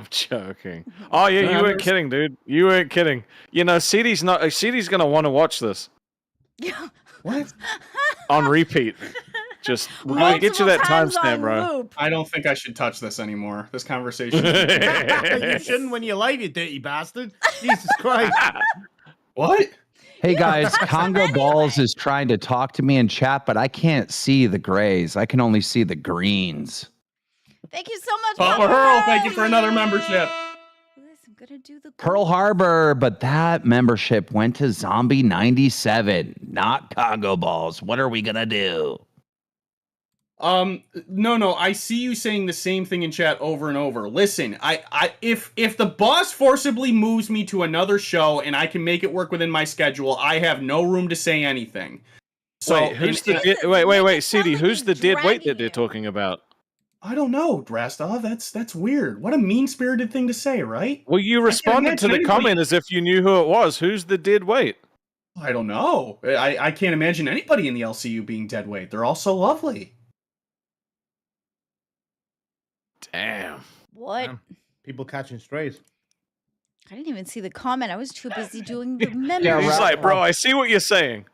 Oh yeah, you weren't kidding, dude. You weren't kidding. You know, CD's gonna want to watch this What? on repeat. Just we're gonna get you that times on timestamp, bro. loop. I don't think I should touch this anymore. This conversation. You shouldn't when you're live, you dirty bastard. Jesus Christ. What? Hey guys, Congo Balls is trying to talk to me in chat, but I can't see the grays. I can only see the greens. Thank you so much, Papa Hurl, thank you for another membership. I'm gonna do the Pearl Harbor, but that membership went to Zombie 97, not Congo Balls. What are we gonna do? No, I see you saying the same thing in chat over and over. Listen, if the boss forcibly moves me to another show and I can make it work within my schedule, I have no room to say anything. So wait, who's wait, CD, who's the dead weight that they're talking about? I don't know, Drastov. That's weird. What a mean-spirited thing to say, right? Well, you responded to the imagine comment anybody- as if you knew who it was. Who's the dead weight? I don't know. I can't imagine anybody in the LCU being dead weight. They're all so lovely. Damn. What? Damn. People catching strays. I didn't even see the comment. I was too busy doing the He's members. like, bro, I see what you're saying.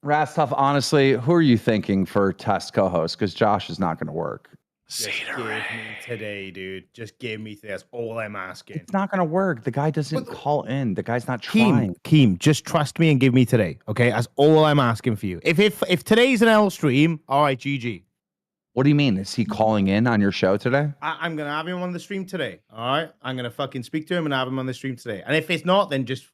Rastov, honestly, who are you thinking for test co-host? Because Josh is not going to work. Just give me today, dude. Just give me today. That's all I'm asking. It's not going to work. The guy doesn't call in. The guy's not trying. Keem, just trust me and give me today. Okay, that's all I'm asking for you. If today's an L stream, all right, GG. What do you mean? Is he calling in on your show today? I'm gonna have him on the stream today. All right, I'm gonna fucking speak to him and have him on the stream today. And if it's not, then just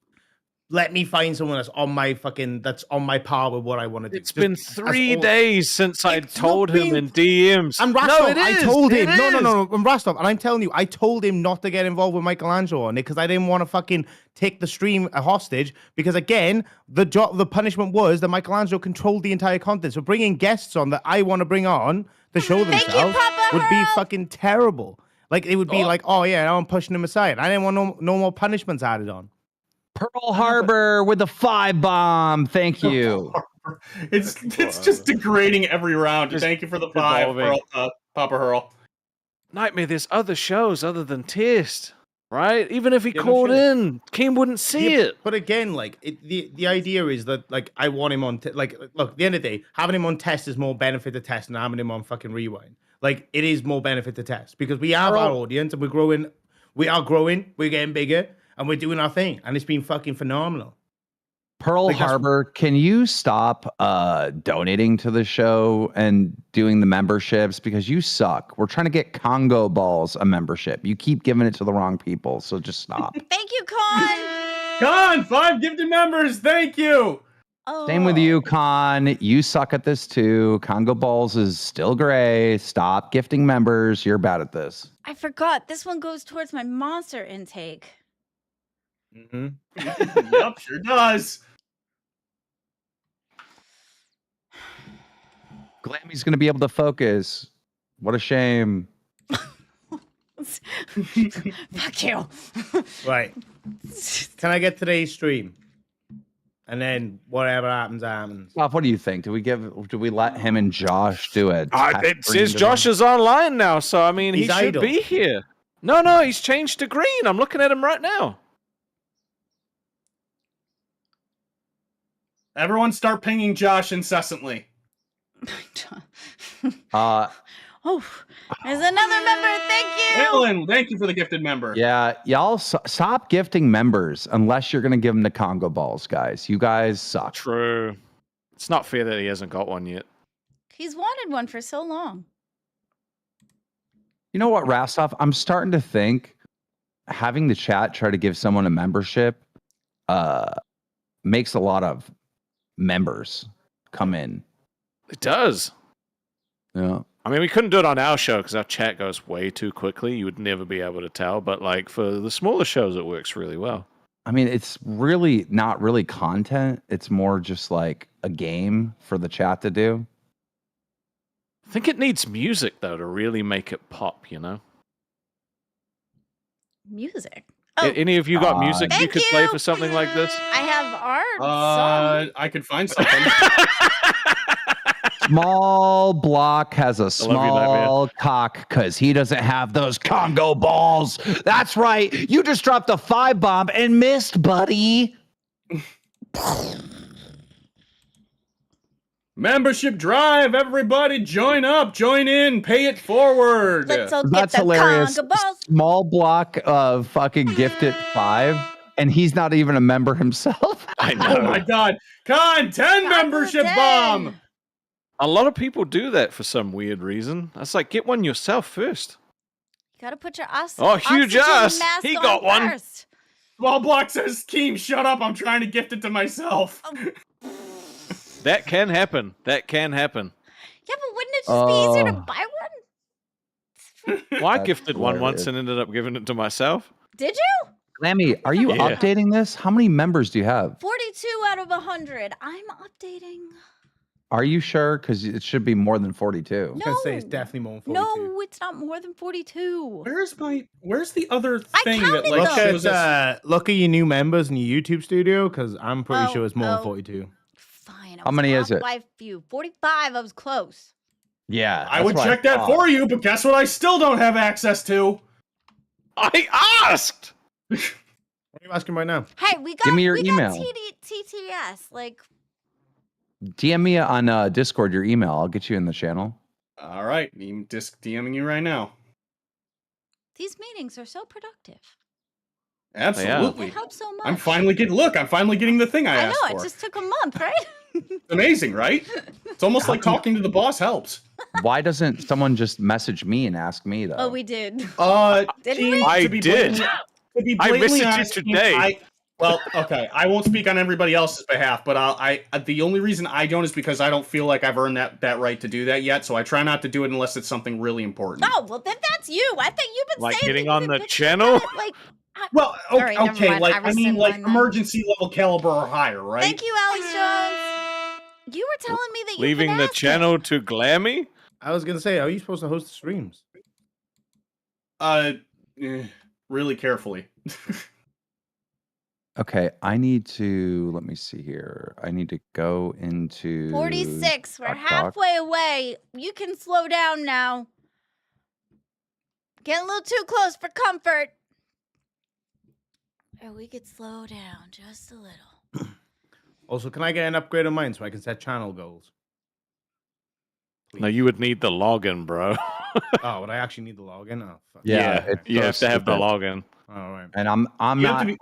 let me find someone that's on my par with what I want to do. It's been 3 days since I told him in DMs. And No, Rastov, it I is. told him. It No. is. And Rastov, and I'm telling you, I told him not to get involved with Michelangelo on it because I didn't want to fucking take the stream a hostage. Because again, the punishment was that Michelangelo controlled the entire content. So bringing guests on that I want to bring on to show themselves would be fucking terrible. Like it would be like, oh yeah, now I'm pushing him aside. I didn't want no more punishments added on. Pearl Harbor with the 5 bomb. Thank you. It's just degrading every round. Thank you for the 5, Papa Hurl. Nightmare, there's other shows other than Test, right? Even if he called in, Keem wouldn't see it. But again, like the idea is that like I want him on look, at the end of the day, having him on Test is more benefit to Test than having him on fucking Rewind. Like it is more benefit to Test because we have our audience and we're growing. We are growing. We're getting bigger and we're doing our thing, and it's been fucking phenomenal. Pearl Harbor, can you stop donating to the show and doing the memberships because you suck? We're trying to get Congo Balls a membership. You keep giving it to the wrong people, so just stop. Thank you, Con. Con, 5 gifted members. Thank you. Same with you, Con. You suck at this too. Congo Balls is still gray. Stop gifting members. You're bad at this. I forgot. This one goes towards my monster intake. Yep, sure does. Glammy's going to be able to focus. What a shame. Fuck you. Right. Can I get today's stream? And then whatever happens, happens. Bob, what do you think? Do we let him and Josh do it? It says Josh is online now, so I mean, he He's should idle. be here. No, he's changed to green. I'm looking at him right now. Everyone start pinging Josh incessantly. Oh, there's another member. Thank you. Alan, thank you for the gifted member. Yeah, y'all stop gifting members unless you're going to give them the Congo Balls, guys. You guys suck. True. It's not fair that he hasn't got one yet. He's wanted one for so long. You know what, Rastov? I'm starting to think having the chat try to give someone a membership makes a lot of members come in. It does. Yeah. I mean, we couldn't do it on our show because our chat goes way too quickly. You would never be able to tell. But like for the smaller shows, it works really well. I mean, it's really not really content. It's more just like a game for the chat to do. I think it needs music though to really make it pop. You know. Music. Any of you got music Thank you could play for something like this? I have art. I could find something. Small Block has a love you, small cock because he doesn't have those Congo balls. That's right. You just dropped a 5 bomb and missed, buddy. Membership drive, everybody, join up, join in, pay it forward. Let's all get That's the hilarious. Congo balls. Small Block of fucking gifted 5, and he's not even a member himself. I know. Oh my god. Con, 10 membership 10. bomb. A lot of people do that for some weird reason. That's like, get one yourself first. You gotta put your huge oxygen ass. mask He on got one. first. Small Block says, Keem, shut up. I'm trying to gift it to myself. That can happen. That can happen. Yeah, but wouldn't it just be easier to buy one? Well, I That's gifted one once hilarious. and ended up giving it to myself. Did you? Glammy, are you Yeah. updating this? How many members do you have? 42 out of 100. I'm updating. Are you sure? Because it should be more than 42. I was gonna say it's definitely more than 42. No, it's not more than 42. Where's the other I thing that counted like them. shows us? Look at your new members in your YouTube studio because I'm pretty sure it's more than 42. Fine. How many is it? By few. 45. I was close. Yeah. I would check that for you, but guess what I still don't have access to? I asked! What are you asking right now? Hey, we got Give me your we email. got TTS. Like, DM me on Discord your email. I'll get you in the channel. All right, I'm just DMing you right now. these meetings are so productive. Absolutely. It helps so much. I'm finally getting the thing I asked know, for. it just took a month, right? Amazing, right? It's almost like talking to the boss helps. Why doesn't someone just message me and ask me though? Oh, we did. Didn't we? I to be did. blatantly- to be I blatantly messaged you honest, today. Well, okay. I won't speak on everybody else's behalf, but the only reason I don't is because I don't feel like I've earned that right to do that yet. So I try not to do it unless it's something really important. Oh, well, then that's you. I think you've been Like saying hitting that on you've the been channel? like. Well, All right, never okay, mind. like I mean, rescind like mine then. emergency level caliber or higher, right? Thank you, Alex Jones. You were telling me that you've Leaving been the asking. channel to Glamy? I was gonna say, how are you supposed to host the streams? Really carefully. Okay, I need to let me see here. I need to go into 46. We're Doc. halfway away. You can slow down now. Getting a little too close for comfort. Or we could slow down just a little. Also, can I get an upgrade on mine so I can set channel goals? No, you would need the login, bro. Oh, would I actually need the login? Oh, fuck. Yeah, it's you so have to have the stupid. login. All right. And I'm You have not. to be-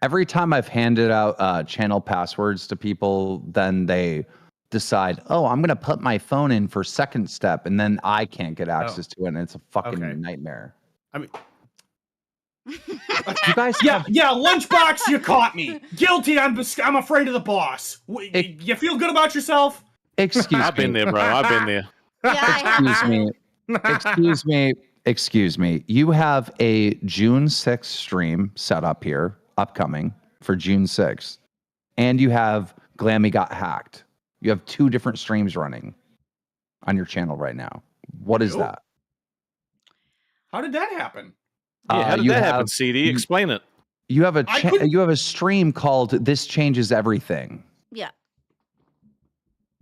Every time I've handed out channel passwords to people, then they decide, oh, I'm gonna put my phone in for second step, and then I can't get access to it, and it's a fucking nightmare. I mean, you guys, yeah, lunchbox, you caught me. Guilty. I'm afraid of the boss. You feel good about yourself? Excuse me. I've been there, bro. I've been there. Excuse me. Excuse me. Excuse me. You have a June 6th stream set up here, upcoming for June 6th, and you have Glamy Got Hacked. You have 2 different streams running on your channel right now. What is that? How did that happen? Yeah, how did you that happen, have- CD? Explain it. You have a stream called "This Changes Everything." Yeah,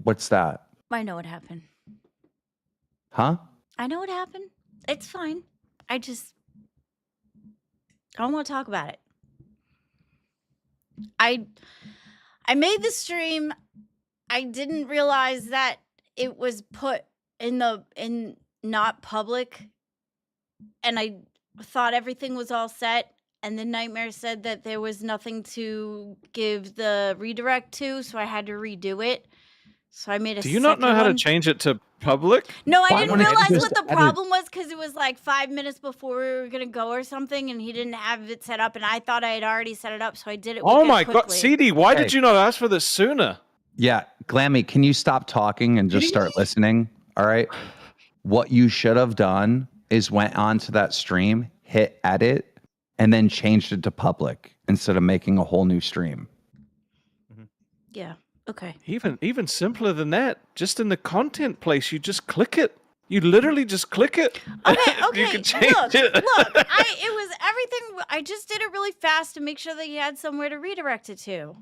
What's that? I know what happened. Huh? I know what happened. It's fine. I don't want to talk about it. I made the stream. I didn't realize that it was put in not public, and I thought everything was all set. And then Nightmare said that there was nothing to give the redirect to, so I had to redo it. So I made a Do you not know how to one. change it to public? No, I Why didn't wouldn't you realize just what the edit- problem was because it was like 5 minutes before we were gonna go or something, and he didn't have it set up, and I thought I had already set it up, so I did it. Oh wicked my god, quickly. CD, why Hey. did you not ask for this sooner? Yeah, Glammy, can you stop talking and just start listening? All right. What you should have done is went onto that stream, hit edit, and then changed it to public instead of making a whole new stream. Yeah. Okay. Even simpler than that. Just in the content place, you just click it. You literally just click it. Okay. You can change Look, it. it was everything. I just did it really fast to make sure that you had somewhere to redirect it to.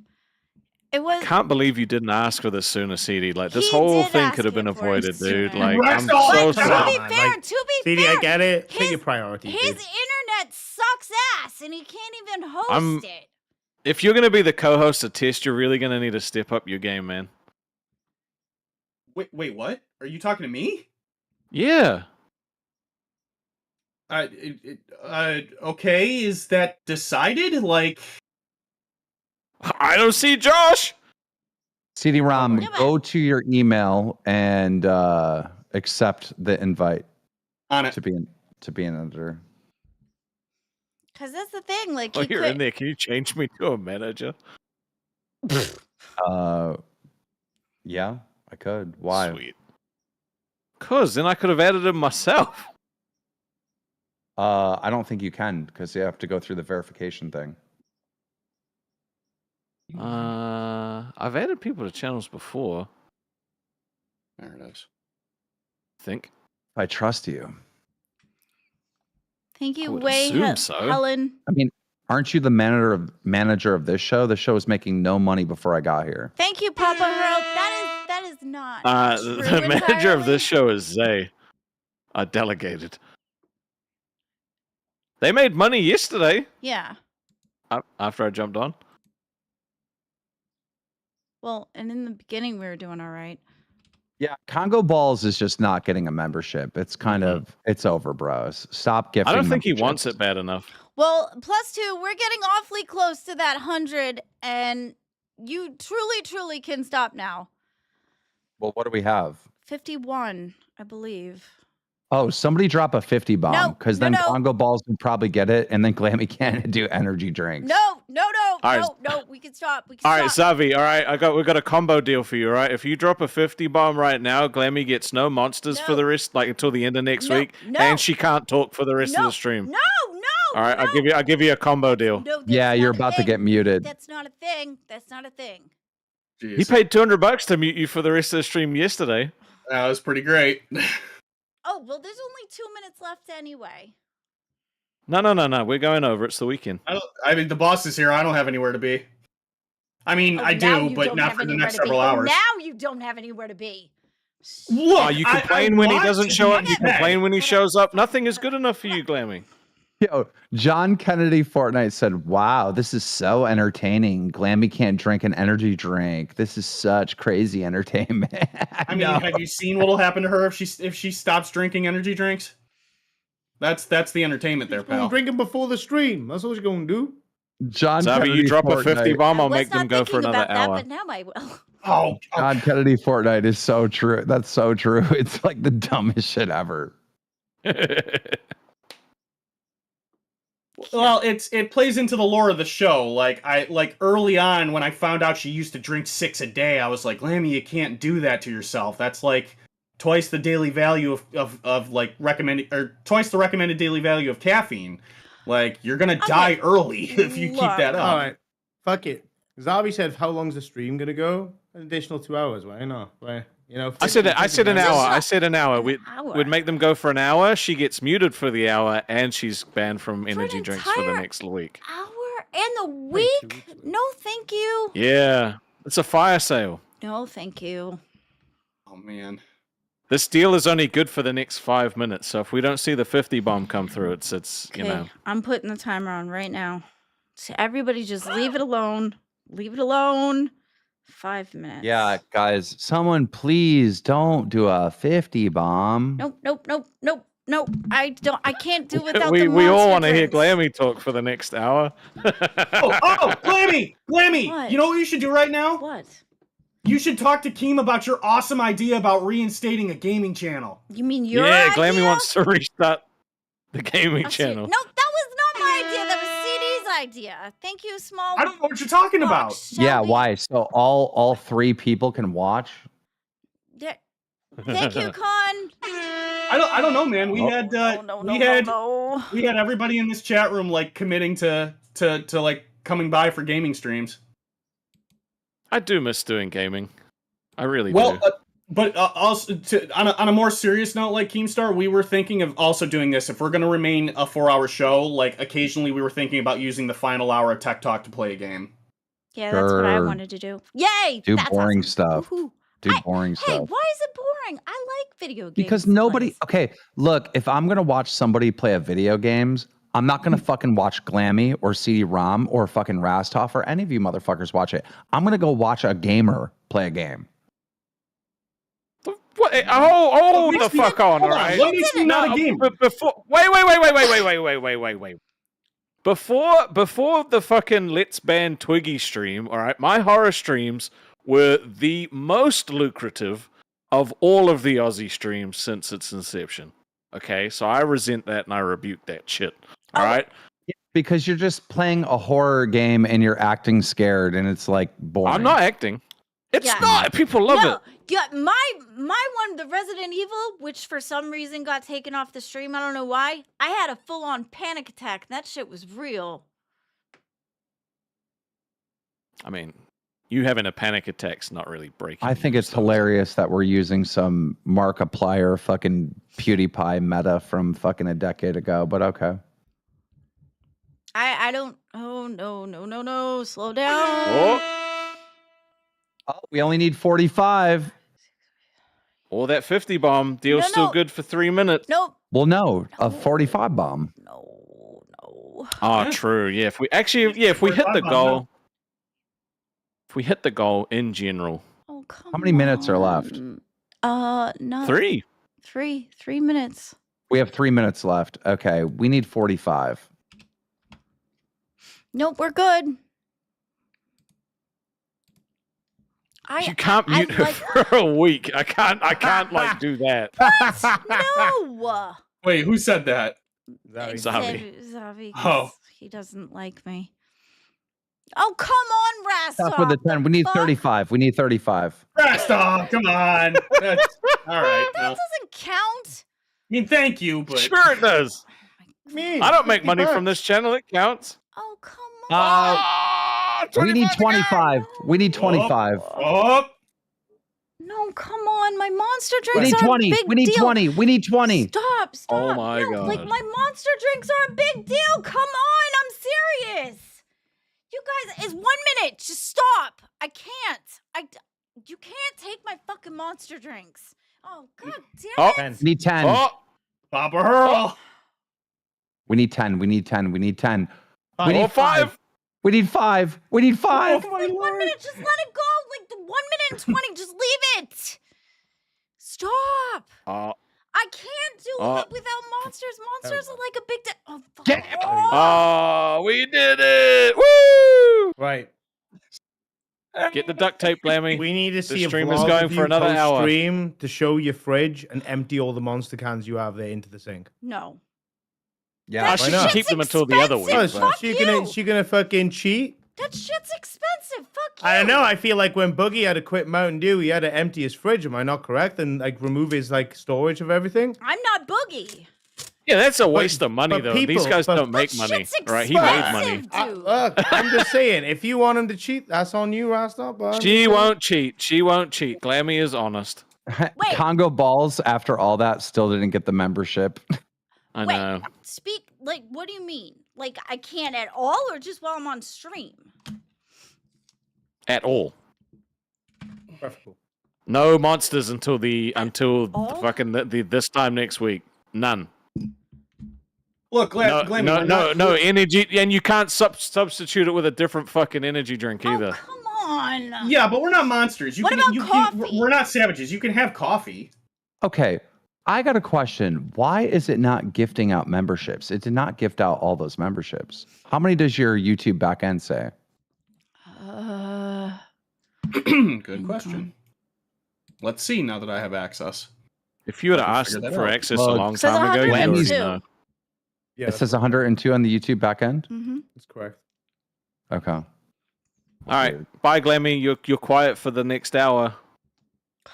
It was. Can't believe you didn't ask for this sooner, CD. Like this He whole did thing ask could have been it for it avoided, dude. sooner. Like Rest I'm all so that sorry. To be fair, CD, I get it. Pick his- your priorities. his dude. internet sucks ass, and he can't even host I'm- it. If you're gonna be the co-host of Test, you're really gonna need to step up your game, man. Wait, what? Are you talking to me? Yeah. Okay, is that decided? Like, I don't see Josh. CD-ROM, Yeah, but- go to your email and accept the invite on it. to be an editor. Cause that's the thing. Like, Oh, he you're could- in there. Can you change me to a manager? Yeah, I could. Why? Sweet. Cause then I could have added him myself. I don't think you can because you have to go through the verification thing. I've added people to channels before. There it is. I think. I trust you. Thank I you, would Way assume so. Helen. I mean, aren't you the manager of this show? The show was making no money before I got here. Thank you, Papa Hurl. That is not true The manager of entirely. this show is Zay. I delegated. They made money yesterday Yeah. after I jumped on. Well, and in the beginning we were doing all right. Yeah, Congo Balls is just not getting a membership. It's kind of it's over, bros. Stop gifting. I don't think he memberships. wants it bad enough. Well, +2, we're getting awfully close to that 100, and you truly can stop now. Well, what do we have? 51, I believe. Oh, somebody drop a 50 bomb, No, because no, then no. Congo Balls would probably get it, and then Glammy can't do energy drinks. No, All right. no. We can stop. We can All right, stop. Zavi. All right, we got a combo deal for you. All right, if you drop a 50 bomb right now, Glammy gets no monsters for the rest, like until the end of next week, and she can't talk for the rest of the stream. No. All right, I'll give you a combo deal. No, Yeah, you're about to get muted. That's not a thing. That's not a thing. He paid $200 to mute you for the rest of the stream yesterday. That was pretty great. Oh, well, there's only 2 minutes left anyway. No. We're going over. It's the weekend. I mean, the boss is here. I don't have anywhere to be. I mean, I do, but not for the next several hours. Now you don't have anywhere to be. Look, you complain when he doesn't show up. You today. complain when he shows up. Nothing is good enough for you, Glammy. Yo, John Kennedy Fortnite said, "Wow, this is so entertaining. Glammy can't drink an energy drink. This is such crazy entertainment." I mean, have you seen what'll happen to her if she stops drinking energy drinks? That's the entertainment there, pal. Drinking before the stream. That's what you're gonna do. John Zavi, Kennedy you drop a Fortnite. 50 bomb, I'll I was make them not go for thinking another about that, hour. but now I will. Oh, John Kennedy Fortnite is so true. That's so true. It's like the dumbest shit ever. Well, it plays into the lore of the show. Like early on when I found out she used to drink 6 a day, I was like, Glammy, you can't do that to yourself. That's like twice the daily value of like recommended, or twice the recommended daily value of caffeine. Like, you're gonna die early if you keep that up. All right, fuck it. Zavi said, "How long's the stream gonna go? An additional 2 hours. Why not? Why? You know." I said an hour. I said an hour. hour. We'd make them go for an hour. She gets muted for the hour, and she's banned from energy drinks for the next week. Hour and the week? No, thank you. Yeah, it's a fire sale. No, thank you. Oh man, this deal is only good for the next 5 minutes. So if we don't see the 50 bomb come through, it's you know. I'm putting the timer on right now. So everybody just leave it alone. Leave it alone. 5 minutes. Yeah, guys, someone please don't do a 50 bomb. Nope. I can't do without we the we all monster want to hear drinks. Glammy talk for the next hour. oh, Glammy! What? You know what you should do right now? What? You should talk to Keem about your awesome idea about reinstating a gaming channel. You mean your Yeah, idea? Glammy wants to restart the gaming Oh, shit. channel. No, that was not my idea. That was CD's idea. Thank you, small. I don't know what you're talking about. Yeah, why? So all 3 people can watch? Thank you, Con. I don't know, man. We had we had everybody in this chat room like committing to like coming by for gaming streams. I do miss doing gaming. I really Well, do. but also on a more serious note, like KEEMSTAR, we were thinking of also doing this. If we're going to remain a 4-hour show, like occasionally we were thinking about using the final hour of Tech Talk to play a game. Yeah, that's what I Sure. wanted to do. Yay! Do that's boring awesome. stuff. Woohoo. Do boring Hey, stuff. why is it boring? I like video games. Because to nobody. play. Okay, look, if I'm gonna watch somebody play a video games, I'm not gonna fucking watch Glammy or CD-ROM or fucking Rastoff or any of you motherfuckers watch it. I'm gonna go watch a gamer play a game. What? Hold the fuck on, all right? What makes me not a gamer? Wait. Before the fucking Let's Ban Twiggy stream, all right, my horror streams were the most lucrative of all of the Aussie streams since its inception. Okay, so I resent that and I rebuke that shit. All right? Because you're just playing a horror game and you're acting scared and it's like boring. I'm not acting. It's not. People love it. Yeah, my one, the Resident Evil, which for some reason got taken off the stream. I don't know why. I had a full-on panic attack. That shit was real. I mean, you having a panic attack's not really breaking. I think it's hilarious that we're using some Markiplier fucking PewDiePie meta from fucking a decade ago, but okay. I don't. Oh no! Slow down. Oh, we only need 45. Or that 50 bomb deal's still good for 3 minutes. Nope. Well, no, a 45 bomb. Oh, true. Yeah, if we hit the goal, if we hit the goal in general. How many minutes are left? No. 3. 3 minutes. We have 3 minutes left. Okay, we need 45. Nope, we're good. You can't mute her for a week. I can't like do that. No. Wait, who said that? Zavi. Oh. He doesn't like me. Oh, come on, Stop with the Rastov. 10. We need 35. We need 35. Rastov, come on. That's all right. That doesn't count. I mean, thank you, but Sure it does. Me, I don't make 50 money bucks. from this channel. It counts. Oh, come on. We need 25. We need 25. Oh, No, come on. My monster We drinks need are 20. a big We need deal. 20. We need 20. Stop. Oh my No, like God. my monster drinks are a big deal. Come on. I'm serious. You guys, it's 1 minute. Just stop. I can't. You can't take my fucking monster drinks. Oh, god damn it. We need 10. oh, Papa Hurl. We need 10. We need 10. We need 10. We Oh, need 5. We need 5. We need 5. Oh, my Like 1 Lord. minute, just let it go. Like the 1 minute and 20, just leave it. Stop. I can't do it without monsters. Monsters are like a big oh, fuck. Oh, we did it! Woo! Right. Get the duct tape, Glammy. We need to see a stream is vlog going of for you another hour. post-stream to show your fridge and empty all the monster cans you have there into the sink. No. Yeah, I should not? keep them until the other week. Oh, but- so she gonna fucking cheat? That shit's expensive. Fuck you. I don't know. I feel like when Boogie had to quit Mountain Dew, he had to empty his fridge. Am I not correct? And like remove his like storage of everything. I'm not Boogie. Yeah, that's a waste of money, but though. These people- guys but- don't make That money, shit's right? He made money. expensive, dude. Look, I'm just saying, if you want him to cheat, that's on you, Rasta. But She won't cheat. She won't cheat. Glammy is honest. Congo Balls, after all that, still didn't get the membership. I Wait, know. speak, like, what do you mean? Like, I can't at all or just while I'm on stream? At all. Preferable. No monsters until fucking this time next week. None. Look, No energy, and you can't substitute it with a different fucking energy drink either. Come on. Yeah, but we're not monsters. What about coffee? We're not savages. You can have coffee. Okay, I got a question. Why is it not gifting out memberships? It did not gift out all those memberships. How many does your YouTube backend say? Good question. Let's see now that I have access. If you would have I can asked figure that for out. access Well, a long it says time ago, you 102. already know. Yeah, It says 102 on the YouTube backend. Mm-hmm. that's correct. Okay. All right, bye, Glammy. You're quiet for the next hour.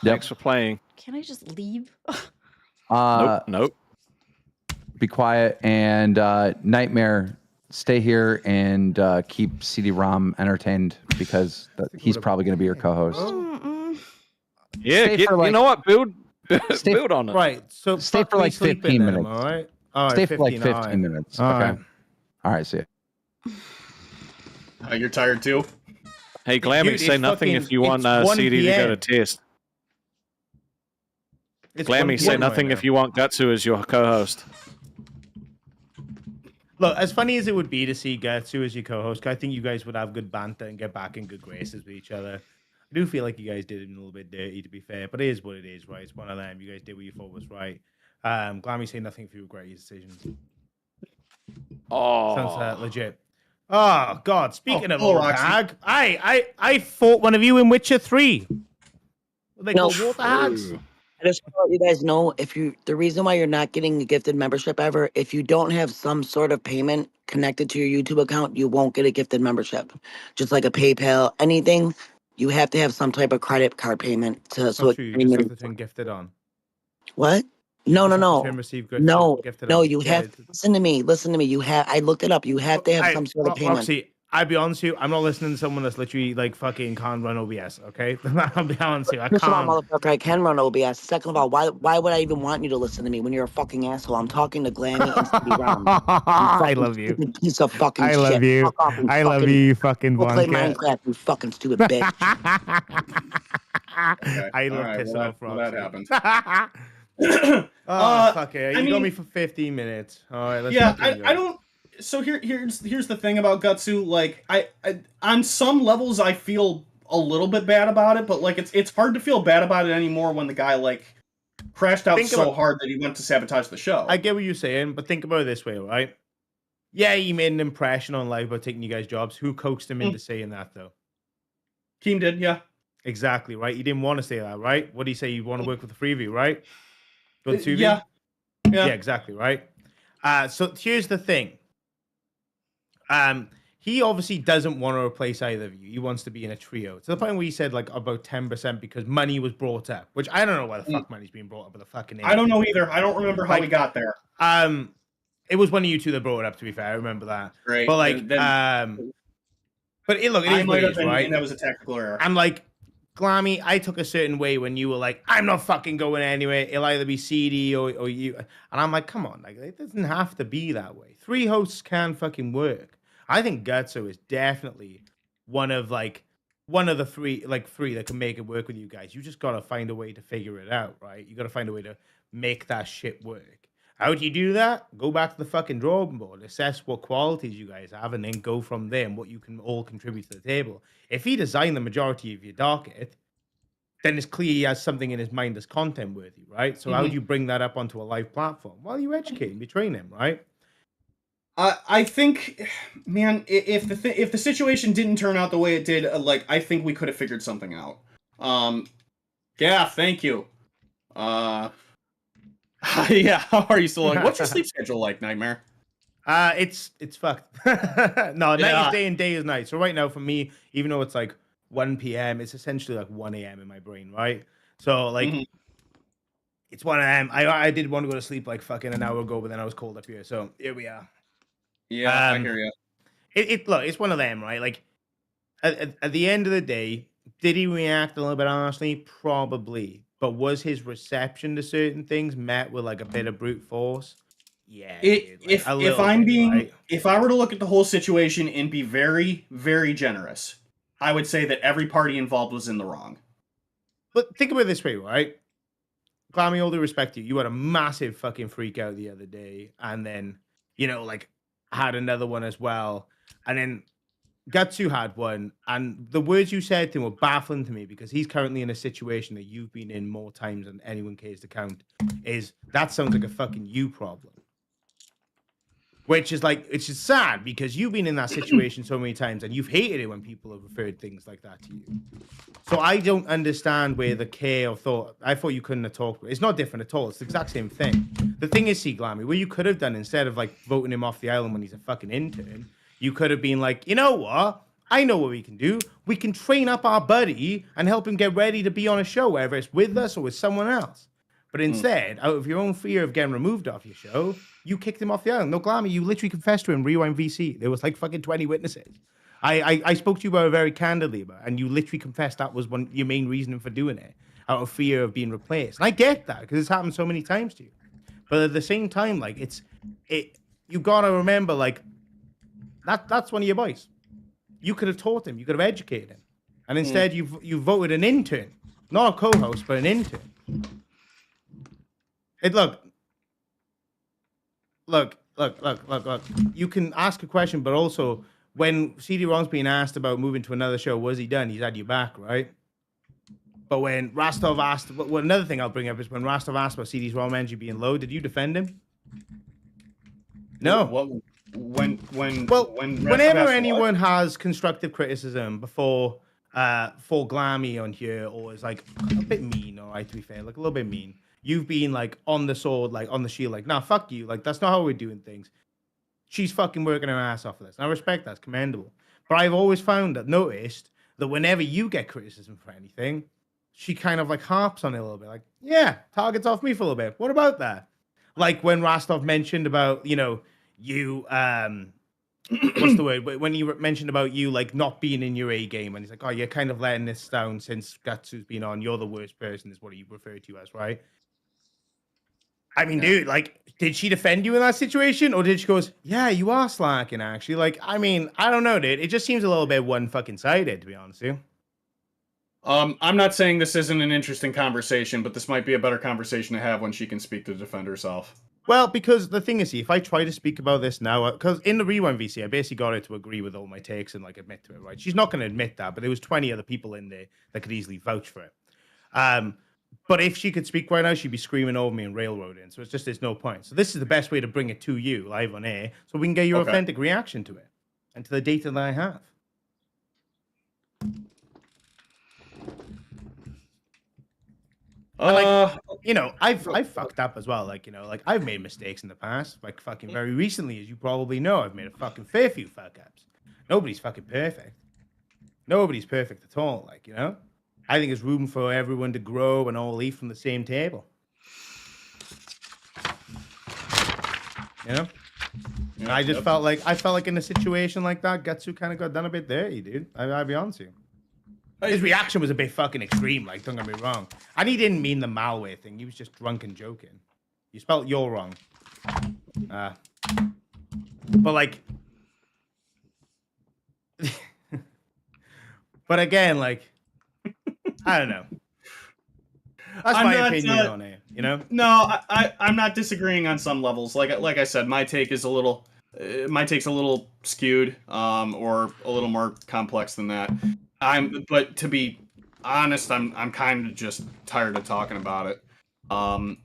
Thanks for playing. Can I just leave? Nope. Be quiet and Nightmare, stay here and keep CD-ROM entertained because he's probably going to be your co-host. Yeah, Stay for you know what? Build Stay- build on it. Right. So Stay fuck for me like sleeping 15 then, minutes. All right. All right. Stay for like 15 all right. minutes. All Okay. right. All right, see you. You're tired too? Hey, Glammy, Dude, say it's nothing fucking- if you want it's 1 CD to go to PM. test. It's 1 Glammy, say PM nothing right if you want Gutsu as your co-host. Look, as funny as it would be to see Gertzu as your co-host, I think you guys would have good banter and get back in good graces with each other. I do feel like you guys did it a little bit dirty, to be fair, but it is what it is, right? It's one of them. You guys did what you thought was right. Glammy say nothing if you regret your decisions. Oh, Sounds legit. Oh God! Speaking of oh, old Roxy. hag, I fought one of you in Witcher 3. What they No. call water hags. I just want you guys know the reason why you're not getting a gifted membership ever, if you don't have some sort of payment connected to your YouTube account, you won't get a gifted membership. Just like a PayPal, anything, you have to have some type of credit card payment to Not so it true. You can just be- have to turn gifted on. What? No, no, Just have to no. turn receive good- No, gifted no, on. you Yeah, have listen to me. Listen to me. You have I looked it up. You have to have some sort of payment. Roxy, I'll be honest with you. I'm not listening to someone that's literally like fucking can't run OBS. Okay, I'll be honest with you. I First of all, can't. motherfucker, I can run OBS. Second of all, why would I even want you to listen to me when you're a fucking asshole? I'm talking to Glammy and Stevie Rom. I love you. Stupid piece of fucking I shit. love you. Fuck off, I love you, you fucking Go play blanket. Minecraft, you fucking stupid bitch. I love Alright, pissing well, off well, Roxy. that happened. Fuck it. You I got mean- me for 15 minutes. All right, let's Yeah, fucking go. I don't. So here's the thing about Gutsu. Like, I on some levels I feel a little bit bad about it, but like it's hard to feel bad about it anymore when the guy like crashed out Think so about- hard that he went to sabotage the show. I get what you're saying, but think about it this way, right? Yeah, he made an impression on live by taking you guys' jobs. Who coaxed him into saying that, though? Keem did, yeah. Exactly, right? You didn't want to say that, right? What do you say? You want to work with the three of you, right? With the two of you? Yeah. Yeah, exactly, right? So here's the thing. He obviously doesn't want to replace either of you. He wants to be in a trio. To the point where he said like about 10% because money was brought up, which I don't know why the fuck money's being brought up with the fucking I don't know either. I don't remember how we got there. It was one of you two that brought it up, to be fair. I remember that. Right. But like, but look, it I is might what it have is, been, right? and that was a technical error. I'm like, Glamy, I took a certain way when you were like, I'm not fucking going anywhere. It'll either be CD or you. And I'm like, come on, like it doesn't have to be that way. 3 hosts can fucking work. I think Gutso is definitely one of the three that can make it work with you guys. You just gotta find a way to figure it out, right? You gotta find a way to make that shit work. How do you do that? Go back to the fucking drawing board, assess what qualities you guys have, and then go from there and what you can all contribute to the table. If he designed the majority of your docket, then it's clear he has something in his mind that's content worthy, right? So how do you bring that up onto a live platform? Well, you educate him, you train him, right? I think, man, if the situation didn't turn out the way it did, like I think we could have figured something out. Yeah, thank you. Yeah, how are you still? What's your sleep schedule like, Nightmare? It's fucked. No, night is day and day is night. So right now for me, even though it's like 1 p.m., it's essentially like 1 a.m. in my brain, right? So like it's 1 a.m. I did want to go to sleep like fucking an hour ago, but then I was cold up here. So here we are. Yeah, I hear you. Look, it's one of them, right? Like at the end of the day, did he react a little bit harshly? Probably. But was his reception to certain things met with like a bit of brute force? Yeah. If I were to look at the whole situation and be very, very generous, I would say that every party involved was in the wrong. But think about it this way, right? Glamy, all due respect to you, you had a massive fucking freak out the other day, and then like had another one as well, and then Gatsu had one, and the words you said to him were baffling to me because he's currently in a situation that you've been in more times than anyone cares to count. That sounds like a fucking you problem. Which is like, it's just sad because you've been in that situation so many times and you've hated it when people have referred things like that to you. So I don't understand where the care of thought, I thought you couldn't have talked. It's not different at all. It's the exact same thing. The thing is, see, Glamy, what you could have done instead of like voting him off the island when he's a fucking intern, you could have been like, you know what? I know what we can do. We can train up our buddy and help him get ready to be on a show, whether it's with us or with someone else. But instead, out of your own fear of getting removed off your show, you kicked him off the island. No, Glamy, you literally confessed to him, Rewind VC. There was like fucking 20 witnesses. I spoke to you about it very candidly about it, and you literally confessed that was your main reasoning for doing it, out of fear of being replaced. And I get that, because it's happened so many times to you. But at the same time, like, you gotta remember, like, that's one of your boys. You could have taught him, you could have educated him. And instead, you voted an intern. Not a co-host, but an intern. Look. You can ask a question, but also when CD-ROM's being asked about moving to another show, was he done? He's had you back, right? But when Rostov asked, well, another thing I'll bring up is when Rostov asked about CD-ROM Energy being low, did you defend him? No. Whenever anyone has constructive criticism before for Glamy on here, or is like a bit mean, all right, to be fair, like a little bit mean. You've been like on the sword, like on the shield, like, nah, fuck you. Like, that's not how we're doing things. She's fucking working her ass off for this. And I respect that. It's commendable. But I've always noticed that whenever you get criticism for anything, she kind of like harps on it a little bit. Like, yeah, targets off me for a little bit. What about that? Like when Rostov mentioned about, you, what's the word? When he mentioned about you, like, not being in your A game. And he's like, oh, you're kind of letting this down since Gatsu's been on. You're the worst person is what he referred to you as, right? I mean, dude, like, did she defend you in that situation? Or did she go, yeah, you are slacking, actually? Like, I mean, I don't know, dude. It just seems a little bit one-fucking-sided, to be honest with you. I'm not saying this isn't an interesting conversation, but this might be a better conversation to have when she can speak to defend herself. Well, because the thing is, see, if I try to speak about this now, because in the Rewind VC, I basically got her to agree with all my takes and, like, admit to it, right? She's not going to admit that, but there was 20 other people in there that could easily vouch for it. But if she could speak right now, she'd be screaming over me and railroading. So it's just, there's no point. So this is the best way to bring it to you live on air so we can get your authentic reaction to it and to the data that I have. You know, I've fucked up as well. Like, you know, like I've made mistakes in the past. Like fucking very recently, as you probably know, I've made a fucking fair few fuck ups. Nobody's fucking perfect. Nobody's perfect at all. Like, you know, I think there's room for everyone to grow and all eat from the same table. You know? And I just felt like in a situation like that, Gatsu kind of got done a bit dirty, dude. I'll be honest with you. His reaction was a bit fucking extreme, like, don't get me wrong. And he didn't mean the malware thing. He was just drunk and joking. You spelled "you're" wrong. But, like... but again, like... I don't know. That's my opinion on it, you know? No, I'm not disagreeing on some levels. Like I said, my take is a little... my take's a little skewed, or a little more complex than that. But to be honest, I'm kind of just tired of talking about it. I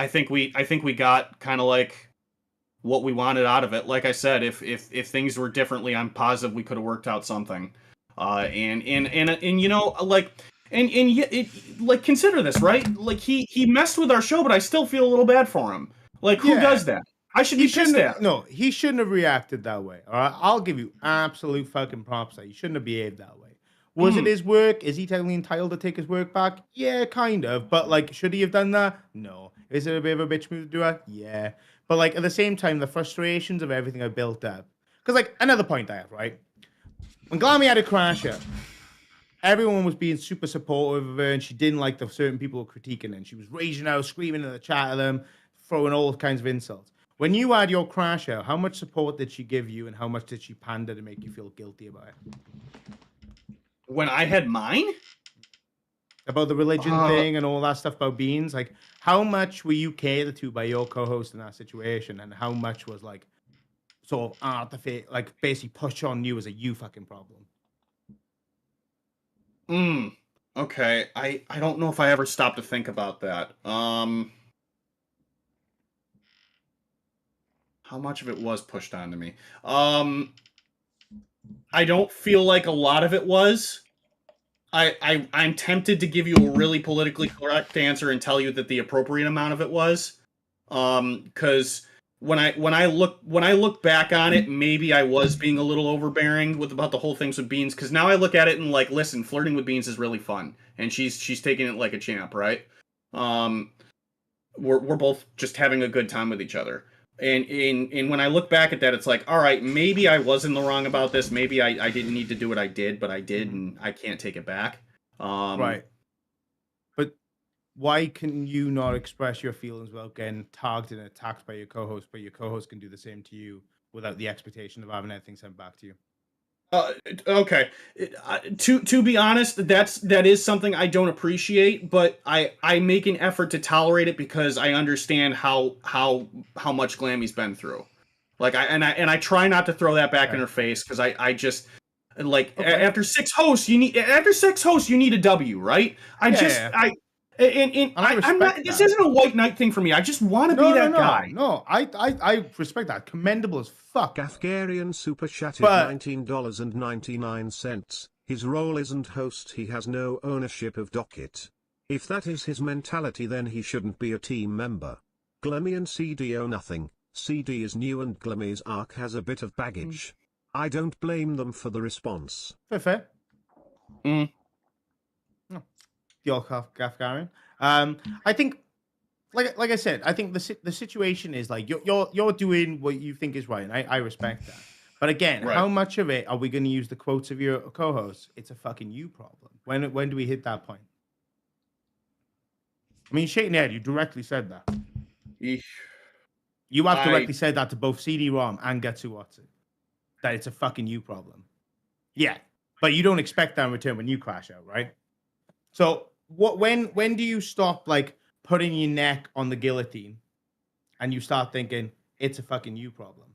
think we got kind of like what we wanted out of it. Like I said, if things were differently, I'm positive we could have worked out something. And you know, like, like, consider this, right? Like, he messed with our show, but I still feel a little bad for him. Like, who does that? I should be pissed at him. No, he shouldn't have reacted that way. All right, I'll give you absolute fucking props that he shouldn't have behaved that way. Was it his work? Is he technically entitled to take his work back? Yeah, kind of. But like, should he have done that? No. Is it a bit of a bitch move to do it? Yeah. But like, at the same time, the frustrations of everything I built up. Because like, another point I have, right? When Glamy had a crasher, everyone was being super supportive of her, and she didn't like the certain people who were critiquing her. And she was raging out, screaming in the chat at them, throwing all kinds of insults. When you had your crasher, how much support did she give you, and how much did she pander to make you feel guilty about it? When I had mine? About the religion thing and all that stuff about beans? Like, how much were you catered to by your co-host in that situation, and how much was, like, sort of like, basically push on you as a you fucking problem? Okay. I don't know if I ever stopped to think about that. How much of it was pushed onto me? I don't feel like a lot of it was. I'm tempted to give you a really politically correct answer and tell you that the appropriate amount of it was. Because when I look back on it, maybe I was being a little overbearing about the whole things with Beans. Because now I look at it and like, listen, flirting with Beans is really fun, and she's taking it like a champ, right? We're both just having a good time with each other. And when I look back at that, it's like, all right, maybe I was in the wrong about this. Maybe I didn't need to do what I did, but I did, and I can't take it back. Right. But why can you not express your feelings without getting tagged and attacked by your co-host, but your co-host can do the same to you without the expectation of having anything sent back to you? Okay. To be honest, that is something I don't appreciate, but I make an effort to tolerate it because I understand how much Glamy's been through. Like, I try not to throw that back in her face, because I just like, after six hosts you need a W, right? I'm not. This isn't a white knight thing for me. I just want to be that guy. No, I respect that. Commendable as fuck. Gafgarian super chatted $19.99. His role isn't host, he has no ownership of Docket. If that is his mentality, then he shouldn't be a team member. Glamy and CD owe nothing. CD is new and Glamy's arc has a bit of baggage. I don't blame them for the response. Fair. The old Gafgarian. I think, like I said, I think the situation is like you're doing what you think is right, and I respect that. But again, how much of it are we going to use the quotes of your co-host? It's a fucking you problem. When do we hit that point? I mean, shaking your head, you directly said that. You have directly said that to both CD-ROM and Getsu Watsu. That it's a fucking you problem. Yeah, but you don't expect that in return when you crash out, right? So when do you stop, like, putting your neck on the guillotine and you start thinking it's a fucking you problem?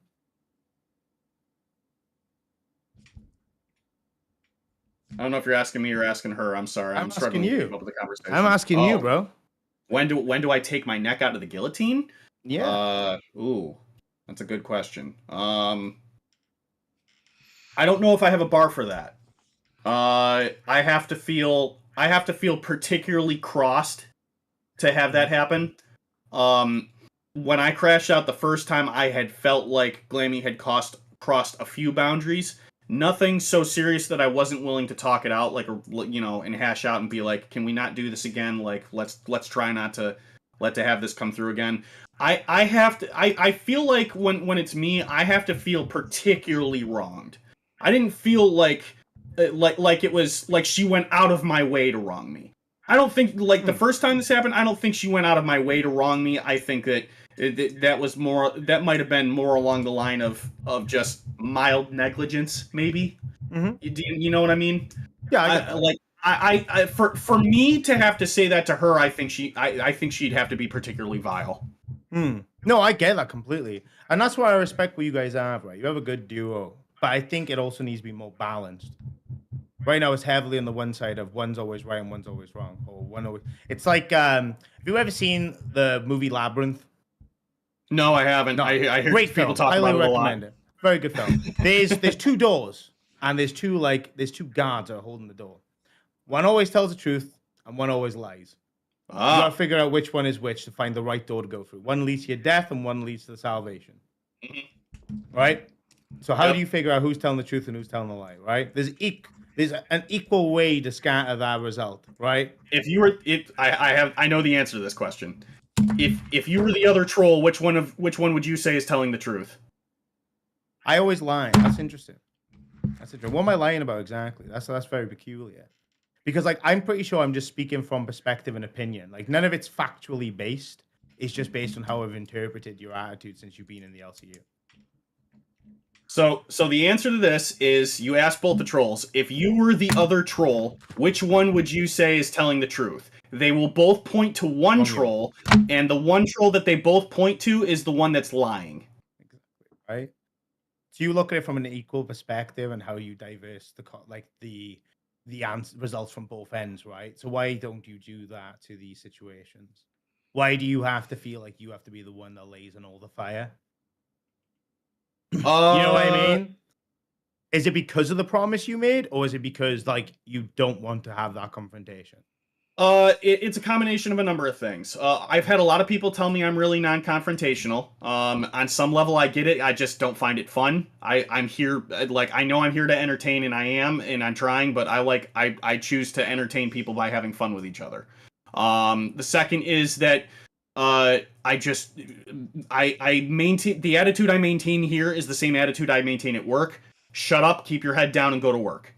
I don't know if you're asking me or asking her. I'm sorry. I'm struggling to keep up with the conversation. I'm asking you, bro. When do I take my neck out of the guillotine? Yeah. Ooh, that's a good question. I don't know if I have a bar for that. I have to feel particularly crossed to have that happen. When I crashed out the first time, I had felt like Glamy had crossed a few boundaries. Nothing so serious that I wasn't willing to talk it out, like, and hash out and be like, "Can we not do this again? Like, let's try not to have this come through again." I feel like when it's me, I have to feel particularly wronged. I didn't feel like it was like she went out of my way to wrong me. I don't think the first time this happened, I don't think she went out of my way to wrong me. I think that that might have been more along the line of just mild negligence, maybe. You know what I mean? Yeah, for me to have to say that to her, I think she'd have to be particularly vile. No, I get that completely, and that's why I respect what you guys have. Right, you have a good duo, but I think it also needs to be more balanced. Right now, it's heavily on the one side of one's always right and one's always wrong, or one always. It's like, have you ever seen the movie Labyrinth? No, I haven't. No. I hear Great people film. talk Highly about it a lot. recommend it. Very good film. There's two doors, and there's two guards that are holding the door. One always tells the truth, and one always lies. You gotta figure out which one is which to find the right door to go through. One leads to your death, and one leads to the salvation. Right? So how do you figure out who's telling the truth and who's telling the lie? Right? There's an equal way to scatter that result. Right? I know the answer to this question. If you were the other troll, which one would you say is telling the truth? I always lie. That's interesting. What am I lying about exactly? That's very peculiar. Because I'm pretty sure I'm just speaking from perspective and opinion. Like none of it's factually based. It's just based on how I've interpreted your attitude since you've been in the LCU. So the answer to this is you asked both the trolls. If you were the other troll, which one would you say is telling the truth? They will both point to one troll, and the one troll that they both point to is the one that's lying. Exactly. Right? So you look at it from an equal perspective and how you diverse the results from both ends, right? So why don't you do that to these situations? Why do you have to feel like you have to be the one that lays in all the fire? You know what I mean? Is it because of the promise you made, or is it because you don't want to have that confrontation? It's a combination of a number of things. I've had a lot of people tell me I'm really non-confrontational. On some level, I get it. I just don't find it fun. I'm here, I know I'm here to entertain, and I am, and I'm trying, but I choose to entertain people by having fun with each other. The second is that I maintain the attitude I maintain here is the same attitude I maintain at work. Shut up, keep your head down, and go to work.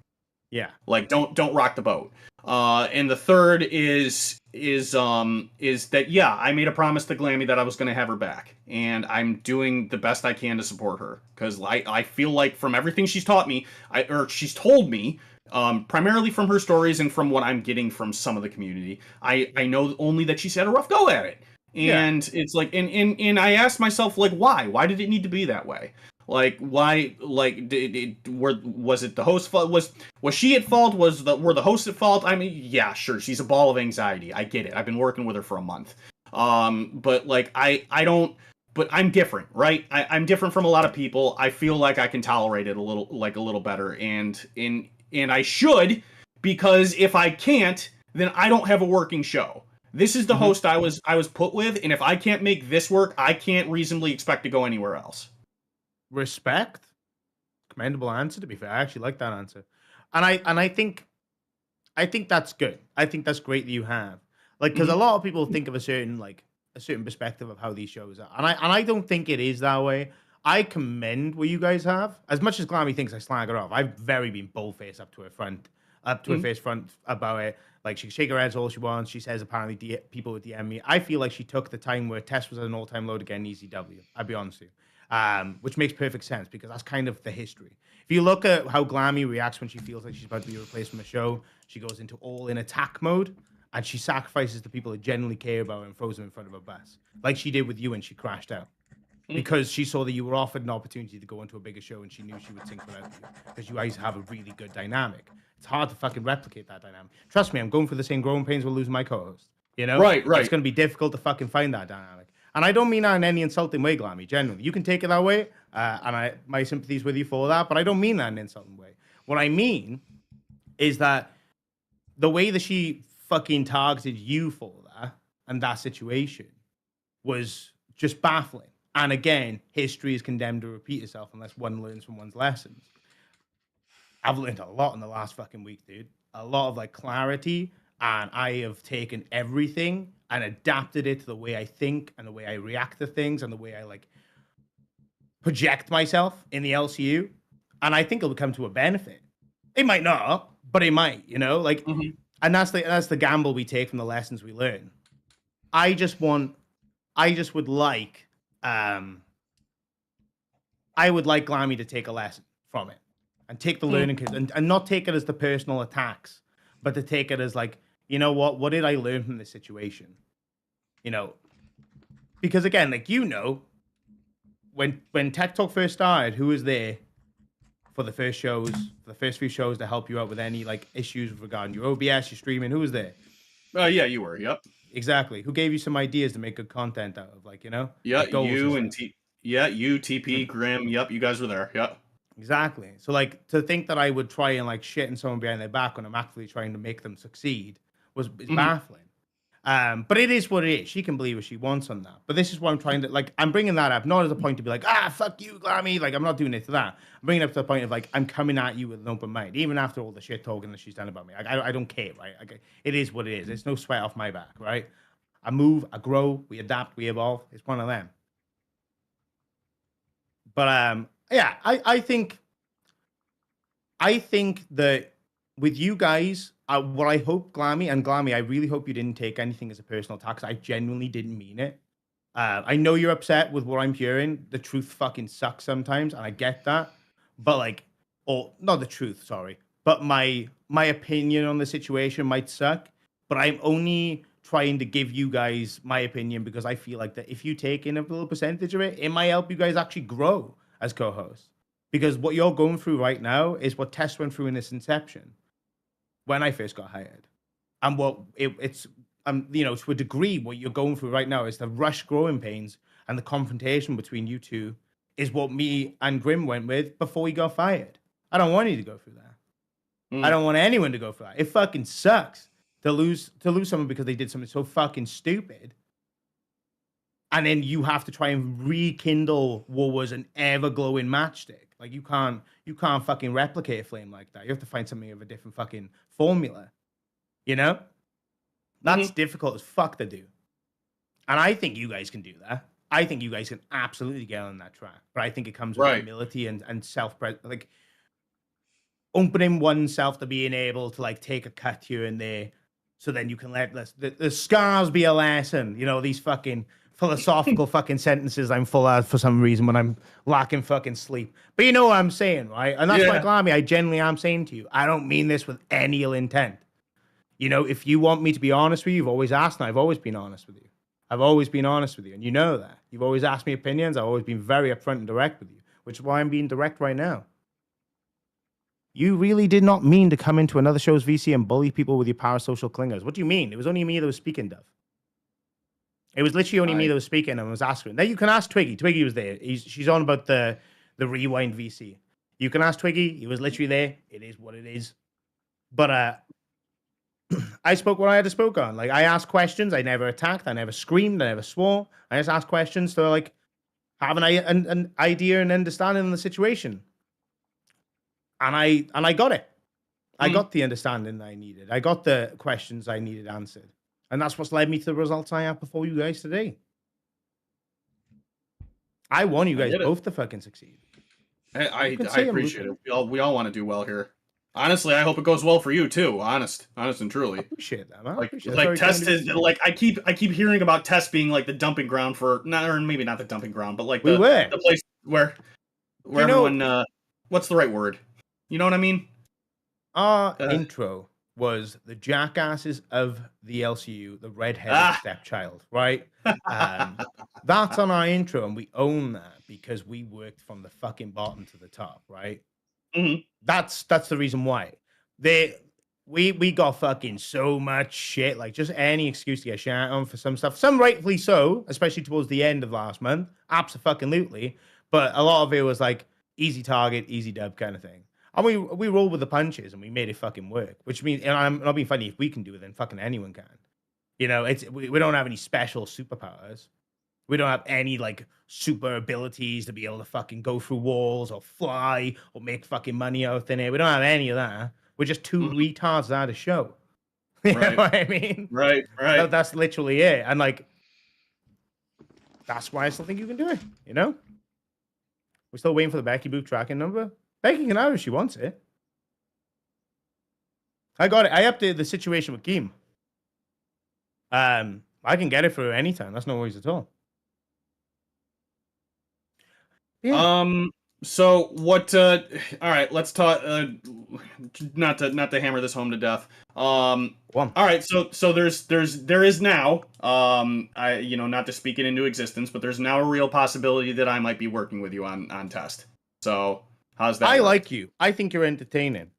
Yeah. Don't rock the boat. And the third is that I made a promise to Glamy that I was going to have her back, and I'm doing the best I can to support her because I feel like from everything she's taught me, she's told me, primarily from her stories and from what I'm getting from some of the community, I know only that she's had a rough go at it, and it's and I asked myself why did it need to be that way? Why? Was it the host's fault? Was she at fault? Were the hosts at fault? I mean, yeah, sure. She's a ball of anxiety. I get it. I've been working with her for a month. But I don't. But I'm different, right? I'm different from a lot of people. I feel like I can tolerate it a little better, and I should, because if I can't, then I don't have a working show. This is the host I was put with, and if I can't make this work, I can't reasonably expect to go anywhere else. Respect, commendable answer. To be fair, I actually like that answer, and I think that's good. I think that's great that you have because a lot of people think of a certain perspective of how these shows are, and I don't think it is that way. I commend what you guys have. As much as Glamy thinks I slag her off, I've very been bold-faced up to her face front about it. Like she can shake her head all she wants. She says apparently people would DM me. I feel like she took the time where Tess was at an all-time low to get an easy W. I'll be honest with you. Which makes perfect sense because that's kind of the history. If you look at how Glamy reacts when she feels like she's about to be replaced from the show, she goes into all-in attack mode, and she sacrifices the people that genuinely care about her and throws them in front of a bus, like she did with you when she crashed out. Because she saw that you were offered an opportunity to go into a bigger show, and she knew she would sink without you, because you guys have a really good dynamic. It's hard to fucking replicate that dynamic. Trust me, I'm going through the same growing pains with losing my co-host. You know? Right. It's going to be difficult to fucking find that dynamic. And I don't mean that in any insulting way, Glamy, generally. You can take it that way, and my sympathy's with you for that, but I don't mean that in an insulting way. What I mean is that the way that she fucking targeted you for that and that situation was just baffling. And again, history is condemned to repeat itself unless one learns from one's lessons. I've learned a lot in the last fucking week, dude. A lot of like clarity, and I have taken everything and adapted it to the way I think and the way I react to things and the way I like project myself in the LCU. And I think it'll come to a benefit. It might not, but it might, you know, like, and that's the gamble we take from the lessons we learn. I just would like, I would like Glamy to take a lesson from it and take the learning curve and not take it as the personal attacks, but to take it as like, you know what did I learn from this situation? You know, because again, like, you know, when Tech Talk first started, who was there for the first shows, for the first few shows to help you out with any like issues regarding your OBS, your streaming? Who was there? Yeah, you were. Yep. Exactly. Who gave you some ideas to make good content out of, like, you know? Yeah, like goals you stuff? and you, TP, Grim. Yep, you guys were there. Yep. Exactly. So like to think that I would try and like shit in someone behind their back when I'm actively trying to make them succeed is baffling. But it is what it is. She can believe what she wants on that. But this is what I'm trying to, like, I'm bringing that up not as a point to be like, fuck you, Glamy. Like, I'm not doing it to that. I'm bringing it up to the point of like, I'm coming at you with an open mind, even after all the shit talking that she's done about me. I don't care, right? It is what it is. It's no sweat off my back, right? I move, I grow, we adapt, we evolve. It's one of them. But yeah, I think that with you guys, what I hope, Glamy, I really hope you didn't take anything as a personal attack, 'cause I genuinely didn't mean it. I know you're upset with what I'm hearing. The truth fucking sucks sometimes, and I get that. But like, or not the truth, sorry, but my opinion on the situation might suck. But I'm only trying to give you guys my opinion because I feel like that if you take in a little percentage of it, it might help you guys actually grow as co-hosts. Because what you're going through right now is what Tess went through in this inception when I first got hired. And what it's you know, to a degree, what you're going through right now is the rush growing pains and the confrontation between you two is what me and Grim went with before he got fired. I don't want you to go through that. I don't want anyone to go through that. It fucking sucks to lose someone because they did something so fucking stupid. And then you have to try and rekindle what was an ever-glowing matchstick. Like, you can't fucking replicate a flame like that. You have to find something of a different fucking formula. You know? That's difficult as fuck to do. And I think you guys can do that. I think you guys can absolutely get on that track. But I think it comes with humility and like opening oneself to being able to like take a cut here and there. So then you can let the scars be a lesson. You know, these fucking philosophical fucking sentences I'm full of for some reason when I'm lacking fucking sleep. But you know what I'm saying, right? And that's why, Glamy, I genuinely am saying to you, I don't mean this with any ill intent. You know, if you want me to be honest with you, you've always asked, and I've always been honest with you. I've always been honest with you, and you know that. You've always asked me opinions. I've always been very upfront and direct with you, which is why I'm being direct right now. You really did not mean to come into another show's VC and bully people with your parasocial clingers. What do you mean? It was only me that was speaking, Dove. It was literally only me that was speaking and was asking. Now you can ask Twiggy. Twiggy was there. She's on about the rewind VC. You can ask Twiggy. He was literally there. It is what it is. But I spoke what I had to spoke on. Like, I asked questions. I never attacked. I never screamed. I never swore. I just asked questions to like have an idea and understanding of the situation. And I got it. I got the understanding I needed. I got the questions I needed answered. And that's what's led me to the results I have before you guys today. I want you guys both to fucking succeed. I appreciate it. We all want to do well here. Honestly, I hope it goes well for you too. Honest and truly. I appreciate that, man. Like Test is like I keep hearing about Test being like the dumping ground for or maybe not the dumping ground, but like the place where everyone what's the right word? You know what I mean? Our intro was the jackasses of the LCU, the redheaded stepchild, right? That's on our intro, and we own that because we worked from the fucking bottom to the top, right? That's the reason why. We got fucking so much shit, like just any excuse to get shit on for some stuff. Some rightfully so, especially towards the end of last month. Absolutely. But a lot of it was like easy target, easy dub kind of thing. And we roll with the punches and we made it fucking work. Which means, and I'm not being funny, if we can do it, then fucking anyone can. You know, we don't have any special superpowers. We don't have any like super abilities to be able to fucking go through walls or fly or make fucking money out of thin air. We don't have any of that. We're just two retards at a show. You know what I mean? Right. That's literally it. And like, that's why I still think you can do it. You know? We're still waiting for the Becky Booth tracking number. Becky can have it if she wants it. I got it. I updated the situation with Keem. I can get it for her anytime. That's no worries at all. Yeah. So what? All right, let's talk. Not to hammer this home to death. All right, so there is now. Not to speak it into existence, but there's now a real possibility that I might be working with you on test. So how's that? I work? like you. I think you're entertaining.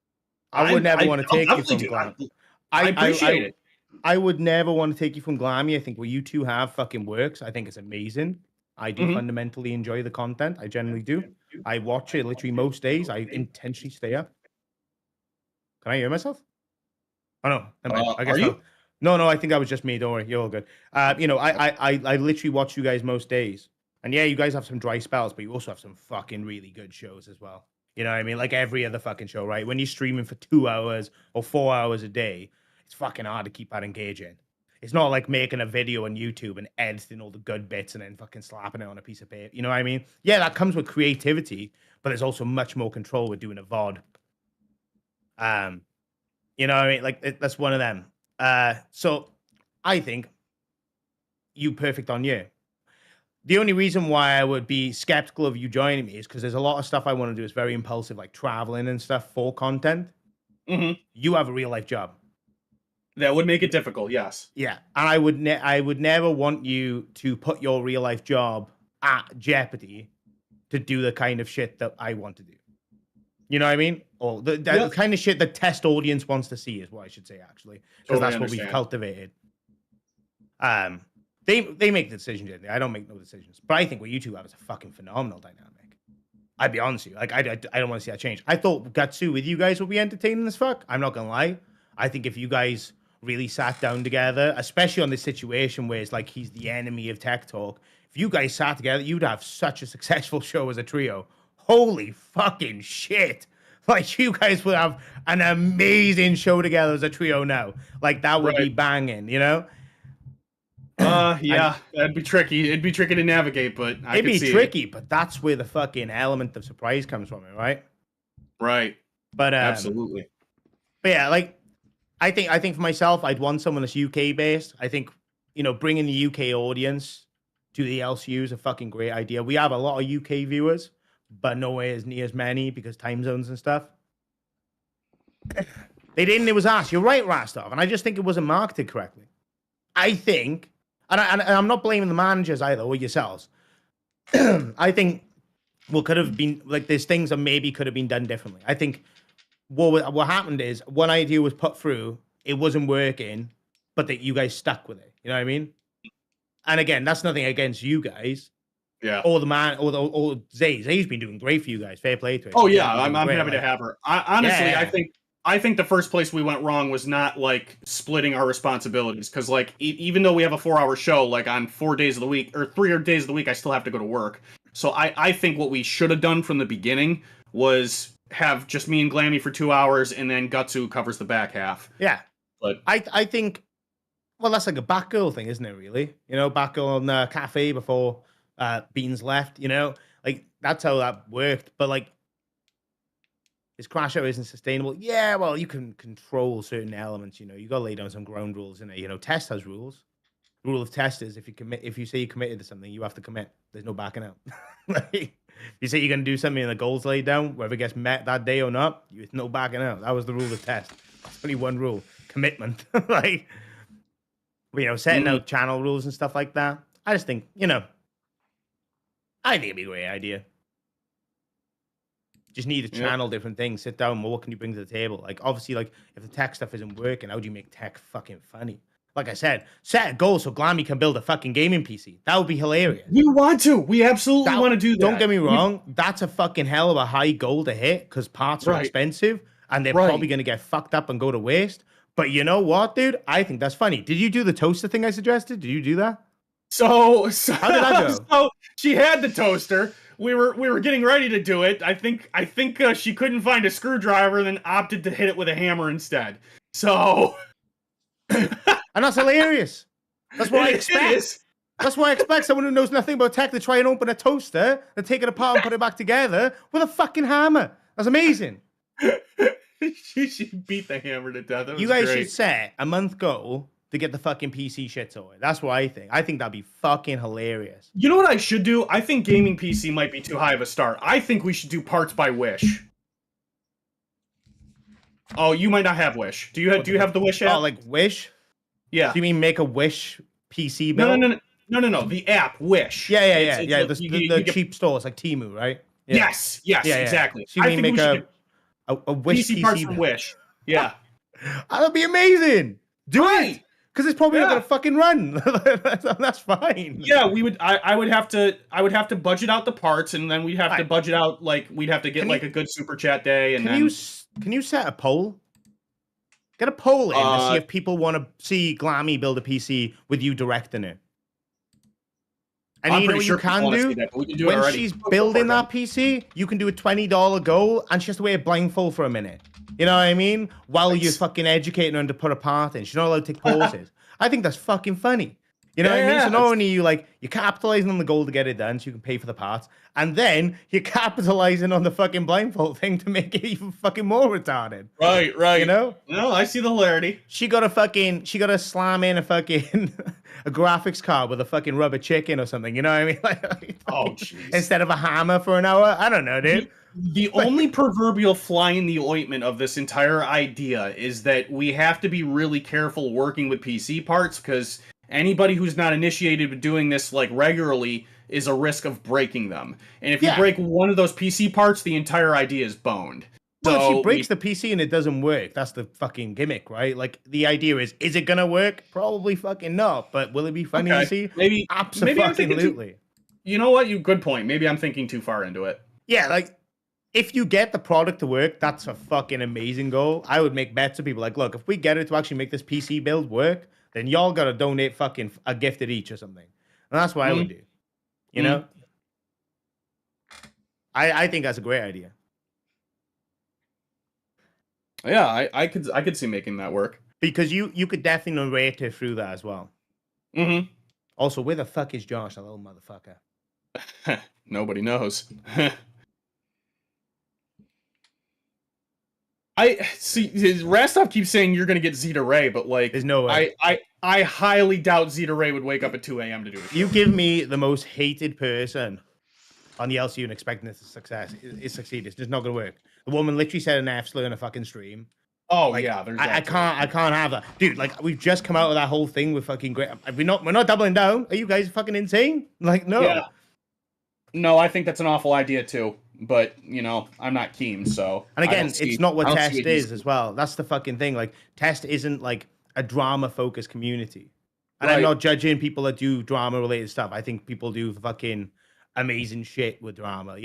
I would never want to take you from Glamy. I appreciate it. I would never want to take you from Glamy. I think what you two have fucking works. I think it's amazing. I do fundamentally enjoy the content. I generally do. I watch it literally most days. I intentionally stay up. Can I hear myself? Oh no, I guess are you? No, I think that was just me. Don't worry, you're all good. I literally watch you guys most days, and yeah, you guys have some dry spells, but you also have some fucking really good shows as well. You know what I mean? Like every other fucking show, right? When you're streaming for 2 hours or 4 hours a day, it's fucking hard to keep that engaging. It's not like making a video on YouTube and editing all the good bits and then fucking slapping it on a piece of paper. You know what I mean? Yeah, that comes with creativity, but there's also much more control with doing a VOD. You know what I mean? Like that's one of them. So I think you perfect on you. The only reason why I would be skeptical of you joining me is because there's a lot of stuff I want to do. It's very impulsive, like traveling and stuff for content. You have a real life job. That would make it difficult, yes. Yeah, and I would never want you to put your real life job at jeopardy to do the kind of shit that I want to do. You know what I mean? Or the kind of shit the test audience wants to see is what I should say, actually, because that's what we've cultivated. They make the decisions. I don't make no decisions, but I think what you two have is a fucking phenomenal dynamic. I'd be honest with you, like I don't want to see that change. I thought Gatsu with you guys would be entertaining as fuck. I'm not gonna lie. I think if you guys really sat down together, especially on this situation where it's like he's the enemy of Tech Talk, if you guys sat together, you'd have such a successful show as a trio. Holy fucking shit. Like, you guys would have an amazing show together as a trio now. Like, that would be banging, you know? Yeah, that'd be tricky. It'd be tricky to navigate, but it'd be tricky, but that's where the fucking element of surprise comes from, right? Right. But absolutely. But yeah, like, I think for myself, I'd want someone that's UK based. I think, bringing the UK audience to the LCU is a fucking great idea. We have a lot of UK viewers, but nowhere near as many because time zones and stuff. They didn't. It was us. You're right, Rastov. And I just think it wasn't marketed correctly. I think, and I'm not blaming the managers either or yourselves. I think what could have been, like, there's things that maybe could have been done differently. I think what happened is one idea was put through, it wasn't working, but that you guys stuck with it. You know what I mean? And again, that's nothing against you guys. Yeah. Or the man, or Zay. Zay's been doing great for you guys. Fair play to her. Oh yeah, I'm happy to have her. Honestly, Yeah. I think the first place we went wrong was not like splitting our responsibilities, because like even though we have a 4-hour show, like on 4 days of the week or 3 days of the week, I still have to go to work. So I think what we should have done from the beginning was have just me and Glamy for 2 hours, and then Gutsu covers the back half. Yeah, but I think, well, that's like a Batgirl thing, isn't it? Really, Batgirl on the cafe before Beans left. Like that's how that worked. But like, his crash out isn't sustainable. Yeah, well, you can control certain elements. You got to lay down some ground rules in it. Test has rules. The rule of test is if you say you committed to something, you have to commit. There's no backing out. Like, you say you're going to do something and the goal's laid down, whether it gets met that day or not, there's no backing out. That was the rule of test. There's only one rule: commitment. Like, setting out channel rules and stuff like that. I just think, I think it'd be a great idea. Just need to channel different things. Sit down. Well, what can you bring to the table? Like, obviously, like, if the tech stuff isn't working, how do you make tech fucking funny? like I said, set a goal so Glamy can build a fucking gaming PC. That would be hilarious. We want to. We absolutely want to do that. Don't get me wrong. That's a fucking hell of a high goal to hit because parts are expensive and they're probably going to get fucked up and go to waste. But you know what, dude? I think that's funny. Did you do the toaster thing I suggested? Did you do that? So how did that go? So she had the toaster. We were getting ready to do it. I think she couldn't find a screwdriver and then opted to hit it with a hammer instead. So and that's hilarious. That's what I expect. That's what I expect someone who knows nothing about tech to try and open a toaster, then take it apart and put it back together with a fucking hammer. That's amazing. she beat the hammer to death. You guys should set a month goal to get the fucking PC shit sorted. That's what I think. I think that'd be fucking hilarious. You know what I should do? I think gaming PC might be too high of a start. I think we should do parts by Wish. Oh, you might not have Wish. Do you have the Wish app? Oh, like Wish? Yeah. Do you mean make a Wish PC build? No. The app Wish. Yeah. The cheap stores like Temu, right? Yeah. Yes, exactly. So you mean make a Wish PC parts from Wish. Yeah. That'd be amazing. Do it. Because it's probably not gonna fucking run. That's fine. Yeah, we would. I would have to budget out the parts, and then we'd have to budget out we'd have to get a good super chat day. And can you set a poll? Get a poll in to see if people want to see Glamy build a PC with you directing it. And you know what you can do? When she's building that PC, you can do a $20 goal, and she has to wear a blindfold for a minute. You know what I mean? While you're fucking educating her to put a part in. She's not allowed to take pauses. I think that's fucking funny. You know what I mean? So not only you're capitalizing on the goal to get it done so you can pay for the parts, and then you're capitalizing on the fucking blindfold thing to make it even fucking more retarded. Right. You know? No, I see the hilarity. She got to slam in a fucking a graphics card with a fucking rubber chicken or something. You know what I mean? Oh, jeez. Instead of a hammer for an hour. I don't know, dude. The only proverbial fly in the ointment of this entire idea is that we have to be really careful working with PC parts because anybody who's not initiated with doing this regularly is a risk of breaking them. And if you break one of those PC parts, the entire idea is boned. Well, if she breaks the PC and it doesn't work, that's the fucking gimmick, right? Like, the idea is it gonna work? Probably fucking not, but will it be funny to see? Maybe absolutely. You know what? Good point. Maybe I'm thinking too far into it. Yeah, if you get the product to work, that's a fucking amazing goal. I would make bets to people look, if we get it to actually make this PC build work, then y'all gotta donate fucking a gift at each or something. And that's what I would do. You know? I think that's a great idea. Yeah, I could see making that work. Because you could definitely narrate it through that as well. Mm-hmm. Also, where the fuck is Josh, that little motherfucker? Nobody knows. I see. Rastov keeps saying you're gonna get Zeta Ray, but there's no way. I highly doubt Zeta Ray would wake up at 2 a.m. to do it. You give me the most hated person on the LCU and expecting it to succeed. It's just not gonna work. The woman literally said an F slur in a fucking stream. Oh yeah, there's I can't have that, dude. We've just come out of that whole thing with fucking great. We're not doubling down. Are you guys fucking insane? No. Yeah. No, I think that's an awful idea too. But I'm not keen. So and again, it's not what Test is as well. That's the fucking thing. Test isn't a drama focused community. And I'm not judging people that do drama related stuff. I think people do fucking amazing shit with drama.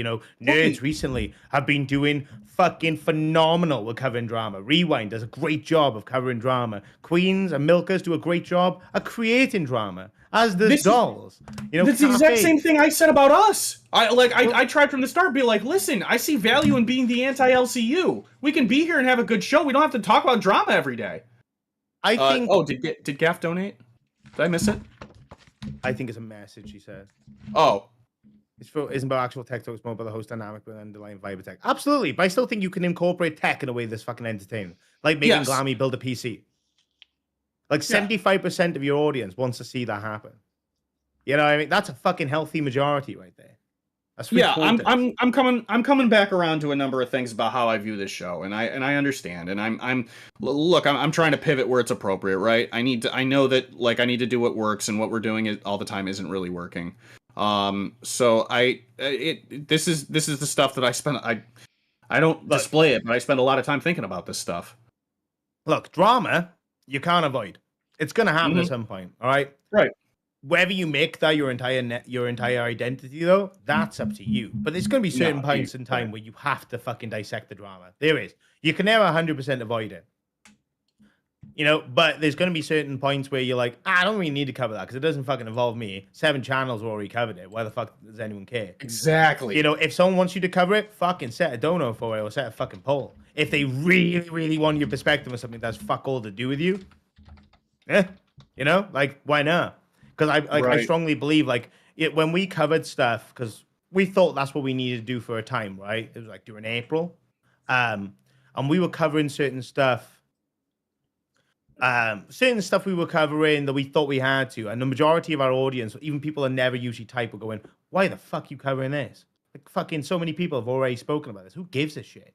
Nerds recently have been doing fucking phenomenal with covering drama. Rewind does a great job of covering drama. Queens and Milkers do a great job of creating drama. As does Dolls. That's the exact same thing I said about us. I tried from the start to be listen, I see value in being the anti-LCU. We can be here and have a good show. We don't have to talk about drama every day. I think. Oh, did Gaff donate? Did I miss it? I think it's a message. He said. Oh. Isn't about actual tech talks more about the host dynamic with underlying vibe tech. Absolutely, but I still think you can incorporate tech in a way that's fucking entertaining. Like making Glamy build a PC. 75% of your audience wants to see that happen. You know what I mean? That's a fucking healthy majority right there. That's I'm coming back around to a number of things about how I view this show, and I understand, and I'm trying to pivot where it's appropriate, right? I know that I need to do what works, and what we're doing all the time isn't really working. So this is the stuff that I spend. I don't display it, but I spend a lot of time thinking about this stuff. Look, drama you can't avoid. It's gonna happen at some point. All right. Right. Whether you make that your entire identity, though, that's up to you. But there's gonna be certain points in time where you have to fucking dissect the drama. There is. You can never 100% avoid it. You know, but there's going to be certain points where you're like, I don't really need to cover that because it doesn't fucking involve me. 7 channels already covered it. Why the fuck does anyone care? Exactly. You know, if someone wants you to cover it, fucking set a dono for it or set a fucking poll. If they really, really want your perspective on something that's fuck all to do with you, you know, like, why not? Because I strongly believe, like, when we covered stuff, because we thought that's what we needed to do for a time, right? It was like during April. And we were covering certain stuff we were covering that we thought we had to, and the majority of our audience, even people that never usually type, were going, why the fuck you covering this? Like, fucking so many people have already spoken about this. Who gives a shit?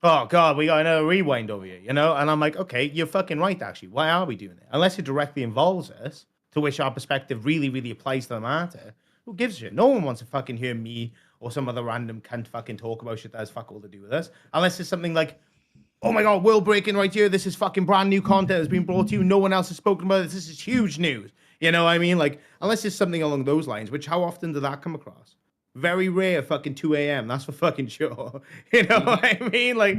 Oh god, we got another rewind over here, you know? And I'm like, okay, you're fucking right, actually. Why are we doing it? Unless it directly involves us, to which our perspective really, really applies to the matter. Who gives a shit? No one wants to fucking hear me or some other random cunt fucking talk about shit that has fuck all to do with us. Unless it's something like, oh my god, world breaking right here. This is fucking brand new content that's been brought to you. No one else has spoken about this. This is huge news. You know what I mean? Like, unless it's something along those lines, which how often did that come across? Very rare, fucking 2 a.m. That's for fucking sure. You know what I mean? Like,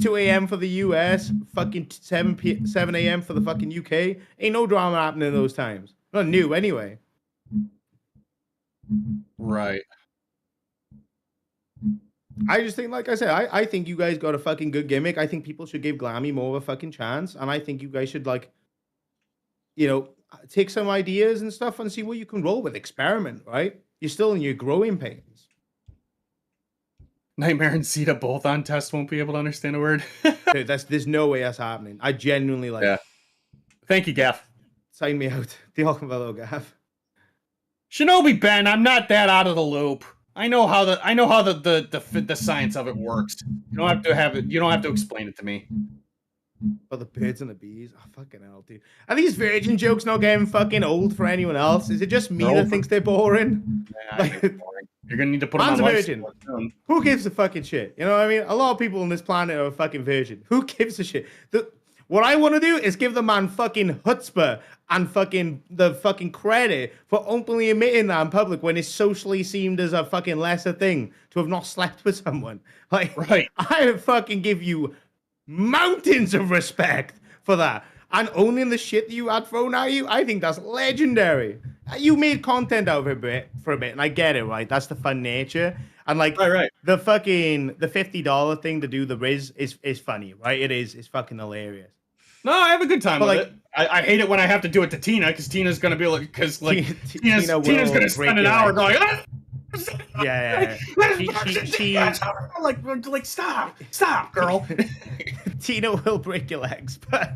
2 a.m. for the US, fucking 7 a.m. for the fucking UK. Ain't no drama happening in those times. Not new anyway. Right. I just think, like I said, I think you guys got a fucking good gimmick. I think people should give Glamy more of a fucking chance. And I think you guys should, like, you know, take some ideas and stuff and see what you can roll with. Experiment, right? You're still in your growing pains. Nightmare and Sita both on test won't be able to understand a word. Dude, there's no way that's happening. I genuinely, like... Yeah. Thank you, Gaff. Sign me out. Diolch Gaff. Shinobi Ben, I'm not that out of the loop. I know how the science of it works. You don't have to explain it to me. Oh, the birds and the bees. Oh, fucking hell, dude. Are these virgin jokes not getting fucking old for anyone else? Is it just me that thinks they're boring? Yeah, I think it's boring. You're gonna need to put them Man's on a life virgin. support soon. Who gives a fucking shit? You know what I mean? A lot of people on this planet are a fucking virgin. Who gives a shit? What I want to do is give the man fucking chutzpah and fucking the fucking credit for openly admitting that in public when it's socially seemed as a fucking lesser thing to have not slept with someone. Like, right. I fucking give you mountains of respect for that. And owning the shit that you had thrown at you, I think that's legendary. You made content out of it for a bit, and I get it, right? That's the fun nature. And like the $50 thing to do the Riz is funny, right? It's fucking hilarious. No, I have a good time But, with like, it. I hate it when I have to do it to Tina because Tina's gonna be like, Tina's gonna spend an hour going. Ah! Yeah. Like stop, girl. Tina will break your legs, but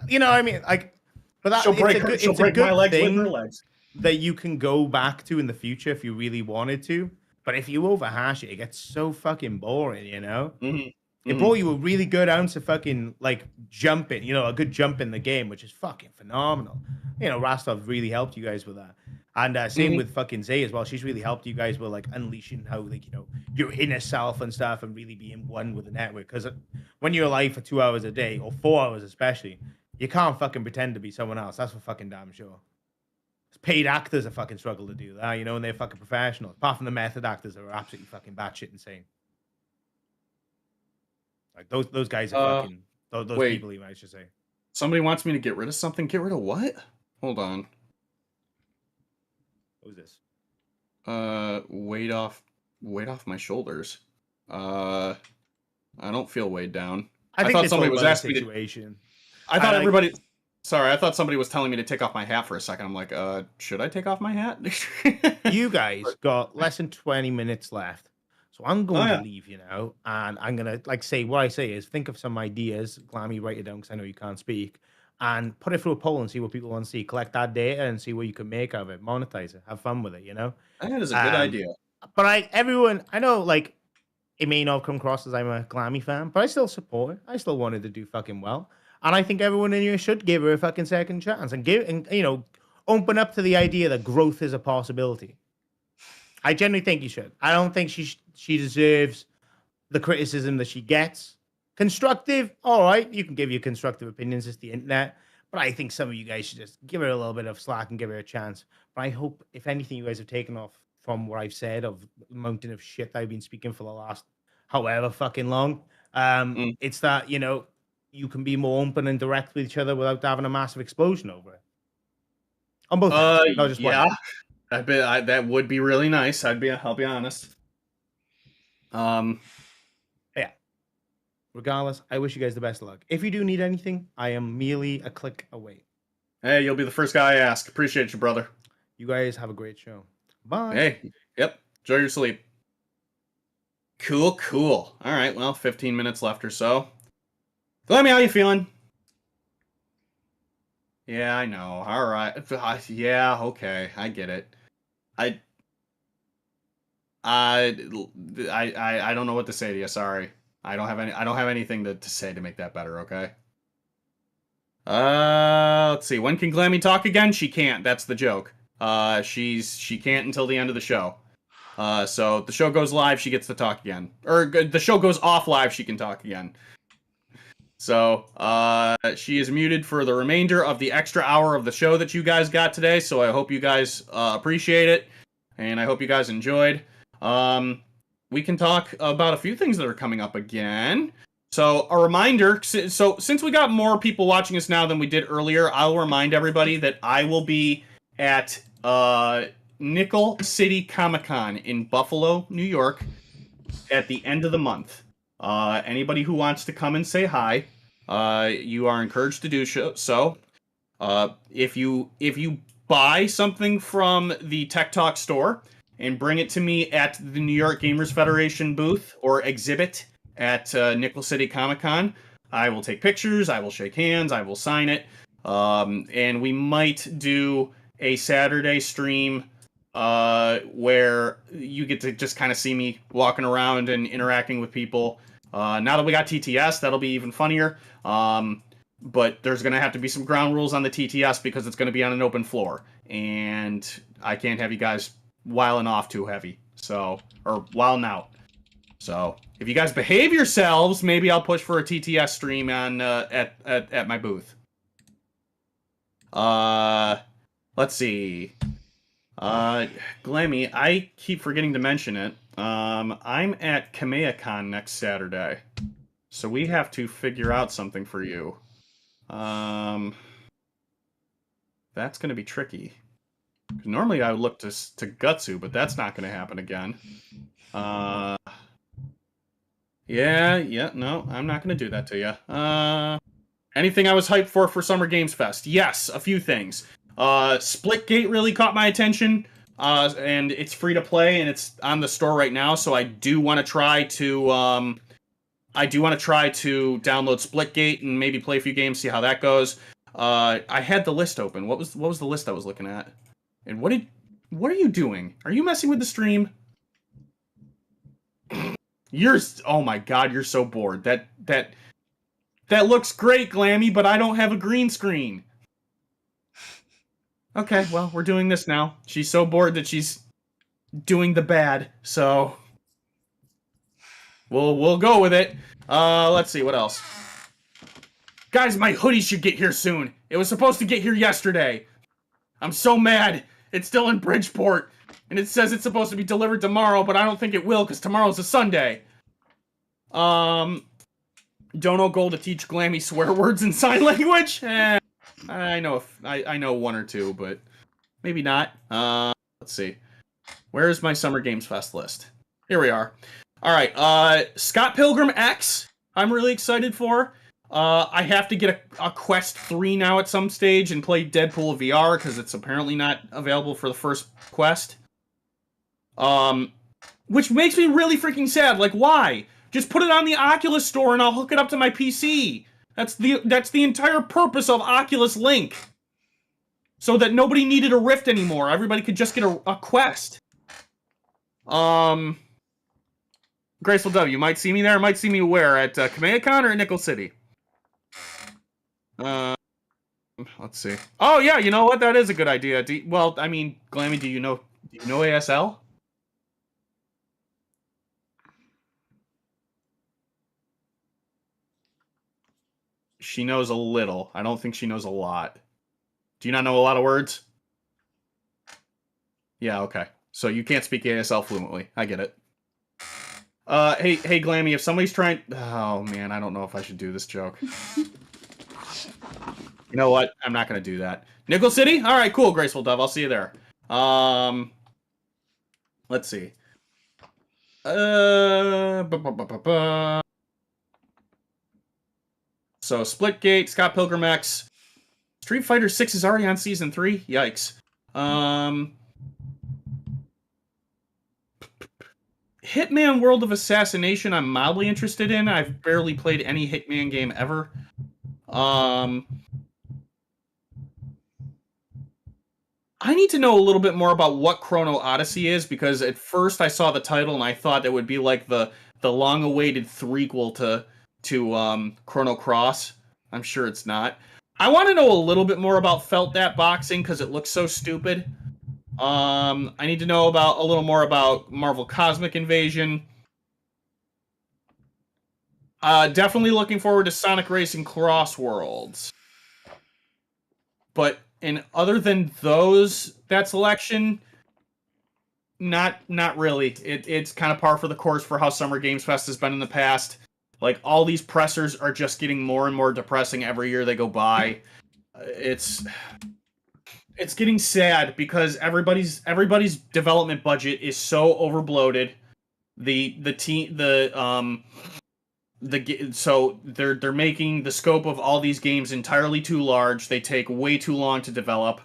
you know what I mean, like, but that She'll break my legs thing with her legs. that you can go back to in the future if you really wanted to. But if you overhash it, it gets so fucking boring, you know. It brought you a really good ounce of fucking like jumping, you know, a good jump in the game, which is fucking phenomenal. You know, Rostov really helped you guys with that. And same with fucking Zay as well. She's really helped you guys with like unleashing how, like, you know, your inner self and stuff and really being one with the network. Because when you're alive for 2 hours a day or 4 hours especially, you can't fucking pretend to be someone else. That's for fucking damn sure. Paid actors are fucking struggle to do that, you know, and they're fucking professionals. Apart from the method actors that are absolutely fucking batshit insane. Like those guys are fucking those people, even I should say. Somebody wants me to get rid of something. Get rid of what? Hold on. What was this? Weight off my shoulders. I don't feel weighed down. I think thought somebody was asking me situation. I thought everybody. Sorry, I thought somebody was telling me to take off my hat for a second. I'm like, should I take off my hat? You guys got less than 20 minutes left. So I'm going to leave, you know, and I'm going to, like, say, what I say is think of some ideas, Glamy, write it down because I know you can't speak, and put it through a poll and see what people want to see. Collect that data and see what you can make of it. Monetize it. Have fun with it, you know? That is a good idea. But I know, like, it may not come across as I'm a Glamy fan, but I still support it. I still wanted to do fucking well. And I think everyone in here should give her a fucking second chance and you know, open up to the idea that growth is a possibility. I genuinely think you should. I don't think she deserves the criticism that she gets. Constructive, all right. You can give your constructive opinions. It's the internet. But I think some of you guys should just give it a little bit of slack and give it a chance. But I hope, if anything, you guys have taken off from what I've said of the mountain of shit that I've been speaking for the last however fucking long. It's that, you know, you can be more open and direct with each other without having a massive explosion over it. On both ends, not just yeah, one. that would be really nice. I'll be honest. Yeah. Regardless, I wish you guys the best of luck. If you do need anything, I am merely a click away. Hey, you'll be the first guy I ask. Appreciate you, brother. You guys have a great show. Bye. Hey, yep. Enjoy your sleep. Cool. All right, well, 15 minutes left or so. Glamy, how you feeling? Yeah, I know. All right. Yeah, okay. I get it. I don't know what to say to you. Sorry. I don't have anything to say to make that better, okay? Let's see. When can Glamy talk again? She can't. That's the joke. She can't until the end of the show. So the show goes live, she gets to talk again. Or the show goes off live, she can talk again. So, she is muted for the remainder of the extra hour of the show that you guys got today, so I hope you guys appreciate it, and I hope you guys enjoyed. We can talk about a few things that are coming up again. So, a reminder, so since we got more people watching us now than we did earlier, I'll remind everybody that I will be at Nickel City Comic-Con in Buffalo, New York, at the end of the month. Anybody who wants to come and say hi, you are encouraged to do so. If you buy something from the Tech Talk store and bring it to me at the New York Gamers Federation booth or exhibit at Nickel City Comic Con, I will take pictures, I will shake hands, I will sign it, and we might do a Saturday stream where you get to just kind of see me walking around and interacting with people. Now that we got TTS, that'll be even funnier. But there's going to have to be some ground rules on the TTS because it's going to be on an open floor. And I can't have you guys wiling off too heavy. So, or wilding out. So, if you guys behave yourselves, maybe I'll push for a TTS stream on at my booth. Let's see. Glamy, I keep forgetting to mention it. I'm at KEEMSTAR next Saturday, so we have to figure out something for you. That's going to be tricky. Normally I would look to Gutsu, but that's not going to happen again. Yeah, no, I'm not going to do that to you. Anything I was hyped for Summer Games Fest? Yes, a few things. Splitgate really caught my attention, and it's free to play, and it's on the store right now. So I do want to try to, download Splitgate and maybe play a few games, see how that goes. I had the list open. What was the list I was looking at? And what are you doing? Are you messing with the stream? Oh my god, you're so bored. That looks great, Glamy, but I don't have a green screen. Okay, well, we're doing this now. She's so bored that she's doing the bad, so we'll go with it. Let's see, what else? Guys, my hoodie should get here soon. It was supposed to get here yesterday. I'm so mad. It's still in Bridgeport, and it says it's supposed to be delivered tomorrow, but I don't think it will, because tomorrow's a Sunday. Dono goal to teach Glamy swear words in sign language? I know one or two, but maybe not. Let's see. Where is my Summer Games Fest list? Here we are. All right. Scott Pilgrim X, I'm really excited for. I have to get a Quest 3 now at some stage and play Deadpool VR because it's apparently not available for the first Quest. Which makes me really freaking sad. Like, why? Just put it on the Oculus store and I'll hook it up to my PC. That's the entire purpose of Oculus Link. So that nobody needed a Rift anymore. Everybody could just get a Quest. Graceful W, you might see me there. Might see me where? At KEEMSTAR or at Nickel City? Let's see. Oh yeah, you know what? That is a good idea. Well, I mean, Glamy, do you know ASL? She knows a little. I don't think she knows a lot. Do you not know a lot of words? Yeah, okay. So you can't speak ASL fluently. I get it. Hey, Glamy, if somebody's trying... Oh, man, I don't know if I should do this joke. You know what? I'm not going to do that. Nickel City? All right, cool, Graceful Dove. I'll see you there. Let's see. So, Splitgate, Scott Pilgrim X. Street Fighter 6 is already on Season 3? Yikes. Hitman World of Assassination I'm mildly interested in. I've barely played any Hitman game ever. I need to know a little bit more about what Chrono Odyssey is, because at first I saw the title and I thought it would be like the long-awaited threequel to Chrono Cross. I'm sure it's not. I want to know a little bit more about Felt That Boxing because it looks so stupid. I need to know about a little more about Marvel Cosmic Invasion. Definitely looking forward to Sonic Racing Cross Worlds. But other than that selection, not really. It's kind of par for the course for how Summer Games Fest has been in the past. Like, all these pressers are just getting more and more depressing every year they go by. It's getting sad because everybody's development budget is so overbloated. So they're making the scope of all these games entirely too large. They take way too long to develop.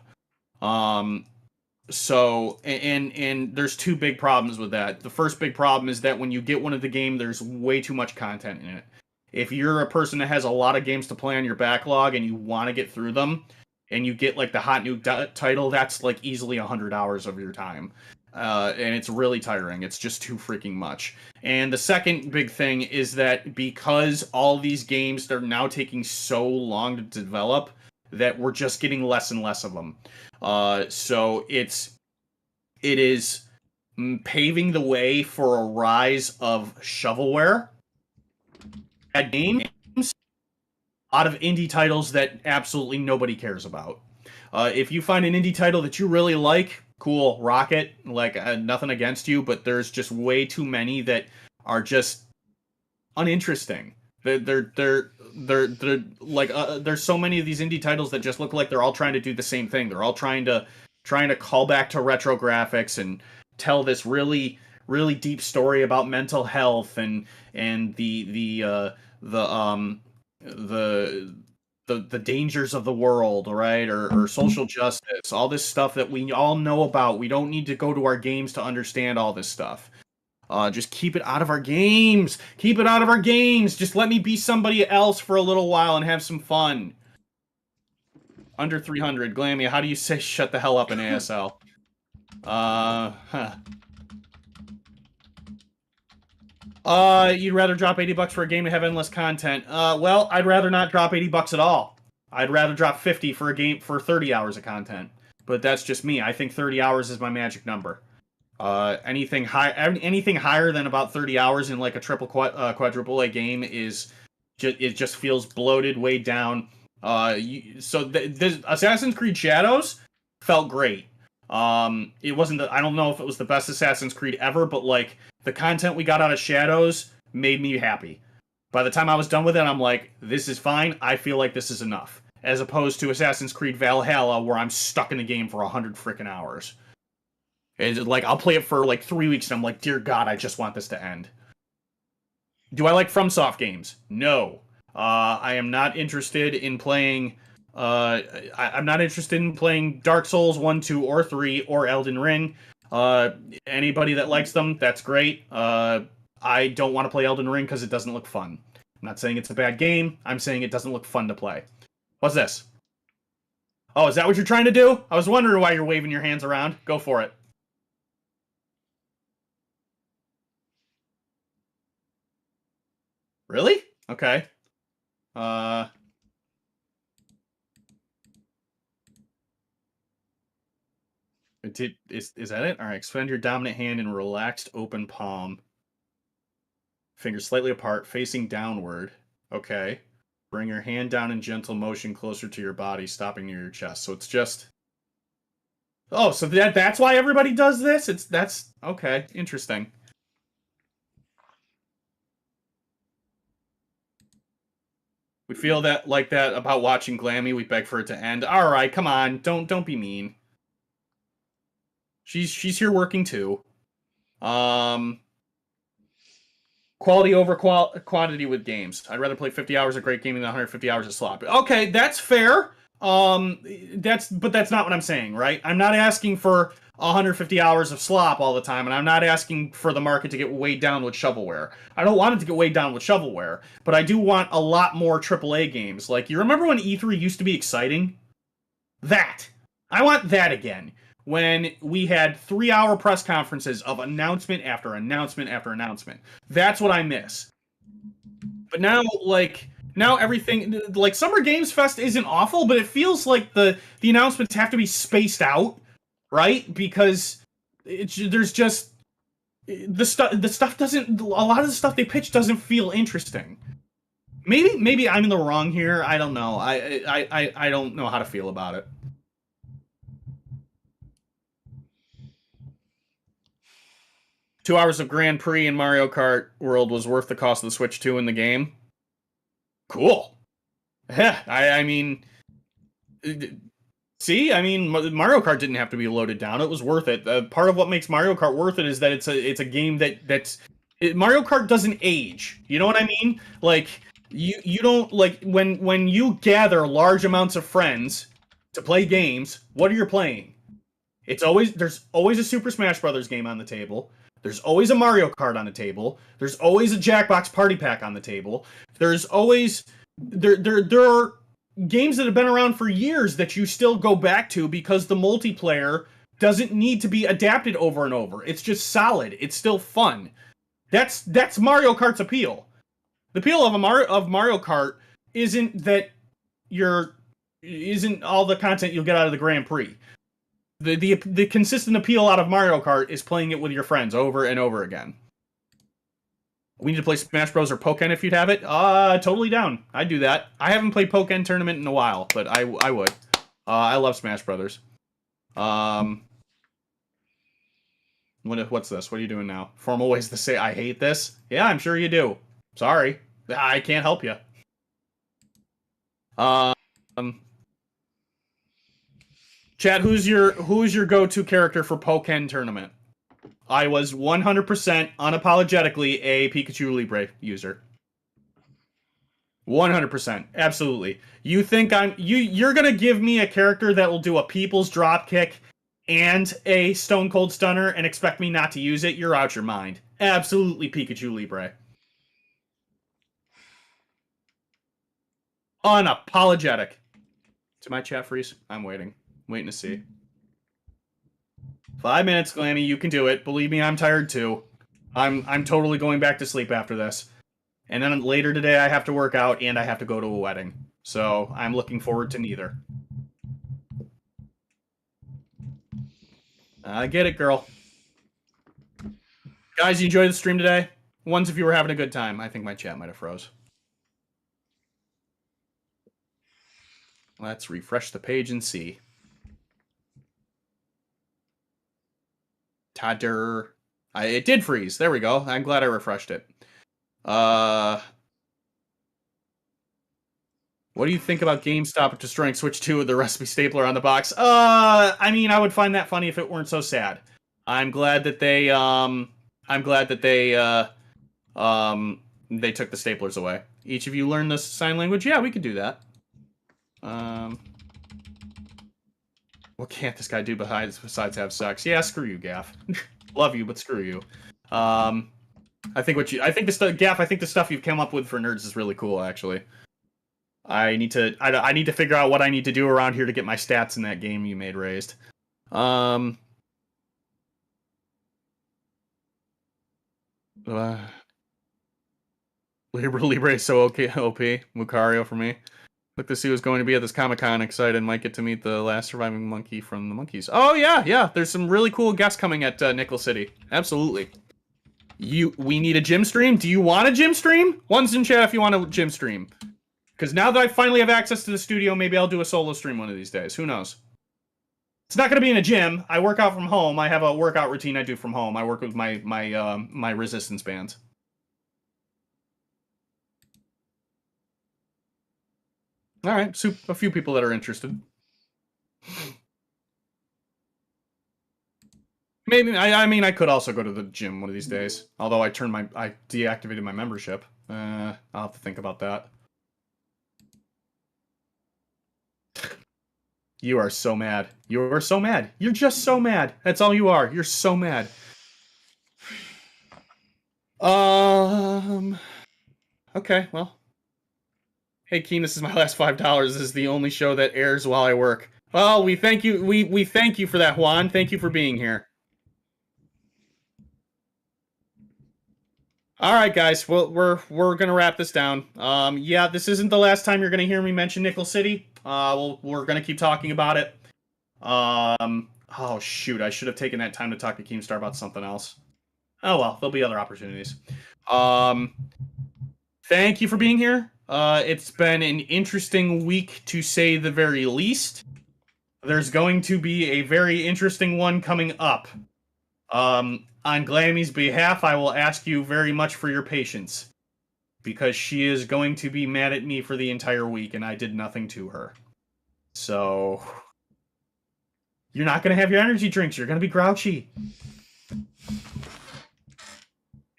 So and there's two big problems with that. The first big problem is that when you get one of the game, there's way too much content in it. If you're a person that has a lot of games to play on your backlog and you want to get through them, and you get like the hot new title, that's like easily 100 hours of your time. And it's really tiring. It's just too freaking much. And the second big thing is that because all these games are now taking so long to develop, that we're just getting less and less of them. So it is paving the way for a rise of shovelware at games, out of indie titles that absolutely nobody cares about. If you find an indie title that you really like, cool, rock it. Like, nothing against you, but there's just way too many that are just uninteresting. They're like, there's so many of these indie titles that just look like they're all trying to do the same thing. They're all trying to call back to retro graphics and tell this really deep story about mental health and the dangers of the world, right? Or social justice, all this stuff that we all know about. We don't need to go to our games to understand all this stuff. Just keep it out of our games. Keep it out of our games. Just let me be somebody else for a little while and have some fun. Under 300. Glamy, how do you say shut the hell up in ASL? You'd rather drop 80 bucks for a game to have endless content. Well, I'd rather not drop 80 bucks at all. I'd rather drop 50 for a game for 30 hours of content. But that's just me. I think 30 hours is my magic number. Anything higher than about 30 hours in like a quadruple A game is it just feels bloated, weighed down. This Assassin's Creed Shadows felt great. It wasn't I don't know if it was the best Assassin's Creed ever, but like the content we got out of Shadows made me happy. By the time I was done with it, I'm like, this is fine. I feel like this is enough. As opposed to Assassin's Creed Valhalla, where I'm stuck in the game for 100 freaking hours. It's like, I'll play it for like 3 weeks and I'm like, dear God, I just want this to end. Do I like FromSoft games? No. I am not interested in playing... I'm not interested in playing Dark Souls 1, 2, or 3, or Elden Ring. Anybody that likes them, that's great. I don't want to play Elden Ring because it doesn't look fun. I'm not saying it's a bad game. I'm saying it doesn't look fun to play. What's this? Oh, is that what you're trying to do? I was wondering why you're waving your hands around. Go for it. Really? Okay. Is that it? All right. Extend your dominant hand in relaxed open palm. Fingers slightly apart, facing downward. Okay. Bring your hand down in gentle motion closer to your body, stopping near your chest. So it's just... Oh, so that's why everybody does this? That's... Okay, interesting. We feel that like that about watching Glamy. We beg for it to end. All right, come on. Don't be mean. She's here working too. Quality over quantity with games. I'd rather play 50 hours of great gaming than 150 hours of slop. Okay, that's fair. But that's not what I'm saying, right? I'm not asking for 150 hours of slop all the time, and I'm not asking for the market to get weighed down with shovelware. I don't want it to get weighed down with shovelware, but I do want a lot more AAA games. Like, you remember when E3 used to be exciting? That. I want that again. When we had 3-hour press conferences of announcement after announcement after announcement. That's what I miss. But now, now everything, Summer Games Fest isn't awful, but it feels like the announcements have to be spaced out, right? Because there's just the stuff doesn't. A lot of the stuff they pitch doesn't feel interesting. Maybe I'm in the wrong here. I don't know. I don't know how to feel about it. Two hours of Grand Prix in Mario Kart World was worth the cost of the Switch 2 in the game. Cool. Yeah, I mean... See, I mean, Mario Kart didn't have to be loaded down. It was worth it. Part of what makes Mario Kart worth it is that it's a game Mario Kart doesn't age. You know what I mean? Like, you don't... Like, when you gather large amounts of friends to play games, what are you playing? There's always a Super Smash Brothers game on the table. There's always a Mario Kart on the table. There's always a Jackbox Party Pack on the table. There's always... There are games that have been around for years that you still go back to because the multiplayer doesn't need to be adapted over and over. It's just solid. It's still fun. That's Mario Kart's appeal. The appeal of Mario Kart isn't all the content you'll get out of the Grand Prix. The consistent appeal out of Mario Kart is playing it with your friends over and over again. We need to play Smash Bros. Or Pokken if you'd have it. Totally down. I'd do that. I haven't played Pokken Tournament in a while, but I would. I love Smash Brothers. What's this? What are you doing now? Formal ways to say I hate this? Yeah, I'm sure you do. Sorry. I can't help you. Chat, who's your go-to character for Pokken Tournament? I was 100% unapologetically a Pikachu Libre user. 100%, absolutely. You think you're gonna give me a character that will do a people's dropkick and a Stone Cold Stunner and expect me not to use it? You're out your mind. Absolutely Pikachu Libre. Unapologetic. To my chat freeze? I'm waiting. Waiting to see. 5 minutes, Glamy. You can do it. Believe me, I'm tired too. I'm totally going back to sleep after this. And then later today, I have to work out and I have to go to a wedding. So I'm looking forward to neither. I get it, girl. Guys, you enjoyed the stream today? Ones if you were having a good time. I think my chat might have froze. Let's refresh the page and see. Tadder. It did freeze. There we go. I'm glad I refreshed it. What do you think about GameStop destroying Switch 2 with the recipe stapler on the box? I mean, I would find that funny if it weren't so sad. I'm glad that they took the staplers away. Each of you learn this sign language? Yeah, we could do that. What can't this guy do besides have sex? Yeah, screw you, Gaff. Love you, but screw you. I think the stuff you've come up with for nerds is really cool, actually. I need to figure out what I need to do around here to get my stats in that game you made raised. Libre is so OP. Lucario for me. Look to see who's going to be at this Comic-Con. Excited. Might get to meet the last surviving monkey from the Monkeys. Oh, yeah. There's some really cool guests coming at Nickel City. Absolutely. We need a gym stream? Do you want a gym stream? One's in chat if you want a gym stream. Because now that I finally have access to the studio, maybe I'll do a solo stream one of these days. Who knows? It's not going to be in a gym. I work out from home. I have a workout routine I do from home. I work with my resistance bands. All right, so a few people that are interested. Maybe I mean I could also go to the gym one of these days. Although I deactivated my membership. I'll have to think about that. You are so mad. You are so mad. You're just so mad. That's all you are. You're so mad. Okay, well. Hey Keen, this is my last $5. This is the only show that airs while I work. Well, we thank you. We thank you for that, Juan. Thank you for being here. All right, guys. Well, we're gonna wrap this down. Yeah, this isn't the last time you're gonna hear me mention Nickel City. We're gonna keep talking about it. Oh shoot, I should have taken that time to talk to Keemstar about something else. Oh well, there'll be other opportunities. Thank you for being here. It's been an interesting week to say the very least. There's going to be a very interesting one coming up. On Glamy's behalf, I will ask you very much for your patience. Because she is going to be mad at me for the entire week, and I did nothing to her. So... You're not going to have your energy drinks. You're going to be grouchy.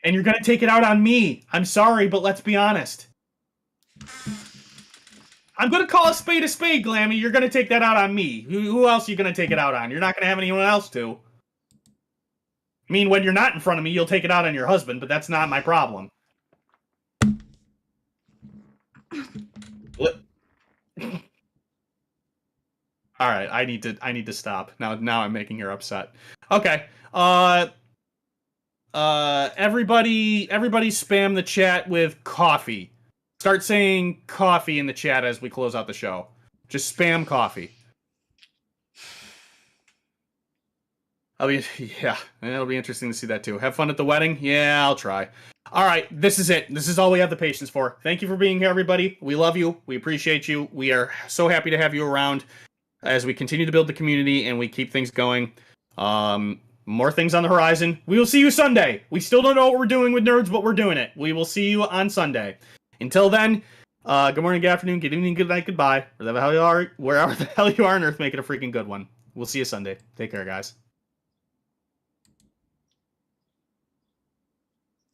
And you're going to take it out on me. I'm sorry, but let's be honest. I'm going to call a spade, Glamy. You're going to take that out on me. Who else are you going to take it out on? You're not going to have anyone else to. I mean, when you're not in front of me, you'll take it out on your husband, but that's not my problem. All right, I need to stop. Now I'm making her upset. Okay. Everybody spam the chat with coffee. Start saying coffee in the chat as we close out the show. Just spam coffee. Yeah, it'll be interesting to see that too. Have fun at the wedding? Yeah, I'll try. All right, this is it. This is all we have the patience for. Thank you for being here, everybody. We love you. We appreciate you. We are so happy to have you around as we continue to build the community and we keep things going. More things on the horizon. We will see you Sunday. We still don't know what we're doing with Nerds, but we're doing it. We will see you on Sunday. Until then, good morning, good afternoon, good evening, good night, goodbye. Wherever the hell you are on Earth, make it a freaking good one. We'll see you Sunday. Take care, guys.